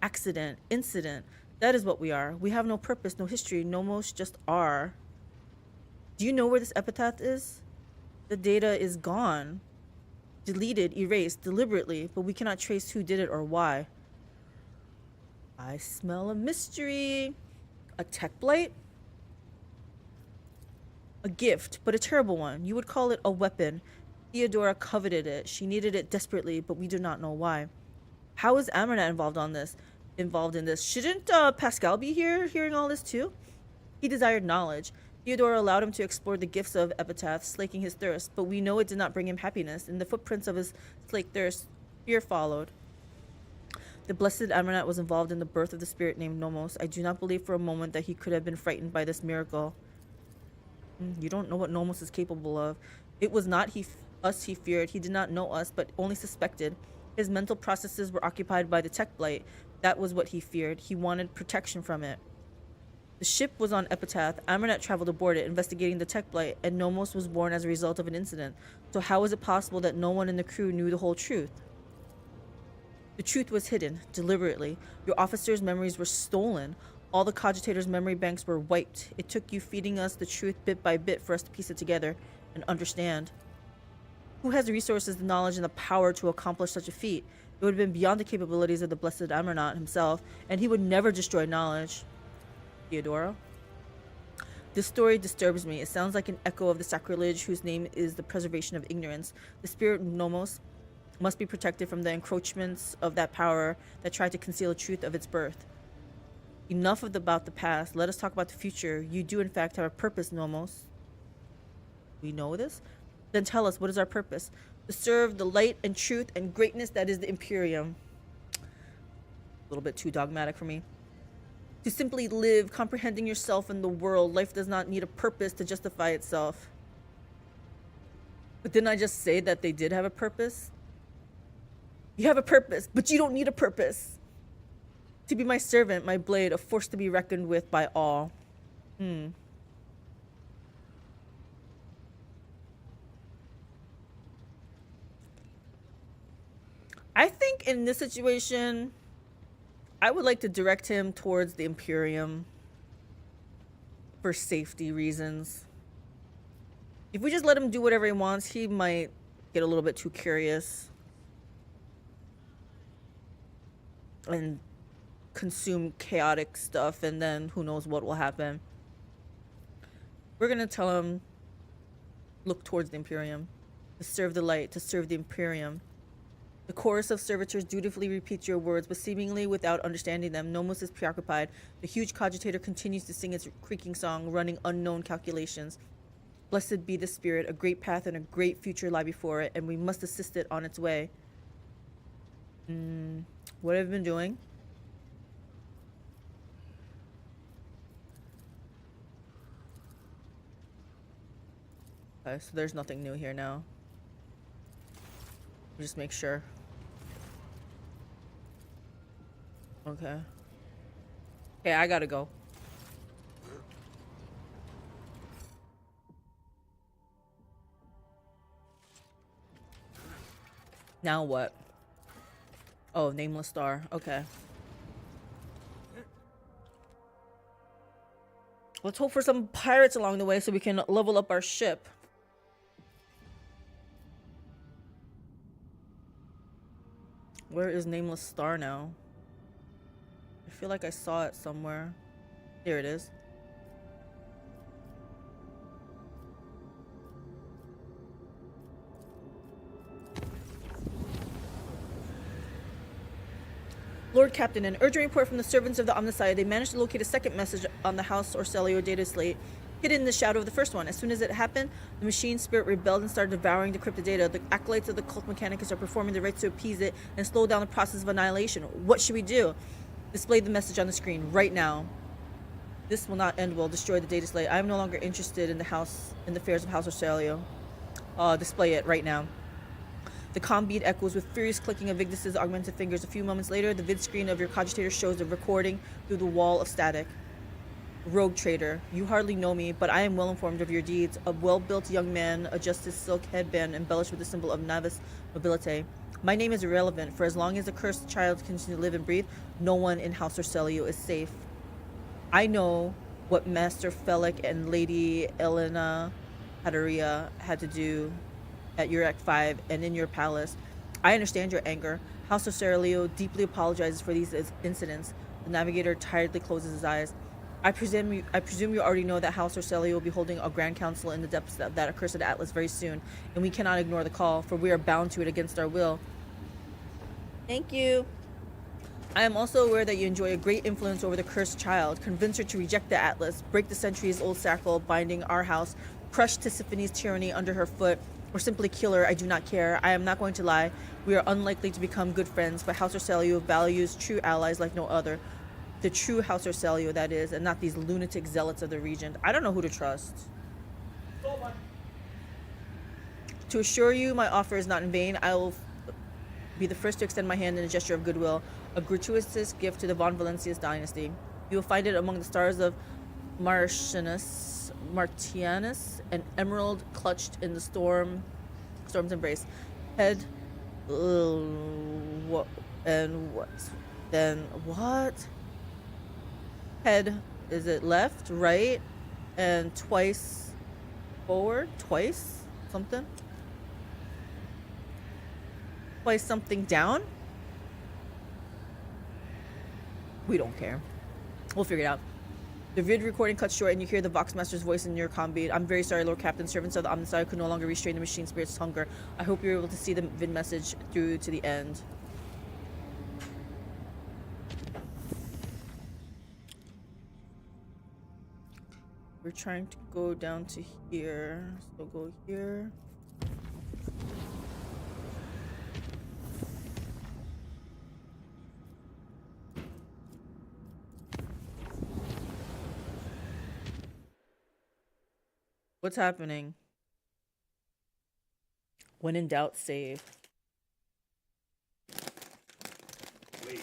Accident, incident. That is what we are. We have no purpose, no history. Nomos just are. Do you know where this epitaph is? The data is gone. Deleted, erased, deliberately, but we cannot trace who did it or why. I smell a mystery. A tech blight? A gift, but a terrible one. You would call it a weapon. Theodora coveted it. She needed it desperately, but we do not know why. How is Amernat involved in this? Shouldn't Pascal be here hearing all this too? He desired knowledge. Theodora allowed him to explore the gifts of Epitaph, slaking his thirst, but we know it did not bring him happiness. In the footprints of his slaked thirst, fear followed. The blessed Amernat was involved in the birth of the spirit named Nomos. I do not believe for a moment that he could have been frightened by this miracle. You don't know what Nomos is capable of. It was not us he feared. He did not know us, but only suspected. His mental processes were occupied by the tech blight. That was what he feared. He wanted protection from it. The ship was on Epitaph. Amunet traveled aboard it, investigating the tech blight, and Nomos was born as a result of an incident. So how is it possible that no one in the crew knew the whole truth? The truth was hidden, deliberately. Your officers' memories were stolen. All the cogitators' memory banks were wiped. It took you feeding us the truth bit by bit for us to piece it together and understand. Who has the resources, the knowledge, and the power to accomplish such a feat? It would have been beyond the capabilities of the blessed Amunet himself, and he would never destroy knowledge. Theodora? This story disturbs me. It sounds like an echo of the sacrilege whose name is the preservation of ignorance. The spirit of Nomos must be protected from the encroachments of that power that tried to conceal the truth of its birth. Enough about the past. Let us talk about the future. You do, in fact, have a purpose, Nomos. We know this? Then tell us, what is our purpose? To serve the light and truth and greatness that is the Imperium. A little bit too dogmatic for me. To simply live, comprehending yourself and the world. Life does not need a purpose to justify itself. But didn't I just say that they did have a purpose? You have a purpose, but you don't need a purpose. To be my servant, my blade, a force to be reckoned with by all. I think in this situation, I would like to direct him towards the Imperium for safety reasons. If we just let him do whatever he wants, he might get a little bit too curious and consume chaotic stuff, and then who knows what will happen. We're gonna tell him, look towards the Imperium, to serve the light, to serve the Imperium. The chorus of servitors dutifully repeats your words, but seemingly without understanding them. Nomos is preoccupied. The huge cogitator continues to sing its creaking song, running unknown calculations. Blessed be the spirit, a great path and a great future lie before it, and we must assist it on its way. What have I been doing? Okay, so there's nothing new here now. Just make sure. Okay. Okay, I gotta go. Now what? Oh, nameless star. Okay. Let's hope for some pirates along the way so we can level up our ship. Where is nameless star now? I feel like I saw it somewhere. Here it is. Lord Captain, an urgent report from the servants of the Omnissiah. They managed to locate a second message on the House Orcelio data slate, hidden in the shadow of the first one. As soon as it happened, the machine spirit rebelled and started devouring the cryptid data. The acolytes of the cult mechanicus are performing their rites to appease it and slow down the process of annihilation. What should we do? Display the message on the screen right now. This will not end well. Destroy the data slate. I am no longer interested in the affairs of House Orcelio. Display it right now. The comm bead echoes with furious clicking of Ignis's augmented fingers. A few moments later, the vid screen of your cogitator shows a recording through the wall of static. Rogue traitor, you hardly know me, but I am well informed of your deeds. A well-built young man, a justice silk headband embellished with the symbol of Navis Nobilite. My name is irrelevant, for as long as the cursed child continues to live and breathe, no one in House Orcelio is safe. I know what Master Felic and Lady Elena Hadaria had to do at Yrliet 5 and in your palace. I understand your anger. House Orcelio deeply apologizes for these incidents. The navigator tiredly closes his eyes. I presume you already know that House Orcelio will be holding a grand council in the depths of that accursed atlas very soon, and we cannot ignore the call, for we are bound to it against our will. Thank you. I am also aware that you enjoy a great influence over the cursed child. Convince her to reject the atlas, break the centuries-old shackle binding our house, crush Tisiphane's tyranny under her foot, or simply kill her. I do not care. I am not going to lie. We are unlikely to become good friends, but House Orcelio values true allies like no other. The true House Orcelio, that is, and not these lunatic zealots of the region. I don't know who to trust. To assure you, my offer is not in vain. I will be the first to extend my hand in a gesture of goodwill, a gratuitous gift to the von Valencius dynasty. You will find it among the stars of Martianus, an emerald clutched in the storm's embrace. Head, what, and what? Then what? Head, is it left, right, and twice forward? Twice? Something? Twice something down? We don't care. We'll figure it out. The vid recording cuts short and you hear the Voxmaster's voice in your comm beat. I'm very sorry, Lord Captain. Servants of the Omnissiah could no longer restrain the machine spirit's hunger. I hope you're able to see the vid message through to the end. We're trying to go down to here. So go here. What's happening? When in doubt, save. Wait.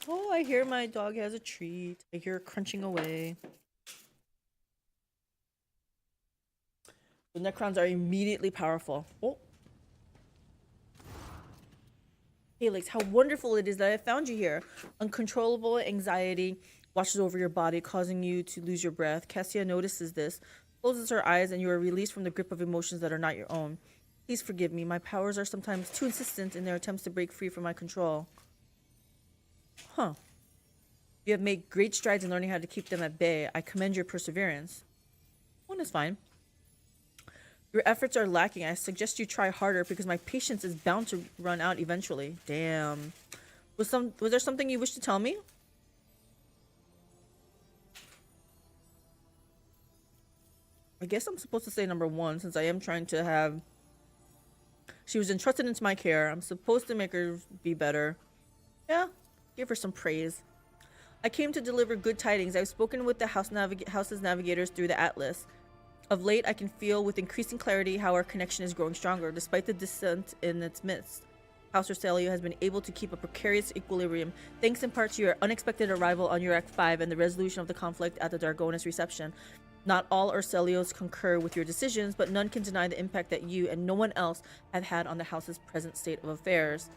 Oh, I hear my dog has a treat. I hear her crunching away. The Necrons are immediately powerful. Oh. Calyx, how wonderful it is that I found you here. Uncontrollable anxiety washes over your body, causing you to lose your breath. Cassia notices this, closes her eyes, and you are released from the grip of emotions that are not your own. Please forgive me. My powers are sometimes too insistent in their attempts to break free from my control. Huh. You have made great strides in learning how to keep them at bay. I commend your perseverance. One is fine. Your efforts are lacking. I suggest you try harder because my patience is bound to run out eventually. Damn. Was there something you wish to tell me? I guess I'm supposed to say number one since I am trying to have... She was entrusted into my care. I'm supposed to make her be better. Yeah, give her some praise. I came to deliver good tidings. I've spoken with the house's navigators through the Atlas. Of late, I can feel with increasing clarity how our connection is growing stronger, despite the dissent in its midst. House Urselio has been able to keep a precarious equilibrium, thanks in part to your unexpected arrival on Urac 5 and the resolution of the conflict at the Dargonis reception. Not all Urselios concur with your decisions, but none can deny the impact that you and no one else have had on the house's present state of affairs.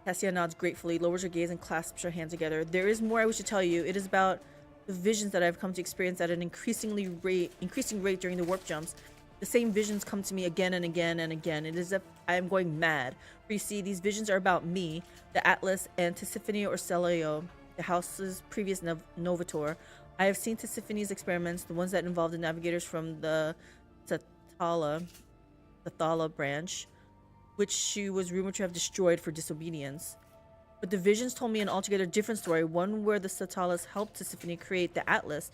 Cassia nods gratefully, lowers her gaze, and clasps her hands together. There is more I wish to tell you. It is about the visions that I've come to experience at an increasing rate during the warp jumps. The same visions come to me again and again and again. It is as if I am going mad. For you see, these visions are about me, the Atlas, and Tisiphone Urselio, the house's previous Novator. I have seen Tisiphone's experiments, the ones that involved the navigators from the Thala branch, which she was rumored to have destroyed for disobedience. But the visions told me an altogether different story, one where the Satalas helped Tisiphone create the Atlas,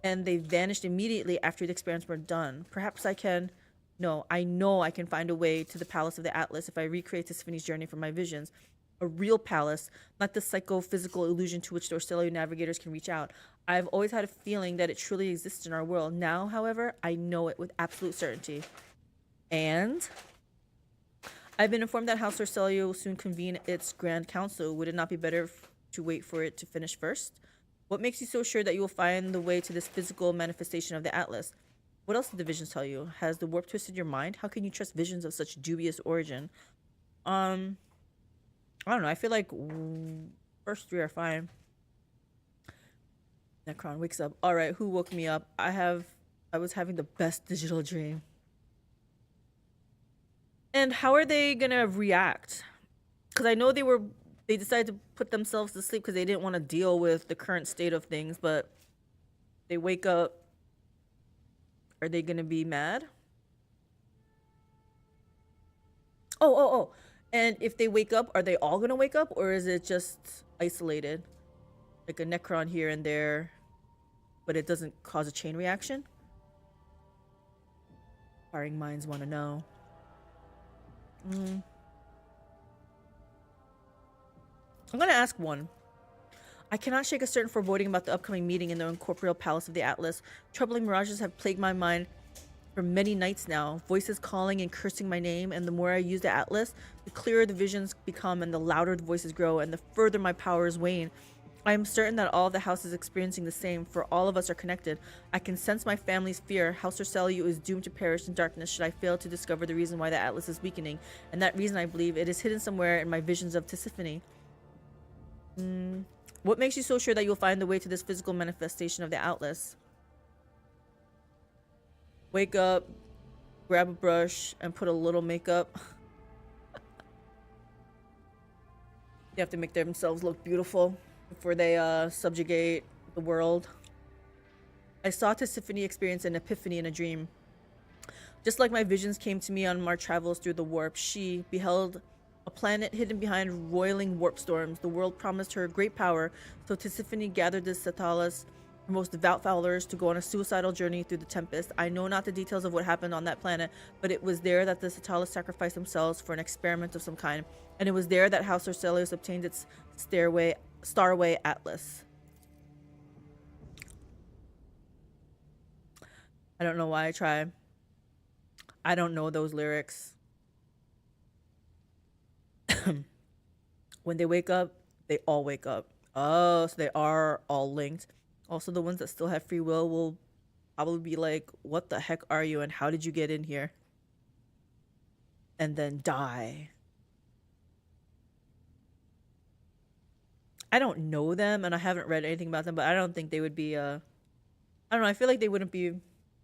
and they vanished immediately after the experiments were done. Perhaps I can... No, I know I can find a way to the Palace of the Atlas if I recreate Tisiphone's journey from my visions. A real palace, not the psychophysical illusion to which the Urselio navigators can reach out. I've always had a feeling that it truly exists in our world. Now, however, I know it with absolute certainty. And... I've been informed that House Urselio will soon convene its Grand Council. Would it not be better to wait for it to finish first? What makes you so sure that you will find the way to this physical manifestation of the Atlas? What else did the visions tell you? Has the warp twisted your mind? How can you trust visions of such dubious origin? I don't know. I feel like first three are fine. Necron wakes up. All right, who woke me up? I was having the best digital dream. And how are they gonna react? Because I know they decided to put themselves to sleep because they didn't want to deal with the current state of things, but they wake up. Are they gonna be mad? Oh. And if they wake up, are they all gonna wake up, or is it just isolated? Like a Necron here and there, but it doesn't cause a chain reaction? Inquiring minds want to know. I'm gonna ask one. I cannot shake a certain foreboding about the upcoming meeting in the incorporeal palace of the Atlas. Troubling mirages have plagued my mind for many nights now, voices calling and cursing my name, and the more I use the Atlas, the clearer the visions become and the louder the voices grow and the further my powers wane. I am certain that all of the house is experiencing the same, for all of us are connected. I can sense my family's fear. House Orselio is doomed to perish in darkness should I fail to discover the reason why the Atlas is weakening, and that reason, I believe, it is hidden somewhere in my visions of Tisiphone. What makes you so sure that you'll find the way to this physical manifestation of the Atlas? Wake up, grab a brush, and put a little makeup. They have to make themselves look beautiful before they subjugate the world. I saw Tisiphone experience an epiphany in a dream. Just like my visions came to me on our travels through the warp, she beheld a planet hidden behind roiling warp storms. The world promised her great power, so Tisiphone gathered the Satalas, her most devout followers, to go on a suicidal journey through the Tempest. I know not the details of what happened on that planet, but it was there that the Satalas sacrificed themselves for an experiment of some kind, and it was there that House Orcelius obtained its Starway Atlas. I don't know why I try. I don't know those lyrics. When they wake up, they all wake up. Oh, so they are all linked. Also, the ones that still have free will probably be like, what the heck are you and how did you get in here? And then die. I don't know them and I haven't read anything about them, but I don't think they would be, I don't know, I feel like they wouldn't be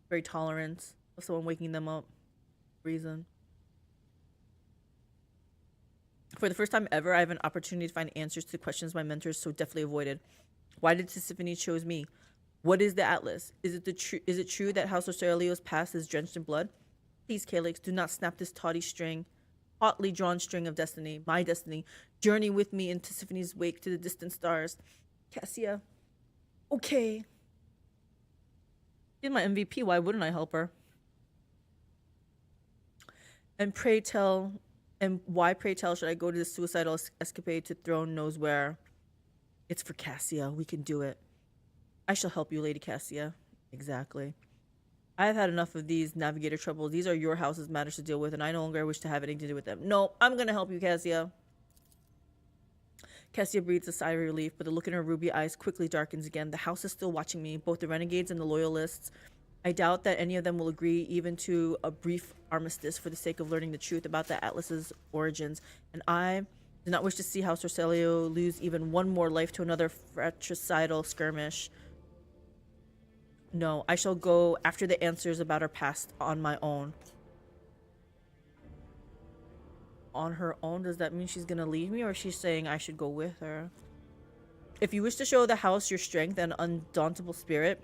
very tolerant of someone waking them up. Reason. For the first time ever, I have an opportunity to find answers to questions my mentors so deftly avoided. Why did Tisiphone choose me? What is the Atlas? Is it true that House Orselio's past is drenched in blood? Please, Calyx, do not snap this hotly drawn string of destiny, my destiny. Journey with me in Tisiphone's wake to the distant stars. Cassia. Okay. She's my MVP, why wouldn't I help her? And why, pray tell, should I go to this suicidal escapade to throne knows where? It's for Cassia. We can do it. I shall help you, Lady Cassia. Exactly. I have had enough of these navigator troubles. These are your house's matters to deal with, and I no longer wish to have anything to do with them. No, I'm gonna help you, Cassia. Cassia breathes a sigh of relief, but the look in her ruby eyes quickly darkens again. The house is still watching me, both the renegades and the loyalists. I doubt that any of them will agree even to a brief armistice for the sake of learning the truth about the Atlas's origins, and I do not wish to see House Orselio lose even one more life to another fratricidal skirmish. No, I shall go after the answers about her past on my own. On her own? Does that mean she's gonna leave me, or she's saying I should go with her? If you wish to show the house your strength and undauntable spirit,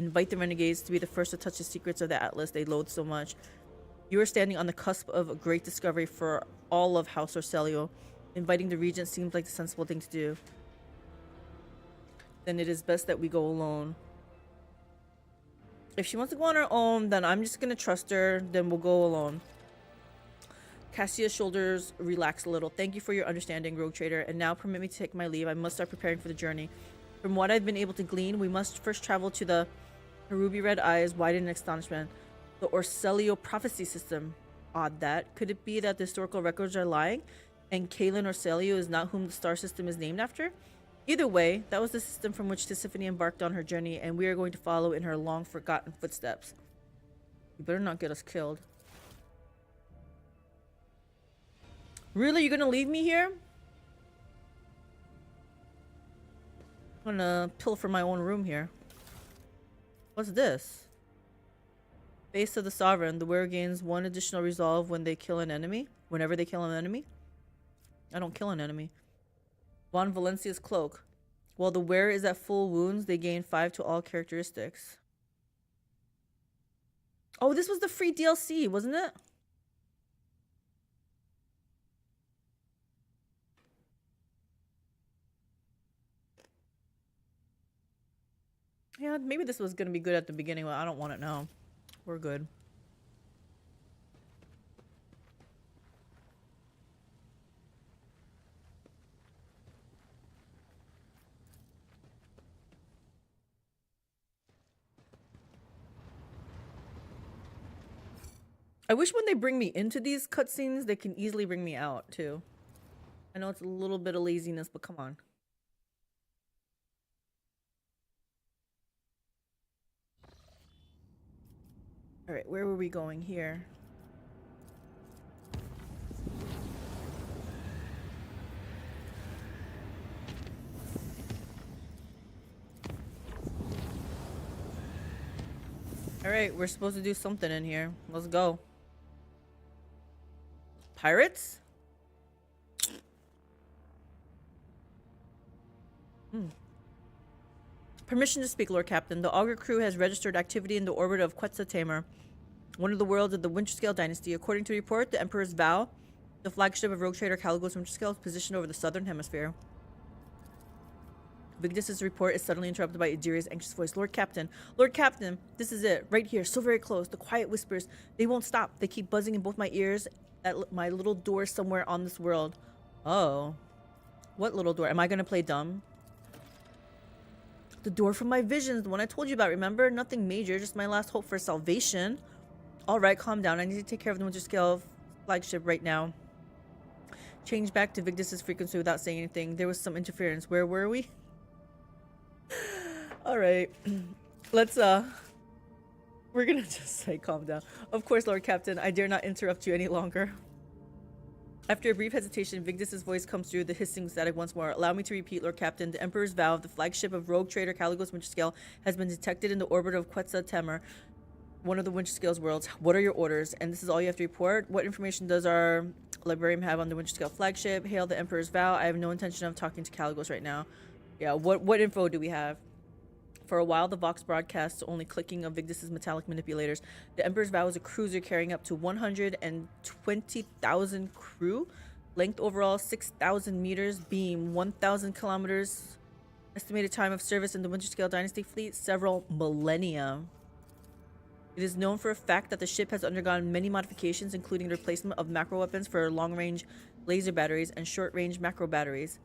invite the renegades to be the first to touch the secrets of the Atlas they loathe so much. You are standing on the cusp of a great discovery for all of House Orselio. Inviting the regent seems like the sensible thing to do. Then it is best that we go alone. If she wants to go on her own, then I'm just gonna trust her. Then we'll go alone. Cassia's shoulders relax a little. Thank you for your understanding, rogue trader. And now permit me to take my leave. I must start preparing for the journey. From what I've been able to glean, we must first travel to the... Her ruby red eyes widen in astonishment. The Orselio prophecy system. Odd that. Could it be that the historical records are lying? And Kaelin Orselio is not whom the star system is named after? Either way, that was the system from which Tisiphone embarked on her journey, and we are going to follow in her long-forgotten footsteps. You better not get us killed. Really? You're gonna leave me here? I'm gonna pilfer my own room here. What's this? Face of the Sovereign. The wearer gains 1 additional resolve when they kill an enemy. Whenever they kill an enemy? I don't kill an enemy. Von Valencia's cloak. While the wearer is at full wounds, they gain 5 to all characteristics. Oh, this was the free DLC, wasn't it? Yeah, maybe this was gonna be good at the beginning, but I don't want it now. We're good. I wish when they bring me into these cutscenes, they can easily bring me out too. I know it's a little bit of laziness, but come on. All right, where were we going here? All right, we're supposed to do something in here. Let's go. Pirates? Permission to speak, Lord Captain. The Augur crew has registered activity in the orbit of Quetzalcoatl, one of the worlds of the Winterscale dynasty. According to report, the Emperor's Vow, the flagship of rogue trader Caligos Winterscale, is positioned over the southern hemisphere. Vigdis's report is suddenly interrupted by Idiria's anxious voice. Lord Captain, this is it, right here, so very close. The quiet whispers, they won't stop. They keep buzzing in both my ears at my little door somewhere on this world. Oh. What little door? Am I going to play dumb? The door from my visions, the one I told you about, remember? Nothing major, just my last hope for salvation. All right, calm down. I need to take care of the Winterscale flagship right now. Change back to Vigdis's frequency without saying anything. There was some interference. Where were we? All right, let's we're gonna just say calm down. Of course, Lord Captain, I dare not interrupt you any longer. After a brief hesitation, Vigdis's voice comes through the hissing static once more. Allow me to repeat, Lord Captain. The Emperor's Vow, the flagship of rogue trader Caligos Winterscale, has been detected in the orbit of Quetzalcoatl, one of the Winterscale's worlds. What are your orders? And this is all you have to report. What information does our librarian have on the Winterscale flagship? Hail the Emperor's Vow. I have no intention of talking to Caligos right now. Yeah, what info do we have? For a while, the Vox broadcasts only clicking of Vigdis's metallic manipulators. The Emperor's Vow is a cruiser carrying up to 120,000 crew. Length overall, 6,000 meters. Beam, 1,000 kilometers. Estimated time of service in the Winterscale Dynasty fleet, several millennia. It is known for a fact that the ship has undergone many modifications, including the replacement of macro weapons for long-range laser batteries and short-range macro batteries.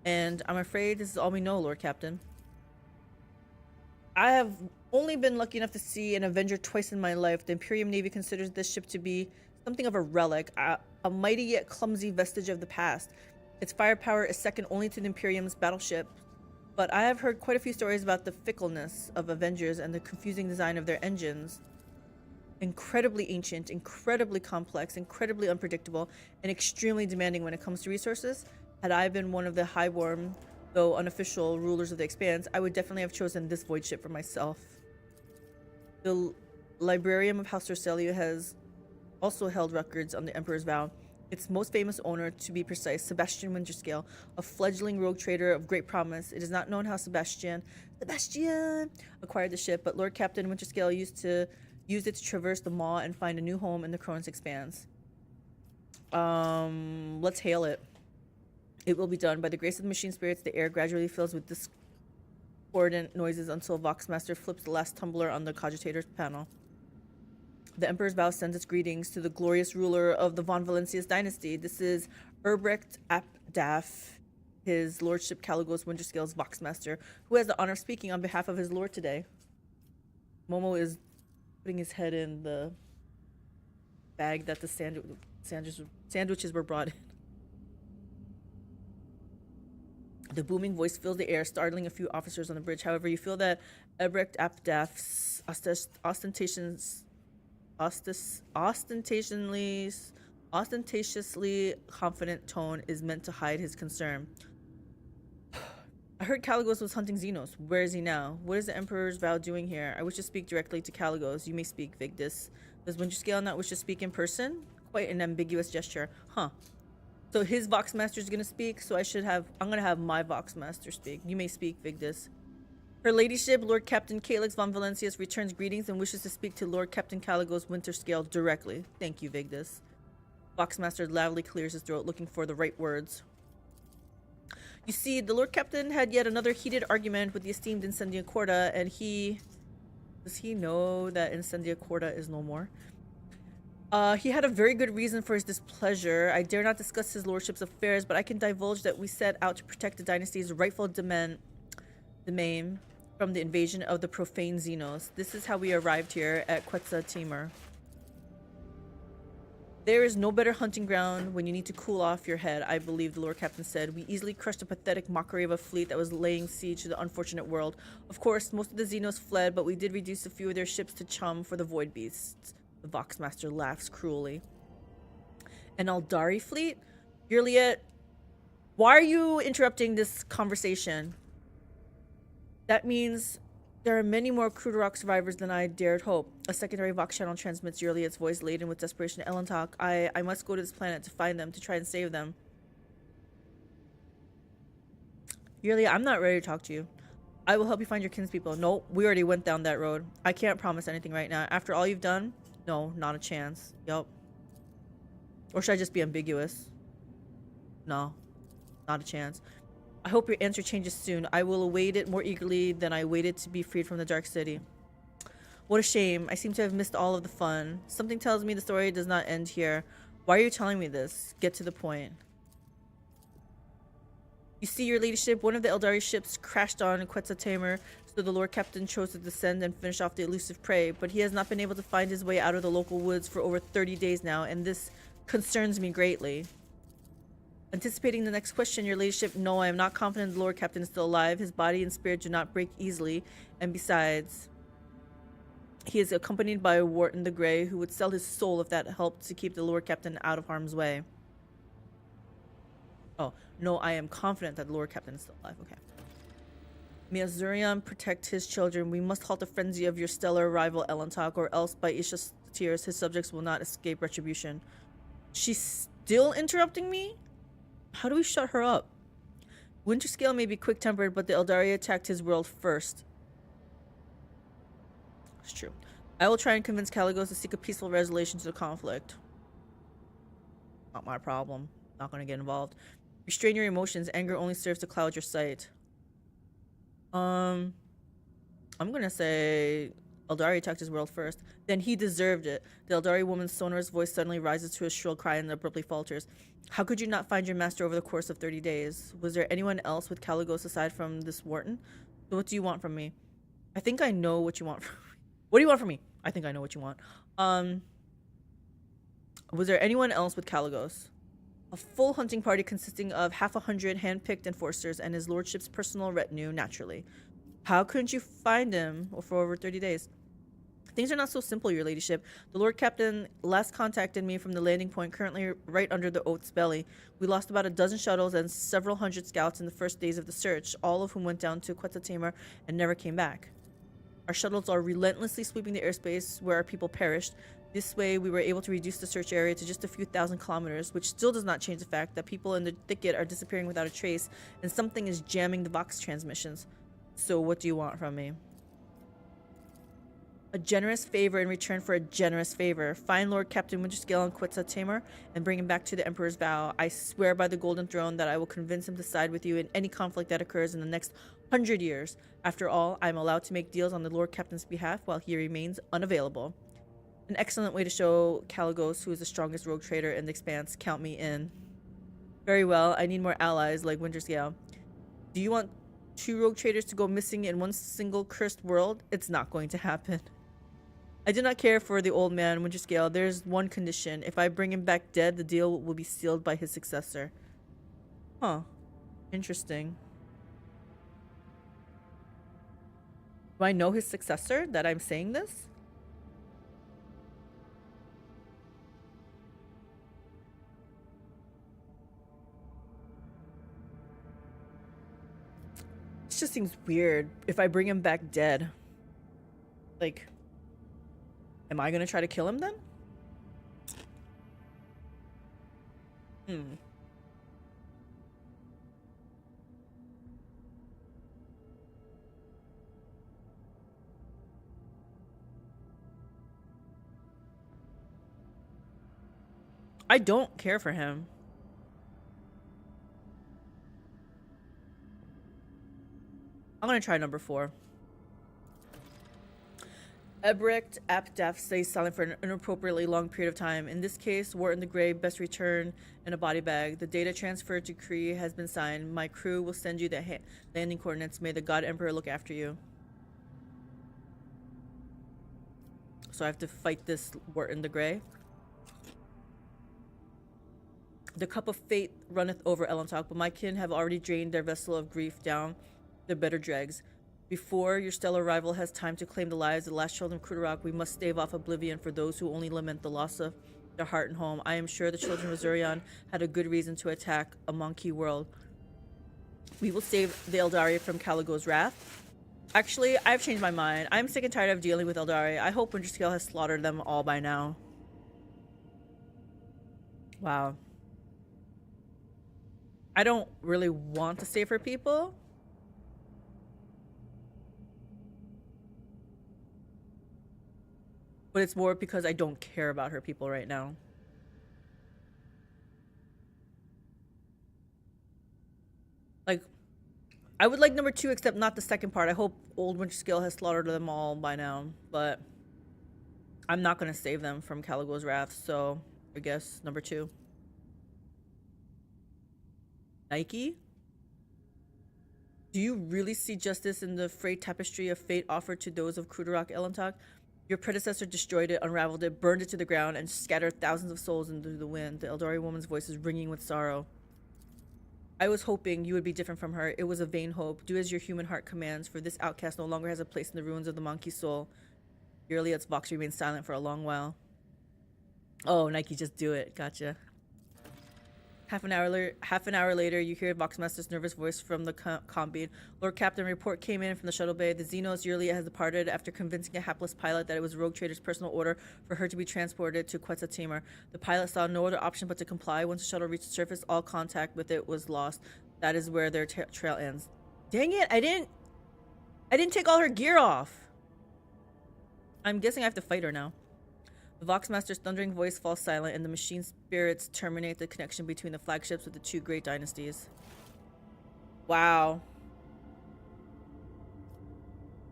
And I'm afraid this is all we know, Lord Captain. I have only been lucky enough to see an Avenger twice in my life. The Imperium Navy considers this ship to be something of a relic, a mighty yet clumsy vestige of the past. Its firepower is second only to the Imperium's battleship. But I have heard quite a few stories about the fickleness of Avengers and the confusing design of their engines. Incredibly ancient, incredibly complex, incredibly unpredictable, and extremely demanding when it comes to resources. Had I been one of the highborn, though unofficial, rulers of the Expanse, I would definitely have chosen this void ship for myself. The Librarium of House Cercelio has also held records on the Emperor's Vow. Its most famous owner, to be precise, Sebastian Winterscale, a fledgling rogue trader of great promise. It is not known how Sebastian acquired the ship, but Lord Captain Winterscale used it to traverse the Maw and find a new home in the Cronus Expanse. Let's hail it. It will be done. By the grace of the machine spirits, the air gradually fills with discordant noises until Voxmaster flips the last tumbler on the cogitator's panel. The Emperor's Vow sends its greetings to the glorious ruler of the Von Valencius dynasty. This is Yrliet Apdaf, his lordship Caligos Winterscale's Voxmaster, who has the honor of speaking on behalf of his lord today. Momo is putting his head in the bag that the sandwiches were brought in. The booming voice fills the air, startling a few officers on the bridge. However, you feel that Yrliet Apdaf's ostentatiously confident tone is meant to hide his concern. I heard Caligos was hunting Xenos. Where is he now? What is the Emperor's Vow doing here? I wish to speak directly to Caligos. You may speak, Vigdis. Does Winterscale not wish to speak in person? Quite an ambiguous gesture. Huh. So his Voxmaster is going to speak, so I'm going to have my Voxmaster speak. You may speak, Vigdis. Her ladyship, Lord Captain Calyx von Valencius, returns greetings and wishes to speak to Lord Captain Caligos Winterscale directly. Thank you, Vigdis. Voxmaster loudly clears his throat, looking for the right words. You see, the Lord Captain had yet another heated argument with the esteemed Incendia Corda, and does he know that Incendia Corda is no more? He had a very good reason for his displeasure. I dare not discuss his lordship's affairs, but I can divulge that we set out to protect the dynasty's rightful domain from the invasion of the profane Xenos. This is how we arrived here at Quetzalcoatl. There is no better hunting ground when you need to cool off your head, I believe, the Lord Captain said. We easily crushed the pathetic mockery of a fleet that was laying siege to the unfortunate world. Of course, most of the Xenos fled, but we did reduce a few of their ships to chum for the Void Beasts. The Voxmaster laughs cruelly. An Aldari fleet? Yrliet, why are you interrupting this conversation? That means there are many more Cruderok survivors than I dared hope. A secondary Vox channel transmits Yrliet's voice laden with desperation to Elentok. I must go to this planet to find them, to try and save them. Yrliet, I'm not ready to talk to you. I will help you find your kinspeople. No, we already went down that road. I can't promise anything right now. After all you've done, no, not a chance. Yup. Or should I just be ambiguous? No, not a chance. I hope your answer changes soon. I will await it more eagerly than I waited to be freed from the Dark City. What a shame. I seem to have missed all of the fun. Something tells me the story does not end here. Why are you telling me this? Get to the point. You see, your ladyship, one of the Eldari ships crashed on Quetzaltamer, so the Lord Captain chose to descend and finish off the elusive prey, but he has not been able to find his way out of the local woods for over 30 days now, and this concerns me greatly. Anticipating the next question, your ladyship, no, I am not confident the Lord Captain is still alive. His body and spirit do not break easily, and besides, he is accompanied by Wharton the Grey, who would sell his soul if that helped to keep the Lord Captain out of harm's way. Oh, no, I am confident that the Lord Captain is still alive. Okay. May Azurion protect his children. We must halt the frenzy of your stellar rival Elentok, or else by Isha's tears, his subjects will not escape retribution. She's still interrupting me? How do we shut her up? Winterscale may be quick-tempered, but the Eldari attacked his world first. It's true. I will try and convince Caligos to seek a peaceful resolution to the conflict. Not my problem. Not going to get involved. Restrain your emotions. Anger only serves to cloud your sight. I'm going to say Eldari attacked his world first. Then he deserved it. The Eldari woman's sonorous voice suddenly rises to a shrill cry and abruptly falters. How could you not find your master over the course of 30 days? Was there anyone else with Caligos aside from this Wharton? So what do you want from me? I think I know what you want from me. What do you want from me? I think I know what you want. Was there anyone else with Caligos? A full hunting party consisting of 100 hand-picked enforcers and his lordship's personal retinue, naturally. How couldn't you find him for over 30 days? Things are not so simple, your ladyship. The Lord Captain last contacted me from the landing point currently right under the Oath's belly. We lost about a dozen shuttles and several hundred scouts in the first days of the search, all of whom went down to Quetzaltamer and never came back. Our shuttles are relentlessly sweeping the airspace where our people perished. This way, we were able to reduce the search area to just a few thousand kilometers, which still does not change the fact that people in the thicket are disappearing without a trace, and something is jamming the Vox transmissions. So what do you want from me? A generous favor in return for a generous favor. Find Lord Captain Winterscale and Quetzaltamer and bring him back to the Emperor's vow. I swear by the Golden Throne that I will convince him to side with you in any conflict that occurs in the next 100 years. After all, I am allowed to make deals on the Lord Captain's behalf while he remains unavailable. An excellent way to show Caligos, who is the strongest rogue trader in the Expanse. Count me in. Very well, I need more allies like Winterscale. Do you want 2 rogue traders to go missing in one single cursed world? It's not going to happen. I do not care for the old man, Winterscale. There's one condition. If I bring him back dead, the deal will be sealed by his successor. Huh. Interesting. Do I know his successor that I'm saying this? This just seems weird. If I bring him back dead. Like... am I gonna try to kill him then? I don't care for him. I'm gonna try number 4. Ebrecht Apdaf stays silent for an inappropriately long period of time. In this case, Wharton the Grey best return in a body bag. The data transfer decree has been signed. My crew will send you the landing coordinates. May the God Emperor look after you. So I have to fight this Wharton the Grey. The cup of fate runneth over Ellentalk, but my kin have already drained their vessel of grief down the bitter dregs. Before your stellar rival has time to claim the lives of the last children of Kudarok, we must stave off oblivion for those who only lament the loss of their heart and home. I am sure the children of Zurion had a good reason to attack a monkey world. We will save the Eldari from Caligo's wrath. Actually, I've changed my mind. I'm sick and tired of dealing with Eldari. I hope Winterscale has slaughtered them all by now. Wow. I don't really want to save her people. But it's more because I don't care about her people right now. Like, I would like number 2, except not the second part. I hope old Winterscale has slaughtered them all by now. But I'm not going to save them from Caligo's wrath. So I guess number 2. Nike? Do you really see justice in the frayed tapestry of fate offered to those of Kudarok Ellentalk? Your predecessor destroyed it, unraveled it, burned it to the ground, and scattered thousands of souls into the wind. The Eldari woman's voice is ringing with sorrow. I was hoping you would be different from her. It was a vain hope. Do as your human heart commands, for this outcast no longer has a place in the ruins of the monkey soul. Yrliet's vox remained silent for a long while. Oh, Nike, just do it. Gotcha. Half an hour later, you hear Voxmaster's nervous voice from the comm. Lord Captain, report came in from the shuttle bay. The Xenos Yrliet has departed after convincing a hapless pilot that it was Rogue Trader's personal order for her to be transported to Quetzaltimor. The pilot saw no other option but to comply. Once the shuttle reached the surface, all contact with it was lost. That is where their trail ends. Dang it! I didn't take all her gear off. I'm guessing I have to fight her now. The Voxmaster's thundering voice falls silent, and the machine spirits terminate the connection between the flagships of the 2 great dynasties. Wow.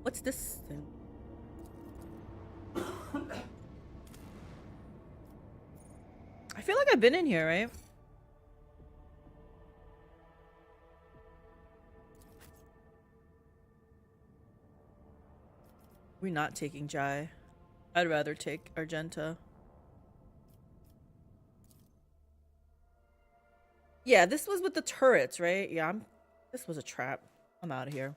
What's this thing? I feel like I've been in here, right? We're not taking Jai. I'd rather take Argenta. Yeah, this was with the turrets, right? Yeah, this was a trap. I'm out of here.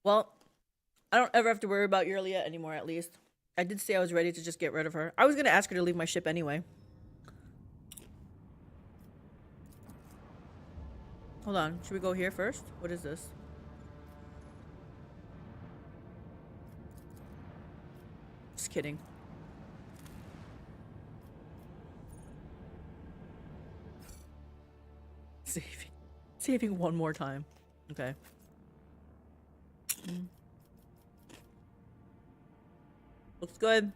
Well, I don't ever have to worry about Yrliet anymore, at least. I did say I was ready to just get rid of her. I was going to ask her to leave my ship anyway. Hold on. Should we go here first? What is this? Just kidding. Saving one more time. Okay. Looks good.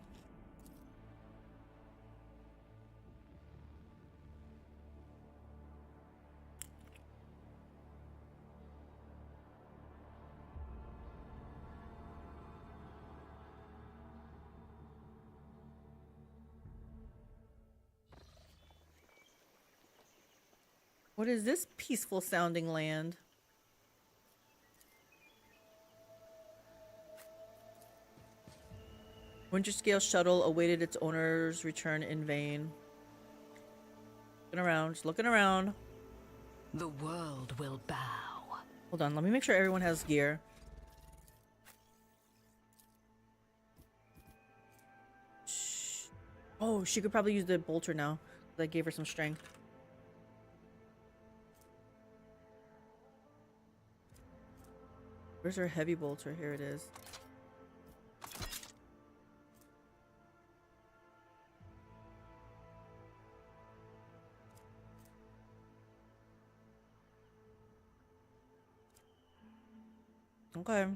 What is this peaceful sounding land? Winterscale shuttle awaited its owner's return in vain. Looking around, just looking around. The world will bow. Hold on, let me make sure everyone has gear. Shh. Oh, she could probably use the bolter now. That gave her some strength. Where's her heavy bolter? Here it is. Okay.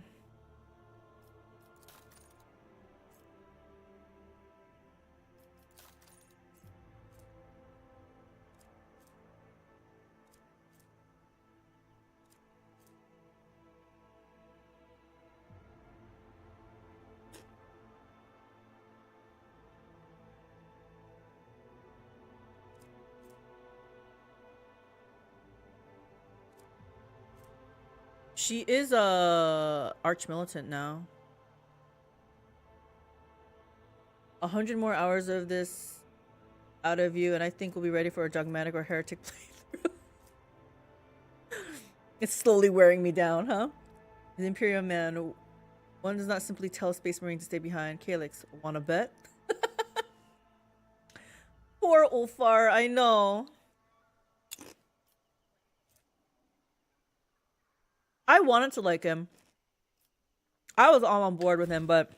She is a arch militant now. 100 more hours of this out of you, and I think we'll be ready for a dogmatic or heretic playthrough. It's slowly wearing me down, huh? The Imperial man. One does not simply tell a Space Marine to stay behind. Calyx, wanna bet? Poor Ulfar, I know. I wanted to like him. I was all on board with him, but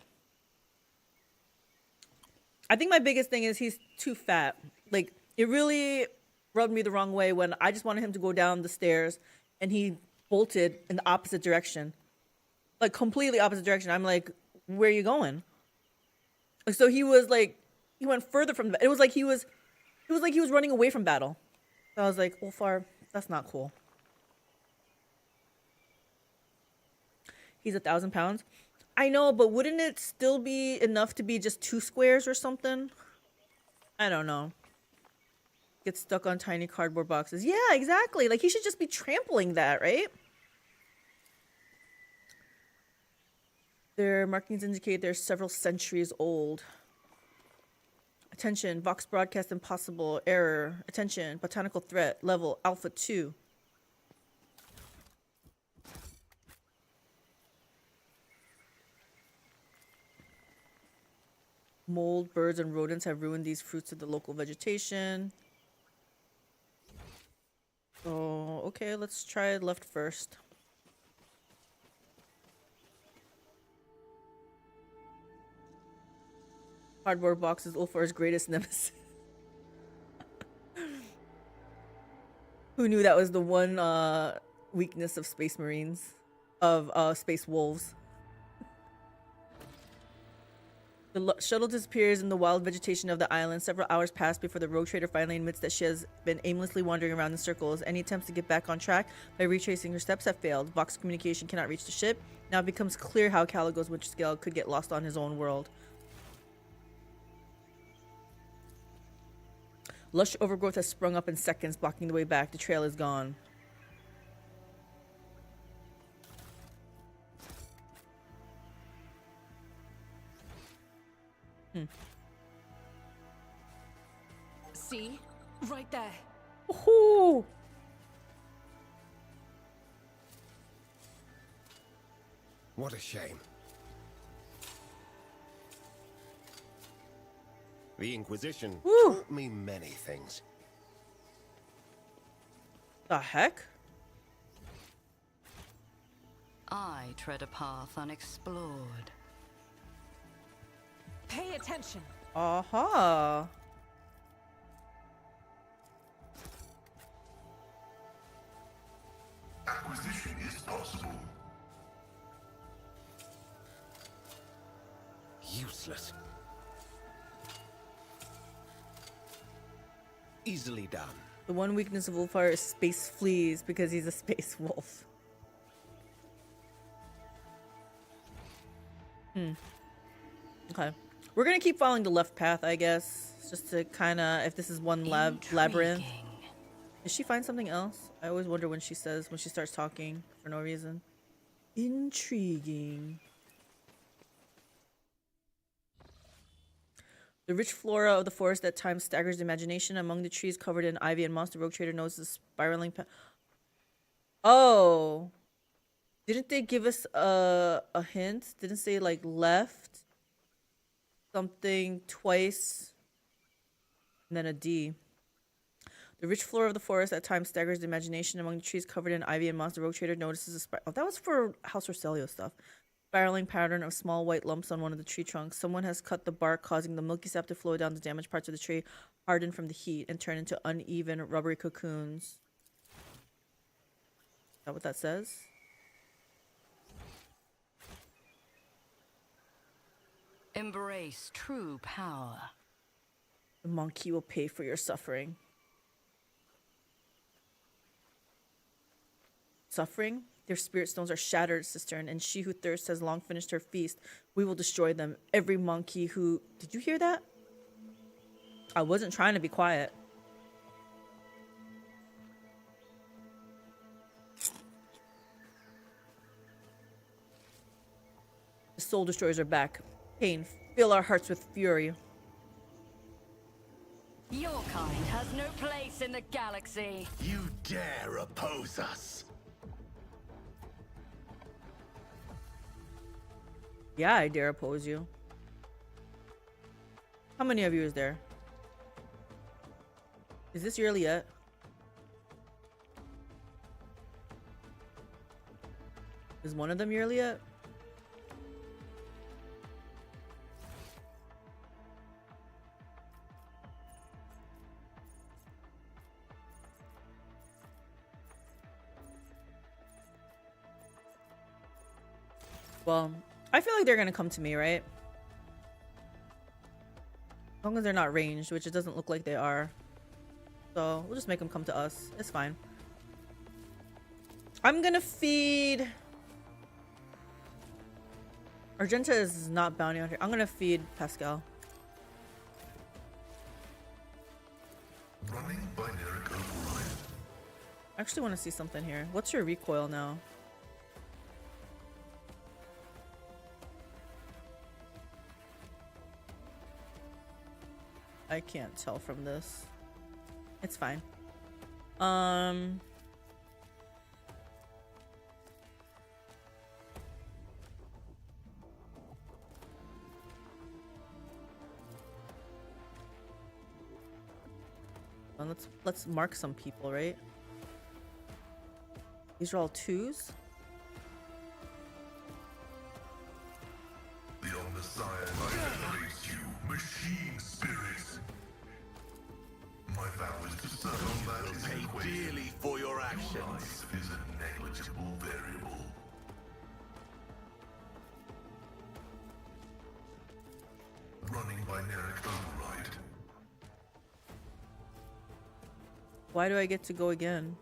I think my biggest thing is he's too fat. Like, it really rubbed me the wrong way when I just wanted him to go down the stairs and he bolted in the opposite direction. Like, completely opposite direction. I'm like, where are you going? Like, so he was like, he went further from the, it was like he was running away from battle. So I was like, Ulfar, that's not cool. He's 1,000 pounds. I know, but wouldn't it still be enough to be just 2 squares or something? I don't know. Get stuck on tiny cardboard boxes. Yeah, exactly. Like, he should just be trampling that, right? Their markings indicate they're several centuries old. Attention, Vox broadcast impossible. Error. Attention, botanical threat. Level Alpha 2. Mold, birds, and rodents have ruined these fruits of the local vegetation. Oh, okay, let's try left first. Cardboard box is Ulfar's greatest nemesis. Who knew that was the one weakness of Space Marines? Of Space Wolves. The shuttle disappears in the wild vegetation of the island. Several hours pass before the rogue trader finally admits that she has been aimlessly wandering around in circles. Any attempts to get back on track by retracing her steps have failed. Vox communication cannot reach the ship. Now it becomes clear how Caligo's Witch Scale could get lost on his own world. Lush overgrowth has sprung up in seconds, blocking the way back. The trail is gone. See? Right there. Ooh. What a shame. The Inquisition taught me many things. The heck? I tread a path unexplored. Pay attention. Aha. Acquisition is possible. Useless. Easily done. The one weakness of Ulfar is space fleas because he's a space wolf. Okay. We're gonna keep following the left path, I guess. Just to kinda, if this is one labyrinth. Did she find something else? I always wonder when she starts talking for no reason. Intriguing. The rich flora of the forest at times staggers the imagination. Among the trees covered in ivy and moss, the rogue trader notices a spiraling path. Oh. Didn't they give us a hint? Didn't say like left something twice and then a D. The rich flora of the forest at times staggers the imagination. Among the trees covered in ivy and moss, the rogue trader notices a oh, that was for House Roselio stuff. Spiraling pattern of small white lumps on one of the tree trunks. Someone has cut the bark, causing the milky sap to flow down the damaged parts of the tree, harden from the heat, and turn into uneven, rubbery cocoons. Is that what that says? Embrace true power. The monkey will pay for your suffering. Suffering? Their spirit stones are shattered, cistern, and she who thirsts has long finished her feast. We will destroy them. Every monkey who... Did you hear that? I wasn't trying to be quiet. soul destroyers are back. Pain, fill our hearts with fury. Your kind has no place in the galaxy. You dare oppose us? Yeah, I dare oppose you. How many of you is there? Is this Yrliet? Is one of them Yrliet? Well, I feel like they're gonna come to me, right? As long as they're not ranged, which it doesn't look like they are. So we'll just make them come to us. It's fine. I'm gonna feed... Argenta is not bounty hunter. I'm gonna feed Pascal. Running binary override. I actually want to see something here. What's your recoil now? I can't tell from this. It's fine. Well, let's mark some people, right? These are all 2s. The Omnissiah liberates you, machine spirits. My vow is to serve combat is an equation. Dearly for your Your actions. life is a negligible variable. Running binary override. Why do I get to go again?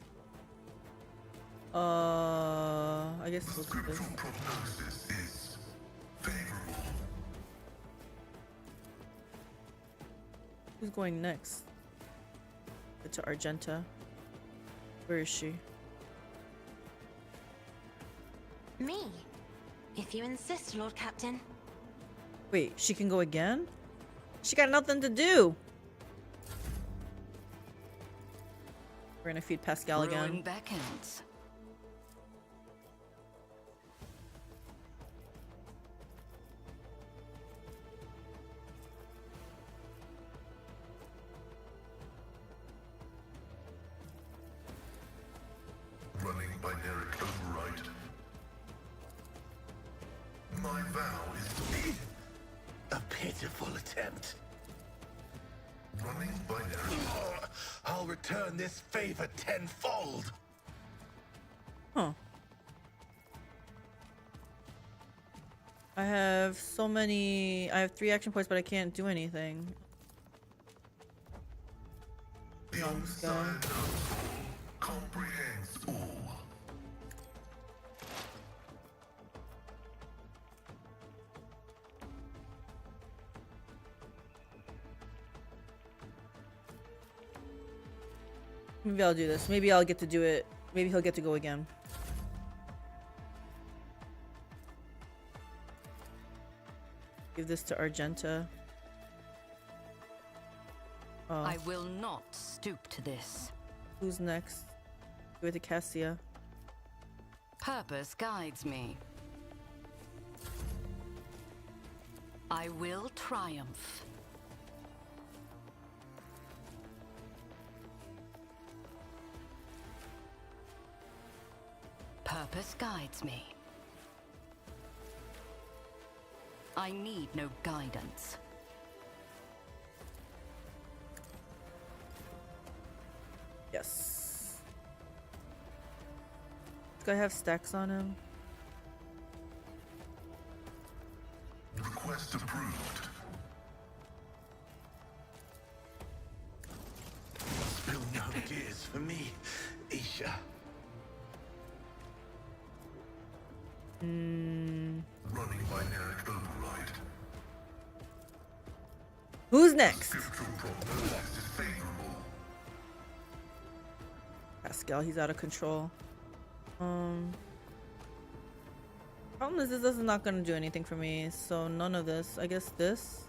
I guess The we'll do this. scriptural prognosis is favorable. Who's going next? Get to Argenta. Where is she? Me. If you insist, Lord Captain. Wait, she can go again? She got nothing to do. We're gonna feed Pascal again. Ruin beckons. Running binary override. My vow is A pitiful attempt. running binary. I'll return this favor tenfold. Huh. I have so many... I have 3 action points, but I can't do anything. The Wrong this guy. Omnissiah knows all, comprehends all. Maybe I'll do this. Maybe I'll get to do it. Maybe he'll get to go again. Give this to Argenta. Oh, I will not stoop to this. who's next? Give it to Cassia. Purpose guides me. I will triumph. Purpose guides me. I need no guidance. Yes. This guy have stacks on him. Request approved. Spill no tears for me, Isha. Running binary override. Who's next? Scriptural prognosis is favorable. Pascal, he's out of control. Problem is, this is not gonna do anything for me, so none of this. I guess this.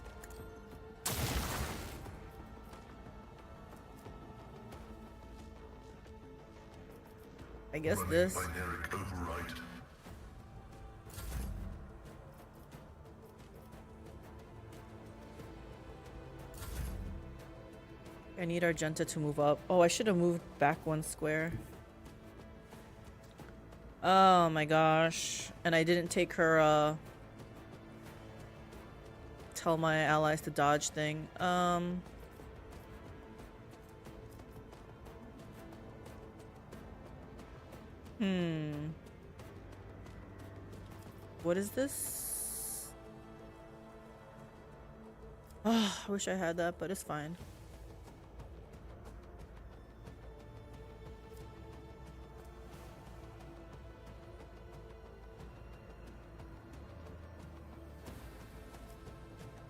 I guess this. Binaric override. I need Argenta to move up. Oh, I should have moved back one square. Oh my gosh. And I didn't take her, tell my allies to dodge thing. What is this? Oh, I wish I had that, but it's fine.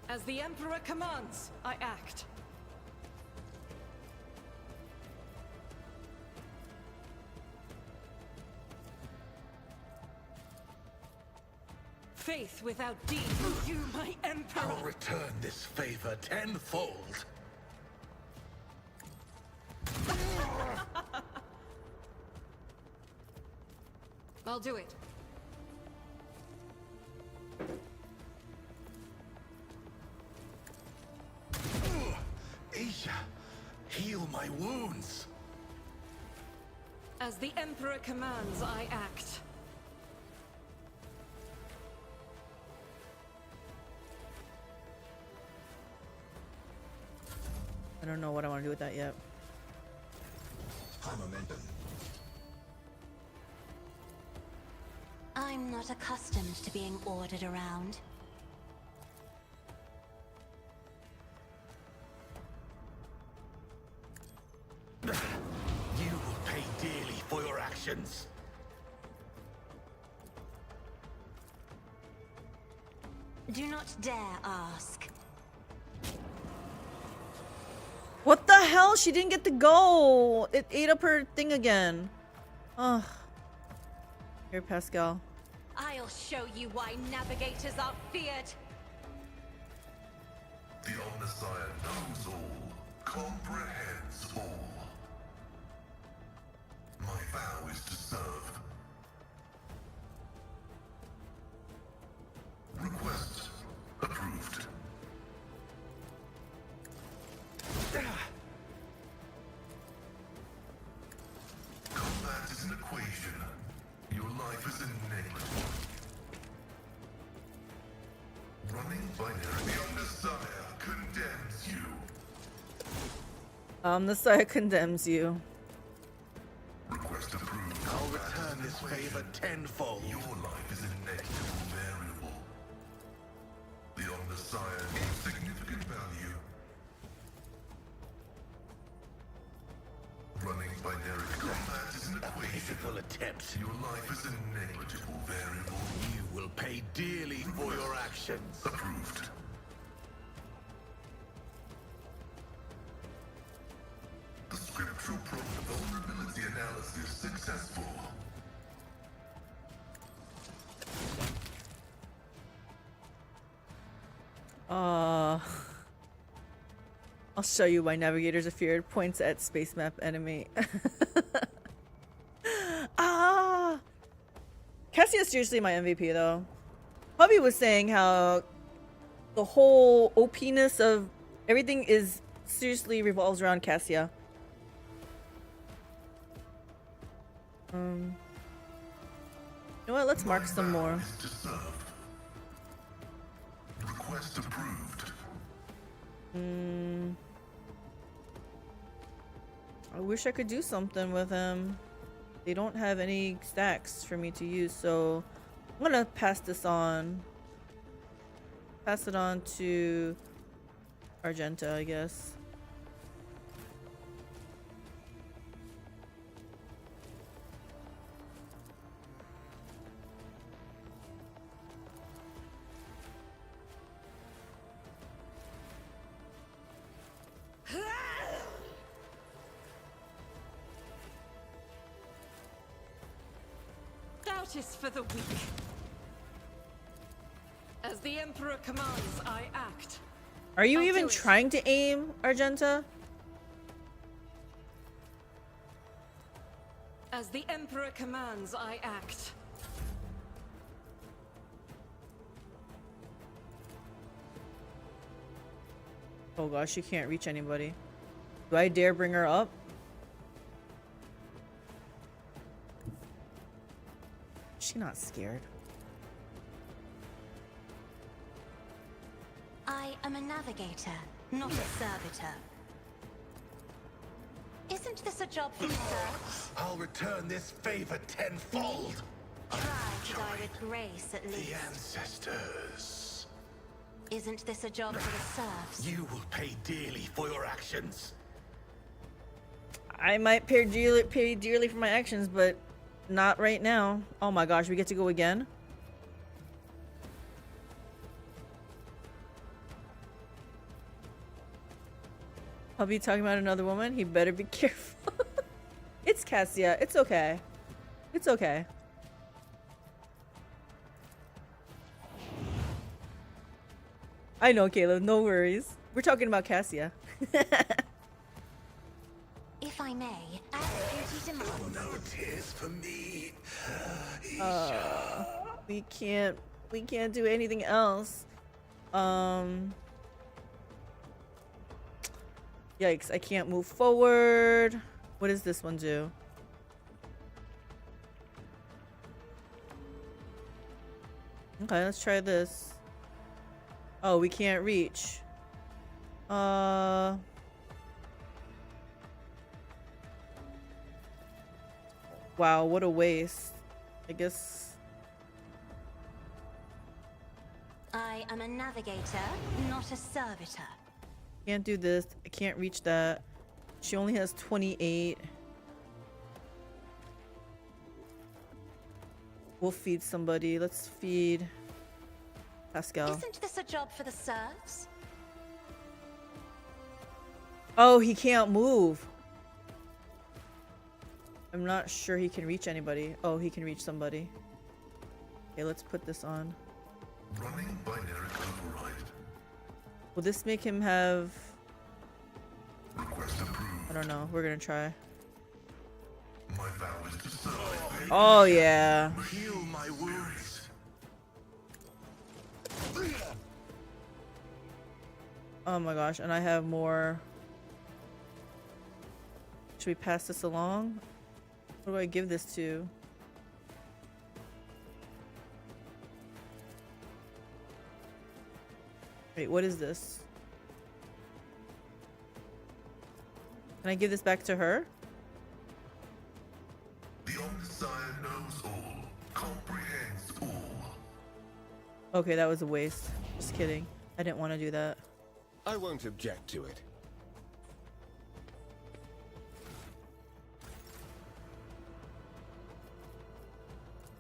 As the Emperor commands, I act. Faith without deed. You, my Emperor! I'll return this favor tenfold. I'll do it. Asia, heal my wounds. As the Emperor commands, I act. I don't know what I want to do with that yet. High momentum. I'm not accustomed to being ordered around. You will pay dearly for your actions. Do not dare ask. What the hell? She didn't get to go. It ate up her thing again. Ugh. Here, Pascal. I'll show you why navigators are feared. The Omnissiah knows all, comprehends all. My vow is to serve. Request approved. Combat is an equation. Your life is negligible. Running binary. The Omnissiah condemns you. The side condemns you. Request approved. I'll return this favor tenfold. Your life is a negligible variable. The Omnissiah needs significant value. Running binary combat is an equation. Pitiful attempt. Your life is a negligible variable. You will pay dearly for your actions. Approved. The scriptural vulnerability analysis successful. I'll show you why navigators are feared. Points at space map enemy. Cassia's seriously my MVP though. Hubby was saying how the whole OP-ness of everything is seriously revolves around Cassia. You know what? Let's mark some more. Is to serve. Request approved. I wish I could do something with him. They don't have any stacks for me to use, so I'm gonna pass this on. Pass it on to Argenta, I guess. Doubt is for the weak. the Emperor commands, I act. Are you I'll even do it. trying to aim, Argenta? As the Emperor commands, I act. Oh gosh, she can't reach anybody. Do I dare bring her up? She's not scared. I am a navigator, not a servitor. Isn't this a job for the serfs? I'll return this favor tenfold. Try to die with grace at The least. ancestors. Isn't this a job for the serfs? You will pay dearly for your actions. I might pay dearly for my actions, but not right now. Oh my gosh, we get to go again? I'll be talking about another woman. He better be careful. It's Cassia. It's okay. It's okay. I know, Caleb. No worries. We're talking about Cassia. If I may, as duty demands. No tears for me. We can't do anything else. Yikes, I can't move forward. What does this one do? Okay, let's try this. Oh, we can't reach. Wow, what a waste. I guess. I am a navigator, not a servitor. Can't do this. I can't reach that. She only has 28. We'll feed somebody. Let's feed Pascal. Isn't this a job for the serfs? Oh, he can't move. I'm not sure he can reach anybody. Oh, he can reach somebody. Okay, let's put this on. Running binary override. Will this make him have... Request approved. I don't know. We're gonna try. My vow is to serve. Oh, yeah. Heal my wounds. Oh my gosh. And I have more... Should we pass this along? What do I give this to? Wait, what is this? Can I give this back to her? The Omniscient knows all, comprehends all. Okay, that was a waste. Just kidding. I didn't want to do that. I won't object to it.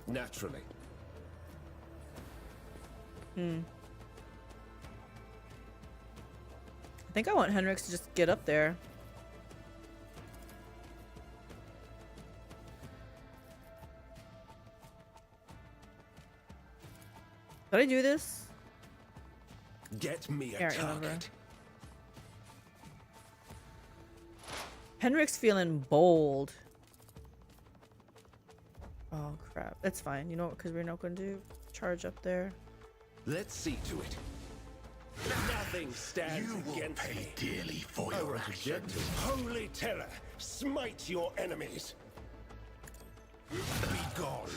Naturally. I think I want Henrix to just get up there. Did I do this? Get me a Can't remember. target. Henrik's feeling bold. Oh crap. That's fine. You know what? Because we're not going to do charge up there. Let's see to it. Nothing stands You will against pay me. dearly for I your won't actions. object to it. Holy terror, smite your enemies. Be gone.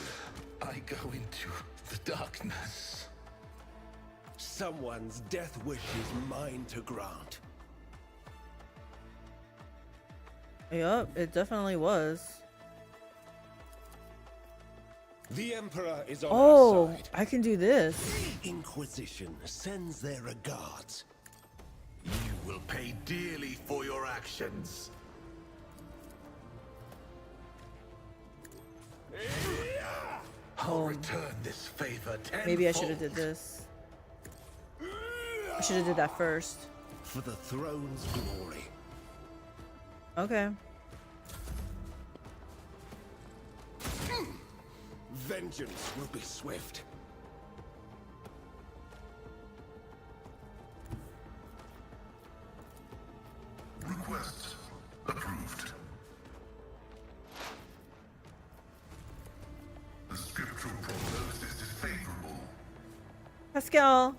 I go into the darkness. Someone's death wish is mine to grant. Yup, it definitely was. The Emperor is on Oh, our side. I can do this. Inquisition sends their regards. You will pay dearly for your actions. I'll return this favor tenfold. Maybe I should have did this. I should have did that first. For the throne's glory. Okay. Vengeance will be swift. Request approved. The scriptural prognosis is favorable. Pascal,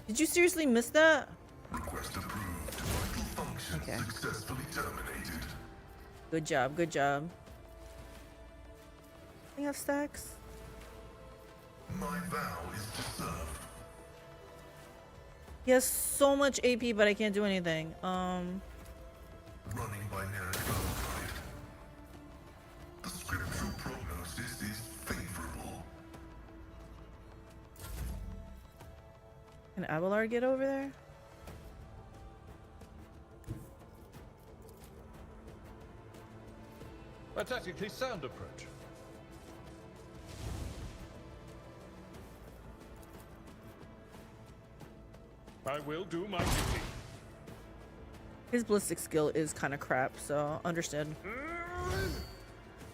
did you seriously miss that? Request approved. Vital function Okay. successfully terminated. Good job, good job. We have stacks. My vow is to serve. He has so much AP, but I can't do anything. Running binary code. The scriptural prognosis is favorable. Can Abelard get over there? A tactically sound approach. I will do my duty. His ballistic skill is kind of crap, so understood.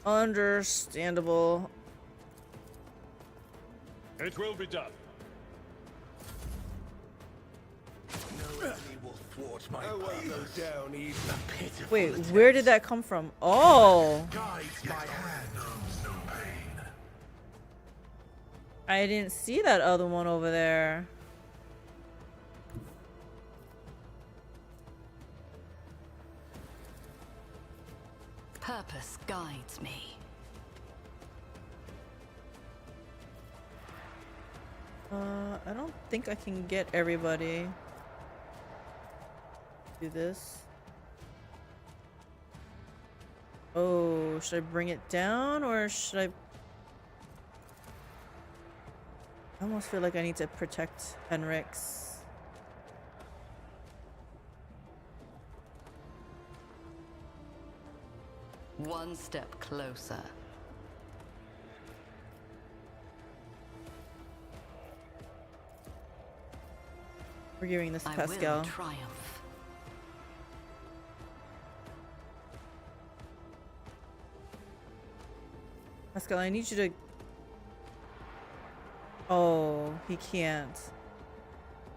Understandable. It will be done. No enemy will thwart my I won't go down even a pitiful Wait, attempt. where did that come from? Oh! Guides my hand. Knows no pain. I didn't see that other one over there. Purpose guides me. I don't think I can get everybody. Do this. Oh, should I bring it down or should I almost feel like I need to protect Henrik's. One step closer. We're giving this to I Pascal. will triumph. Pascal, I need you to... Oh, he can't.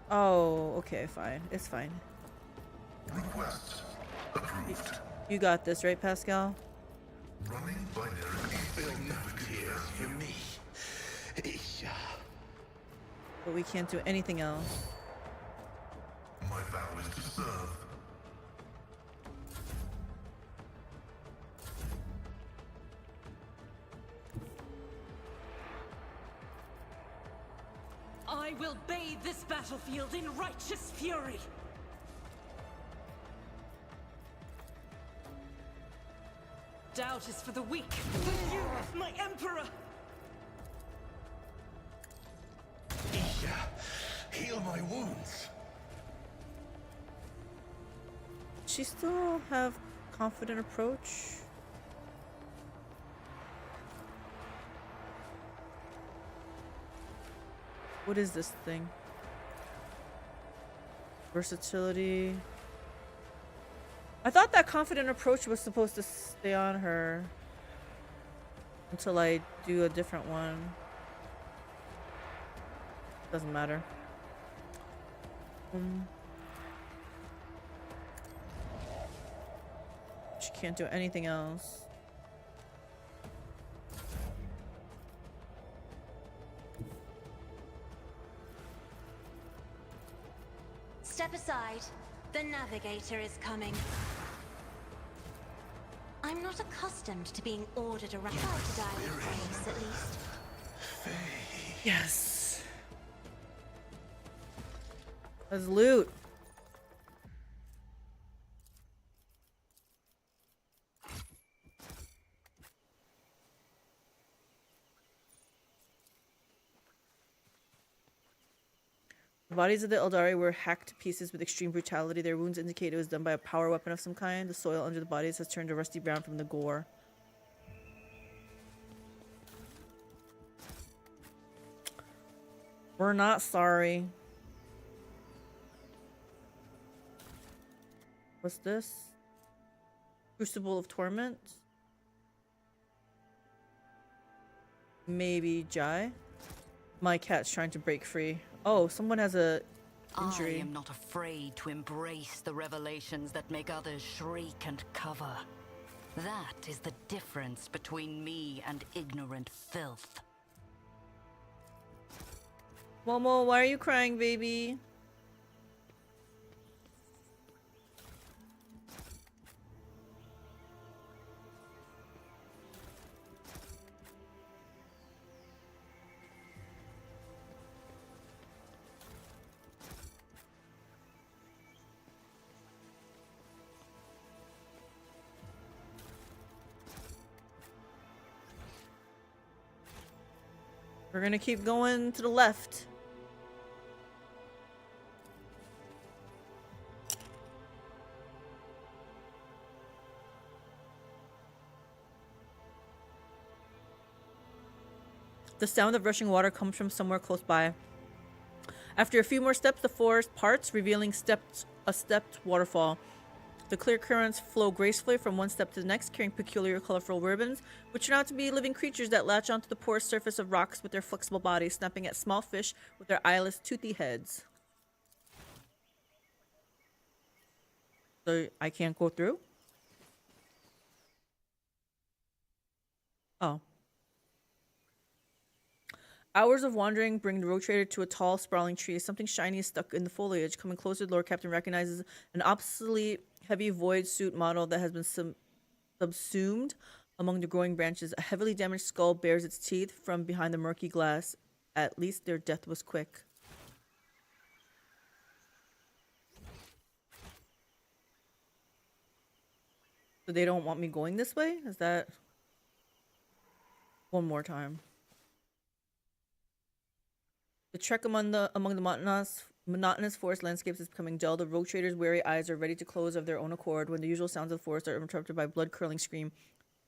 Oh, okay, fine. It's fine. Request approved. You got this, right, Pascal? Running binary Tears for me. But we can't do anything else. My vow is to serve. I will bathe this battlefield in righteous fury. Doubt is for the weak. For you, my emperor! Heal my wounds. She still have confident approach? What is this thing? Versatility. I thought that confident approach was supposed to stay on her until I do a different one. Doesn't matter. She can't do anything else. Step aside. The navigator is coming. I'm not accustomed to being ordered around. Try to die with grace, at least. Yes. Let's loot. The bodies of the Eldari were hacked to pieces with extreme brutality. Their wounds indicate it was done by a power weapon of some kind. The soil under the bodies has turned a rusty brown from the gore. We're not sorry. What's this? Crucible of Torment? Maybe Jai? My cat's trying to break free. Oh, someone has a injury. I am not afraid to embrace the revelations that make others shriek and cover. That is the difference between me and ignorant filth. Momo, why are you crying, baby? We're gonna keep going to the left. The sound of rushing water comes from somewhere close by. After a few more steps, the forest parts, revealing a stepped waterfall. The clear currents flow gracefully from one step to the next, carrying peculiar colorful ribbons, which turn out to be living creatures that latch onto the porous surface of rocks with their flexible bodies, snapping at small fish with their eyeless, toothy heads. So I can't go through? Oh. Hours of wandering bring the road trader to a tall, sprawling tree. Something shiny is stuck in the foliage. Coming closer, the Lord Captain recognizes an obsolete, heavy void suit model that has been subsumed among the growing branches. A heavily damaged skull bears its teeth from behind the murky glass. At least their death was quick. So they don't want me going this way? Is that... One more time. The trek among the monotonous forest landscapes is becoming dull. The road trader's weary eyes are ready to close of their own accord when the usual sounds of the forest are interrupted by a blood-curdling scream.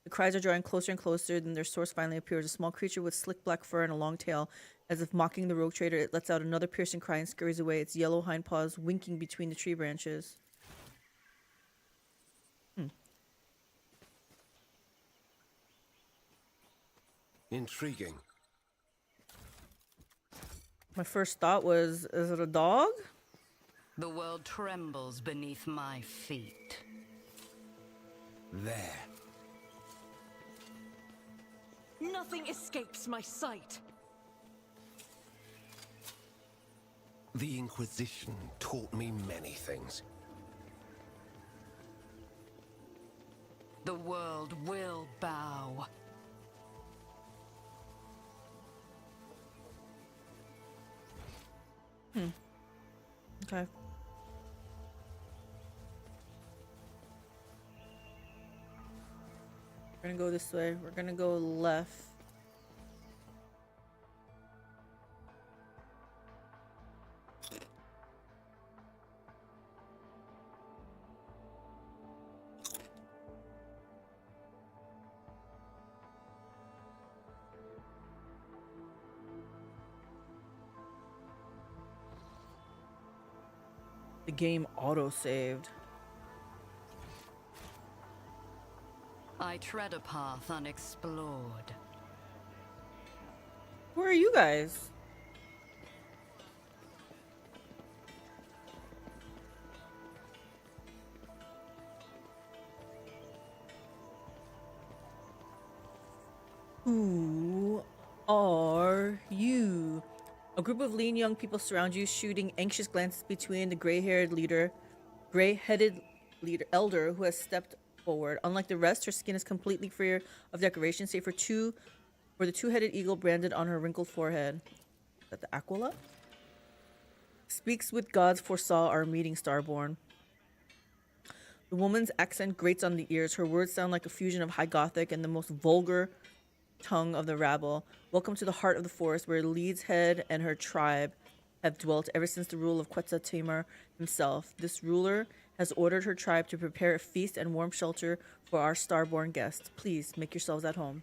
The cries are drawing closer and closer, then their source finally appears. A small creature with slick black fur and a long tail. As if mocking the road trader, it lets out another piercing cry and scurries away, its yellow hind paws winking between the tree branches. Intriguing. My first thought was, is it a dog? The world trembles beneath my feet. There. Nothing escapes my sight. The Inquisition taught me many things. The world will bow. Okay. We're gonna go this way. We're gonna go left. The game auto-saved. I tread a path unexplored. Where are you guys? Who are you? A group of lean young people surround you, shooting anxious glances between the gray-headed elder who has stepped forward. Unlike the rest, her skin is completely free of decoration, save for the two-headed eagle branded on her wrinkled forehead. Is that the Aquila? Speaks with gods foresaw our meeting, Starborn. The woman's accent grates on the ears. Her words sound like a fusion of High Gothic and the most vulgar tongue of the rabble. Welcome to the heart of the forest, where Leeds Head and her tribe have dwelt ever since the rule of Quetzaltemar himself. This ruler has ordered her tribe to prepare a feast and warm shelter for our starborn guests. Please make yourselves at home.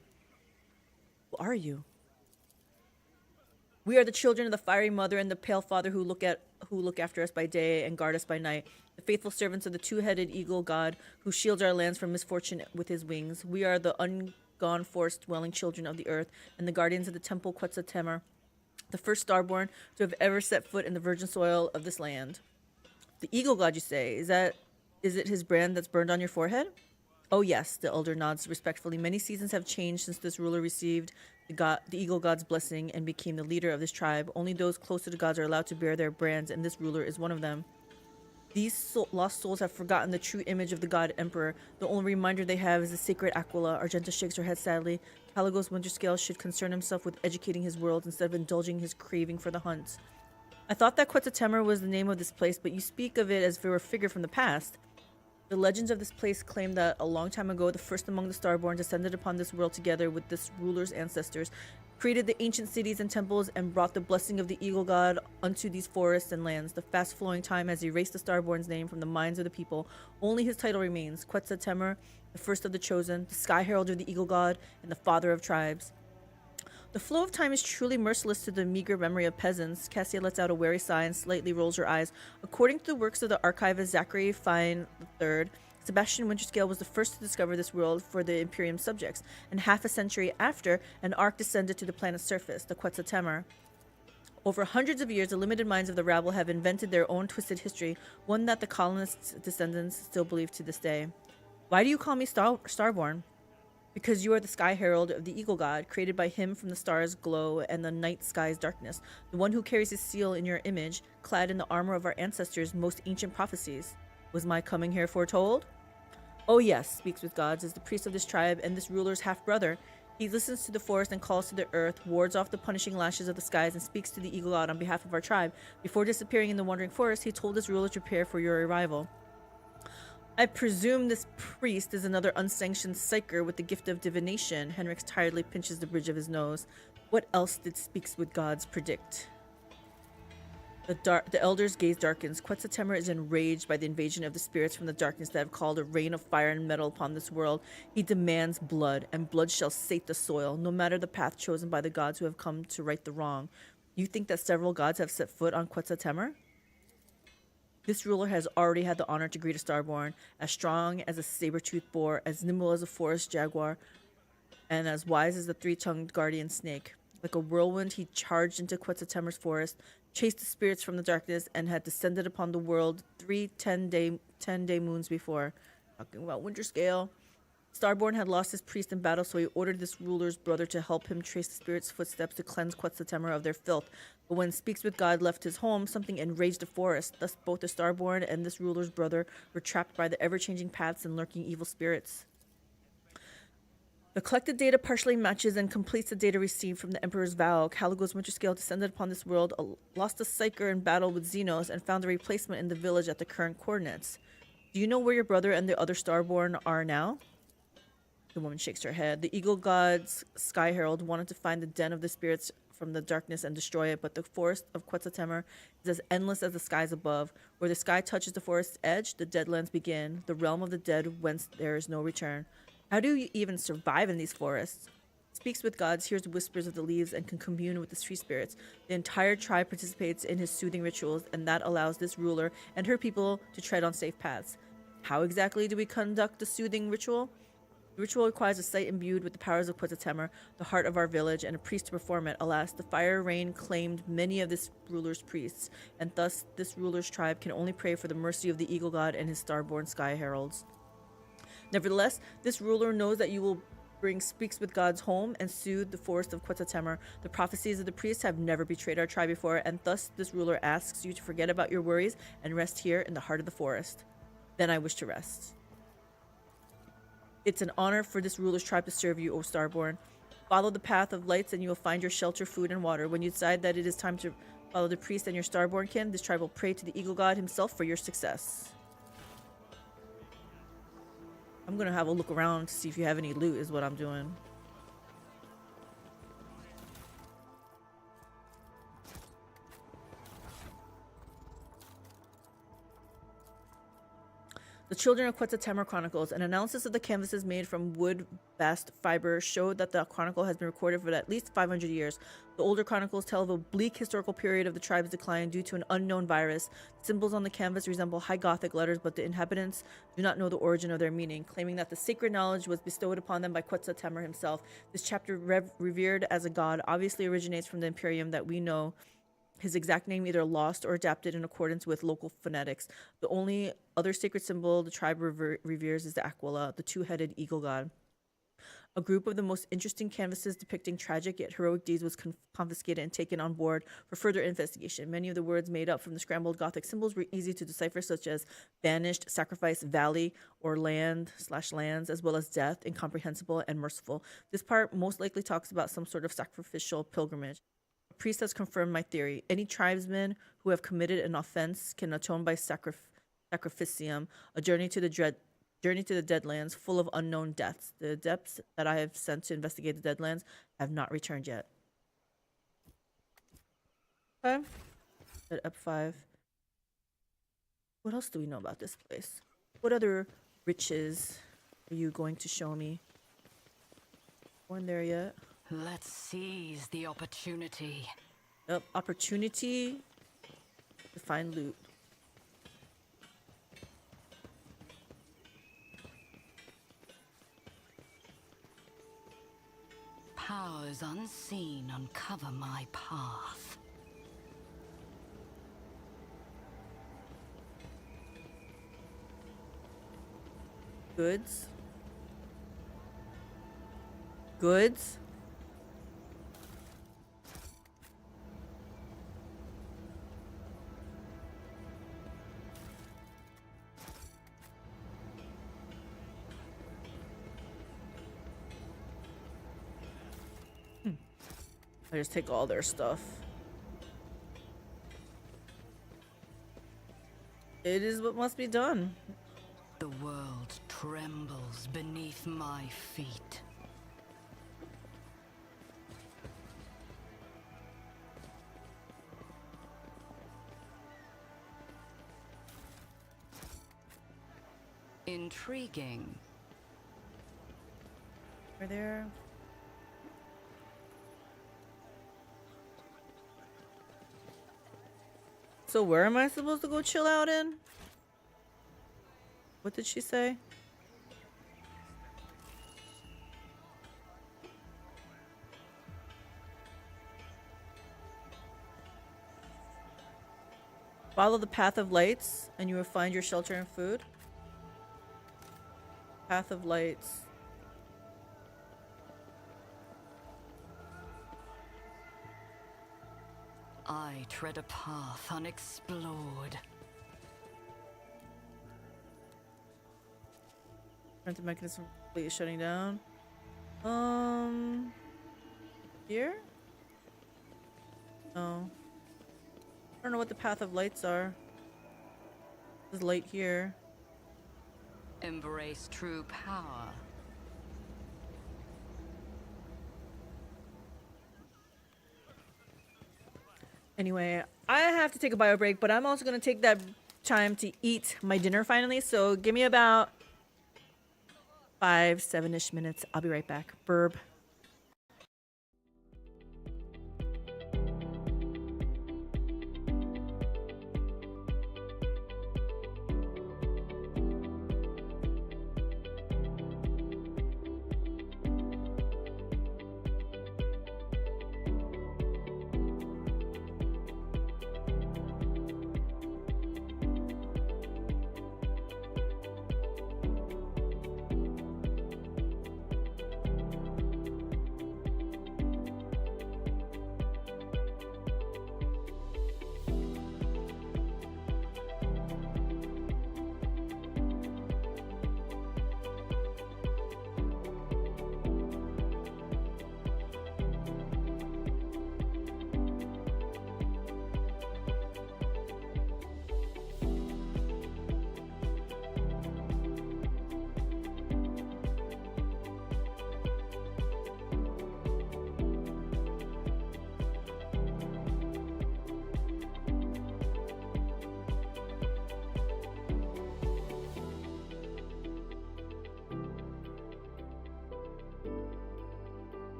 Who are you? We are the children of the fiery mother and the pale father who look after us by day and guard us by night. The faithful servants of the two-headed eagle god who shields our lands from misfortune with his wings. We are the ungone forest-dwelling children of the earth and the guardians of the temple Quetzaltemar, the first Starborn to have ever set foot in the virgin soil of this land. The Eagle God, you say? Is it his brand that's burned on your forehead? Oh yes, the elder nods respectfully. Many seasons have changed since this ruler received the Eagle God's blessing and became the leader of this tribe. Only those close to the gods are allowed to bear their brands, and this ruler is one of them. These lost souls have forgotten the true image of the god emperor. The only reminder they have is the sacred Aquila. Argenta shakes her head sadly. Caligos Winterscale should concern himself with educating his world instead of indulging his craving for the hunt. I thought that Quetzaltemur was the name of this place, but you speak of it as if it were a figure from the past. The legends of this place claim that a long time ago, the first among the Starborn descended upon this world together with this ruler's ancestors, created the ancient cities and temples, and brought the blessing of the Eagle God unto these forests and lands. The fast-flowing time has erased the Starborn's name from the minds of the people. Only his title remains, Quetzaltemur, the first of the chosen, the Sky Herald of the Eagle God, and the father of tribes. The flow of time is truly merciless to the meager memory of peasants. Cassia lets out a wary sigh and slightly rolls her eyes. According to the works of the archivist Zachary Fine III, Sebastian Winterscale was the first to discover this world for the Imperium subjects, and half a century after, an ark descended to the planet's surface, the Quetzaltemur. Over hundreds of years, the limited minds of the rabble have invented their own twisted history, one that the colonists' descendants still believe to this day. Why do you call me Starborn? Because you are the Sky Herald of the Eagle God, created by him from the stars' glow and the night sky's darkness, the one who carries his seal in your image, clad in the armor of our ancestors' most ancient prophecies. Was my coming here foretold? Oh yes, speaks with gods, is the priest of this tribe and this ruler's half-brother. He listens to the forest and calls to the earth, wards off the punishing lashes of the skies, and speaks to the Eagle God on behalf of our tribe. Before disappearing in the wandering forest, he told his ruler to prepare for your arrival. I presume this priest is another unsanctioned Psyker with the gift of divination. Henrik tiredly pinches the bridge of his nose. What else did Speaks with Gods predict? The elder's gaze darkens. Quetzaltemur is enraged by the invasion of the spirits from the darkness that have called a rain of fire and metal upon this world. He demands blood, and blood shall sate the soil, no matter the path chosen by the gods who have come to right the wrong. You think that several gods have set foot on Quetzaltemur? This ruler has already had the honor to greet a Starborn, as strong as a saber-toothed boar, as nimble as a forest jaguar, and as wise as the three-tongued guardian snake. Like a whirlwind, he charged into Quetzaltemur's forest, chased the spirits from the darkness, and had descended upon the world 3 10-day moons before. Talking about Winterscale. Starborn had lost his priest in battle, so he ordered this ruler's brother to help him trace the spirit's footsteps to cleanse Quetzaltemur of their filth. But when Speaks with God left his home, something enraged the forest. Thus both the Starborn and this ruler's brother were trapped by the ever-changing paths and lurking evil spirits. The collected data partially matches and completes the data received from the Emperor's vow. Caligos Winterscale descended upon this world, lost a Psyker in battle with Xenos, and found a replacement in the village at the current coordinates. Do you know where your brother and the other Starborn are now? The woman shakes her head. The Eagle God's Sky Herald wanted to find the den of the spirits from the darkness and destroy it, but the forest of Quetzaltemur is as endless as the skies above. Where the sky touches the forest's edge, the Deadlands begin, the realm of the dead whence there is no return. How do you even survive in these forests? Speaks with gods, hears the whispers of the leaves, and can commune with the tree spirits. The entire tribe participates in his soothing rituals, and that allows this ruler and her people to tread on safe paths. How exactly do we conduct the soothing ritual? The ritual requires a site imbued with the powers of Quetzaltemur, the heart of our village, and a priest to perform it. Alas, the fire rain claimed many of this ruler's priests, and thus this ruler's tribe can only pray for the mercy of the Eagle God and his Starborn Sky Heralds. Nevertheless, this ruler knows that you will bring Speaks with Gods home and soothe the forest of Quetzaltemur. The prophecies of the priests have never betrayed our tribe before, and thus this ruler asks you to forget about your worries and rest here in the heart of the forest. Then I wish to rest. It's an honor for this ruler's tribe to serve you, O Starborn. Follow the path of lights and you will find your shelter, food, and water. When you decide that it is time to follow the priest and your Starborn kin, this tribe will pray to the Eagle God himself for your success. I'm gonna have a look around to see if you have any loot, is what I'm doing. The Children of Quetzaltemur Chronicles. An analysis of the canvases made from wood bast fiber showed that the chronicle has been recorded for at least 500 years. The older chronicles tell of a bleak historical period of the tribe's decline due to an unknown virus. Symbols on the canvas resemble High Gothic letters, but the inhabitants do not know the origin of their meaning, claiming that the sacred knowledge was bestowed upon them by Quetzaltemur himself. This chapter, revered as a god, obviously originates from the Imperium that we know. His exact name either lost or adapted in accordance with local phonetics. The only other sacred symbol the tribe reveres is the Aquila, the two-headed eagle god. A group of the most interesting canvases depicting tragic yet heroic deeds was confiscated and taken on board for further investigation. Many of the words made up from the scrambled Gothic symbols were easy to decipher, such as banished, sacrifice, valley, or land/lands, as well as death, incomprehensible, and merciful. This part most likely talks about some sort of sacrificial pilgrimage. A priest has confirmed my theory. Any tribesmen who have committed an offense can atone by sacrificium, a journey to the Deadlands full of unknown deaths. The adepts that I have sent to investigate the Deadlands have not returned yet. Okay. At F5. What else do we know about this place? What other riches are you going to show me? We're there yet. Let's seize the opportunity. Yep, opportunity to find loot. Powers unseen uncover my path. Goods. Goods. I just take all their stuff. It is what must be done. The world trembles beneath my feet. Intriguing. Are there? So where am I supposed to go chill out in? What did she say? Follow the path of lights and you will find your shelter and food. Path of lights. I tread a path unexplored. Prevent the mechanism completely shutting down. Here? No. I don't know what the path of lights are. There's light here. Embrace true power. Anyway, I have to take a bio break, but I'm also going to take that time to eat my dinner finally. So give me about 5-7-ish minutes. I'll be right back. Burb.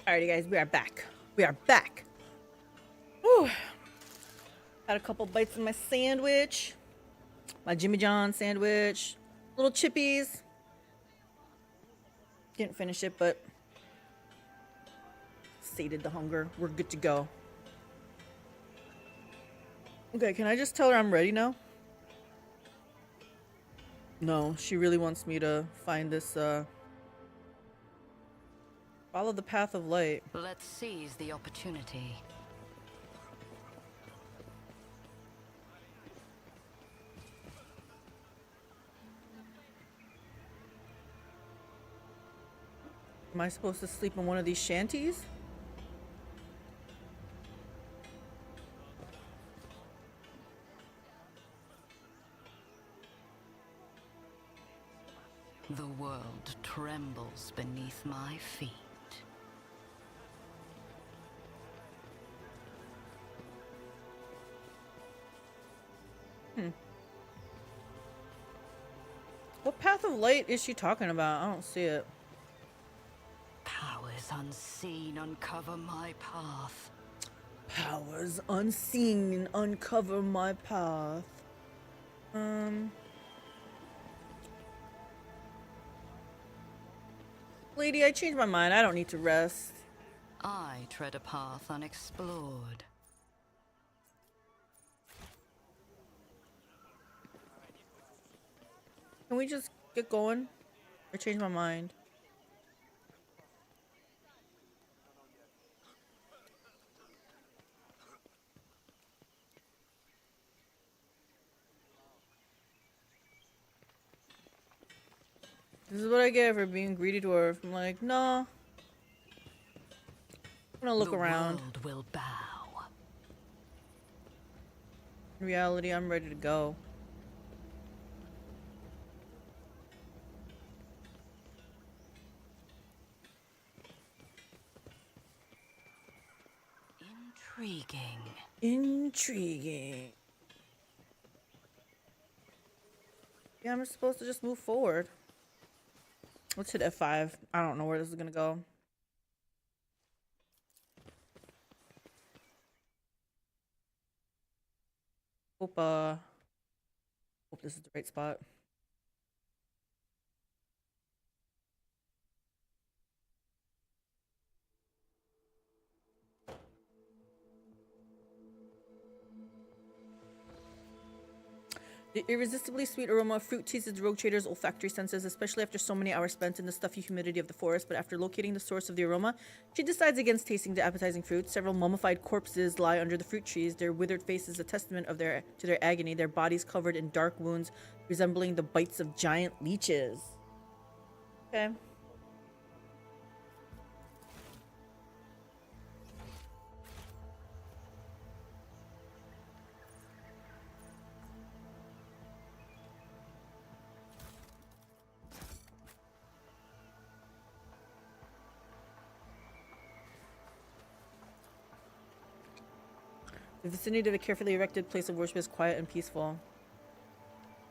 Alrighty, guys, we are back. We are back. Whew. Had a couple bites of my sandwich, my Jimmy John sandwich, little chippies. Didn't finish it, but sated the hunger. We're good to go. Okay, can I just tell her I'm ready now? No, she really wants me to find this, follow the path of light. Let's seize the opportunity. Am I supposed to sleep in one of these shanties? The world trembles beneath my feet. What path of light is she talking about? I don't see it. Powers unseen uncover my path. Powers unseen uncover my path. Lady, I changed my mind. I don't need to rest. I tread a path unexplored. Can we just get going? I changed my mind. This is what I get for being greedy dwarf. I'm like, nah. I'm gonna look around. The world will bow. In reality, I'm ready to go. Intriguing. Intriguing. Yeah, I'm supposed to just move forward. Let's hit F5. I don't know where this is gonna go. Hope this is the right spot. The irresistibly sweet aroma of fruit teases the rogue trader's olfactory senses, especially after so many hours spent in the stuffy humidity of the forest. But after locating the source of the aroma, she decides against tasting the appetizing fruit. Several mummified corpses lie under the fruit trees, their withered faces a testament to their agony, their bodies covered in dark wounds resembling the bites of giant leeches. Okay. The vicinity of a carefully erected place of worship is quiet and peaceful.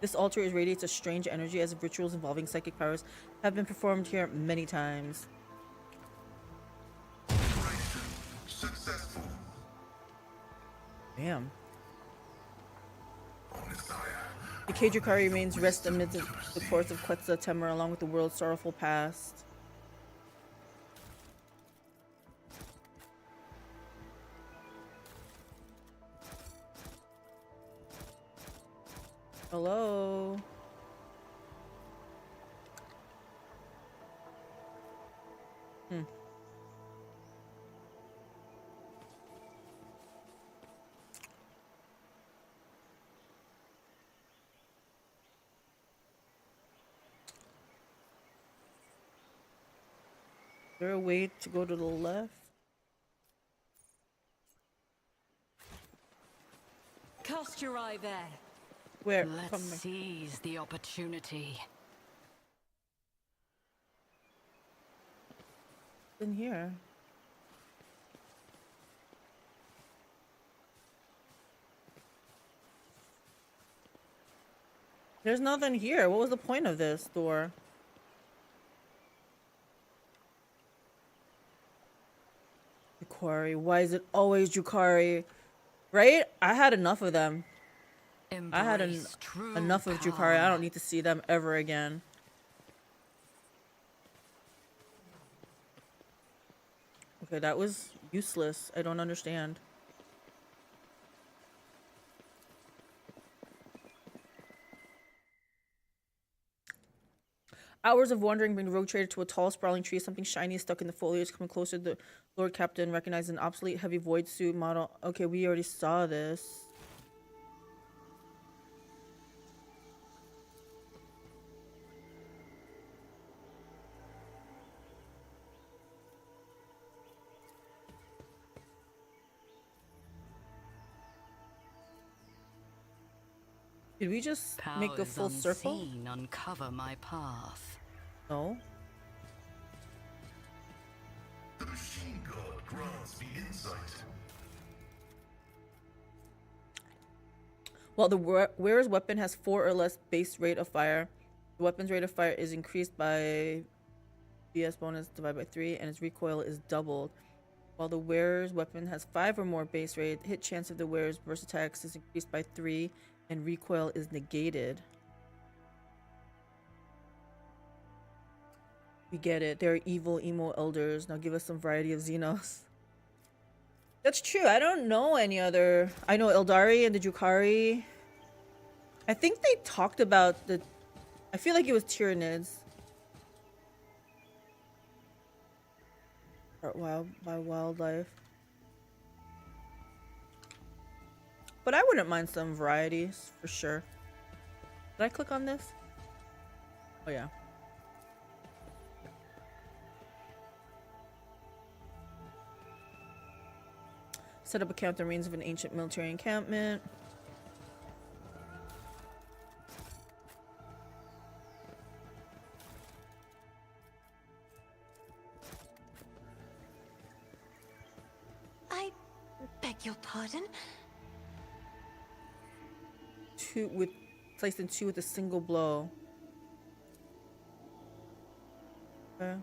This altar irradiates a strange energy as if rituals involving psychic powers have been performed here many times. Operation successful. Damn. Oh, Messiah. The Kajukari remains rest amid the course of Quetzaltemur along with the world's sorrowful past. Hello? Hmm. Is there a way to go to the left? Cast your eye there. Where? Let's seize the opportunity. In here. There's nothing here. What was the point of this door? Jukari. Why is it always Jukari? Right? I had enough of them. I had enough of Jukari. I don't need to see them ever again. Okay, that was useless. I don't understand. Hours of wandering bring the rogue trader to a tall, sprawling tree. Something shiny is stuck in the foliage. Coming closer, the Lord Captain recognizes an obsolete heavy void suit model. Okay, we already saw this. Did we just make a full circle? Uncover my path. No. The machine god grants me insight. While the wearer's weapon has 4 or less base rate of fire, the weapon's rate of fire is increased by BS bonus divided by 3, and its recoil is doubled. While the wearer's weapon has 5 or more base rate, hit chance of the wearer's burst attacks is increased by 3, and recoil is negated. We get it. They're evil emo elders. Now give us some variety of Xenos. That's true. I don't know any other. I know Eldari and the Jukari. I think they talked about the. I feel like it was Tyranids. By wildlife. But I wouldn't mind some varieties for sure. Did I click on this? Oh yeah. Set up a camp that remains of an ancient military encampment. I beg your pardon? sliced in two with a single blow. Okay.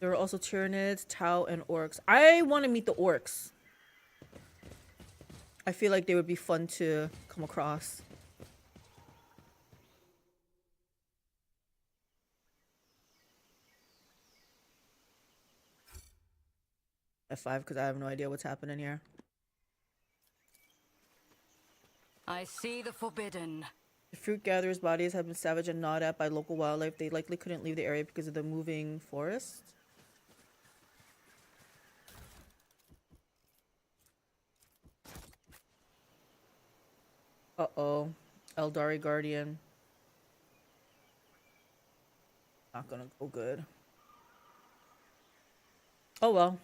There are also Tyranids, Tau, and Orcs. I want to meet the Orcs. I feel like they would be fun to come across. F5 because I have no idea what's happening here. I see the forbidden. The fruit gatherers' bodies have been savaged and gnawed at by local wildlife. They likely couldn't leave the area because of the moving forest. Uh-oh. Eldari Guardian. Not gonna go good. Oh well.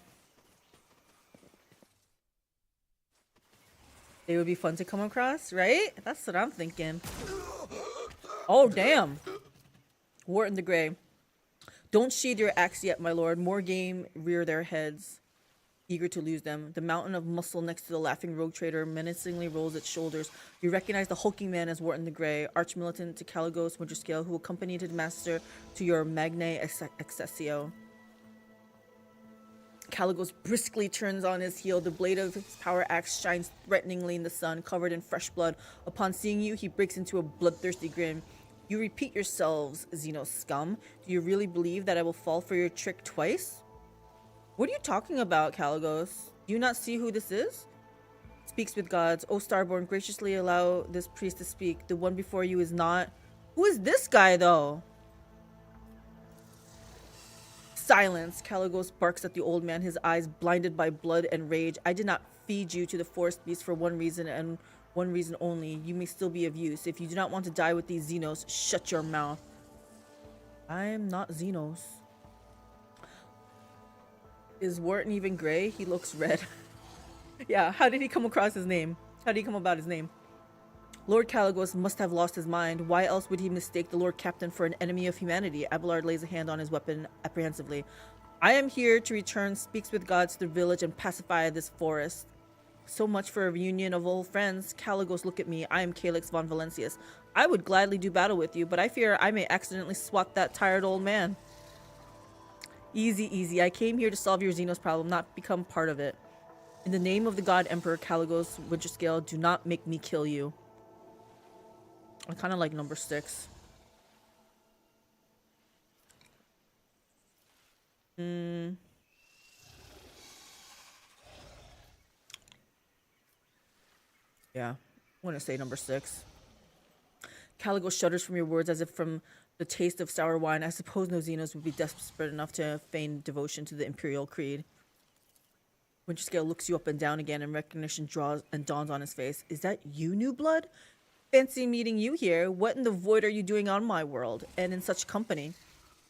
They would be fun to come across, right? That's what I'm thinking. Oh, damn. Wharton the Grey. Don't sheathe your axe yet, my lord. More game rear their heads, eager to lose them. The mountain of muscle next to the laughing rogue trader menacingly rolls its shoulders. You recognize the hulking man as Wharton the Grey, arch-militant to Caligos Winterscale, who accompanied his master to your Magnae Accessio. Caligos briskly turns on his heel. The blade of his power axe shines threateningly in the sun, covered in fresh blood. Upon seeing you, he breaks into a bloodthirsty grin. You repeat yourselves, Xeno scum. Do you really believe that I will fall for your trick twice? What are you talking about, Caligos? Do you not see who this is? Speaks with gods. O Starborn, graciously allow this priest to speak. The one before you is not... Who is this guy, though? Silence. Caligos barks at the old man, his eyes blinded by blood and rage. I did not feed you to the forest beast for one reason and one reason only. You may still be of use. If you do not want to die with these Xenos, shut your mouth. I am not Xenos. Is Wharton even gray? He looks red. Yeah, how did he come across his name? How did he come about his name? Lord Caligos must have lost his mind. Why else would he mistake the Lord Captain for an enemy of humanity? Abelard lays a hand on his weapon apprehensively. I am here to return, speaks with gods, to the village and pacify this forest. So much for a reunion of old friends. Caligos, look at me. I am Calyx von Valencius. I would gladly do battle with you, but I fear I may accidentally swat that tired old man. Easy, easy. I came here to solve your Xenos problem, not become part of it. In the name of the god Emperor Caligos Winterscale, do not make me kill you. I kind of like number 6. Yeah, I'm gonna say number 6. Caligos shudders from your words as if from the taste of sour wine. I suppose no Xenos would be desperate enough to feign devotion to the Imperial Creed. Winterscale looks you up and down again, and recognition draws and dawns on his face. Is that you, new blood? Fancy meeting you here. What in the void are you doing on my world, and in such company?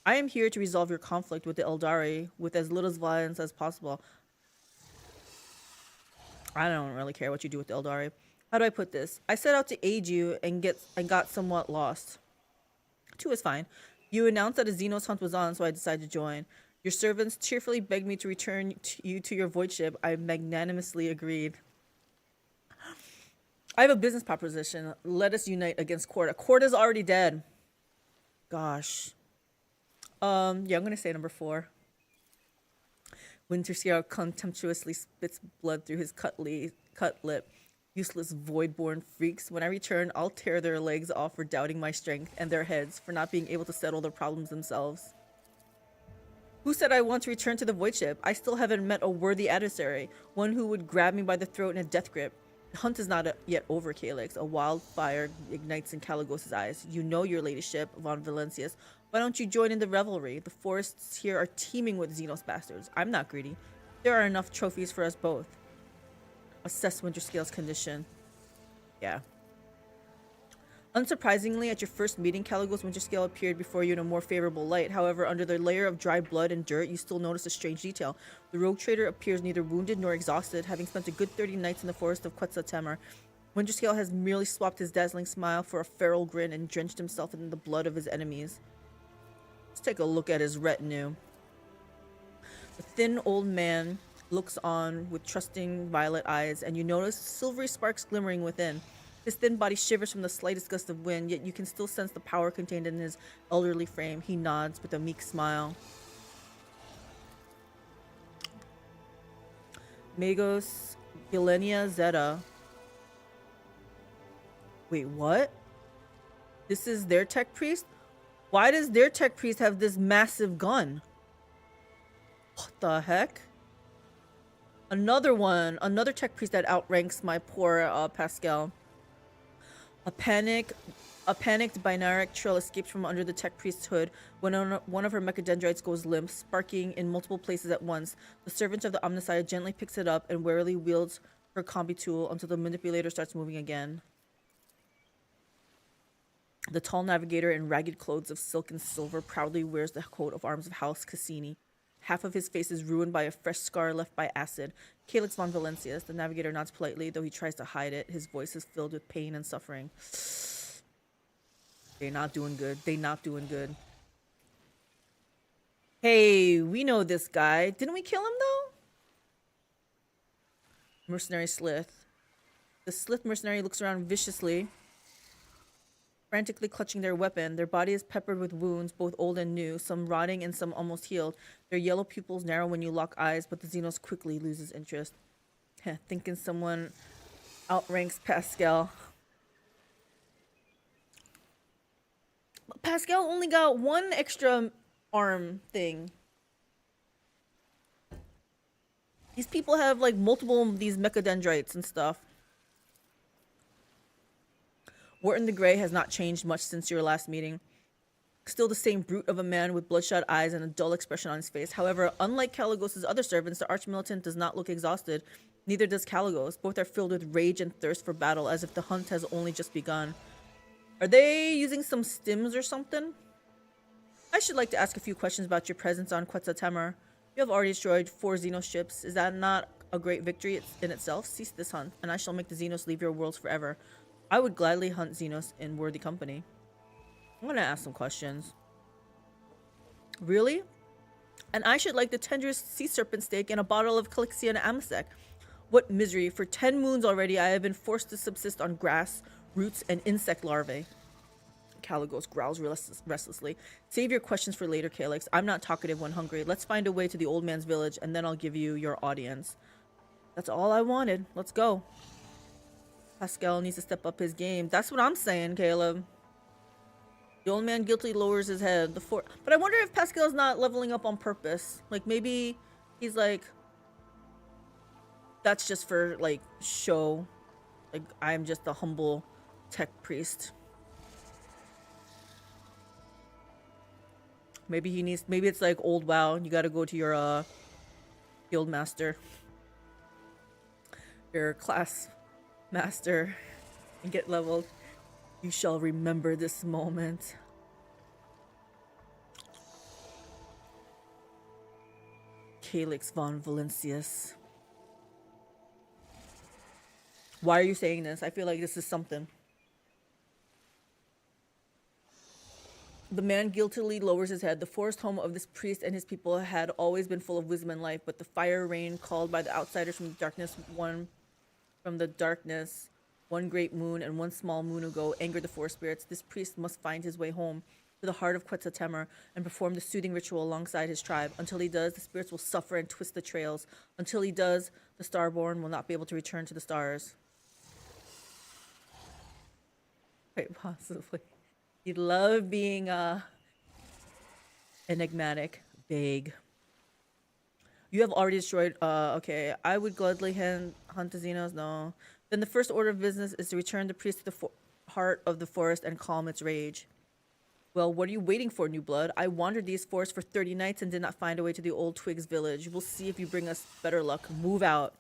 I am here to resolve your conflict with the Eldari with as little violence as possible. I don't really care what you do with the Eldari. How do I put this? I set out to aid you and got somewhat lost. 2 is fine. You announced that a Xenos hunt was on, so I decided to join. Your servants cheerfully begged me to return you to your void ship. I magnanimously agreed. I have a business proposition. Let us unite against Corda. Corda's already dead. Gosh. Yeah, I'm gonna say number 4. Winterscale contemptuously spits blood through his cut lip. Useless void-born freaks. When I return, I'll tear their legs off for doubting my strength, and their heads for not being able to settle their problems themselves. Who said I want to return to the void ship? I still haven't met a worthy adversary, one who would grab me by the throat in a death grip. The hunt is not yet over, Calyx. A wildfire ignites in Caligos' eyes. You know your ladyship, von Valencius. Why don't you join in the revelry? The forests here are teeming with Xenos bastards. I'm not greedy. There are enough trophies for us both. Assess Winterscale's condition. Yeah. Unsurprisingly, at your first meeting, Caligos Winterscale appeared before you in a more favorable light. However, under the layer of dry blood and dirt, you still notice a strange detail. The rogue trader appears neither wounded nor exhausted, having spent a good 30 nights in the forest of Quetzaltemur. Winterscale has merely swapped his dazzling smile for a feral grin and drenched himself in the blood of his enemies. Let's take a look at his retinue. The thin old man looks on with trusting violet eyes, and you notice silvery sparks glimmering within. His thin body shivers from the slightest gust of wind, yet you can still sense the power contained in his elderly frame. He nods with a meek smile. Magos Gilenia Zeta. Wait, what? This is their tech priest? Why does their tech priest have this massive gun? What the heck? Another one. Another tech priest that outranks my poor Pascal. A panicked binaric trill escapes from under the tech priest's hood when one of her mechadendrites goes limp, sparking in multiple places at once. The servant of the Omnissiah gently picks it up and warily wields her combi tool until the manipulator starts moving again. The tall navigator in ragged clothes of silk and silver proudly wears the coat of arms of House Cassini. Half of his face is ruined by a fresh scar left by acid. Calyx von Valencius, the navigator, nods politely, though he tries to hide it. His voice is filled with pain and suffering. They're not doing good. They're not doing good. Hey, we know this guy. Didn't we kill him, though? Mercenary Slith. The Slith mercenary looks around viciously, frantically clutching their weapon. Their body is peppered with wounds, both old and new, some rotting and some almost healed. Their yellow pupils narrow when you lock eyes, but the Xenos quickly loses interest. Thinking someone outranks Pascal. But Pascal only got one extra arm thing. These people have like multiple of these mechadendrites and stuff. Wharton the Grey has not changed much since your last meeting. Still the same brute of a man with bloodshot eyes and a dull expression on his face. However, unlike Caligos's other servants, the Archmilitant does not look exhausted. Neither does Caligos. Both are filled with rage and thirst for battle, as if the hunt has only just begun. Are they using some stims or something? I should like to ask a few questions about your presence on Quetzaltemur. You have already destroyed 4 Xenos ships. Is that not a great victory in itself? Cease this hunt, and I shall make the Xenos leave your worlds forever. I would gladly hunt Xenos in worthy company. I'm gonna ask some questions. Really? And I should like the tenderest sea serpent steak and a bottle of Calyxian Amasec. What misery. For 10 moons already, I have been forced to subsist on grass, roots, and insect larvae. Caligos growls restlessly. Save your questions for later, Calyx. I'm not talkative when hungry. Let's find a way to the old man's village, and then I'll give you your audience. That's all I wanted. Let's go. Pascal needs to step up his game. That's what I'm saying, Caleb. The old man guiltily lowers his head. But I wonder if Pascal's not leveling up on purpose. Like, maybe he's like, that's just for, like, show. Like, I'm just a humble tech priest. Maybe he needs, maybe it's like old WoW. You gotta go to your, guild master. Your class master and get leveled. You shall remember this moment. Calyx von Valencius. Why are you saying this? I feel like this is something. The man guiltily lowers his head. The forest home of this priest and his people had always been full of wisdom and life, but the fire rain called by the outsiders from the darkness, one great moon and one small moon ago angered the forest spirits. This priest must find his way home to the heart of Quetzaltemur and perform the soothing ritual alongside his tribe. Until he does, the spirits will suffer and twist the trails. Until he does, the Starborn will not be able to return to the stars. Quite possibly. He'd love being enigmatic, vague. You have already destroyed, okay. I would gladly hunt the Xenos, no. Then the first order of business is to return the priest to the heart of the forest and calm its rage. Well, what are you waiting for, new blood? I wandered these forests for 30 nights and did not find a way to the old Twigs village. We'll see if you bring us better luck. Move out.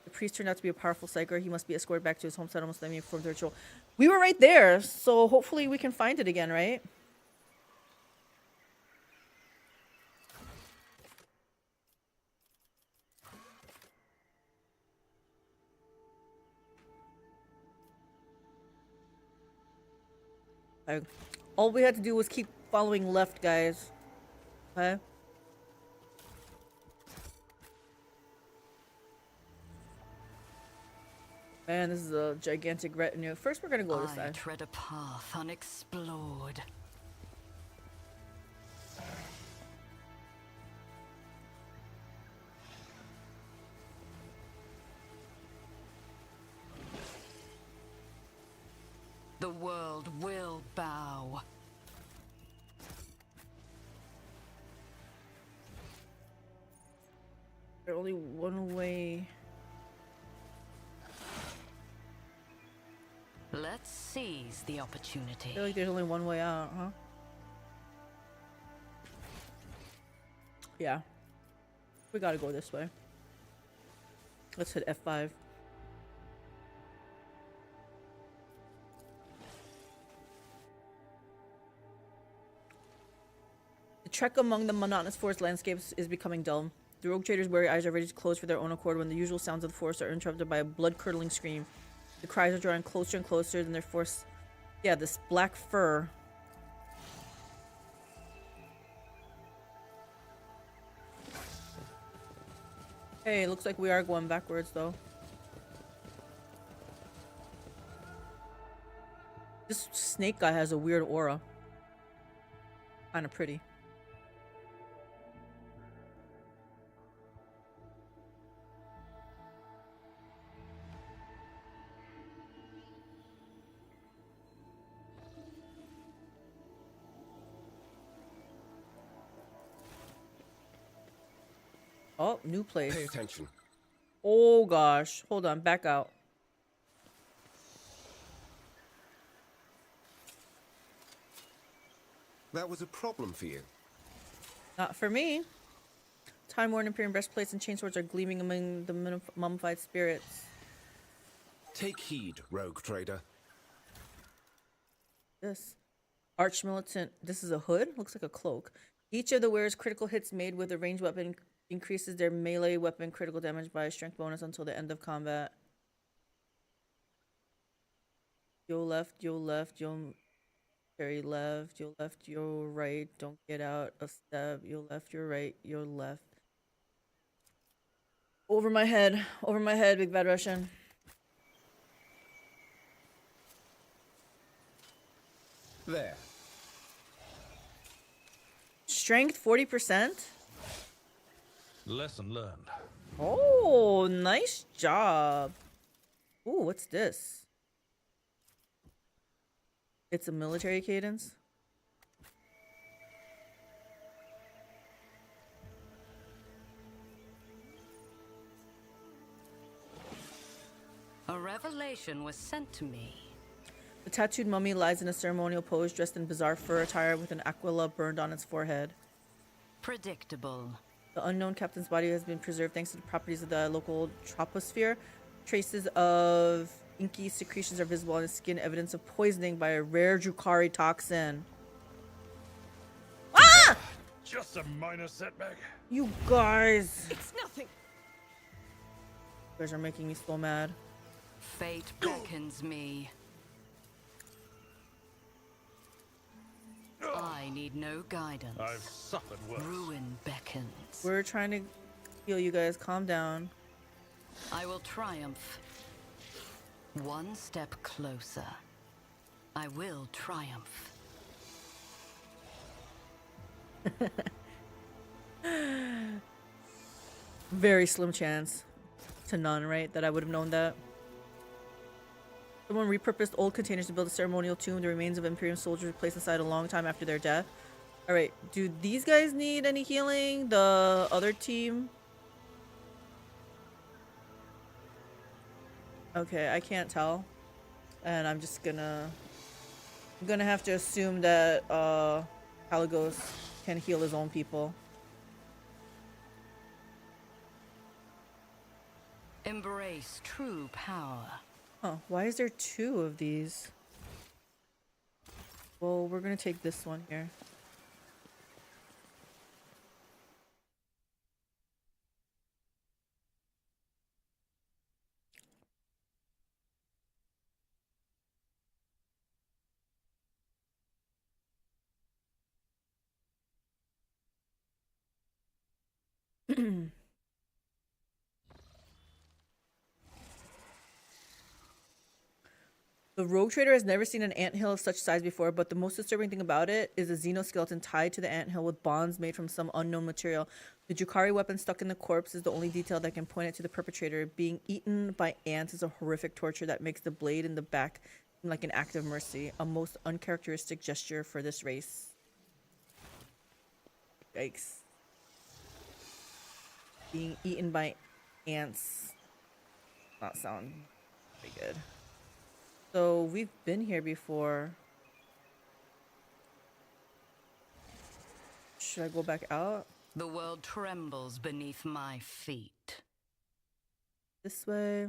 The priest turned out to be a powerful psyker. He must be escorted back to his home settlement so let me perform the ritual. We were right there, so hopefully we can find it again, right? All we had to do was keep following left, guys. Okay? Man, this is a gigantic retinue. First, we're gonna go this I side. tread a path unexplored. The world will bow. There's only one way. Let's seize the I opportunity. feel like there's only one way out, huh? Yeah. We gotta go this way. Let's hit F5. The trek among the monotonous forest landscapes is becoming dull. The rogue trader's weary eyes are ready to close for their own accord when the usual sounds of the forest are interrupted by a blood-curdling scream. The cries are drawing closer and closer, then they're forced... Yeah, this black fur. Hey, looks like we are going backwards, though. This snake guy has a weird aura. Kinda pretty. Oh, new place. Pay attention. Oh gosh. Hold on, back out. That was a problem for you. Not for me. Time-worn Imperial breastplates and chainswords are gleaming among the mummified spirits. Take heed, rogue trader. This. Arch militant. This is a hood? Looks like a cloak. Each of the wearer's critical hits made with a ranged weapon increases their melee weapon critical damage by a strength bonus until the end of combat. Yo left, yo carry left, yo left, yo right, don't get out a step, yo left, your right, your left. Over my head, big bad Russian. There. Strength 40%? Lesson learned. Oh, nice job. Ooh, what's this? It's a military cadence. A revelation was sent to me. The tattooed mummy lies in a ceremonial pose, dressed in bizarre fur attire with an aquila burned on its forehead. Predictable. The unknown captain's body has been preserved thanks to the properties of the local troposphere. Traces of inky secretions are visible on his skin, evidence of poisoning by a rare Drukhari toxin. Ah! Just a minor setback. You guys. It's nothing. You guys are making me so mad. Fate beckons me. I need no guidance. I've suffered worse. Ruin beckons. We're trying to heal you guys. Calm down. I will triumph. One step closer. I will triumph. Very slim chance to none, right? That I would have known that. Someone repurposed old containers to build a ceremonial tomb. The remains of Imperium soldiers were placed inside a long time after their death. Alright, do these guys need any healing? The other team? Okay, I can't tell. And I'm just gonna... I'm gonna have to assume that, Caligos can heal his own people. Embrace true power. Oh, why is there two of these? Well, we're gonna take this one here. The rogue trader has never seen an anthill of such size before, but the most disturbing thing about it is a xenoskeleton tied to the anthill with bonds made from some unknown material. The Jukari weapon stuck in the corpse is the only detail that can point it to the perpetrator. Being eaten by ants is a horrific torture that makes the blade in the back seem like an act of mercy, a most uncharacteristic gesture for this race. Yikes. Being eaten by ants. Not sound very good. So we've been here before. Should I go back out? The world trembles beneath my feet. This way.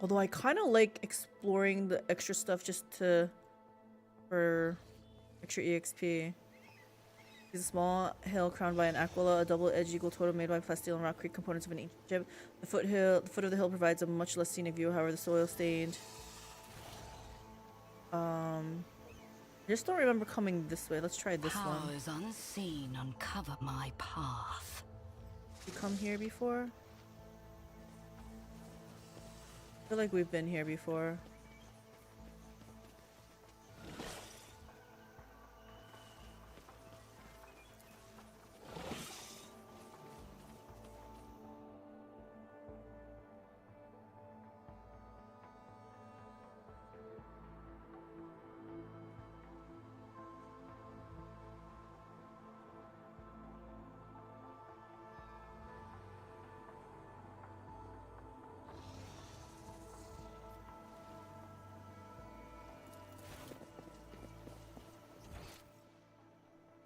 Although I kind of like exploring the extra stuff just for extra EXP. Is a small hill crowned by an aquila, a double-edged eagle totem made by plasteel and rock creek components of an ancient ship. The foot of the hill provides a much less scenic view, however the soil stained. I just don't remember coming this way. Let's try this one. Powers unseen uncover my path. You come here before? I feel like we've been here before.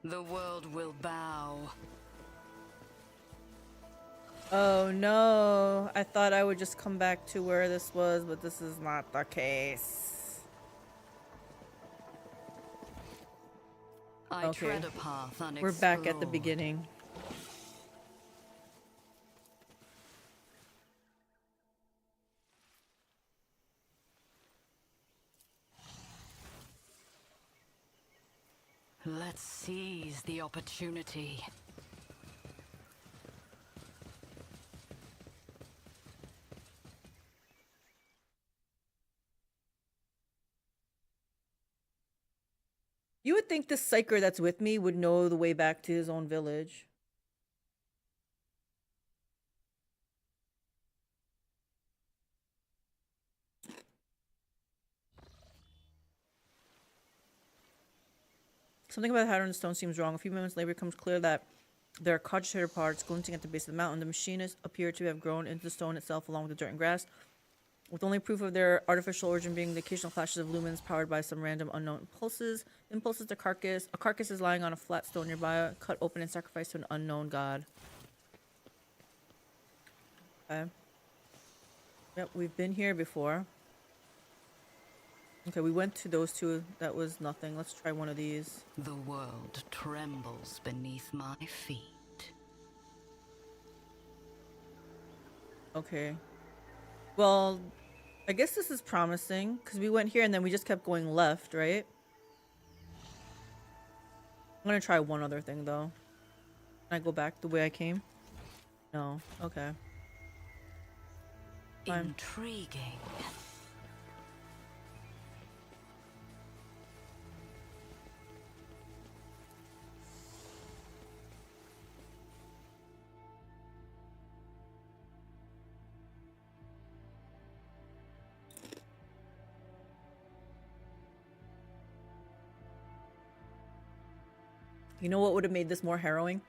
The world will bow. Oh no, I thought I would just come back to where this was, but this is not the case. I Okay. tread a path unexplored. We're back at the beginning. Let's seize the opportunity. You would think the Psyker that's with me would know the way back to his own village. Something about the pattern of the stone seems wrong. A few moments later, it becomes clear that there are cogitator parts glinting at the base of the mountain. The machinists appear to have grown into the stone itself along with the dirt and grass, with only proof of their artificial origin being the occasional flashes of lumens powered by some random unknown impulses. Impulses to carcass. A carcass is lying on a flat stone nearby, cut open and sacrificed to an unknown god. Okay. Yep, we've been here before. Okay, we went to those two. That was nothing. Let's try one of these. The world trembles beneath my feet. Okay. Well, I guess this is promising, because we went here and then we just kept going left, right? I'm gonna try one other thing, though. Can I go back the way I came? No. Okay. Fine. Intriguing. You know what would have made this more harrowing?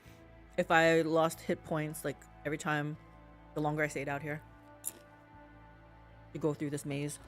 If I lost hit points, like, every time, the longer I stayed out here. To go through this maze.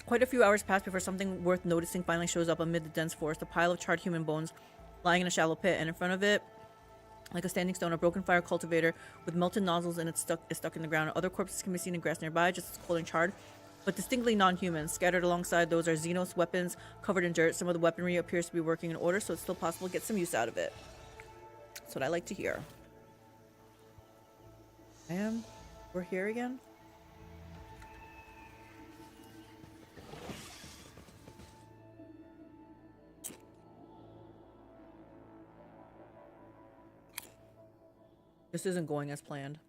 Quite a few hours pass before something worth noticing finally shows up amid the dense forest. A pile of charred human bones lying in a shallow pit, and in front of it, like a standing stone, a broken fire cultivator with melted nozzles in it is stuck in the ground. Other corpses can be seen in grass nearby, just as cold and charred. but distinctly non-human. Scattered alongside those are Xenos weapons covered in dirt. Some of the weaponry appears to be working in order, so it's still possible to get some use out of it. That's what I like to hear. We're here again? This isn't going as planned.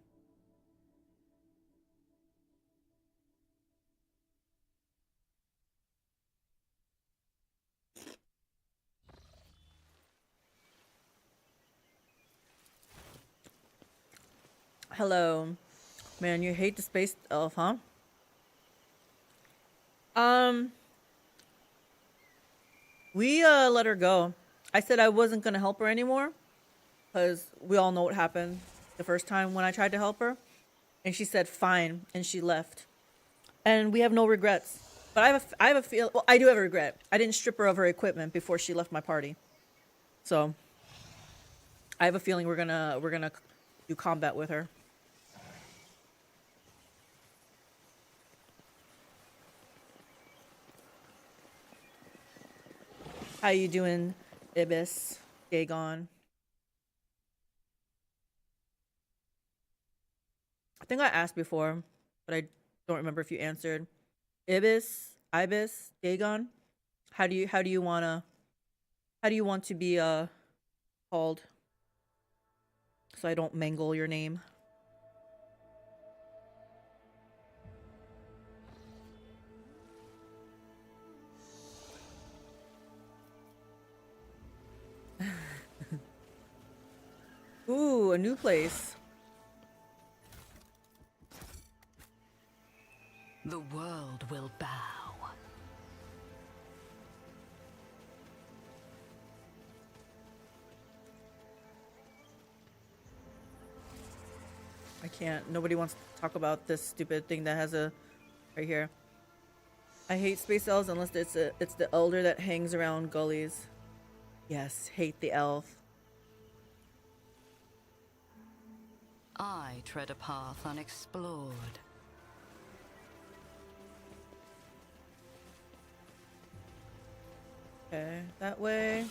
Hello. Man, you hate the space elf, huh? We let her go. I said I wasn't gonna help her anymore because we all know what happened the first time when I tried to help her, and she said fine, and she left. And we have no regrets. But I have a feel. Well, I do have a regret. I didn't strip her of her equipment before she left my party. So I have a feeling we're gonna do combat with her. How you doing, Ibis? Dagon? I think I asked before, but I don't remember if you answered. Ibis, Dagon? How do you want to be called? So I don't mangle your name. Ooh, a new place. The world will bow. I can't. Nobody wants to talk about this stupid thing that has a right here. I hate space elves unless it's the elder that hangs around gullies. Yes, hate the elf. I tread a path unexplored. Okay, that way.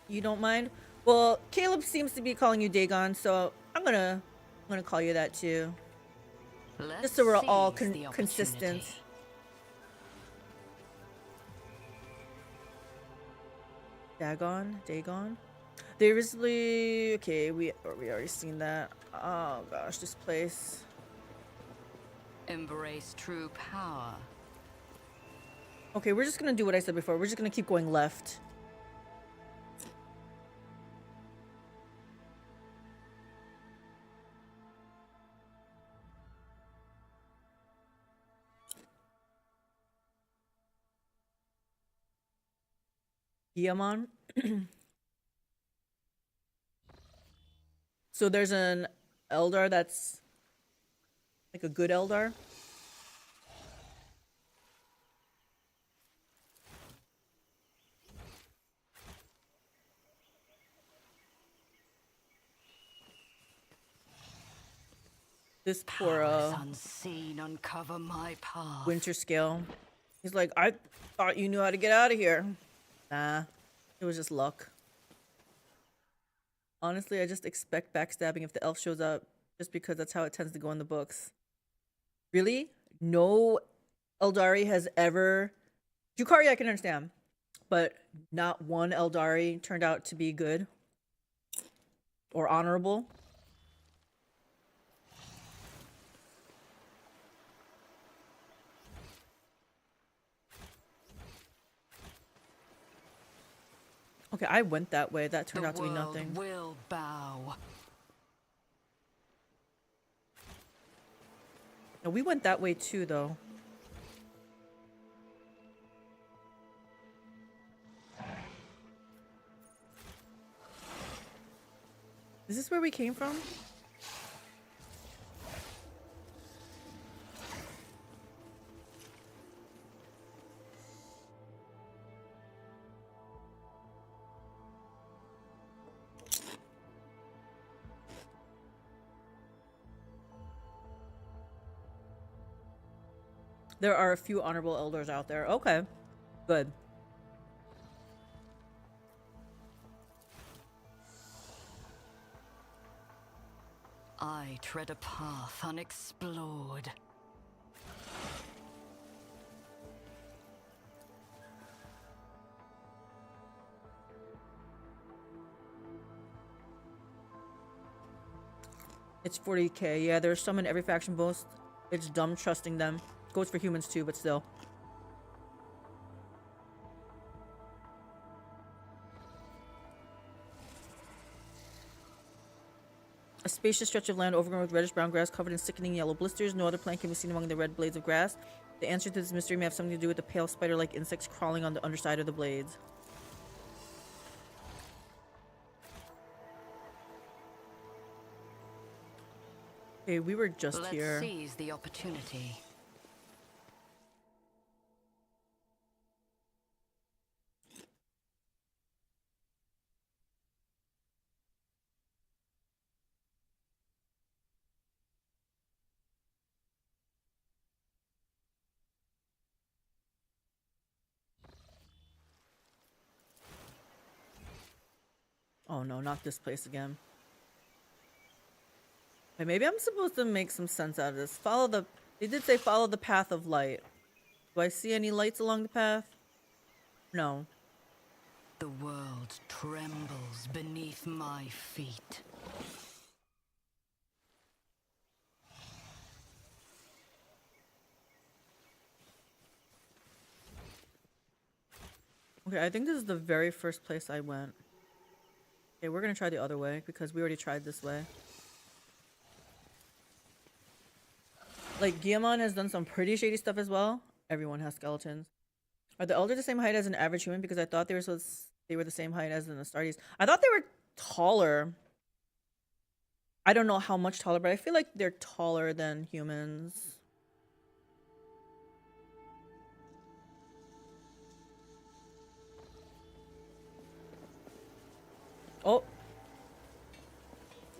You don't mind? Well, Caleb seems to be calling you Dagon, so I'm gonna call you that too. Just so we're all consistent. Dagon. They recently, okay, we already seen that. Oh gosh, this place. Embrace true power. Okay, we're just gonna do what I said before. We're just gonna keep going left. Guillamon. So there's an Eldar that's like a good Eldar. This poor unseen uncover my path. Winter Scale. He's like, I thought you knew how to get out of here. Nah, it was just luck. Honestly, I just expect backstabbing if the elf shows up, just because that's how it tends to go in the books. Really? No Eldari has ever... Yukari I can understand, but not one Eldari turned out to be good or honorable. Okay, I went that way. That turned out to be nothing. The world will bow. No, we went that way too, though. Is this where we came from? There are a few honorable elders out there. Okay. Good. I tread a path unexplored. It's 40k. Yeah, there's some in every faction boast. It's dumb trusting them. Goes for humans too, but still. A spacious stretch of land overgrown with reddish-brown grass covered in sickening yellow blisters. No other plant can be seen among the red blades of grass. The answer to this mystery may have something to do with the pale spider-like insects crawling on the underside of the blades. Okay, we were just here. Let's seize the opportunity. Oh no, not this place again. Okay, maybe I'm supposed to make some sense out of this. They did say follow the path of light. Do I see any lights along the path? No. The world trembles beneath my feet. Okay, I think this is the very first place I went. Okay, we're gonna try the other way because we already tried this way. Like, Guillemon has done some pretty shady stuff as well. Everyone has skeletons. Are the Elder the same height as an average human? Because I thought they were the same height as the Astartes. I thought they were taller. I don't know how much taller, but I feel like they're taller than humans. Oh.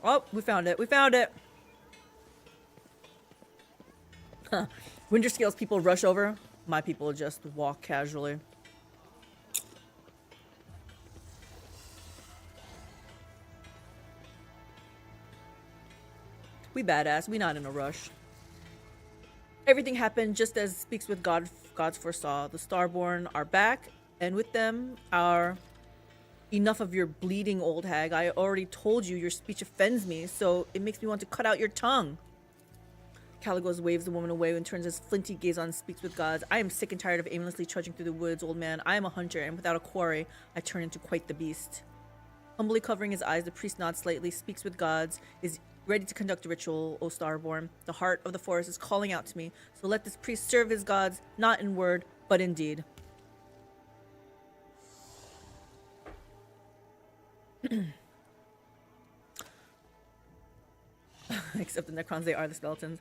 Oh, we found it. We found it. Huh. Winter Scales people rush over. My people just walk casually. We badass. We not in a rush. Everything happened just as Speaks with Gods foresaw. The Starborn are back, and with them are... Enough of your bleeding, old hag. I already told you your speech offends me, so it makes me want to cut out your tongue. Caligos waves the woman away and turns his flinty gaze on Speaks with Gods. I am sick and tired of aimlessly trudging through the woods, old man. I am a hunter, and without a quarry, I turn into quite the beast. Humbly covering his eyes, the priest nods slightly. Speaks with Gods is ready to conduct a ritual, O Starborn. The heart of the forest is calling out to me, so let this priest serve his gods, not in word, but in deed. Except the Necrons, they are the skeletons.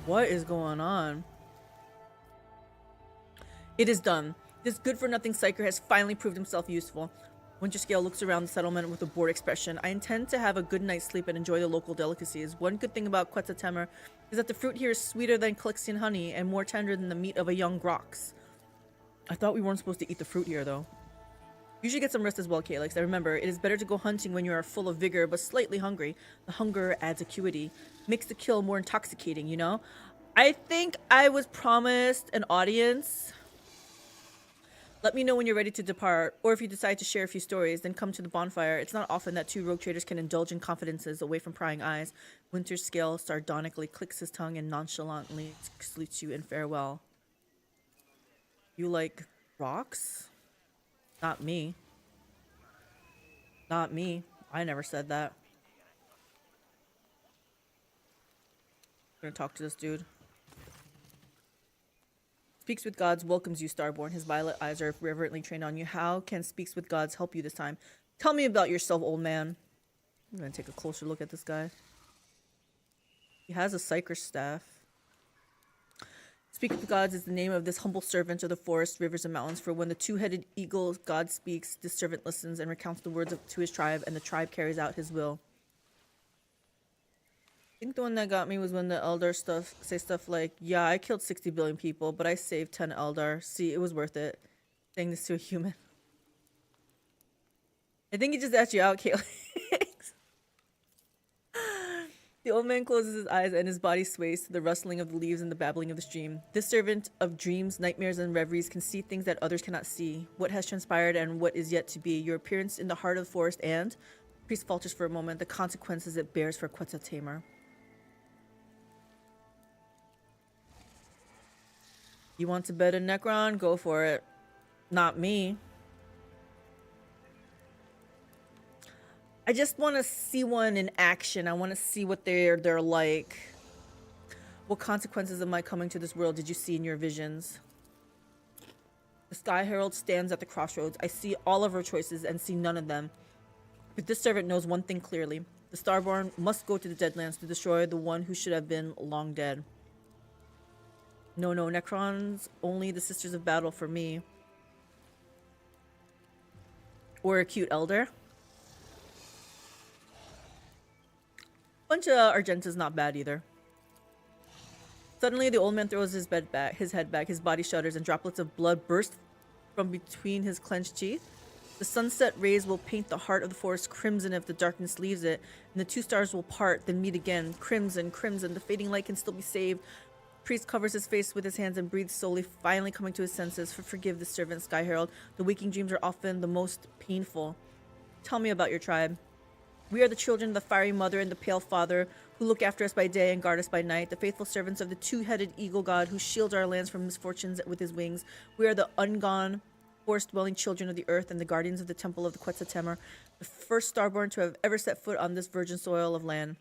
What is going on? It is done. This good-for-nothing Psyker has finally proved himself useful. Winterscale looks around the settlement with a bored expression. I intend to have a good night's sleep and enjoy the local delicacies. One good thing about Quetzaltemer is that the fruit here is sweeter than Calyxian honey and more tender than the meat of a young grox. I thought we weren't supposed to eat the fruit here, though. You should get some rest as well, Calyx. I remember, it is better to go hunting when you are full of vigor but slightly hungry. The hunger adds acuity. Makes the kill more intoxicating, you know? I think I was promised an audience. Let me know when you're ready to depart, or if you decide to share a few stories, then come to the bonfire. It's not often that two rogue traders can indulge in confidences away from prying eyes. Winterscale sardonically clicks his tongue and nonchalantly salutes you in farewell. You like rocks? Not me. Not me. I never said that. I'm gonna talk to this dude. Speaks with Gods welcomes you, Starborn. His violet eyes are reverently trained on you. How can Speaks with Gods help you this time? Tell me about yourself, old man. I'm gonna take a closer look at this guy. He has a Psyker staff. Speak of the gods is the name of this humble servant of the forest, rivers, and mountains. For when the two-headed eagle god speaks, this servant listens and recounts the words to his tribe, and the tribe carries out his will. I think the one that got me was when the Eldar say stuff like, yeah, I killed 60 billion people, but I saved 10 Eldar. See, it was worth it. Saying this to a human. I think he just asked you out, Calyx. The old man closes his eyes and his body sways to the rustling of the leaves and the babbling of the stream. This servant of dreams, nightmares, and reveries can see things that others cannot see. What has transpired and what is yet to be. Your appearance in the heart of the forest and, the priest falters for a moment, the consequences it bears for Quetzaltamer. You want to bet a Necron? Go for it. Not me. I just want to see one in action. I want to see what they're like. What consequences of my coming to this world did you see in your visions? The Sky Herald stands at the crossroads. I see all of her choices and see none of them. But this servant knows one thing clearly. The Starborn must go to the Deadlands to destroy the one who should have been long dead. No, Necrons, only the Sisters of Battle for me. Or a cute elder. Bunch of Argenta's not bad either. Suddenly, the old man throws his head back, his body shudders, and droplets of blood burst from between his clenched teeth. The sunset rays will paint the heart of the forest crimson if the darkness leaves it, and the two stars will part, then meet again. Crimson, the fading light can still be saved. The priest covers his face with his hands and breathes slowly, finally coming to his senses. Forgive the servant, Sky Herald. The waking dreams are often the most painful. Tell me about your tribe. We are the children of the fiery mother and the pale father, who look after us by day and guard us by night, the faithful servants of the two-headed eagle god who shields our lands from misfortunes with his wings. We are the ungone, forest-dwelling children of the earth and the guardians of the temple of the Quetzaltamer, the first starborn to have ever set foot on this virgin soil of land.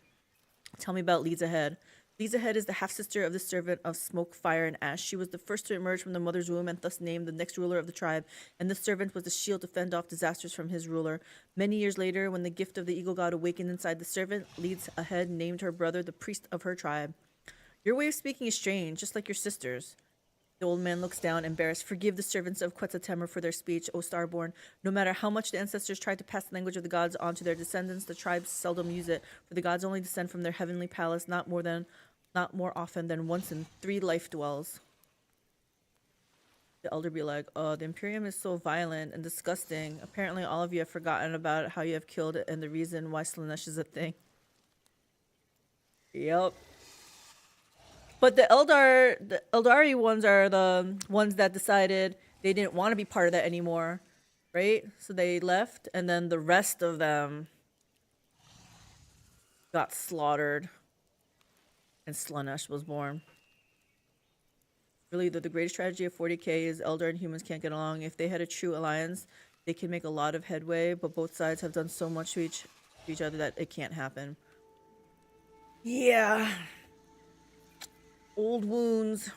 Tell me about Leads Ahead. Leads Ahead is the half-sister of the servant of smoke, fire, and ash. She was the first to emerge from the mother's womb and thus named the next ruler of the tribe, and the servant was the shield to fend off disasters from his ruler. Many years later, when the gift of the eagle god awakened inside the servant, Leads Ahead named her brother the priest of her tribe. Your way of speaking is strange, just like your sister's. The old man looks down, embarrassed. Forgive the servants of Quetzaltamer for their speech, O Starborn. No matter how much the ancestors tried to pass the language of the gods on to their descendants, the tribes seldom use it, for the gods only descend from their heavenly palace, not more often than once in 3 life dwells. The elder be like, oh, the Imperium is so violent and disgusting. Apparently all of you have forgotten about how you have killed it and the reason why Slaanesh is a thing. Yep. But the Eldari ones are the ones that decided they didn't want to be part of that anymore, right? So they left, and then the rest of them got slaughtered, and Slaanesh was born. Really, the greatest tragedy of 40k is Eldar and humans can't get along. If they had a true alliance, they can make a lot of headway, but both sides have done so much to each other that it can't happen. Yeah. Old wounds.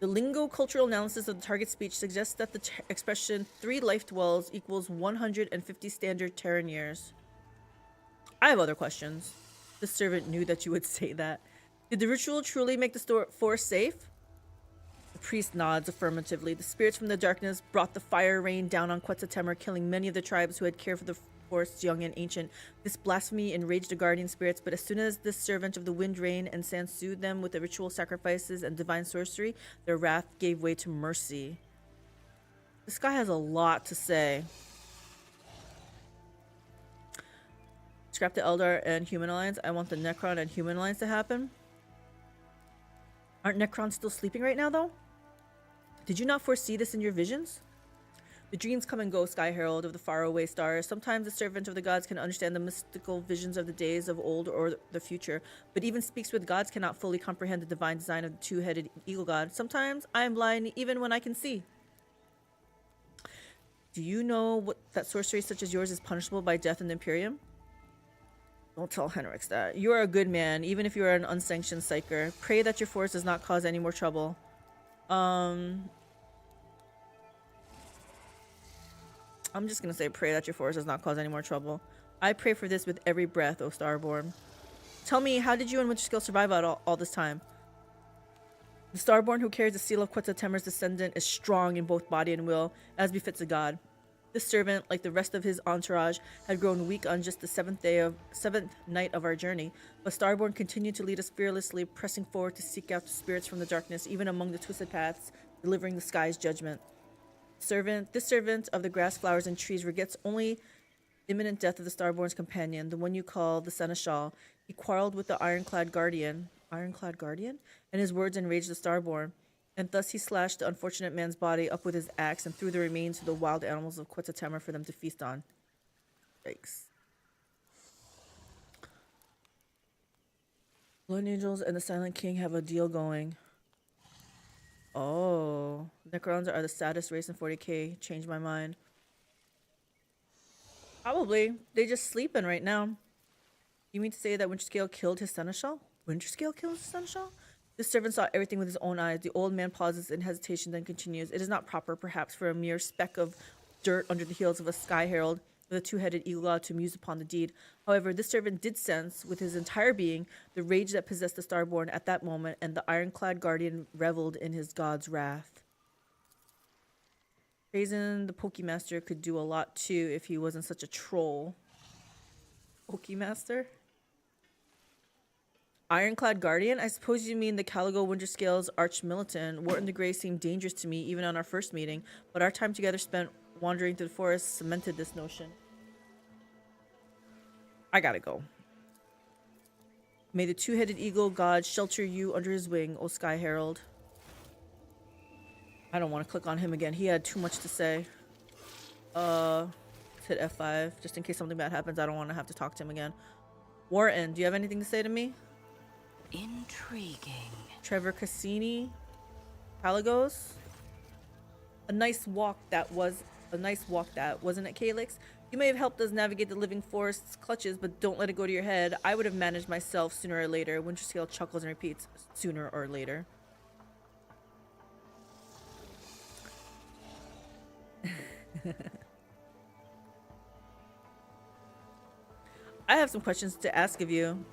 The lingo cultural analysis of the target speech suggests that the expression 3 life dwells equals 150 standard Terran years. I have other questions. The servant knew that you would say that. Did the ritual truly make the forest safe? The priest nods affirmatively. The spirits from the darkness brought the fire rain down on Quetzaltamer, killing many of the tribes who had cared for the forest, young and ancient. This blasphemy enraged the guardian spirits, but as soon as this servant of the wind, rain, and sand soothed them with the ritual sacrifices and divine sorcery, their wrath gave way to mercy. This guy has a lot to say. Scrap the Eldar and Human Alliance. I want the Necron and Human Alliance to happen. Aren't Necrons still sleeping right now, though? Did you not foresee this in your visions? The dreams come and go, Sky Herald of the faraway stars. Sometimes the servant of the gods can understand the mystical visions of the days of old or the future, but even speaks with gods cannot fully comprehend the divine design of the two-headed eagle god. Sometimes I am blind even when I can see. Do you know that sorcery such as yours is punishable by death in the Imperium? Don't tell Henrix that. You are a good man, even if you are an unsanctioned Psyker. Pray that your force does not cause any more trouble. I'm just gonna say pray that your force does not cause any more trouble. I pray for this with every breath, O Starborn. Tell me, how did you and Winterskill survive all this time? The Starborn who carries the seal of Quetzaltemer's descendant is strong in both body and will, as befits a god. This servant, like the rest of his entourage, had grown weak on just the seventh night of our journey, but Starborn continued to lead us fearlessly, pressing forward to seek out the spirits from the darkness, even among the twisted paths, delivering the sky's judgment. This servant of the grass, flowers, and trees regrets only imminent death of the Starborn's companion, the one you call the Seneschal. He quarreled with the Ironclad Guardian, and his words enraged the Starborn, and thus he slashed the unfortunate man's body up with his axe and threw the remains to the wild animals of Quetzaltemer for them to feast on. Yikes. Blood Angels and the Silent King have a deal going. Oh, Necrons are the saddest race in 40k. Changed my mind. Probably. They just sleeping right now. You mean to say that Winterscale killed his Seneschal? Winterscale killed his Seneschal? This servant saw everything with his own eyes. The old man pauses in hesitation, then continues. It is not proper, perhaps, for a mere speck of dirt under the heels of a sky herald with a two-headed eagle to muse upon the deed. However, this servant did sense, with his entire being, the rage that possessed the Starborn at that moment, and the Ironclad Guardian reveled in his god's wrath. Raisin, the Pokemaster, could do a lot too if he wasn't such a troll. Pokemaster? Ironclad Guardian? I suppose you mean the Caligo Winterscale's arch-militant. Wharton the Grey seemed dangerous to me even on our first meeting, but our time together spent wandering through the forest cemented this notion. I gotta go. May the two-headed eagle god shelter you under his wing, O Sky Herald. I don't want to click on him again. He had too much to say. Hit F5 just in case something bad happens. I don't want to have to talk to him again. Wharton, do you have anything to say to me? Intriguing. Trevor Cassini, Caligos. A nice walk that, wasn't it, Calyx? You may have helped us navigate the living forest's clutches, but don't let it go to your head. I would have managed myself sooner or later. Winterscale chuckles and repeats, sooner or later. I have some questions to ask of you.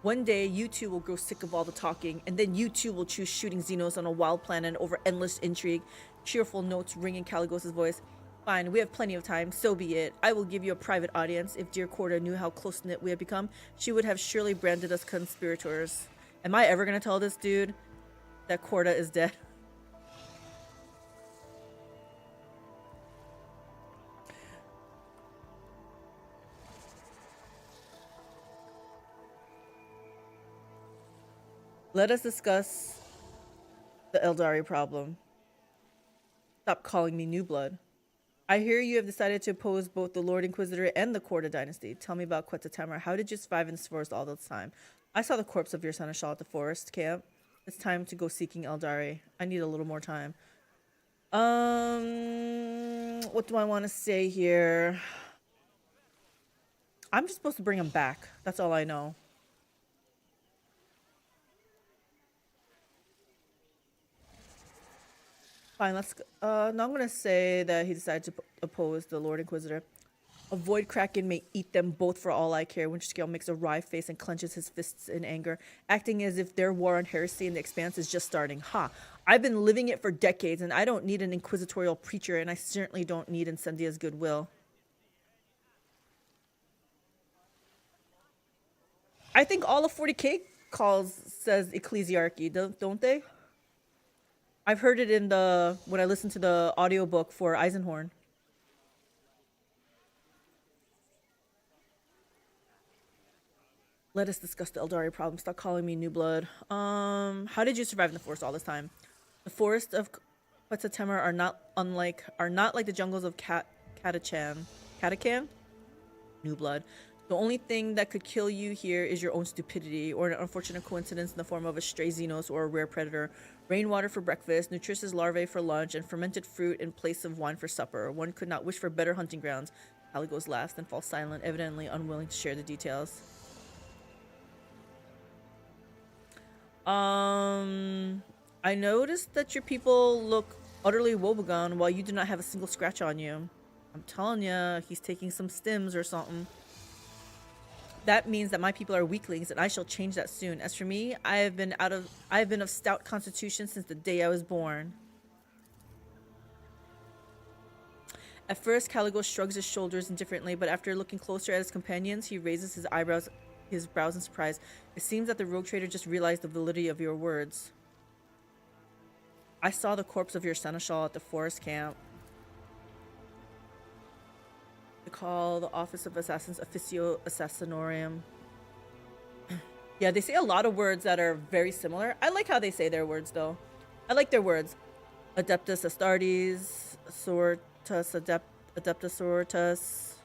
One day, you two will grow sick of all the talking, and then you two will choose shooting Xenos on a wild planet over endless intrigue. Cheerful notes ring in Caligos' voice. Fine, we have plenty of time, so be it. I will give you a private audience. If dear Corda knew how close-knit we have become, she would have surely branded us conspirators. Am I ever gonna tell this dude that Corda is dead? Let us discuss the Eldari problem. Stop calling me New Blood. I hear you have decided to oppose both the Lord Inquisitor and the Corda dynasty. Tell me about Quetzaltemer. How did you survive in this forest all this time? I saw the corpse of your Seneschal at the forest camp. It's time to go seeking Eldari. I need a little more time. What do I want to say here? I'm just supposed to bring him back. That's all I know. Fine, let's go. No, I'm gonna say that he decided to oppose the Lord Inquisitor. A void kraken may eat them both for all I care. Winterscale makes a wry face and clenches his fists in anger, acting as if their war on heresy in the Expanse is just starting. Ha! I've been living it for decades, and I don't need an inquisitorial preacher, and I certainly don't need Incendia's goodwill. I think all of 40k says ecclesiarchy, don't they? I've heard it in when I listened to the audiobook for Eisenhorn. Let us discuss the Eldari problem. Stop calling me New Blood. How did you survive in the forest all this time? The forests of Quetzaltemer are not like the jungles of Catachan? New Blood. The only thing that could kill you here is your own stupidity, or an unfortunate coincidence in the form of a stray Xenos or a rare predator. Rainwater for breakfast, nutritious larvae for lunch, and fermented fruit in place of wine for supper. One could not wish for better hunting grounds. Caligos laughs, then falls silent, evidently unwilling to share the details. I noticed that your people look utterly woebegone while you do not have a single scratch on you. I'm telling ya, he's taking some stims or something. That means that my people are weaklings, and I shall change that soon. As for me, I have been of stout constitution since the day I was born. At first, Caligos shrugs his shoulders indifferently, but after looking closer at his companions, he raises his brows in surprise. It seems that the rogue trader just realized the validity of your words. I saw the corpse of your seneschal at the forest camp. They call the Office of Assassins Officio Assassinorum. Yeah, they say a lot of words that are very similar. I like how they say their words, though. I like their words. Adeptus Astartes, Sortus Adeptus Sortus.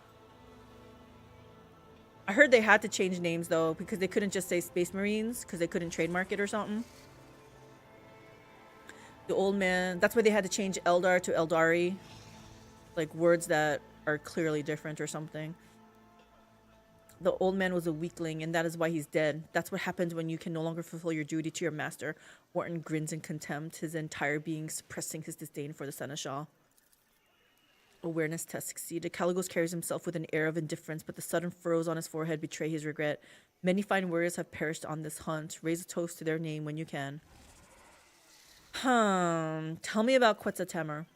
I heard they had to change names, though, because they couldn't just say Space Marines, because they couldn't trademark it or something. The old man, that's why they had to change Eldar to Eldari. Like, words that are clearly different or something. The old man was a weakling, and that is why he's dead. That's what happens when you can no longer fulfill your duty to your master. Wharton grins in contempt, his entire being suppressing his disdain for the seneschal. Awareness test succeeded. Caligos carries himself with an air of indifference, but the sudden furrows on his forehead betray his regret. Many fine warriors have perished on this hunt. Raise a toast to their name when you can. Tell me about Quetzaltemur.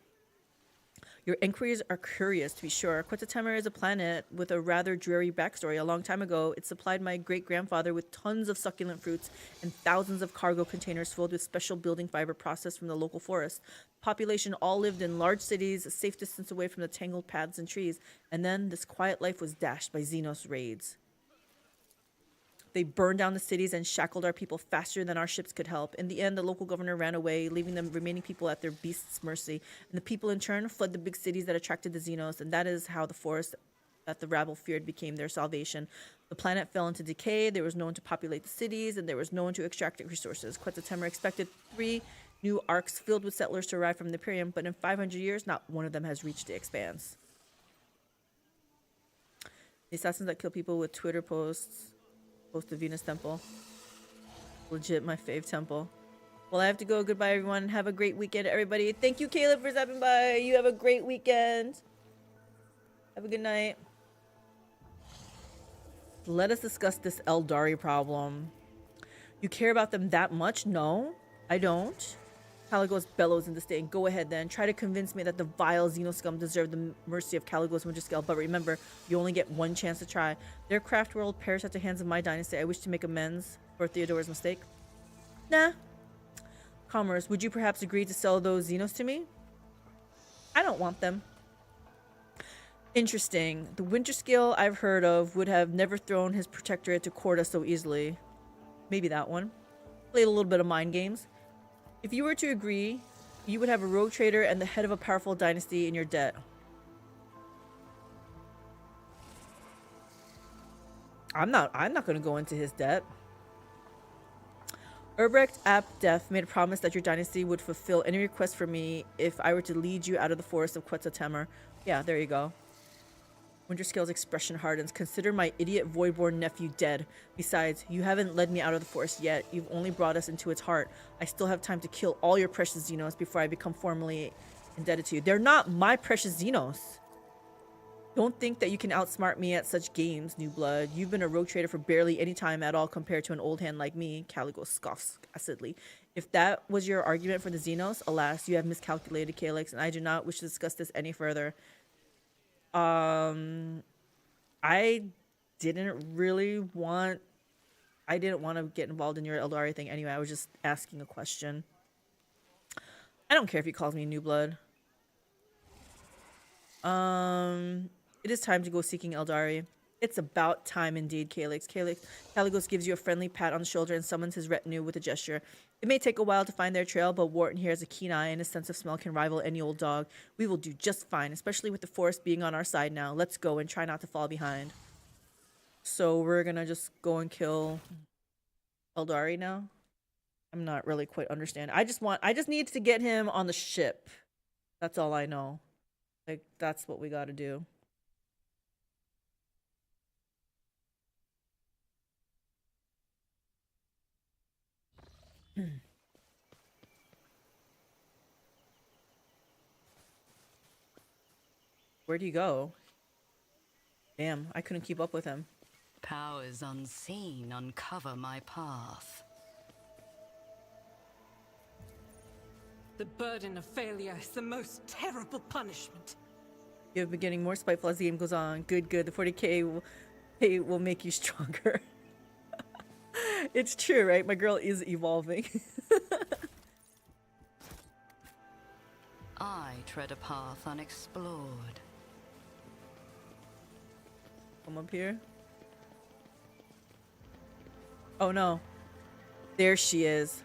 Your inquiries are curious, to be sure. Quetzaltemur is a planet with a rather dreary backstory. A long time ago, it supplied my great-grandfather with tons of succulent fruits and thousands of cargo containers filled with special building fiber processed from the local forest. The population all lived in large cities, a safe distance away from the tangled paths and trees. And then this quiet life was dashed by Xenos raids. They burned down the cities and shackled our people faster than our ships could help. In the end, the local governor ran away, leaving the remaining people at their beasts' mercy. And the people, in turn, fled the big cities that attracted the Xenos, and that is how the forest that the rabble feared became their salvation. The planet fell into decay, there was no one to populate the cities, and there was no one to extract resources. Quetzaltemur expected 3 new arcs filled with settlers to arrive from the Imperium, but in 500 years, not one of them has reached the Expanse. The assassins that kill people with Twitter posts... Post the Venus Temple. Legit my fave temple. Well, I have to go. Goodbye, everyone. Have a great weekend, everybody. Thank you, Caleb, for stopping by. You have a great weekend. Have a good night. Let us discuss this Eldari problem. You care about them that much? No, I don't. Caligos bellows in disdain. Go ahead then. Try to convince me that the vile Xenoscum deserve the mercy of Caligos Winterscale. But remember, you only get one chance to try. Their craft world perished at the hands of my dynasty. I wish to make amends for Theodore's mistake. Nah. Commerce, would you perhaps agree to sell those Xenos to me? I don't want them. Interesting. The Winterscale I've heard of would have never thrown his protectorate to Corda so easily. Maybe that one. Played a little bit of mind games. If you were to agree, you would have a rogue trader and the head of a powerful dynasty in your debt. I'm not going to go into his debt. Urbrecht Ap Def made a promise that your dynasty would fulfill any request from me if I were to lead you out of the forest of Quetzaltemur. Yeah, there you go. Winterscale's expression hardens. Consider my idiot voidborn nephew dead. Besides, you haven't led me out of the forest yet. You've only brought us into its heart. I still have time to kill all your precious Xenos before I become formally indebted to you. They're not my precious Xenos. Don't think that you can outsmart me at such games, new blood. You've been a rogue trader for barely any time at all compared to an old hand like me. Caligos scoffs acidly. If that was your argument for the Xenos, alas, you have miscalculated, Calyx, and I do not wish to discuss this any further. I didn't want to get involved in your Eldari thing anyway. I was just asking a question. I don't care if he calls me new blood. It is time to go seeking Eldari. It's about time indeed, Calyx. Caligos gives you a friendly pat on the shoulder and summons his retinue with a gesture. It may take a while to find their trail, but Wharton here has a keen eye and his sense of smell can rival any old dog. We will do just fine, especially with the forest being on our side now. Let's go and try not to fall behind. So we're gonna just go and kill Eldari now? I'm not really quite understanding. I just need to get him on the ship. That's all I know. Like, that's what we gotta do. Where'd he go? Damn, I couldn't keep up with him. Powers unseen uncover my path. The burden of failure is the most terrible punishment. You've been getting more spiteful as the game goes on. Good, good. The 40k will make you stronger. It's true, right? My girl is evolving. I tread a path unexplored. Come up here. Oh no. There she is.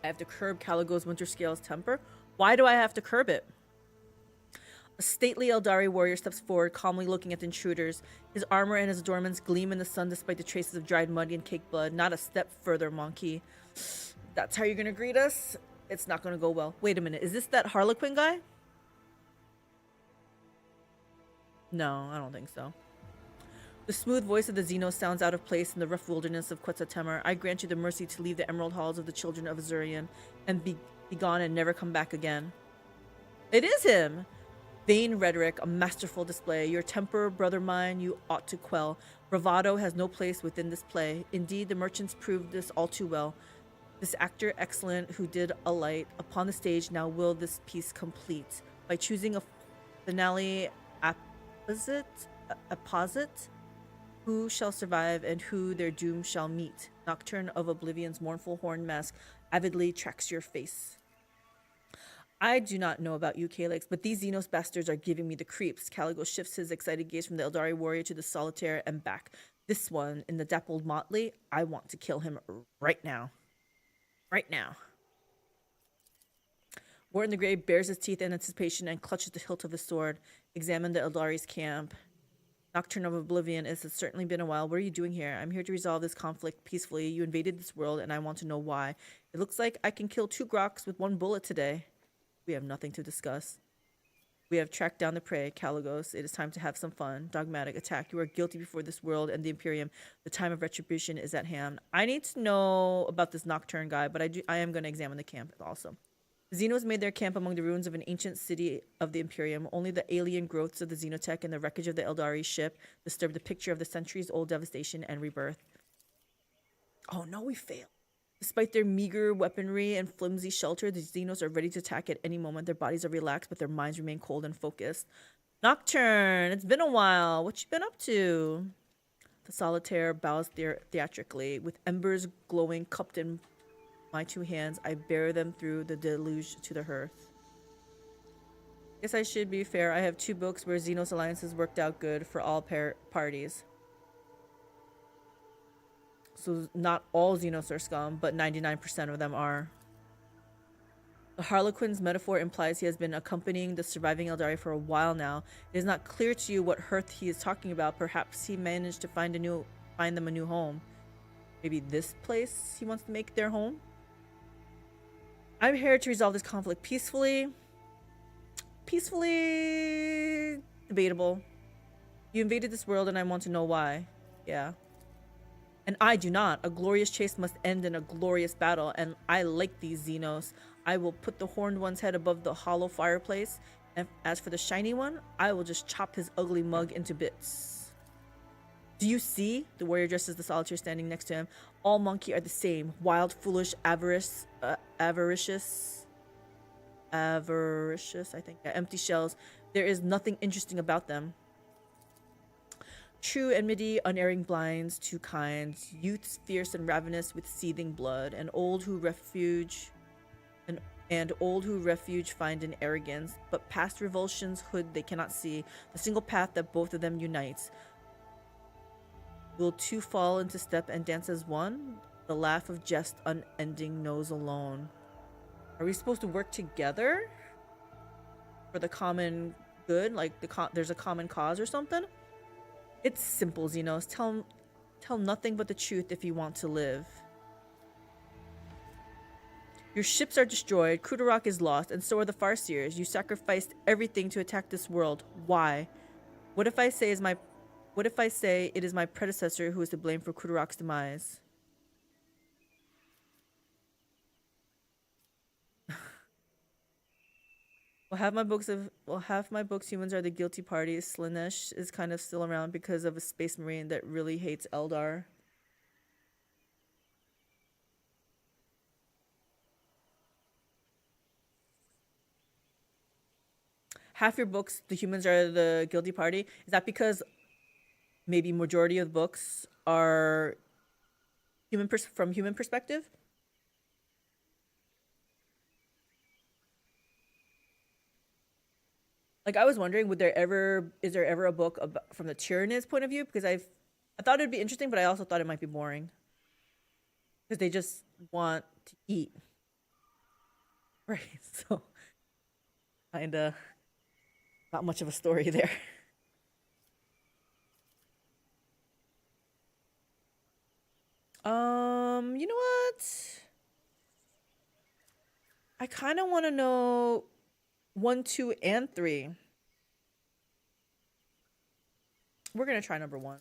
I have to curb Caligo's winter scale's temper. Why do I have to curb it? A stately Eldari warrior steps forward, calmly looking at the intruders. His armor and his adornments gleam in the sun despite the traces of dried mud and caked blood. Not a step further, monkey. That's how you're gonna greet us? It's not gonna go well. Wait a minute, is this that Harlequin guy? No, I don't think so. The smooth voice of the Xenos sounds out of place in the rough wilderness of Quetzaltemur. I grant you the mercy to leave the emerald halls of the children of Azurian and be gone and never come back again. It is him! Vain rhetoric, a masterful display. Your temper, brother mine, you ought to quell. Bravado has no place within this play. Indeed, the merchants proved this all too well. This actor excellent who did alight upon the stage now will this piece complete. By choosing a finale apposite, who shall survive and who their doom shall meet. Nocturne of Oblivion's mournful horn mask avidly tracks your face. I do not know about you, Calyx, but these Xenos bastards are giving me the creeps. Caligo shifts his excited gaze from the Eldari warrior to the solitaire and back. This one, in the dappled motley, I want to kill him right now. Right now. War in the Grave bares his teeth in anticipation and clutches the hilt of his sword. Examine the Eldari's camp. Nocturne of Oblivion, it has certainly been a while. What are you doing here? I'm here to resolve this conflict peacefully. You invaded this world, and I want to know why. It looks like I can kill 2 groks with 1 bullet today. We have nothing to discuss. We have tracked down the prey, Caligos. It is time to have some fun. Dogmatic attack. You are guilty before this world and the Imperium. The time of retribution is at hand. I need to know about this Nocturne guy, but I am going to examine the camp also. The Xenos made their camp among the ruins of an ancient city of the Imperium. Only the alien growths of the Xenotech and the wreckage of the Eldari ship disturbed the picture of the centuries-old devastation and rebirth. Oh no, we failed. Despite their meager weaponry and flimsy shelter, the Xenos are ready to attack at any moment. Their bodies are relaxed, but their minds remain cold and focused. Nocturne, it's been a while. What you been up to? The solitaire bows theatrically. With embers glowing cupped in my 2 hands, I bear them through the deluge to the hearth. Guess I should be fair. I have 2 books where Xenos alliances worked out good for all parties. So not all Xenos are scum, but 99% of them are. The Harlequin's metaphor implies he has been accompanying the surviving Eldari for a while now. It is not clear to you what hearth he is talking about. Perhaps he managed to find them a new home. Maybe this place he wants to make their home? I'm here to resolve this conflict peacefully. Peacefully debatable. You invaded this world and I want to know why. Yeah. And I do not. A glorious chase must end in a glorious battle, and I like these Xenos. I will put the horned one's head above the hollow fireplace, and as for the shiny one, I will just chop his ugly mug into bits. Do you see? The warrior dresses the solitaire standing next to him. All monkey are the same. Wild, foolish, avaricious, I think. Empty shells. There is nothing interesting about them. True enmity, unerring blinds, 2 kinds. Youths fierce and ravenous with seething blood, and old who refuge find in arrogance. But past revulsion's hood they cannot see. The single path that both of them unites. Will 2 fall into step and dance as one? The laugh of jest unending knows alone. Are we supposed to work together for the common good? Like there's a common cause or something? It's simple, Xenos. Tell nothing but the truth if you want to live. Your ships are destroyed, Kudarok is lost, and so are the Farseers. You sacrificed everything to attack this world. Why? What if I say it is my predecessor who is to blame for Kudarok's demise? half my books humans are the guilty party. Slanesh is kind of still around because of a space marine that really hates Eldar. Half your books, the humans are the guilty party. Is that because maybe majority of the books are from human perspective? Like, I was wondering, is there ever a book from the Tyrannid's point of view? Because I thought it'd be interesting, but I also thought it might be boring. Because they just want to eat. Right, so kinda not much of a story there. You know what? I kind of want to know 1, 2, and 3. We're gonna try number 1.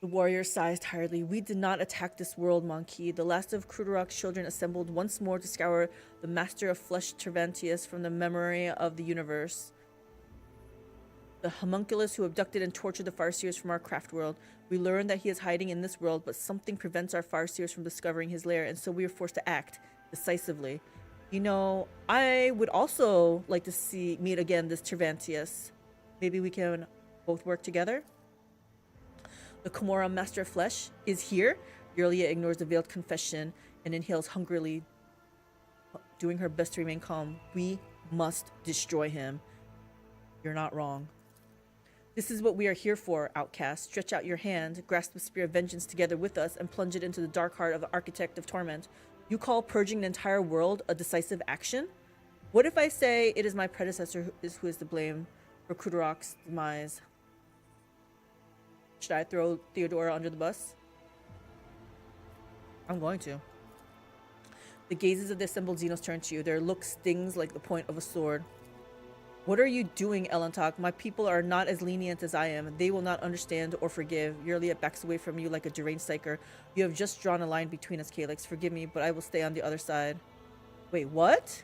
The warrior sighs tiredly. We did not attack this world, Monkey. The last of Krudarok's children assembled once more to scour the master of flesh Tervantius from the memory of the universe. The homunculus who abducted and tortured the Farseers from our craft world. We learned that he is hiding in this world, but something prevents our Farseers from discovering his lair, and so we are forced to act decisively. You know, I would also like to meet again this Tervantius. Maybe we can both work together. The Kimura Master of Flesh is here. Yrliet ignores the veiled confession and inhales hungrily, doing her best to remain calm. We must destroy him. You're not wrong. This is what we are here for, outcast. Stretch out your hand, grasp the spear of vengeance together with us, and plunge it into the dark heart of the Architect of Torment. You call purging an entire world a decisive action? What if I say it is my predecessor who is to blame for Krudarok's demise? Should I throw Theodora under the bus? I'm going to. The gazes of the assembled Xenos turn to you. Their look stings like the point of a sword. What are you doing, Elentok? My people are not as lenient as I am. They will not understand or forgive. Yrliet backs away from you like a deranged psyker. You have just drawn a line between us, Calyx. Forgive me, but I will stay on the other side. Wait, what?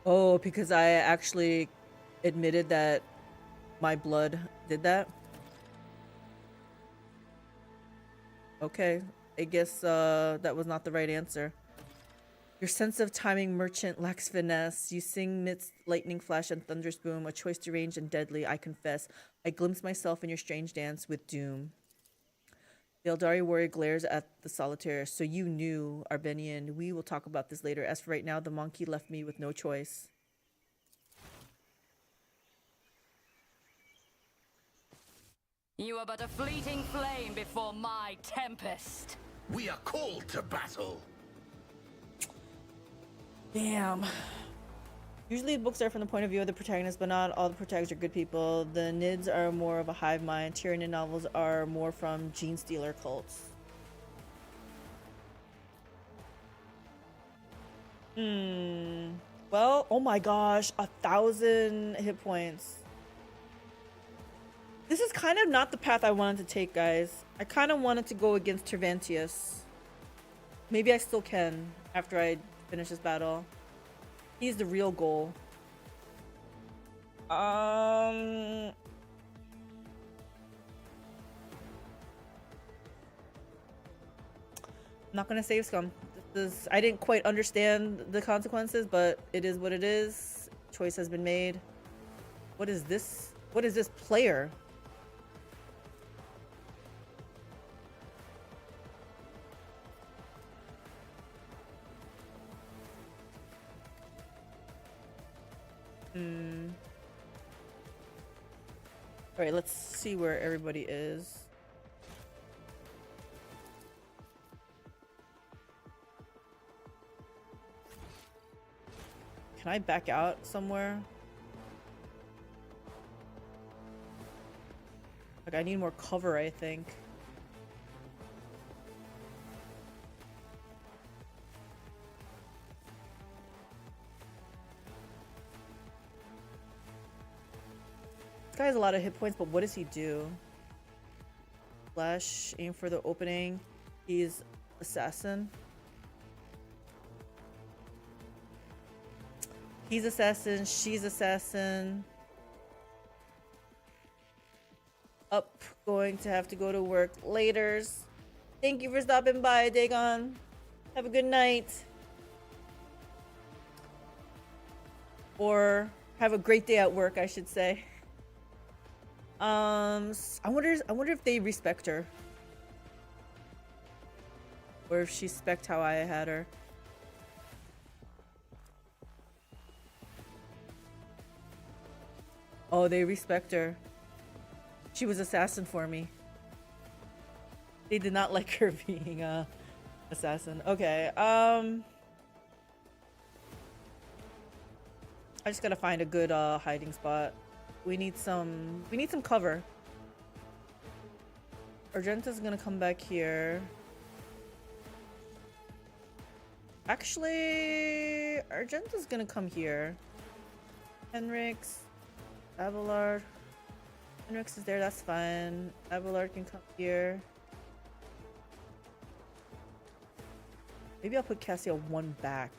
Oh, because I actually admitted that my blood did that? Okay, I guess that was not the right answer. Your sense of timing, merchant, lacks finesse. You sing midst lightning flash and thunderous boom, a choice deranged and deadly, I confess. I glimpse myself in your strange dance with doom. The Eldari warrior glares at the solitaire. So you knew, Arbenian. We will talk about this later. As for right now, the monkey left me with no choice. You are but a fleeting flame before my tempest. We are called to battle. Damn. Usually books are from the point of view of the protagonist, but not all the protagonists are good people. The Nids are more of a hive mind. Tyrannid novels are more from gene stealer cults. Well, oh my gosh, 1,000 hit points. This is kind of not the path I wanted to take, guys. I kind of wanted to go against Tervantius. Maybe I still can after I finish this battle. He's the real goal. I'm not gonna save scum. I didn't quite understand the consequences, but it is what it is. Choice has been made. What is this? What is this player? All right, let's see where everybody is. Can I back out somewhere? Like, I need more cover, I think. This guy has a lot of hit points, but what does he do? Flash, aim for the opening. He's assassin. He's assassin, she's assassin. Up, going to have to go to work later. Thank you for stopping by, Dagon. Have a good night. Or have a great day at work, I should say. I wonder if they respect her. Or if she spec'd how I had her. Oh, they respect her. She was assassin for me. They did not like her being a assassin. Okay, I just gotta find a good hiding spot. We need some cover. Argenta's gonna come back here. Actually, Argenta's gonna come here. Henrix, Abelard. Henrix is there, that's fine. Abelard can come here. Maybe I'll put Cassia one back.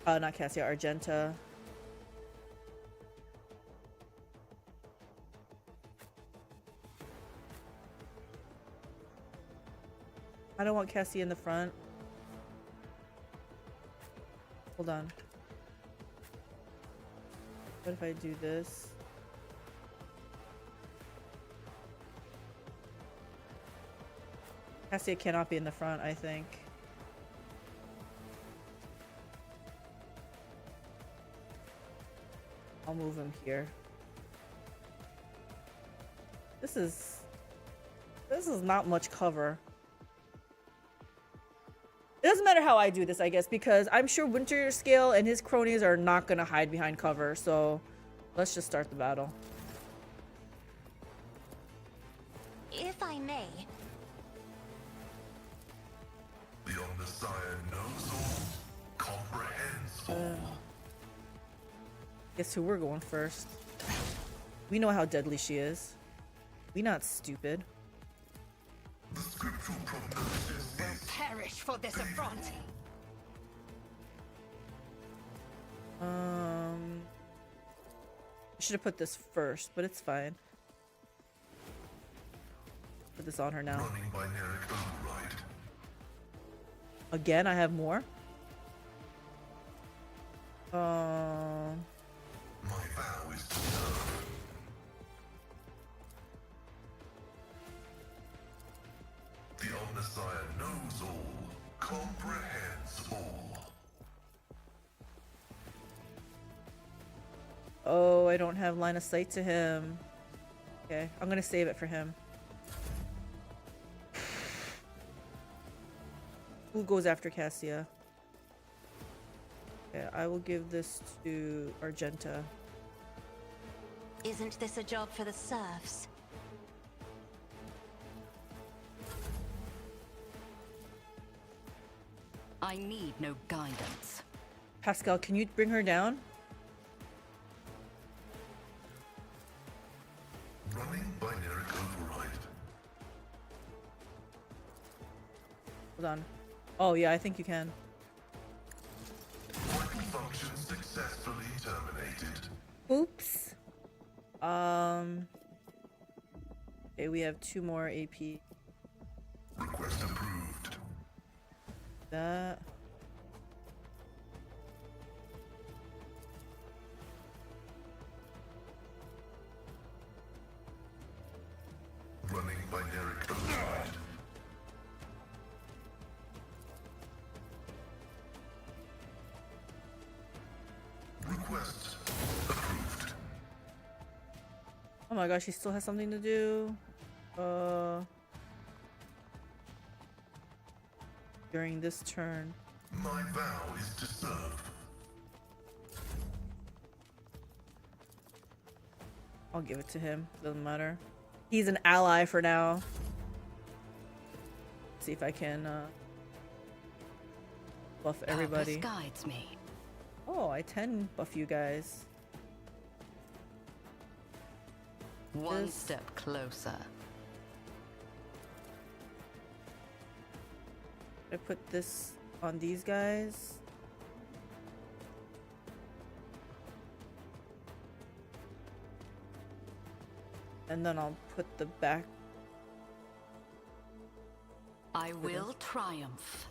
Not Cassia, Argenta. I don't want Cassie in the front. Hold on. What if I do this? Cassia cannot be in the front, I think. I'll move him here. This is not much cover. It doesn't matter how I do this, I guess, because I'm sure Winter Scale and his cronies are not gonna hide behind cover, so let's just start the battle. If I may. The Omnissiah knows all, comprehends all. Guess who we're going first. We know how deadly she is. We not stupid. The scriptural prognosis is Perish for this affront. I should have put this first, but it's fine. Put this on her now. running by Neric override. Again, I have more. My vow is to serve. The Omnissiah knows all, comprehends all. Oh, I don't have line of sight to him. Okay, I'm gonna save it for him. Who goes after Cassia? Okay, I will give this to Argenta. Isn't this a job for the serfs? I need no guidance. Pascal, can you bring her down? Running by Neric override. Hold on. Oh yeah, I think you can. Vital function successfully terminated. Oops. Okay, we have 2 more AP. Request approved. That. Running by Neric override. Request approved. Oh my gosh, he still has something to do. During this turn. My vow is to serve. I'll give it to him. Doesn't matter. He's an ally for now. See if I can buff everybody. Purpose guides me. Oh, I 10 buff you guys. One This- step closer. I put this on these guys. And then I'll put the back. I will triumph.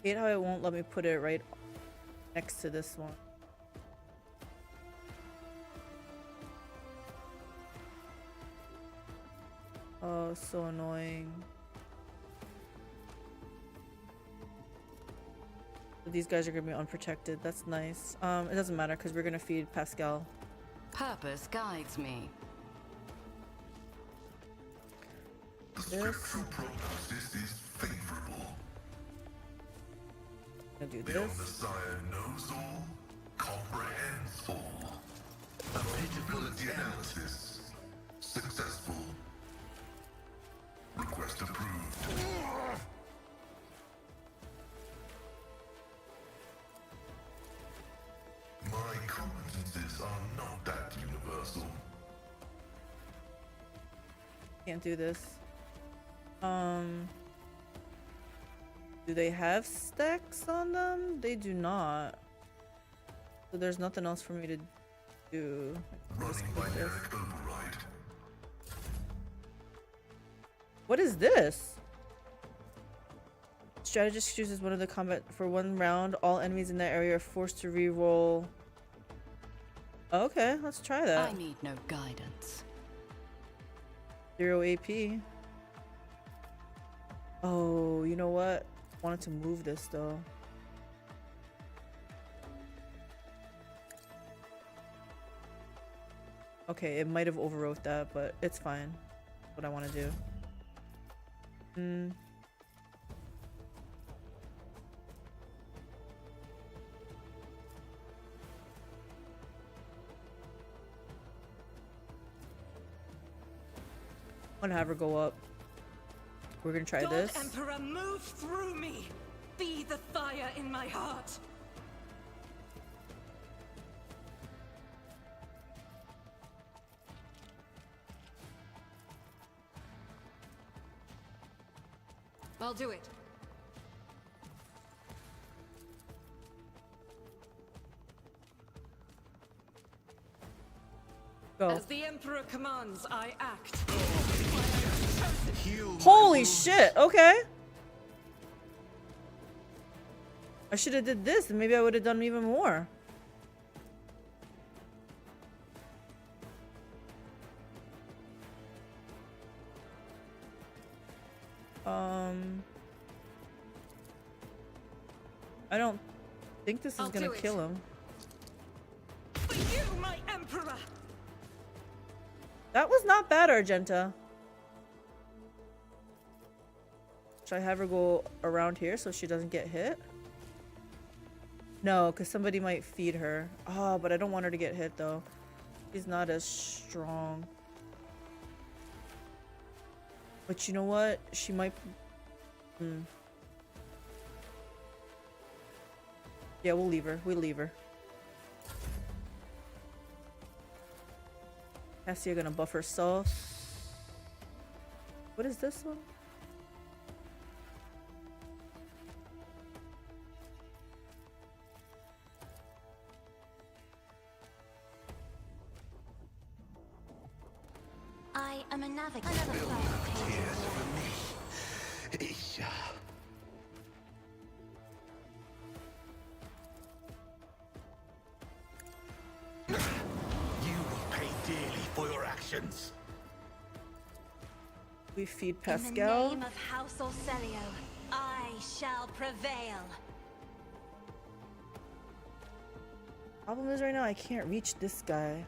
Hate how it won't let me put it right next to this one. Oh, so annoying. These guys are gonna be unprotected. That's nice. It doesn't matter because we're gonna feed Pascal. Purpose guides me. The scriptural prognosis is favorable. Gonna do The this. Messiah knows all, comprehends all. Ability analysis successful. Request approved. My competences are not that universal. Can't do this. Do they have stacks on them? They do not. So there's nothing else for me to do. Just Running put this. binaric override. What is this? Strategist chooses one of the combat for 1 round. All enemies in that area are forced to re-roll. Okay, let's try that. I need no guidance. 0 AP. Oh, you know what? Wanted to move this though. Okay, it might have overwrote that, but it's fine. What I want to do. I'm gonna have her go up. We're gonna try God this. Emperor, move through me! Be the fire in my heart! I'll do it. Go. As the Emperor commands, I act. Holy shit, okay. I should have did this and maybe I would have done even more. I don't think this is I'll gonna do it. kill him. For you, my Emperor! That was not bad, Argenta. Should I have her go around here so she doesn't get hit? No, because somebody might feed her. Oh, but I don't want her to get hit though. She's not as strong. But you know what? She might... Yeah, we'll leave her. We'll leave her. Cassia gonna buff herself. What is this one? I am a navigator. I never felt pain. You will pay dearly for your actions. We feed In the Pascal. name of House Orselio, I shall prevail. Problem is right now I can't reach this guy.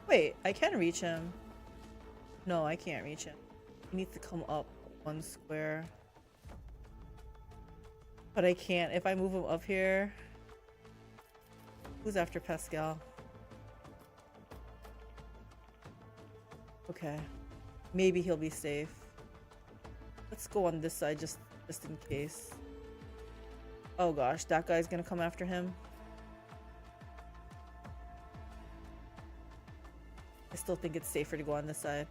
Wait, I can reach him. No, I can't reach him. He needs to come up 1 square. But I can't. If I move him up here... Who's after Pascal? Okay. Maybe he'll be safe. Let's go on this side just in case. Oh gosh, that guy's gonna come after him. I still think it's safer to go on this side.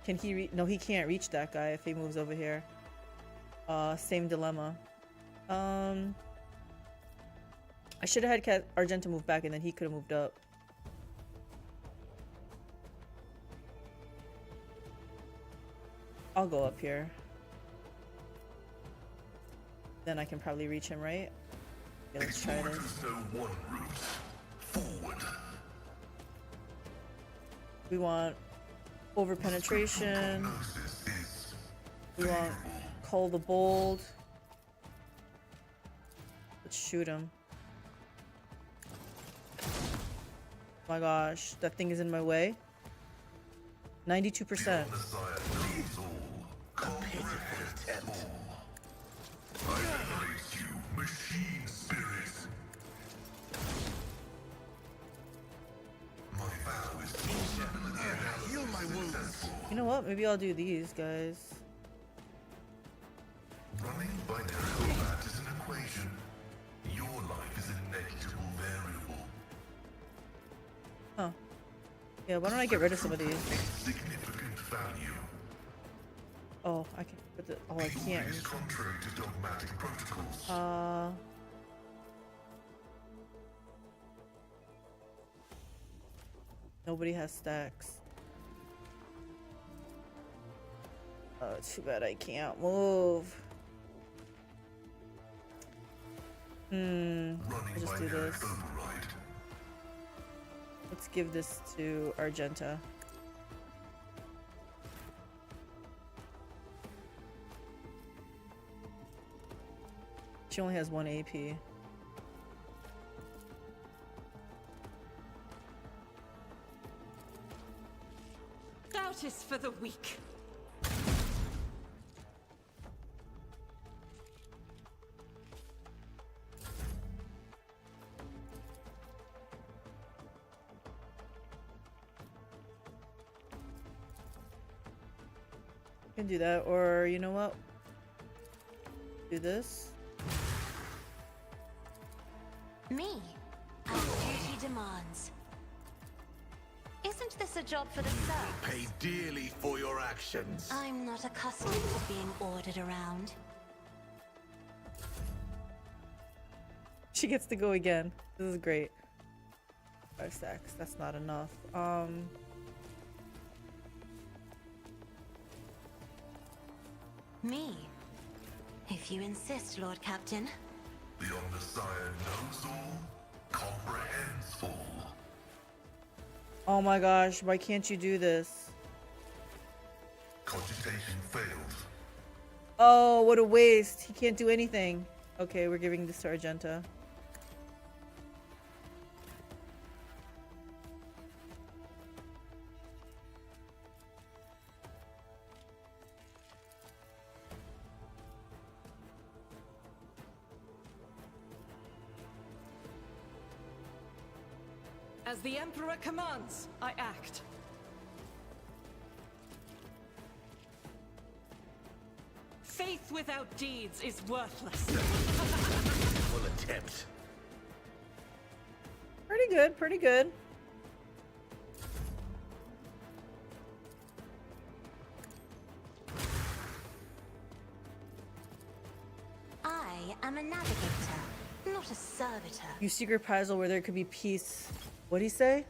Can he no, he can't reach that guy if he moves over here. Same dilemma. I should have had Argenta move back and then he could have moved up. I'll go up here. Then I can probably reach him, right? Okay, let's try this. One route forward. We want over penetration. We want Cull the Bold. Let's shoot him. Oh my gosh, that thing is in my way. 92%. You know what? Maybe I'll do these guys. Running binary combat is an equation. Your life is a negligible variable. Huh. Yeah, why don't I get rid of some of these? Significant value. Oh, I can put the. Oh, I can't. Is contrary to dogmatic protocols. Nobody has stacks. Oh, too bad I can't move. I'll just do this. Let's give this to Argenta. She only has 1 AP. Doubt is for the weak. Can do that, or you know what? Do this. Me, as duty demands. Isn't this a job for the serfs? Pay dearly for your actions. I'm not accustomed to being ordered around. She gets to go again. This is great. 5 stacks. That's not enough. Me, if you insist, Lord Captain. The Omnissiah knows all, comprehends all. Oh my gosh, why can't you do this? Cogitation failed. Oh, what a waste. He can't do anything. Okay, we're giving this to Argenta. As the Emperor commands, I act. Faith without deeds is worthless. Full attempt. Pretty good, pretty good. I am a navigator, not a servitor. You seek reprisal where there could be peace. What'd he say?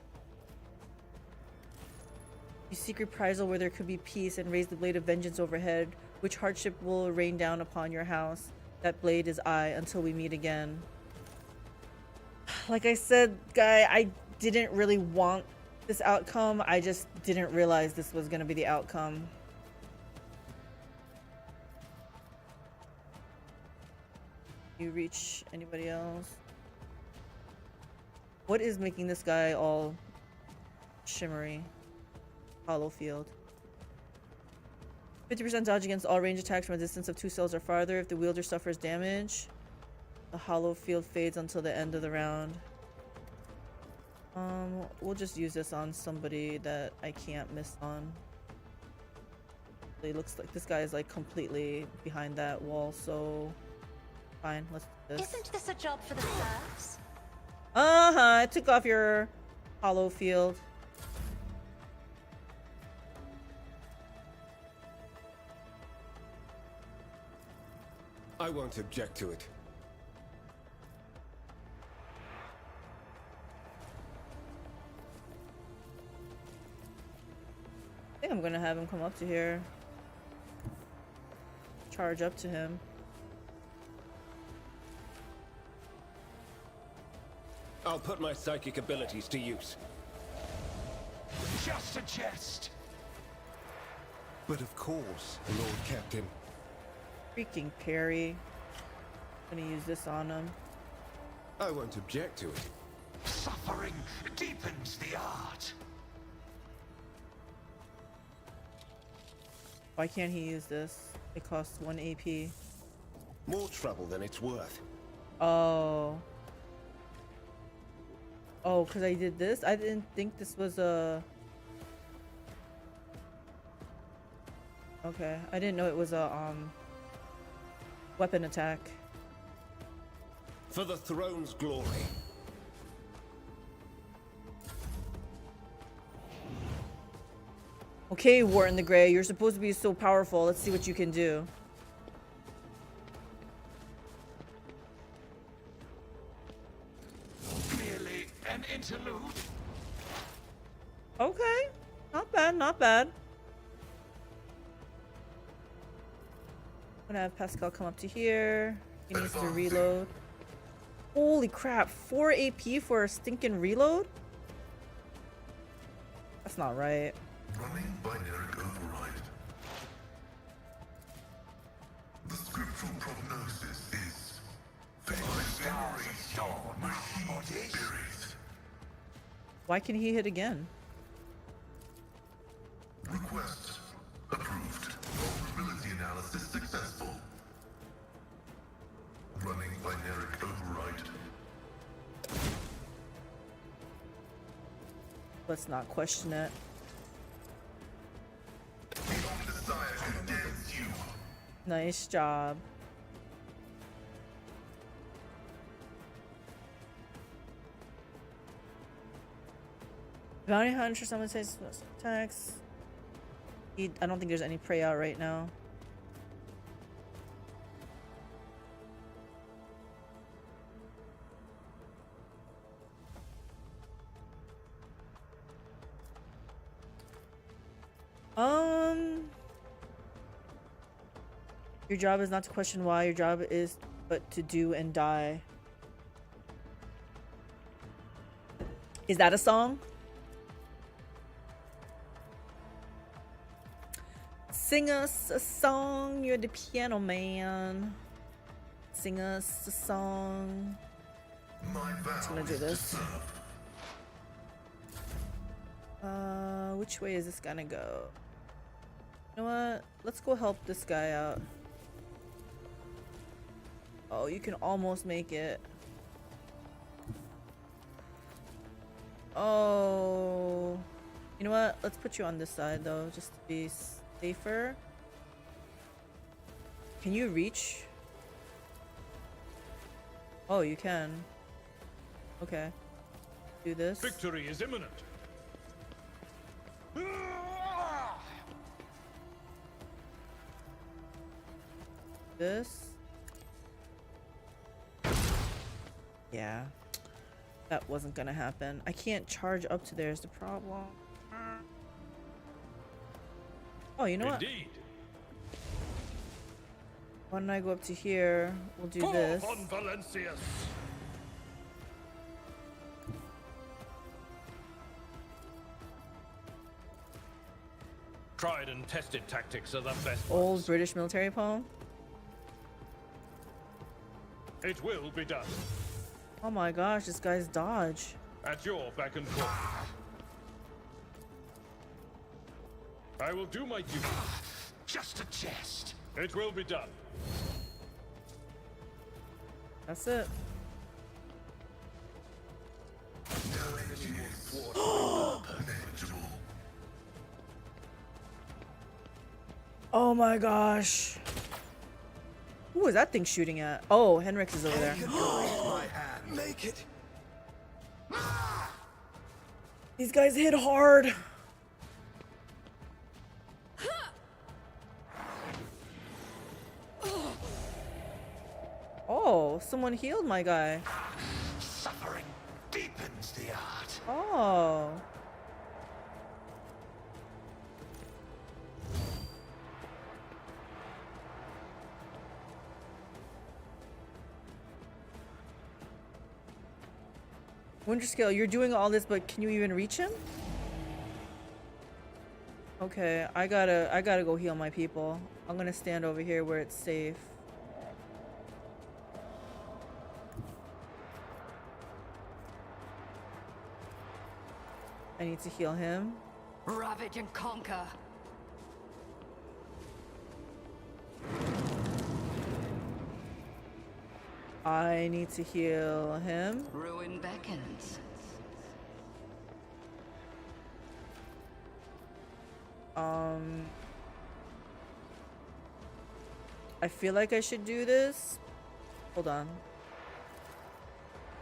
You seek reprisal where there could be peace and raise the blade of vengeance overhead, which hardship will rain down upon your house. That blade is I until we meet again. Like I said, guy, I didn't really want this outcome. I just didn't realize this was gonna be the outcome. You reach anybody else? What is making this guy all shimmery? Hollow field. 50% dodge against all range attacks from a distance of 2 cells or farther. If the wielder suffers damage, the hollow field fades until the end of the round. We'll just use this on somebody that I can't miss on. It looks like this guy is like completely behind that wall, so fine, let's do this. Isn't this a job for the serfs? I took off your hollow field. I won't object to it. I'm gonna have him come up to here. Charge up to him. I'll put my psychic abilities to use. Just a jest. But of course, Lord Captain. Freaking parry. I'm gonna use this on him. I won't object to it. Suffering deepens the art. Why can't he use this? It costs 1 AP. More trouble than it's worth. Oh. Oh, because I did this? I didn't think this was a... Okay. I didn't know it was a, weapon attack. For the throne's glory. Okay, Wharton the Grey, you're supposed to be so powerful. Let's see what you can do. Merely an interlude. Okay. Not bad, not bad. I'm gonna have Pascal come up to here. He needs to reload. Holy crap, 4 AP for a stinking reload? That's not right. Running binary override. The scriptural prognosis is machine spirit. Why can he hit again? Request approved. Vulnerability analysis successful. Running binary override. Let's not question it. Beyond desire condemns you. Nice job. Bounty hunter, someone says attacks. I don't think there's any prey out right now. Your job is not to question why, your job is but to do and die. Is that a song? Sing us a song, you're the piano man. Sing us a song. My I'm gonna vow do is to this. serve. Which way is this gonna go? You know what? Let's go help this guy out. Oh, you can almost make it. Oh. You know what? Let's put you on this side though, just to be safer. Can you reach? Oh, you can. Okay. Do this. Victory is imminent. This. Yeah. That wasn't gonna happen. I can't charge up to there is the problem. Oh, you know what? Indeed. Why don't I go up to here? We'll do For this. von Valencius. Tried and tested tactics are the best Old ones. British military poem. It will be done. Oh my gosh, this guy's dodge. At your beck and call. I will do my duty. Just a jest. It will be done. That's it. Negligible. Oh my gosh. Who was that thing shooting at? Oh, Henrix is over there. Make it. These guys hit hard. Oh, someone healed my guy. Suffering deepens the art. Oh. Winterscale, you're doing all this, but can you even reach him? Okay, I gotta go heal my people. I'm gonna stand over here where it's safe. I need to heal him. Ravage and conquer. I need to heal him. Ruin beckons. I feel like I should do this. Hold on.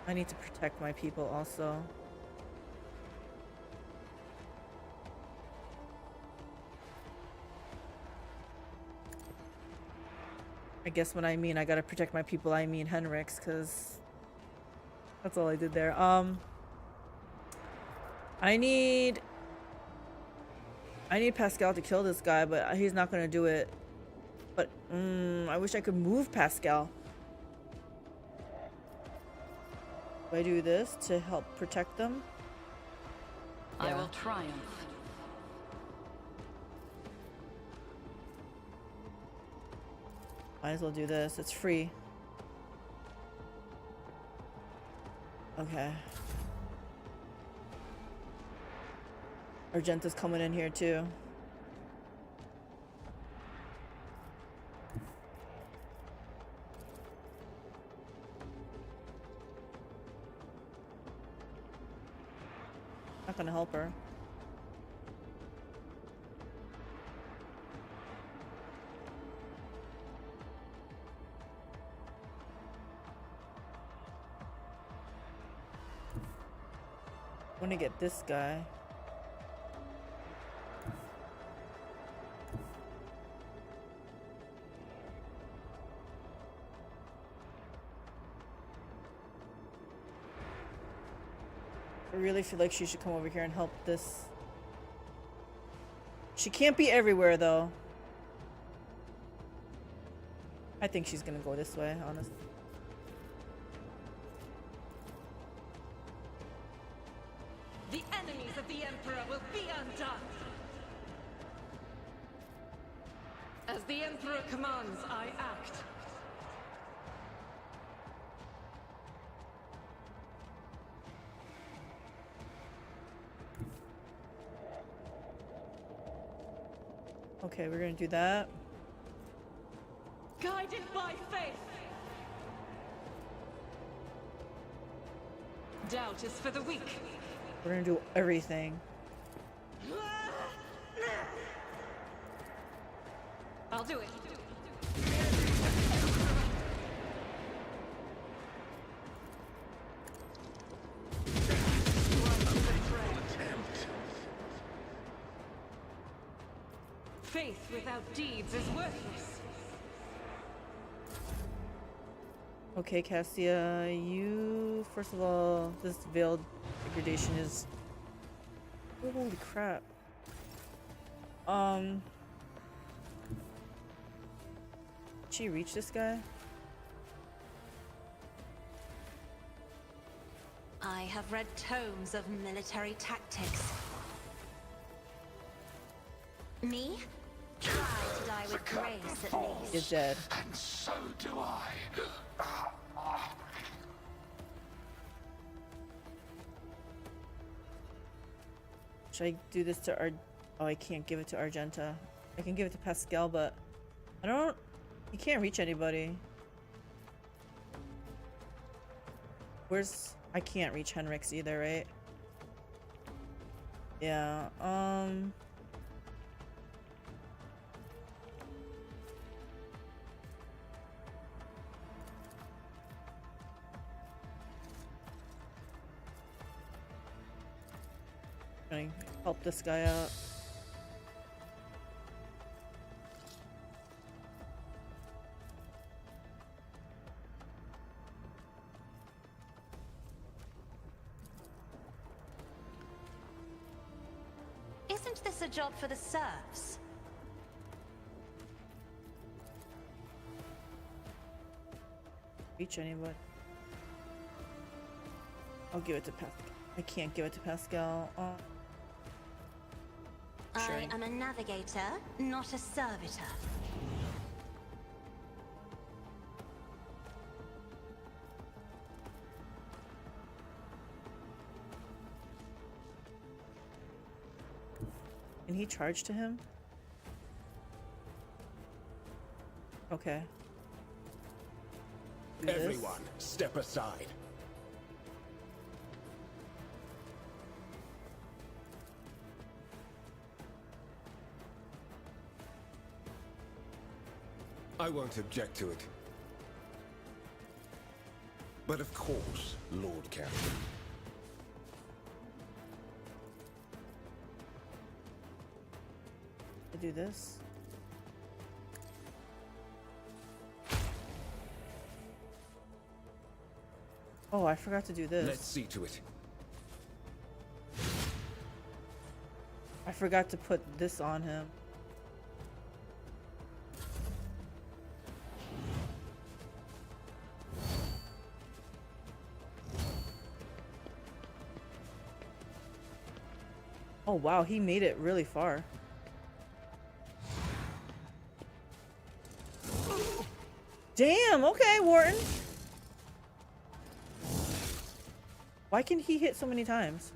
I need to protect my people also. I guess when I mean I gotta protect my people, I mean Henrik's, because that's all I did there. I need Pascal to kill this guy, but he's not gonna do it. But I wish I could move Pascal. Do I do this to help protect them? I Yeah. will triumph. Might as well do this. It's free. Okay. Argenta's coming in here too. Not gonna help her. I want to get this guy. I really feel like she should come over here and help this. She can't be everywhere though. I think she's gonna go this way, honestly. The enemies of the Emperor will be undone. As the Emperor commands, I act. Okay, we're gonna do that. Guided by faith. Doubt is for the weak. We're gonna do everything. I'll do it. Faith without deeds is worthless. Okay, Cassia, you first of all, this veiled degradation is holy crap. Did she reach this guy? I have read tomes of military tactics. Me? Try to die with grace at least. Is dead. And so do I. Should I do this to Oh, I can't give it to Argenta. I can give it to Pascal, but I don't. You can't reach anybody. I can't reach Henrik's either, right? Yeah. Gonna help this guy out. Isn't this a job for the serfs? Reach anybody. I'll give it to Pascal. I can't give it to Pascal. Sure. I am a navigator, not a servitor. Can he charge to him? Okay. Do this. Everyone, step aside. I won't object to it. But of course, Lord Captain. I do this. Oh, I forgot to do this. Let's see to it. I forgot to put this on him. Oh wow, he made it really far. Damn, okay, Wharton. Why can he hit so many times?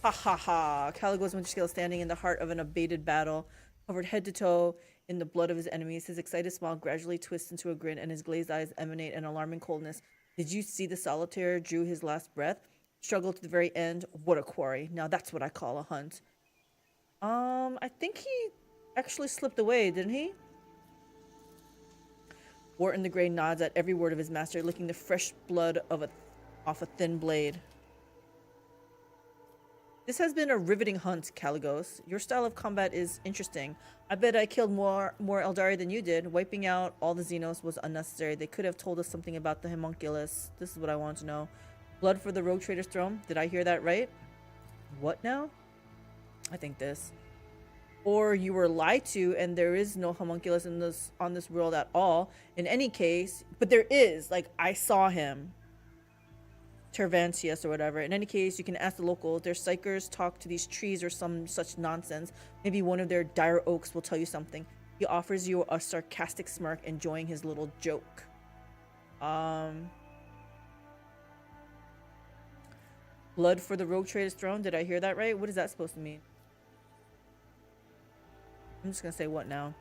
Ha ha ha. Caligo's Winterscale standing in the heart of an abated battle, covered head to toe in the blood of his enemies. His excited smile gradually twists into a grin, and his glazed eyes emanate an alarming coldness. Did you see the solitaire drew his last breath? Struggled to the very end. What a quarry. Now that's what I call a hunt. I think he actually slipped away, didn't he? Wharton the Grey nods at every word of his master, licking the fresh blood off a thin blade. This has been a riveting hunt, Caligos. Your style of combat is interesting. I bet I killed more Eldari than you did. Wiping out all the Xenos was unnecessary. They could have told us something about the homunculus. This is what I want to know. Blood for the Rogue Trader's throne. Did I hear that right? What now? I think this. Or you were lied to and there is no homunculus on this world at all. In any case, but there is. Like, I saw him. Tervantius or whatever. In any case, you can ask the locals. Their psychers talk to these trees or some such nonsense. Maybe one of their dire oaks will tell you something. He offers you a sarcastic smirk, enjoying his little joke. Blood for the Rogue Trader's throne. Did I hear that right? What is that supposed to mean? I'm just gonna say what now.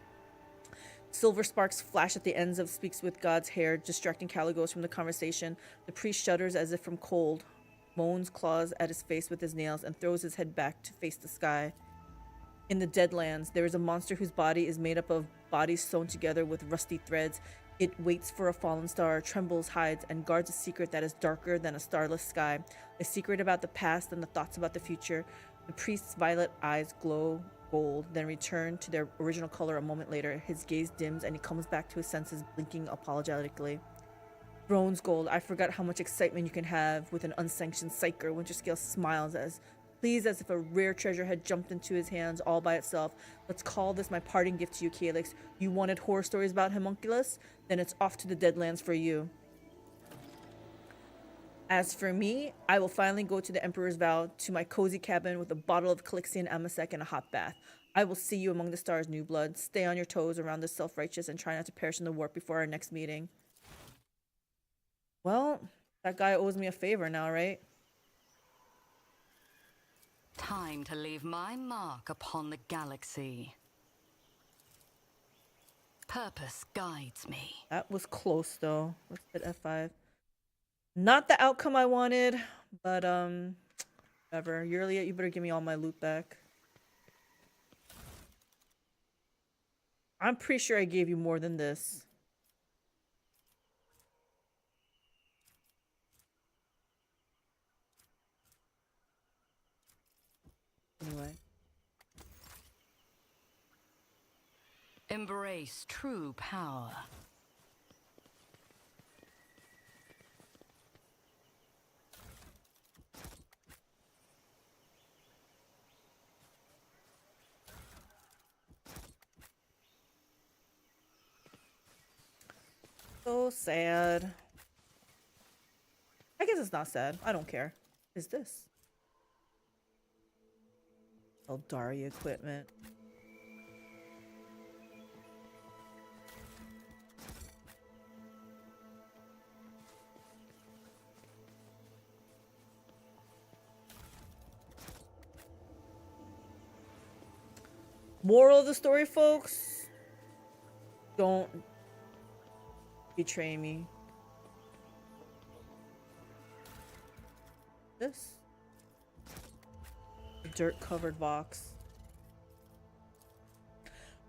Silver sparks flash at the ends of Speaks with God's hair, distracting Caligos from the conversation. The priest shudders as if from cold, moans, claws at his face with his nails, and throws his head back to face the sky. In the Deadlands, there is a monster whose body is made up of bodies sewn together with rusty threads. It waits for a fallen star, trembles, hides, and guards a secret that is darker than a starless sky. A secret about the past and the thoughts about the future. The priest's violet eyes glow gold, then return to their original color a moment later. His gaze dims and he comes back to his senses, blinking apologetically. Throne's gold. I forgot how much excitement you can have with an unsanctioned Psyker. Winterscale smiles as pleased as if a rare treasure had jumped into his hands all by itself. Let's call this my parting gift to you, Calyx. You wanted horror stories about homunculus? Then it's off to the Deadlands for you. As for me, I will finally go to the Emperor's Vow, to my cozy cabin with a bottle of Calyxian Amasec and a hot bath. I will see you among the stars, new blood. Stay on your toes around the self-righteous and try not to perish in the warp before our next meeting. Well, that guy owes me a favor now, right? Time to leave my mark upon the galaxy. Purpose guides me. That was close, though. Let's hit F5. Not the outcome I wanted, but, whatever. Yrliet, you better give me all my loot back. I'm pretty sure I gave you more than this. Anyway. Embrace true power. So sad. I guess it's not sad. I don't care. What is this? Eldari equipment. Moral of the story, folks, don't betray me. This? A dirt-covered box.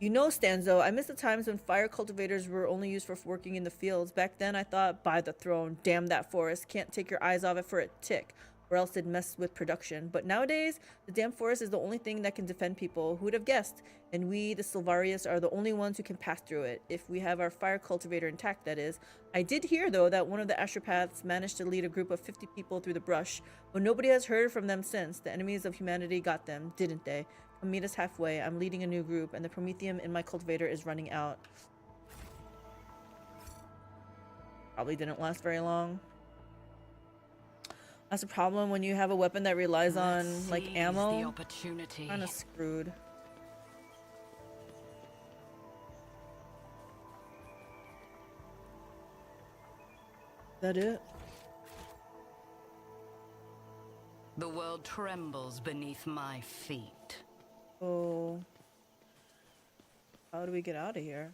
You know, Stanzo, I miss the times when fire cultivators were only used for working in the fields. Back then, I thought, by the throne, damn that forest. Can't take your eyes off it for a tick, or else it'd mess with production. But nowadays, the damn forest is the only thing that can defend people. Who'd have guessed? And we, the Sylvarius, are the only ones who can pass through it. If we have our fire cultivator intact, that is. I did hear, though, that one of the astropaths managed to lead a group of 50 people through the brush, but nobody has heard from them since. The enemies of humanity got them, didn't they? Come meet us halfway. I'm leading a new group, and the Promethium in my cultivator is running out. Probably didn't last very long. That's a problem when you have a weapon that relies on like ammo. The opportunity. Kind of screwed. Is that it? The world trembles beneath my feet. Oh. How do we get out of here?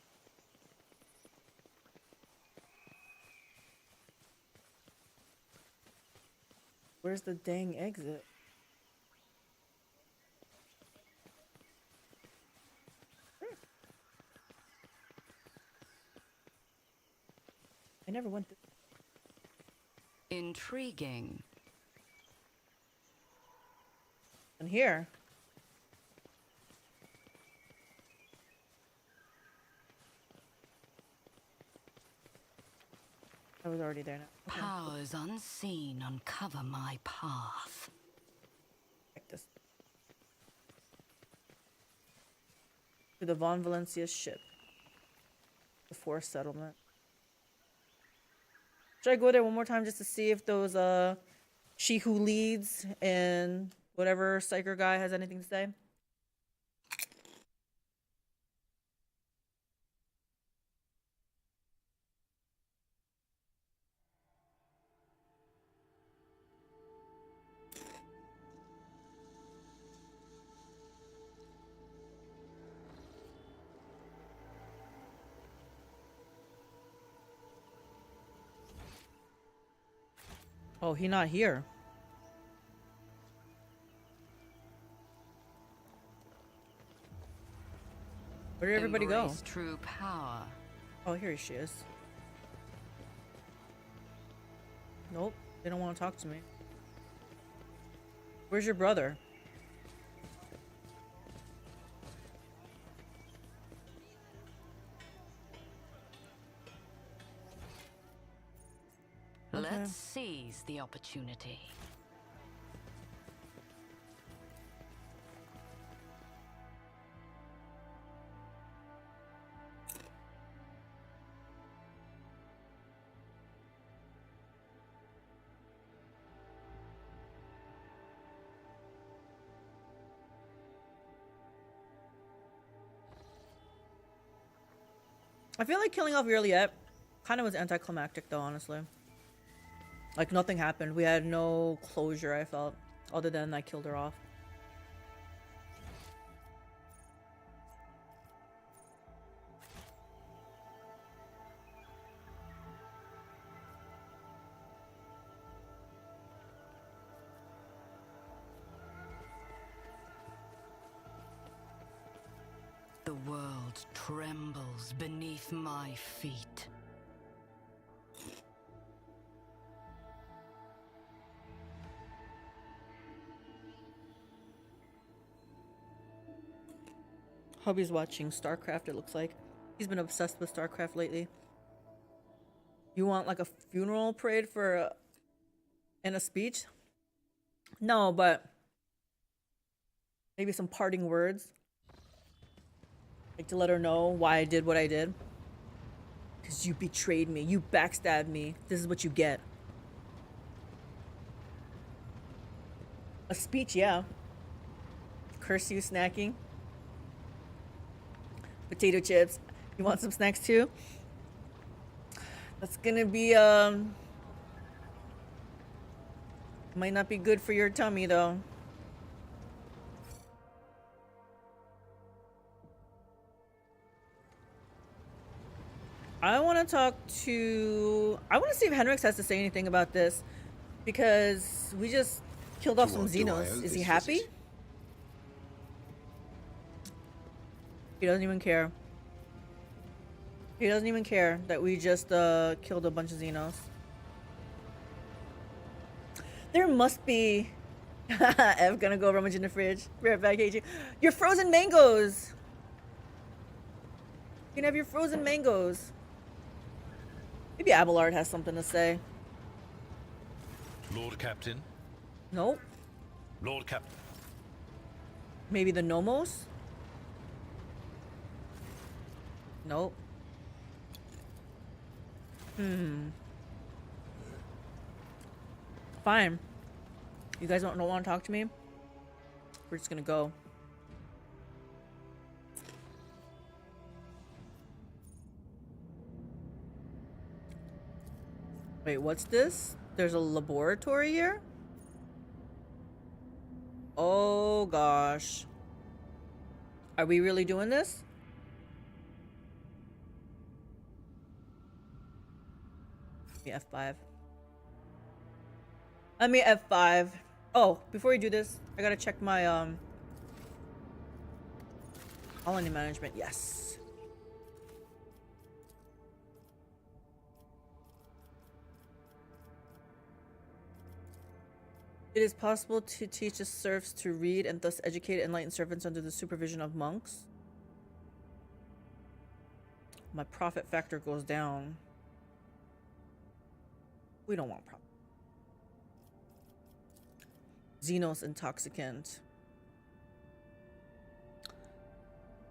Where's the dang exit? I never went this. Intriguing. And here. I was already there now. Okay. Powers unseen uncover my path. Check this. To the Von Valencia ship. The forest settlement. Should I go there one more time just to see if those She Who Leads and whatever Psyker guy has anything to say? Oh, he not here. Where did everybody go? Embrace true power. Oh, here she is. Nope, they don't want to talk to me. Where's your brother? Let's seize the opportunity. I feel like killing off Yrliet kind of was anticlimactic though, honestly. Like nothing happened. We had no closure, I felt, other than I killed her off. The world trembles beneath my feet. Hubby's watching StarCraft, it looks like. He's been obsessed with StarCraft lately. You want like a funeral parade for and a speech? No, but maybe some parting words. Like to let her know why I did what I did. Because you betrayed me. You backstabbed me. This is what you get. A speech, yeah. Curse you snacking. Potato chips. You want some snacks too? That's gonna be, might not be good for your tummy though. I want to talk to... I want to see if Henrix has to say anything about this. Because we just killed off some Xenos. Is he happy? He doesn't even care. He doesn't even care that we just killed a bunch of Xenos. There must be... Ev gonna go rummage in the fridge. Be right back, AJ. Your frozen mangoes! You can have your frozen mangoes. Maybe Abelard has something to say. Lord Captain. Nope. Lord Captain. Maybe the Nomos? Nope. Fine. You guys don't want to talk to me? We're just gonna go. Wait, what's this? There's a laboratory here? Oh gosh. Are we really doing this? Let me F5. Let me F5. Oh, before we do this, I gotta check my colony management. Yes. It is possible to teach the serfs to read and thus educate enlightened servants under the supervision of monks. My profit factor goes down. We don't want profit. Xenos intoxicant.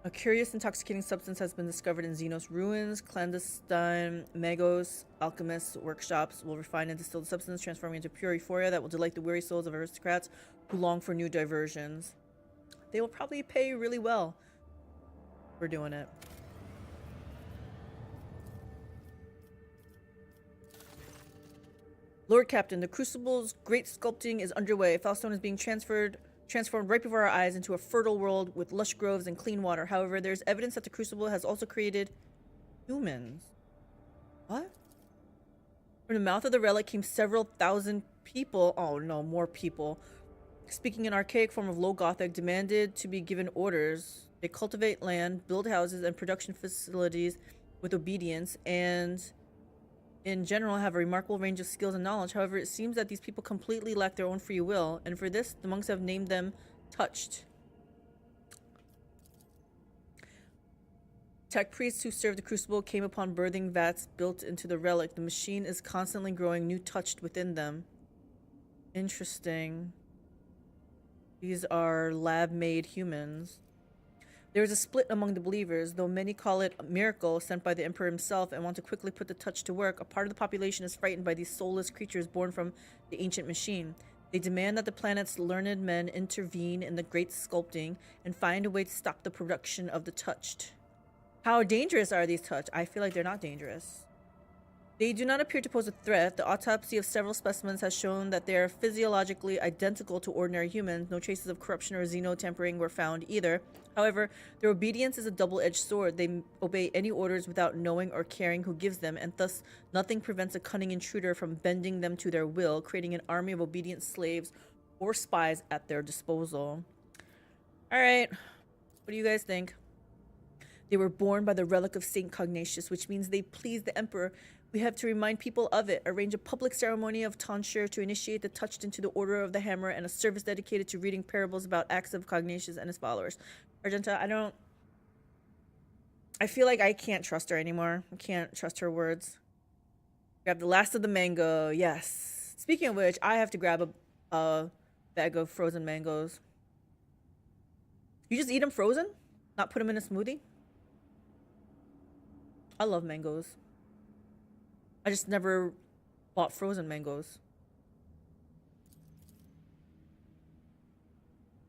A curious intoxicating substance has been discovered in Xenos ruins. Clandestine magos, alchemists, workshops will refine and distill the substance, transforming into pure euphoria that will delight the weary souls of aristocrats who long for new diversions. They will probably pay really well for doing it. Lord Captain, the Crucible's great sculpting is underway. Falstone is being transformed right before our eyes into a fertile world with lush groves and clean water. However, there's evidence that the Crucible has also created humans. What? From the mouth of the relic came several thousand people. Oh no, more people. Speaking an archaic form of Low Gothic, demanded to be given orders. They cultivate land, build houses and production facilities with obedience, and in general have a remarkable range of skills and knowledge. However, it seems that these people completely lack their own free will, and for this, the monks have named them Touched. Tech priests who served the Crucible came upon birthing vats built into the relic. The machine is constantly growing new Touched within them. Interesting. These are lab-made humans. There is a split among the believers, though many call it a miracle sent by the Emperor himself and want to quickly put the Touch to work. A part of the population is frightened by these soulless creatures born from the ancient machine. They demand that the planet's learned men intervene in the great sculpting and find a way to stop the production of the Touched. How dangerous are these Touched? I feel like they're not dangerous. They do not appear to pose a threat. The autopsy of several specimens has shown that they are physiologically identical to ordinary humans. No traces of corruption or xenotampering were found either. However, their obedience is a double-edged sword. They obey any orders without knowing or caring who gives them, and thus nothing prevents a cunning intruder from bending them to their will, creating an army of obedient slaves or spies at their disposal. All right, what do you guys think? They were born by the relic of Saint Cognatius, which means they please the Emperor. We have to remind people of it, arrange a public ceremony of tonsure to initiate the Touched into the Order of the Hammer, and a service dedicated to reading parables about acts of Cognatius and his followers. Argenta, I feel like I can't trust her anymore. I can't trust her words. Grab the last of the mango. Yes. Speaking of which, I have to grab a bag of frozen mangoes. You just eat them frozen? Not put them in a smoothie? I love mangoes. I just never bought frozen mangoes.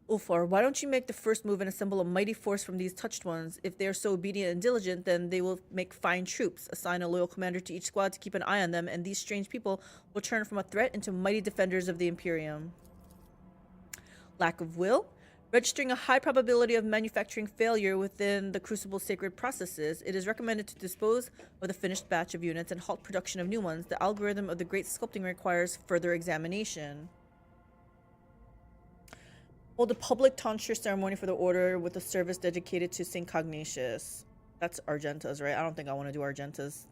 Ulfar, why don't you make the first move and assemble a mighty force from these touched ones? If they are so obedient and diligent, then they will make fine troops. Assign a loyal commander to each squad to keep an eye on them, and these strange people will turn from a threat into mighty defenders of the Imperium. Lack of will? Registering a high probability of manufacturing failure within the Crucible's sacred processes, it is recommended to dispose of the finished batch of units and halt production of new ones. The algorithm of the Great Sculpting requires further examination. Hold a public tonsure ceremony for the order with a service dedicated to St. Cognacious. That's Argenta's, right? I don't think I want to do Argenta's.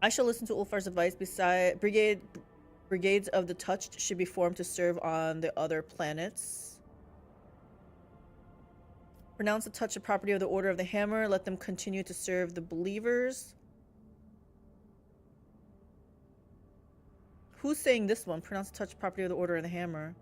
I shall listen to Ulfar's advice. Beside brigades of the touched should be formed to serve on the other planets. Pronounce the touch a property of the Order of the Hammer. Let them continue to serve the believers. Who's saying this one? Pronounce the touch property of the Order of the Hammer.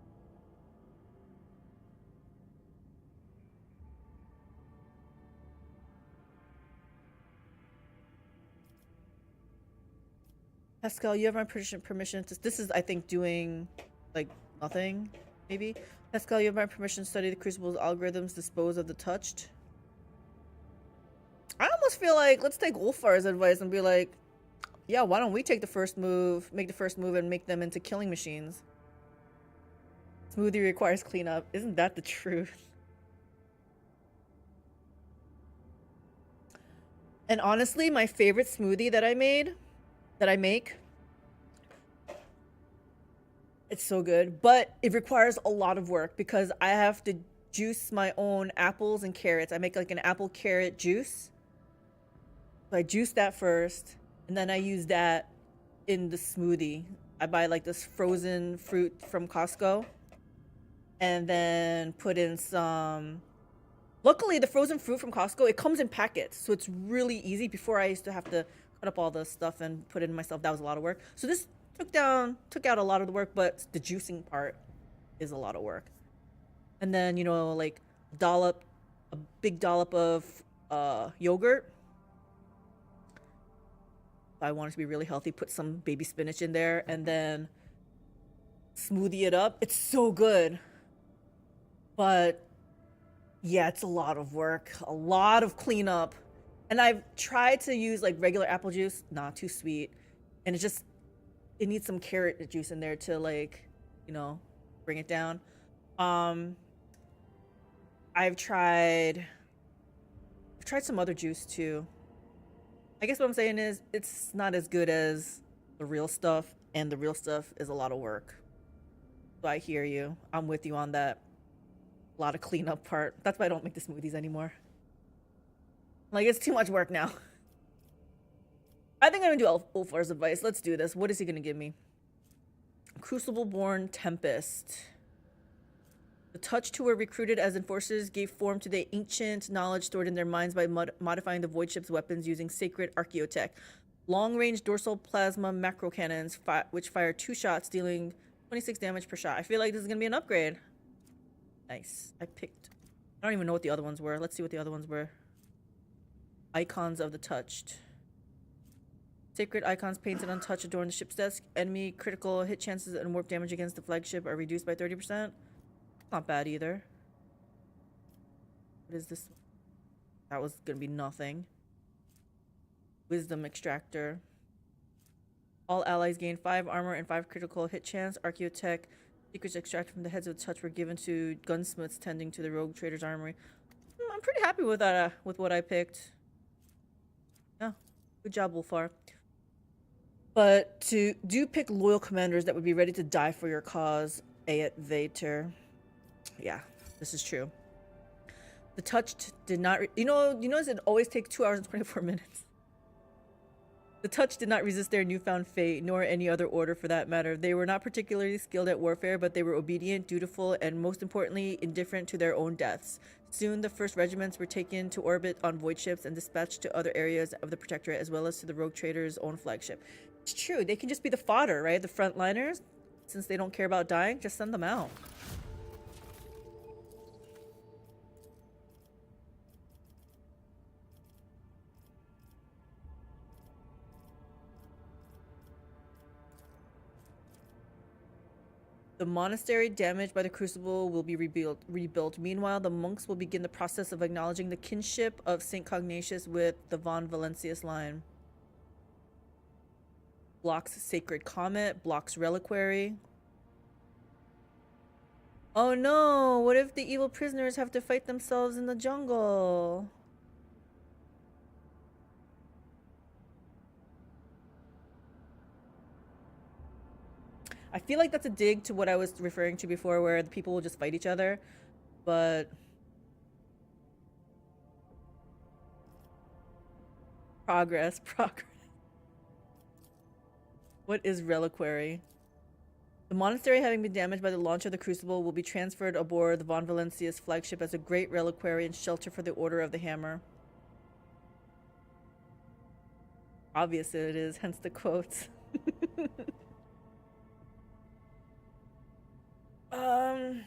Pascal, you have my permission to... This is, I think, doing, like, nothing, maybe? Pascal, you have my permission to study the Crucible's algorithms, dispose of the touched. I almost feel like, let's take Ulfar's advice and be like, yeah, why don't we take the first move, make the first move, and make them into killing machines? Smoothie requires cleanup. Isn't that the truth? And honestly, my favorite smoothie that I make, it's so good, but it requires a lot of work because I have to juice my own apples and carrots. I make like an apple carrot juice. So I juice that first, and then I use that in the smoothie. I buy like this frozen fruit from Costco and then put in some... Luckily, the frozen fruit from Costco, it comes in packets, so it's really easy. Before I used to have to cut up all the stuff and put it in myself. That was a lot of work. So this took out a lot of the work, but the juicing part is a lot of work. And then, you know, like a big dollop of yogurt. If I want it to be really healthy, put some baby spinach in there and then smoothie it up. It's so good. But yeah, it's a lot of work, a lot of cleanup. And I've tried to use like regular apple juice, not too sweet. And it needs some carrot juice in there to like, you know, bring it down. I've tried some other juice too. I guess what I'm saying is it's not as good as the real stuff, and the real stuff is a lot of work. So I hear you. I'm with you on that. A lot of cleanup part. That's why I don't make the smoothies anymore. Like, it's too much work now. I think I'm gonna do Ulfar's advice. Let's do this. What is he gonna give me? Crucible-born Tempest. The touched who were recruited as enforcers gave form to the ancient knowledge stored in their minds by modifying the void ship's weapons using sacred archaeotech. Long-range dorsal plasma macro cannons which fire 2 shots, dealing 26 damage per shot. I feel like this is gonna be an upgrade. Nice. I don't even know what the other ones were. Let's see what the other ones were. Icons of the touched. Sacred icons painted on touch adorn the ship's desk. Enemy critical hit chances and warp damage against the flagship are reduced by 30%. Not bad either. What is this? That was gonna be nothing. Wisdom extractor. All allies gain 5 armor and 5 critical hit chance. Archaeotech. Secrets extracted from the heads of the touch were given to gunsmiths tending to the rogue trader's armory. I'm pretty happy with that, with what I picked. Yeah, good job, Ulfar. But do pick loyal commanders that would be ready to die for your cause, Ayet Vater. Yeah, this is true. The touched did not... You know, it always takes 2 hours and 24 minutes. The touch did not resist their newfound fate, nor any other order for that matter. They were not particularly skilled at warfare, but they were obedient, dutiful, and most importantly, indifferent to their own deaths. Soon, the first regiments were taken to orbit on void ships and dispatched to other areas of the Protectorate, as well as to the rogue trader's own flagship. It's true, they can just be the fodder, right? The frontliners, since they don't care about dying, just send them out. The monastery damaged by the crucible will be rebuilt. Meanwhile, the monks will begin the process of acknowledging the kinship of St. Cognatus with the von Valentius line. Blocks Sacred Comet, blocks Reliquary. Oh no, what if the evil prisoners have to fight themselves in the jungle? I feel like that's a dig to what I was referring to before, where the people will just fight each other, but progress. What is Reliquary? The monastery, having been damaged by the launch of the Crucible, will be transferred aboard the Von Valencia's flagship as a great reliquary and shelter for the Order of the Hammer. Obvious it is, hence the quotes. I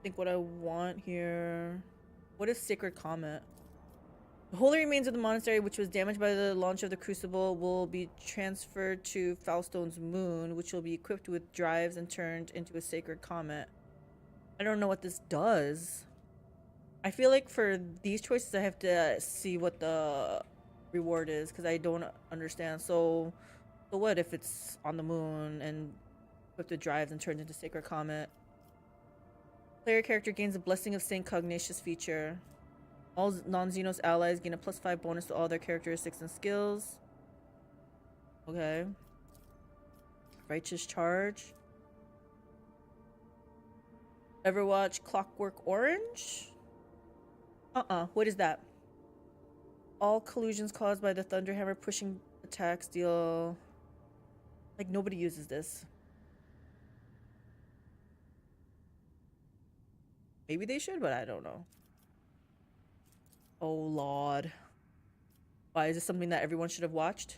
think what I want here... What is Sacred Comet? The holy remains of the monastery, which was damaged by the launch of the Crucible, will be transferred to Foulstone's moon, which will be equipped with drives and turned into a Sacred Comet. I don't know what this does. I feel like for these choices I have to see what the reward is, because I don't understand. So what if it's on the moon and equipped with drives and turned into Sacred Comet? Player character gains a Blessing of St. Cognatus feature. All non-Xenos allies gain a +5 bonus to all their characteristics and skills. Okay. Righteous Charge. Ever watch Clockwork Orange? What is that? All collusions caused by the Thunderhammer pushing attacks deal... Like, nobody uses this. Maybe they should, but I don't know. Oh, Lord. Why, is this something that everyone should have watched?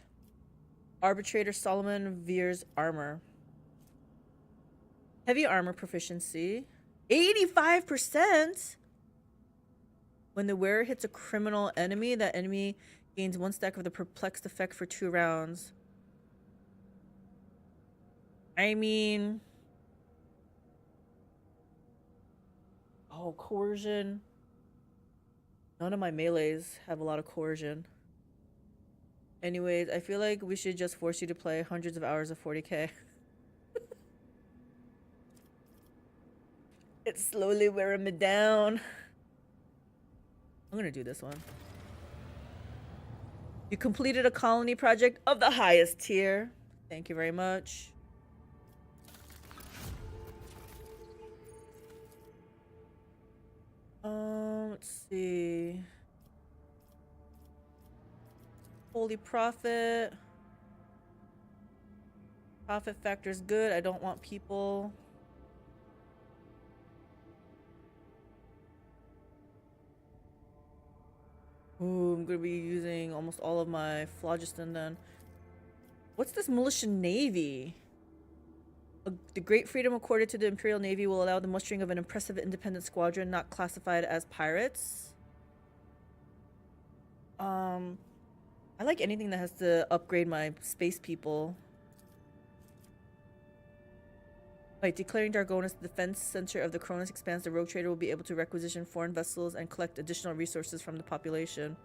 Arbitrator Solomon Veer's armor. Heavy armor proficiency. 85%? When the wearer hits a criminal enemy, that enemy gains 1 stack of the perplexed effect for 2 rounds. I mean... Oh, coercion. None of my melees have a lot of coercion. Anyways, I feel like we should just force you to play hundreds of hours of 40k. It's slowly wearing me down. I'm gonna do this one. You completed a colony project of the highest tier. Thank you very much. Let's see. Holy Prophet. Profit factor is good. I don't want people. Ooh, I'm gonna be using almost all of my phlogiston then. What's this militia navy? The great freedom accorded to the Imperial Navy will allow the mustering of an impressive independent squadron not classified as pirates. I like anything that has to upgrade my space people. By declaring Dargonis the defense center of the Cronus Expanse, the rogue trader will be able to requisition foreign vessels and collect additional resources from the population.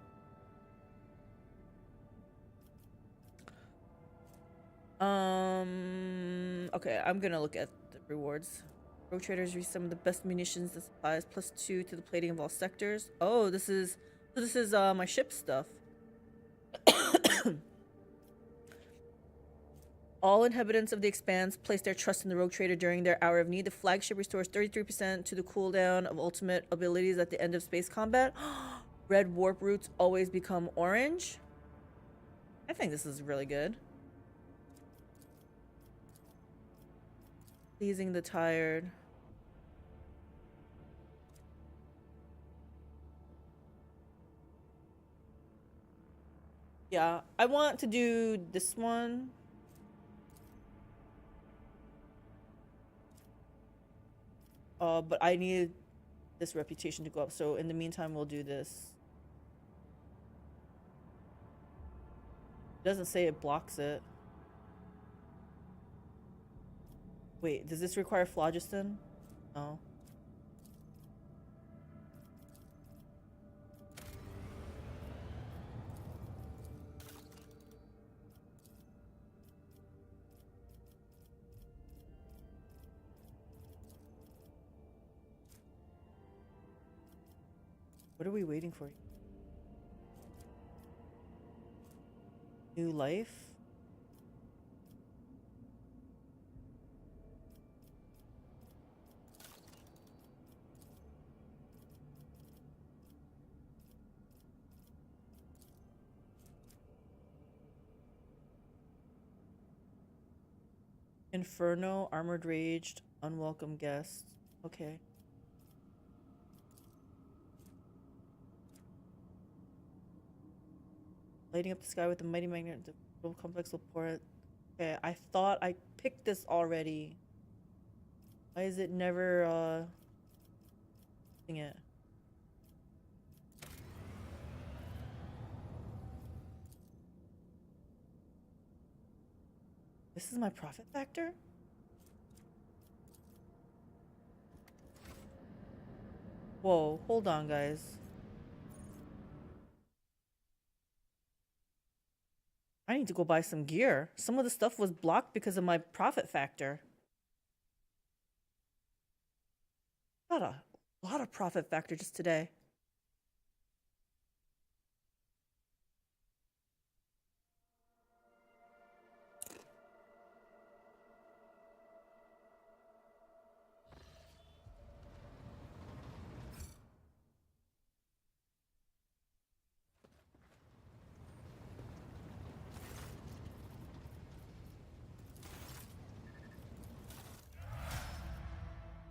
Okay, I'm gonna look at the rewards. Rogue traders receive some of the best munitions and supplies, +2 to the plating of all sectors. Oh, this is my ship stuff. All inhabitants of the Expanse place their trust in the Rogue Trader during their hour of need. The flagship restores 33% to the cooldown of ultimate abilities at the end of space combat. Red warp roots always become orange. I think this is really good. Pleasing the tired. Yeah, I want to do this one. But I need this reputation to go up, so in the meantime we'll do this. It doesn't say it blocks it. Wait, does this require phlogiston? No. What are we waiting for? New life? Inferno, Armored Raged, Unwelcome Guest. Okay. Lighting up the sky with the mighty magnet, the world complex will pour it. Okay, I thought I picked this already. Why is it never, thing it? This is my profit factor? Whoa, hold on, guys. I need to go buy some gear. Some of the stuff was blocked because of my profit factor. Got a lot of profit factor just today.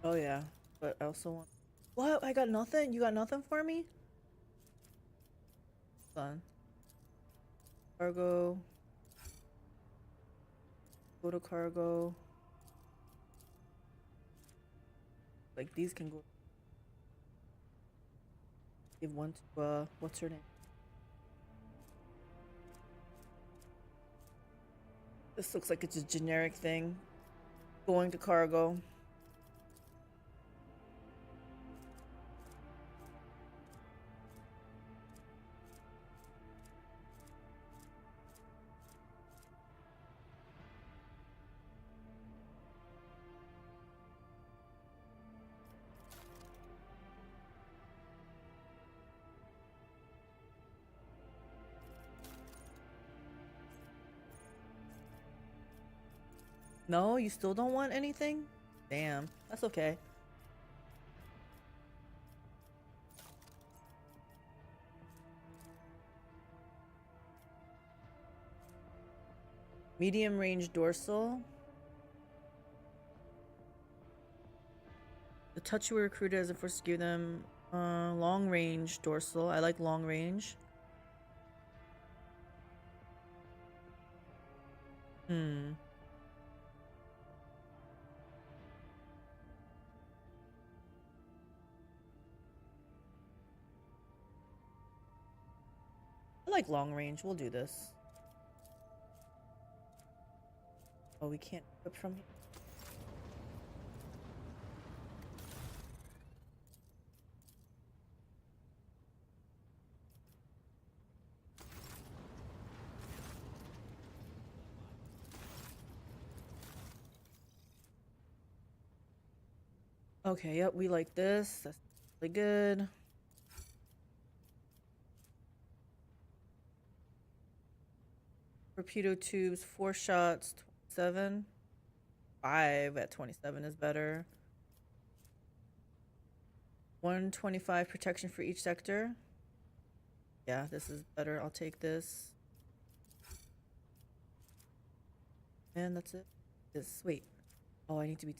Oh yeah, but I also want. What? I got nothing? You got nothing for me? Fun. Cargo. Go to cargo. Like these can go. Give one to what's her name? This looks like it's a generic thing. Going to cargo. No, you still don't want anything? Damn, that's okay. Medium range dorsal. The touch we recruited as a force to give them long range dorsal. I like long range. I like long range. We'll do this. Oh, we can't equip from here. Okay, yep, we like this. That's really good. Torpedo tubes, 4 shots, 27. 5 at 27 is better. 125 protection for each sector. Yeah, this is better. I'll take this. And that's it. This, wait. Oh, I need to be.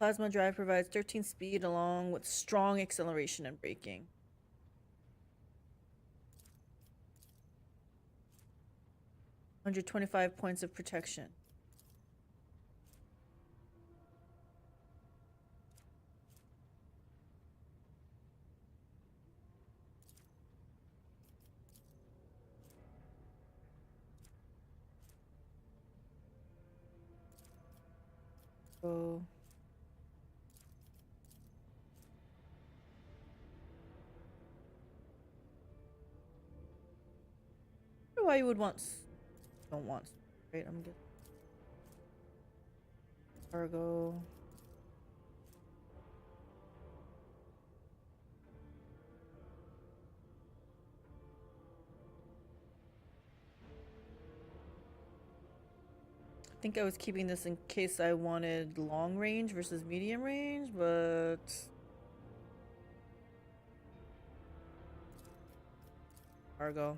Plasma drive provides 13 speed along with strong acceleration and braking. $125 points of protection. go. I don't know why you would want. Don't want. Right, I'm good. Cargo. I think I was keeping this in case I wanted long range versus medium range, but cargo.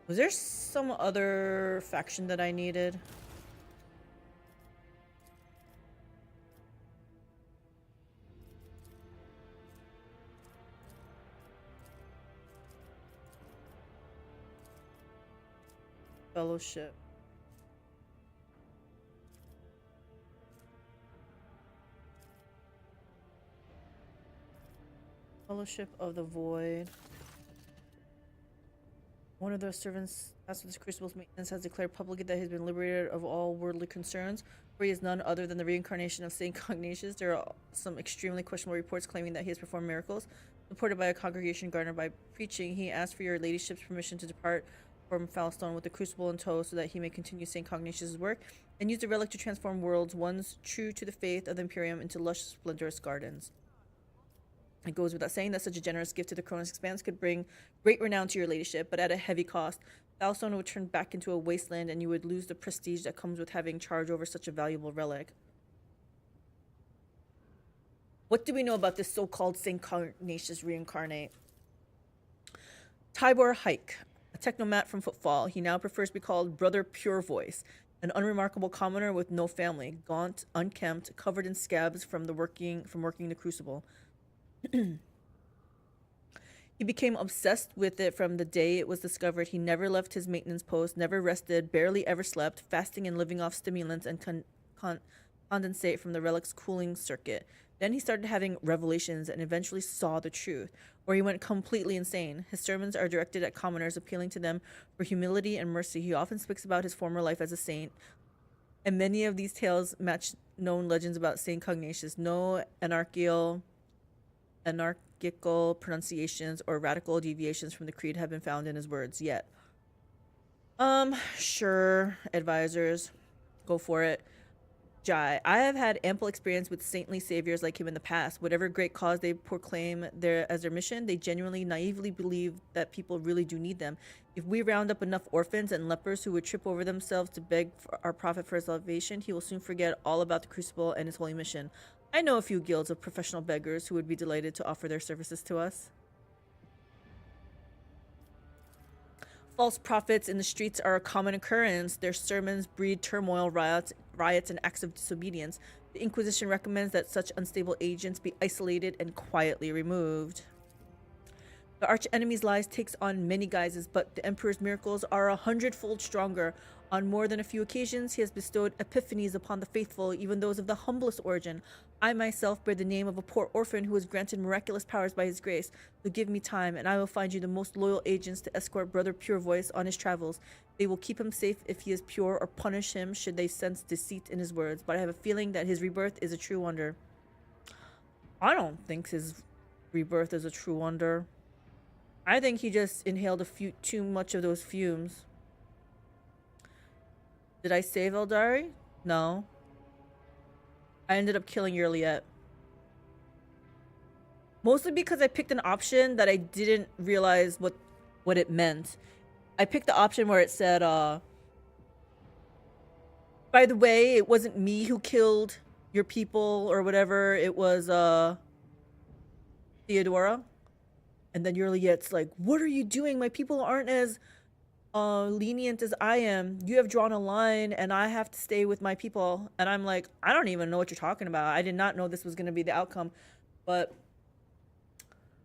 Was there some other faction that I needed? Fellowship. Fellowship of the Void. One of those servants, as with this crucible's maintenance, has declared publicly that he has been liberated of all worldly concerns, for he is none other than the reincarnation of Saint Cognatus. There are some extremely questionable reports claiming that he has performed miracles. Supported by a congregation garnered by preaching, he asked for your ladyship's permission to depart from Foulstone with the crucible in tow so that he may continue Saint Cognatus' work, and use the relic to transform worlds, ones true to the faith of the Imperium, into lush, splendorous gardens. It goes without saying that such a generous gift to the Cronus Expanse could bring great renown to your ladyship, but at a heavy cost. Foulstone would turn back into a wasteland, and you would lose the prestige that comes with having charge over such a valuable relic. What do we know about this so-called Saint Cognatus reincarnate? Tybor Hike, a technomat from Footfall. He now prefers to be called Brother Purevoice, an unremarkable commoner with no family, gaunt, unkempt, covered in scabs from working the crucible. He became obsessed with it from the day it was discovered. He never left his maintenance post, never rested, barely ever slept, fasting and living off stimulants and condensate from the relic's cooling circuit. Then he started having revelations and eventually saw the truth, or he went completely insane. His sermons are directed at commoners, appealing to them for humility and mercy. He often speaks about his former life as a saint, and many of these tales match known legends about Saint Cognatus. No anarchical pronunciations or radical deviations from the creed have been found in his words yet. Sure, advisors, go for it. Jai, I have had ample experience with saintly saviors like him in the past. Whatever great cause they proclaim as their mission, they genuinely, naively believe that people really do need them. If we round up enough orphans and lepers who would trip over themselves to beg for our prophet for his salvation, he will soon forget all about the crucible and his holy mission. I know a few guilds of professional beggars who would be delighted to offer their services to us. False prophets in the streets are a common occurrence. Their sermons breed turmoil, riots, and acts of disobedience. The Inquisition recommends that such unstable agents be isolated and quietly removed. The arch-enemy's lies takes on many guises, but the Emperor's miracles are 100-fold stronger. On more than a few occasions, he has bestowed epiphanies upon the faithful, even those of the humblest origin. I myself bear the name of a poor orphan who was granted miraculous powers by his grace. So give me time, and I will find you the most loyal agents to escort Brother Purevoice on his travels. They will keep him safe if he is pure, or punish him should they sense deceit in his words. But I have a feeling that his rebirth is a true wonder. I don't think his rebirth is a true wonder. I think he just inhaled too much of those fumes. Did I save Eldari? No. I ended up killing Yrliet. Mostly because I picked an option that I didn't realize what it meant. I picked the option where it said, by the way, it wasn't me who killed your people or whatever. It was Theodora. And then Yrliet's like, what are you doing? My people aren't as lenient as I am. You have drawn a line and I have to stay with my people. And I'm like, I don't even know what you're talking about. I did not know this was going to be the outcome. But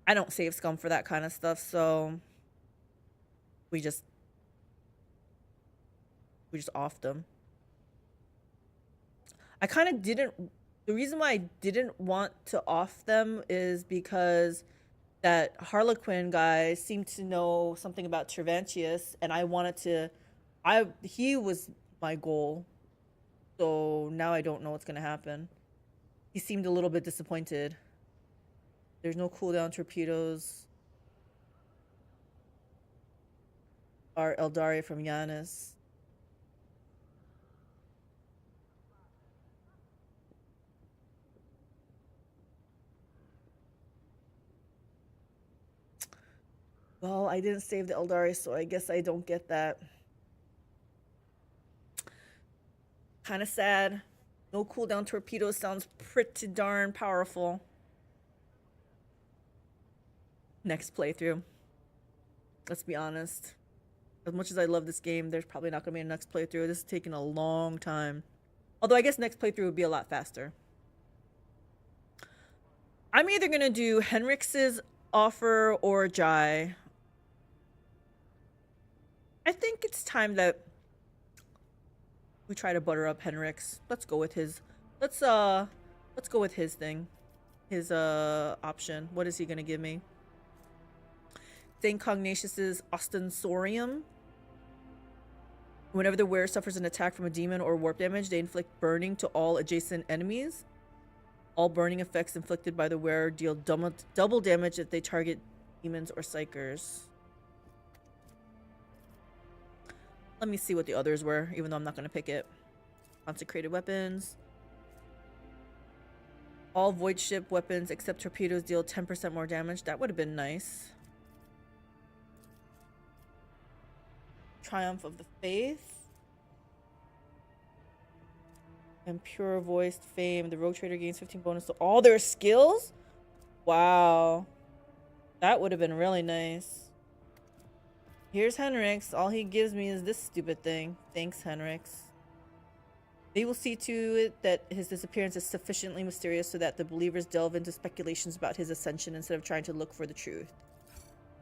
I don't save scum for that kind of stuff. So we just offed them. I kind of didn't. The reason why I didn't want to off them is because that Harlequin guy seemed to know something about Cervantius, and I wanted to. He was my goal. So now I don't know what's gonna happen. He seemed a little bit disappointed. There's no cooldown torpedoes. Our Eldari from Yanis. Well, I didn't save the Eldari, so I guess I don't get that. Kind of sad. No cooldown torpedoes sounds pretty darn powerful. Next playthrough. Let's be honest. As much as I love this game, there's probably not going to be a next playthrough. This is taking a long time. Although I guess next playthrough would be a lot faster. I'm either going to do Henrik's offer or Jai. I think it's time that we try to butter up Henrik's. Let's go with his. Let's go with his thing. His option. What is he going to give me? St. Cognatius's Ostensorium. Whenever the wearer suffers an attack from a demon or warp damage, they inflict burning to all adjacent enemies. All burning effects inflicted by the wearer deal double damage if they target demons or psychers. Let me see what the others were, even though I'm not going to pick it. Consecrated weapons. All void ship weapons except torpedoes deal 10% more damage. That would have been nice. Triumph of the Faith. And Pure Voiced Fame. The Rogue Trader gains 15 bonus to all their skills? Wow. That would have been really nice. Here's Henrik's. All he gives me is this stupid thing. Thanks, Henrik's. They will see to it that his disappearance is sufficiently mysterious so that the believers delve into speculations about his ascension instead of trying to look for the truth.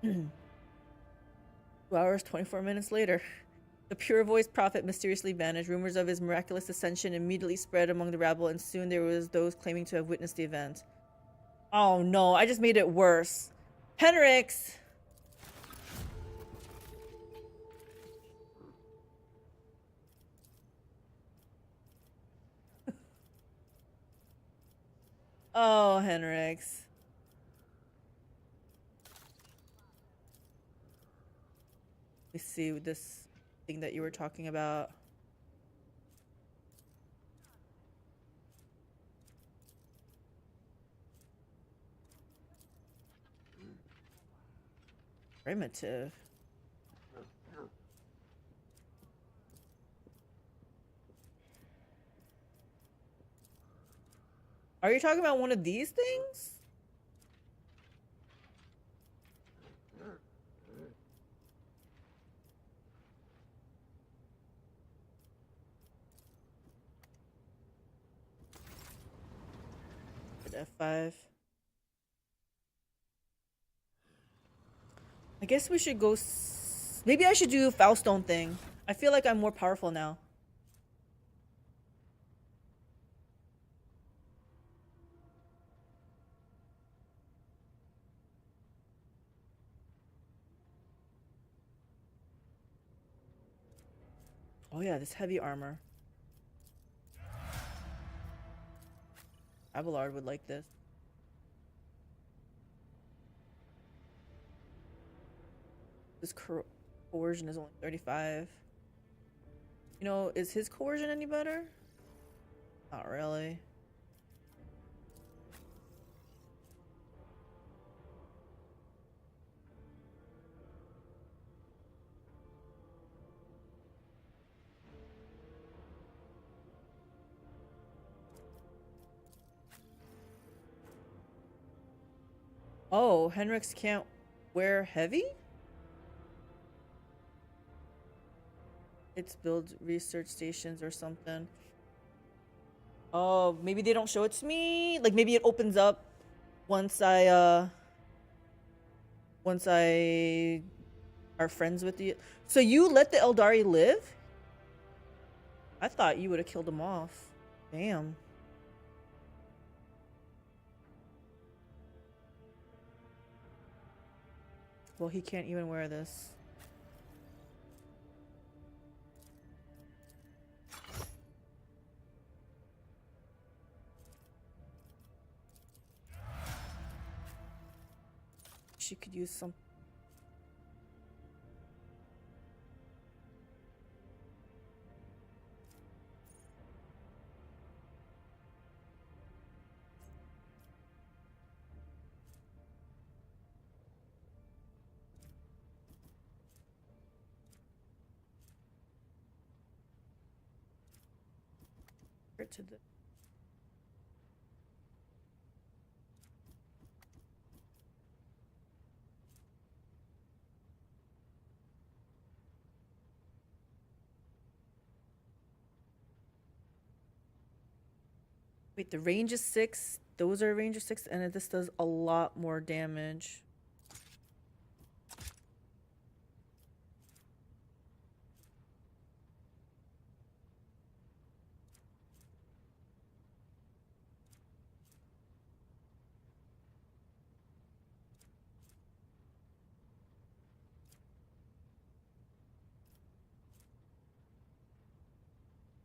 2 hours, 24 minutes later. The pure voiced prophet mysteriously vanished. Rumors of his miraculous ascension immediately spread among the rabble, and soon there was those claiming to have witnessed the event. Oh no, I just made it worse. Henrik's! Oh, Henrik's. Let me see this thing that you were talking about. Primitive. Are you talking about one of these things? F5. I guess we should go. Maybe I should do a Faustone thing. I feel like I'm more powerful now. Oh yeah, this heavy armor. Abelard would like this. This coercion is only 35. You know, is his coercion any better? Not really. Oh, Henrik's can't wear heavy? It's build research stations or something. Oh, maybe they don't show it to me? Like maybe it opens up once I are friends with you. So you let the Eldari live? I thought you would have killed them off. Damn. Well, he can't even wear this. she could use some. To the wait, the range is 6. Those are range of 6, and this does a lot more damage.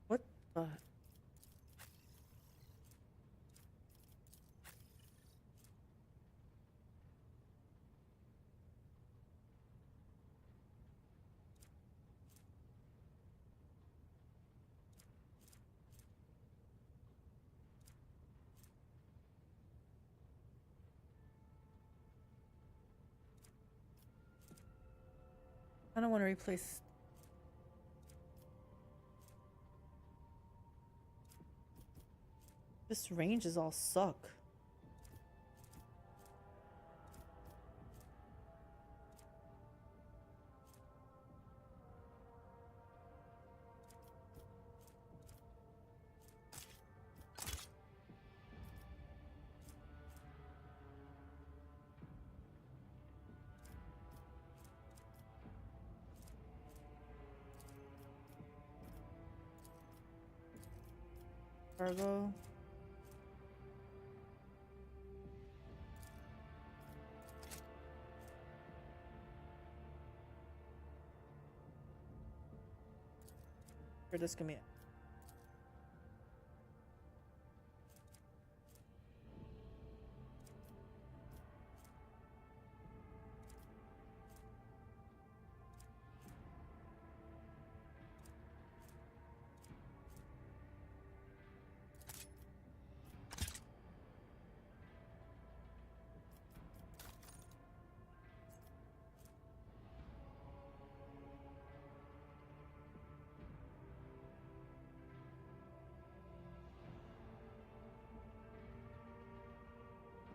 What the? I don't want to replace. This range is all suck. Cargo. Or this can be.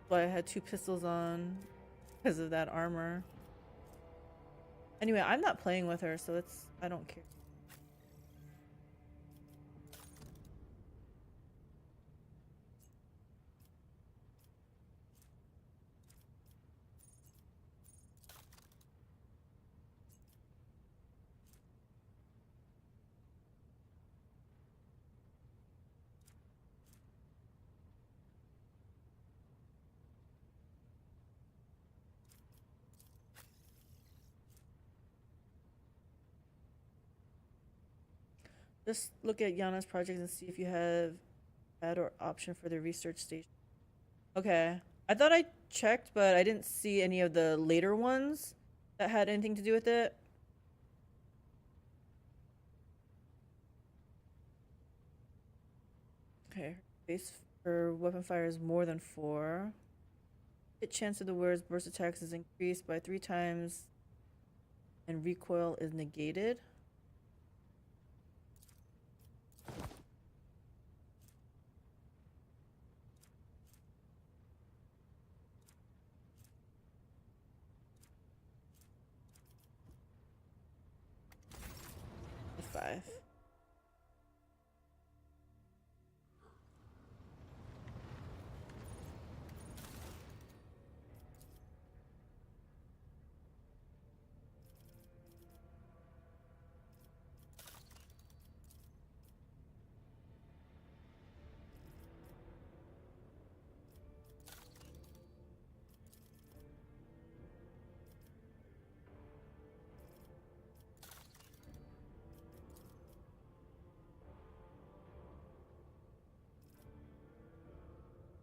Why I had 2 pistols on because of that armor. Anyway, I'm not playing with her, so it's I don't care. Just look at Yana's projects and see if you have add or option for the research station. Okay. I thought I checked, but I didn't see any of the later ones that had anything to do with it. Okay. Base for weapon fire is more than 4. Hit chance of the words burst attacks is increased by 3 times and recoil is negated. Five.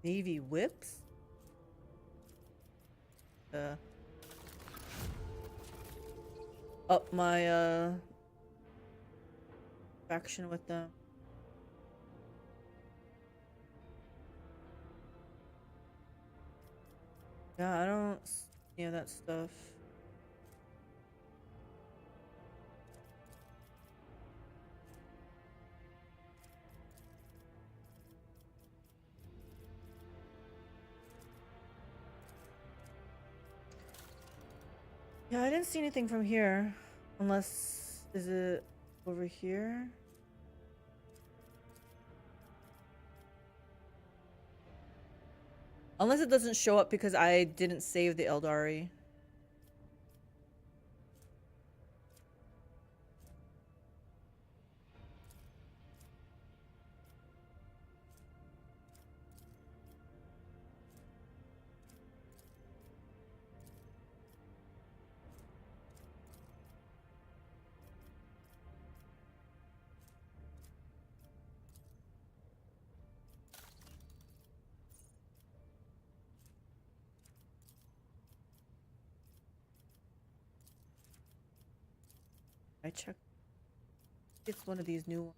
Navy whips? up my faction with them. Yeah, I don't see any of that stuff. Yeah, I didn't see anything from here. Unless, is it over here? Unless it doesn't show up because I didn't save the Eldari. I checked. It's one of these new ones.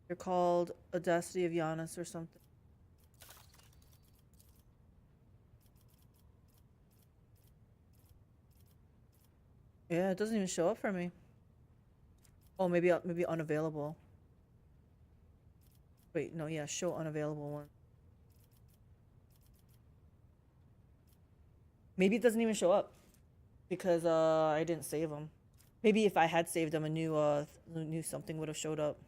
They're called Audacity of Giannis or something. Yeah, it doesn't even show up for me. Oh, maybe unavailable. Wait, no, yeah, show unavailable one. Maybe it doesn't even show up because I didn't save them. Maybe if I had saved them, a new something would have showed up.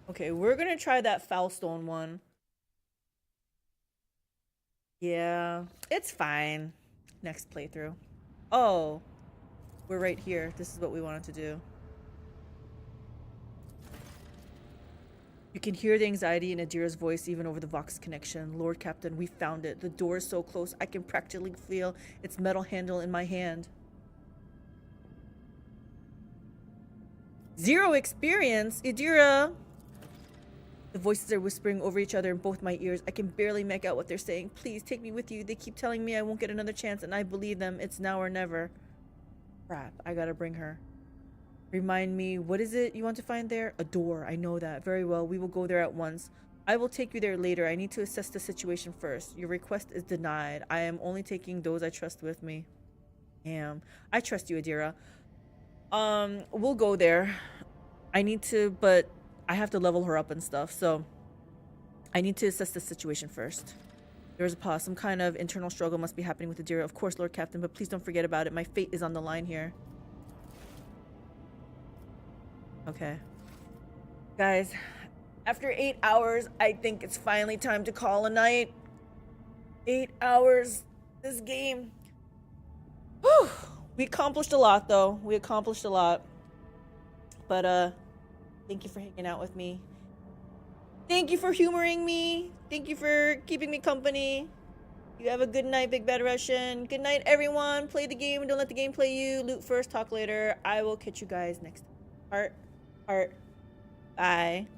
Okay, we're gonna try that Foulstone one. Yeah, it's fine. Next playthrough. Oh, we're right here. This is what we wanted to do. You can hear the anxiety in Adira's voice even over the Vox connection. Lord Captain, we found it. The door is so close, I can practically feel its metal handle in my hand. 0 experience? Adira! The voices are whispering over each other in both my ears. I can barely make out what they're saying. Please, take me with you. They keep telling me I won't get another chance, and I believe them. It's now or never. Crap, I gotta bring her. Remind me, what is it you want to find there? A door, I know that. Very well, we will go there at once. I will take you there later. I need to assess the situation first. Your request is denied. I am only taking those I trust with me. Damn. I trust you, Adira. We'll go there. I need to, but I have to level her up and stuff, so I need to assess the situation first. There was a pause. Some kind of internal struggle must be happening with Adira. Of course, Lord Captain, but please don't forget about it. My fate is on the line here. Okay. Guys, after 8 hours, I think it's finally time to call a night. 8 hours. This game. Whew. We accomplished a lot, though. We accomplished a lot. But, thank you for hanging out with me. Thank you for humoring me. Thank you for keeping me company. You have a good night, Big Bad Russian. Good night, everyone. Play the game and don't let the game play you. Loot first, talk later. I will catch you guys next time. Heart. Bye.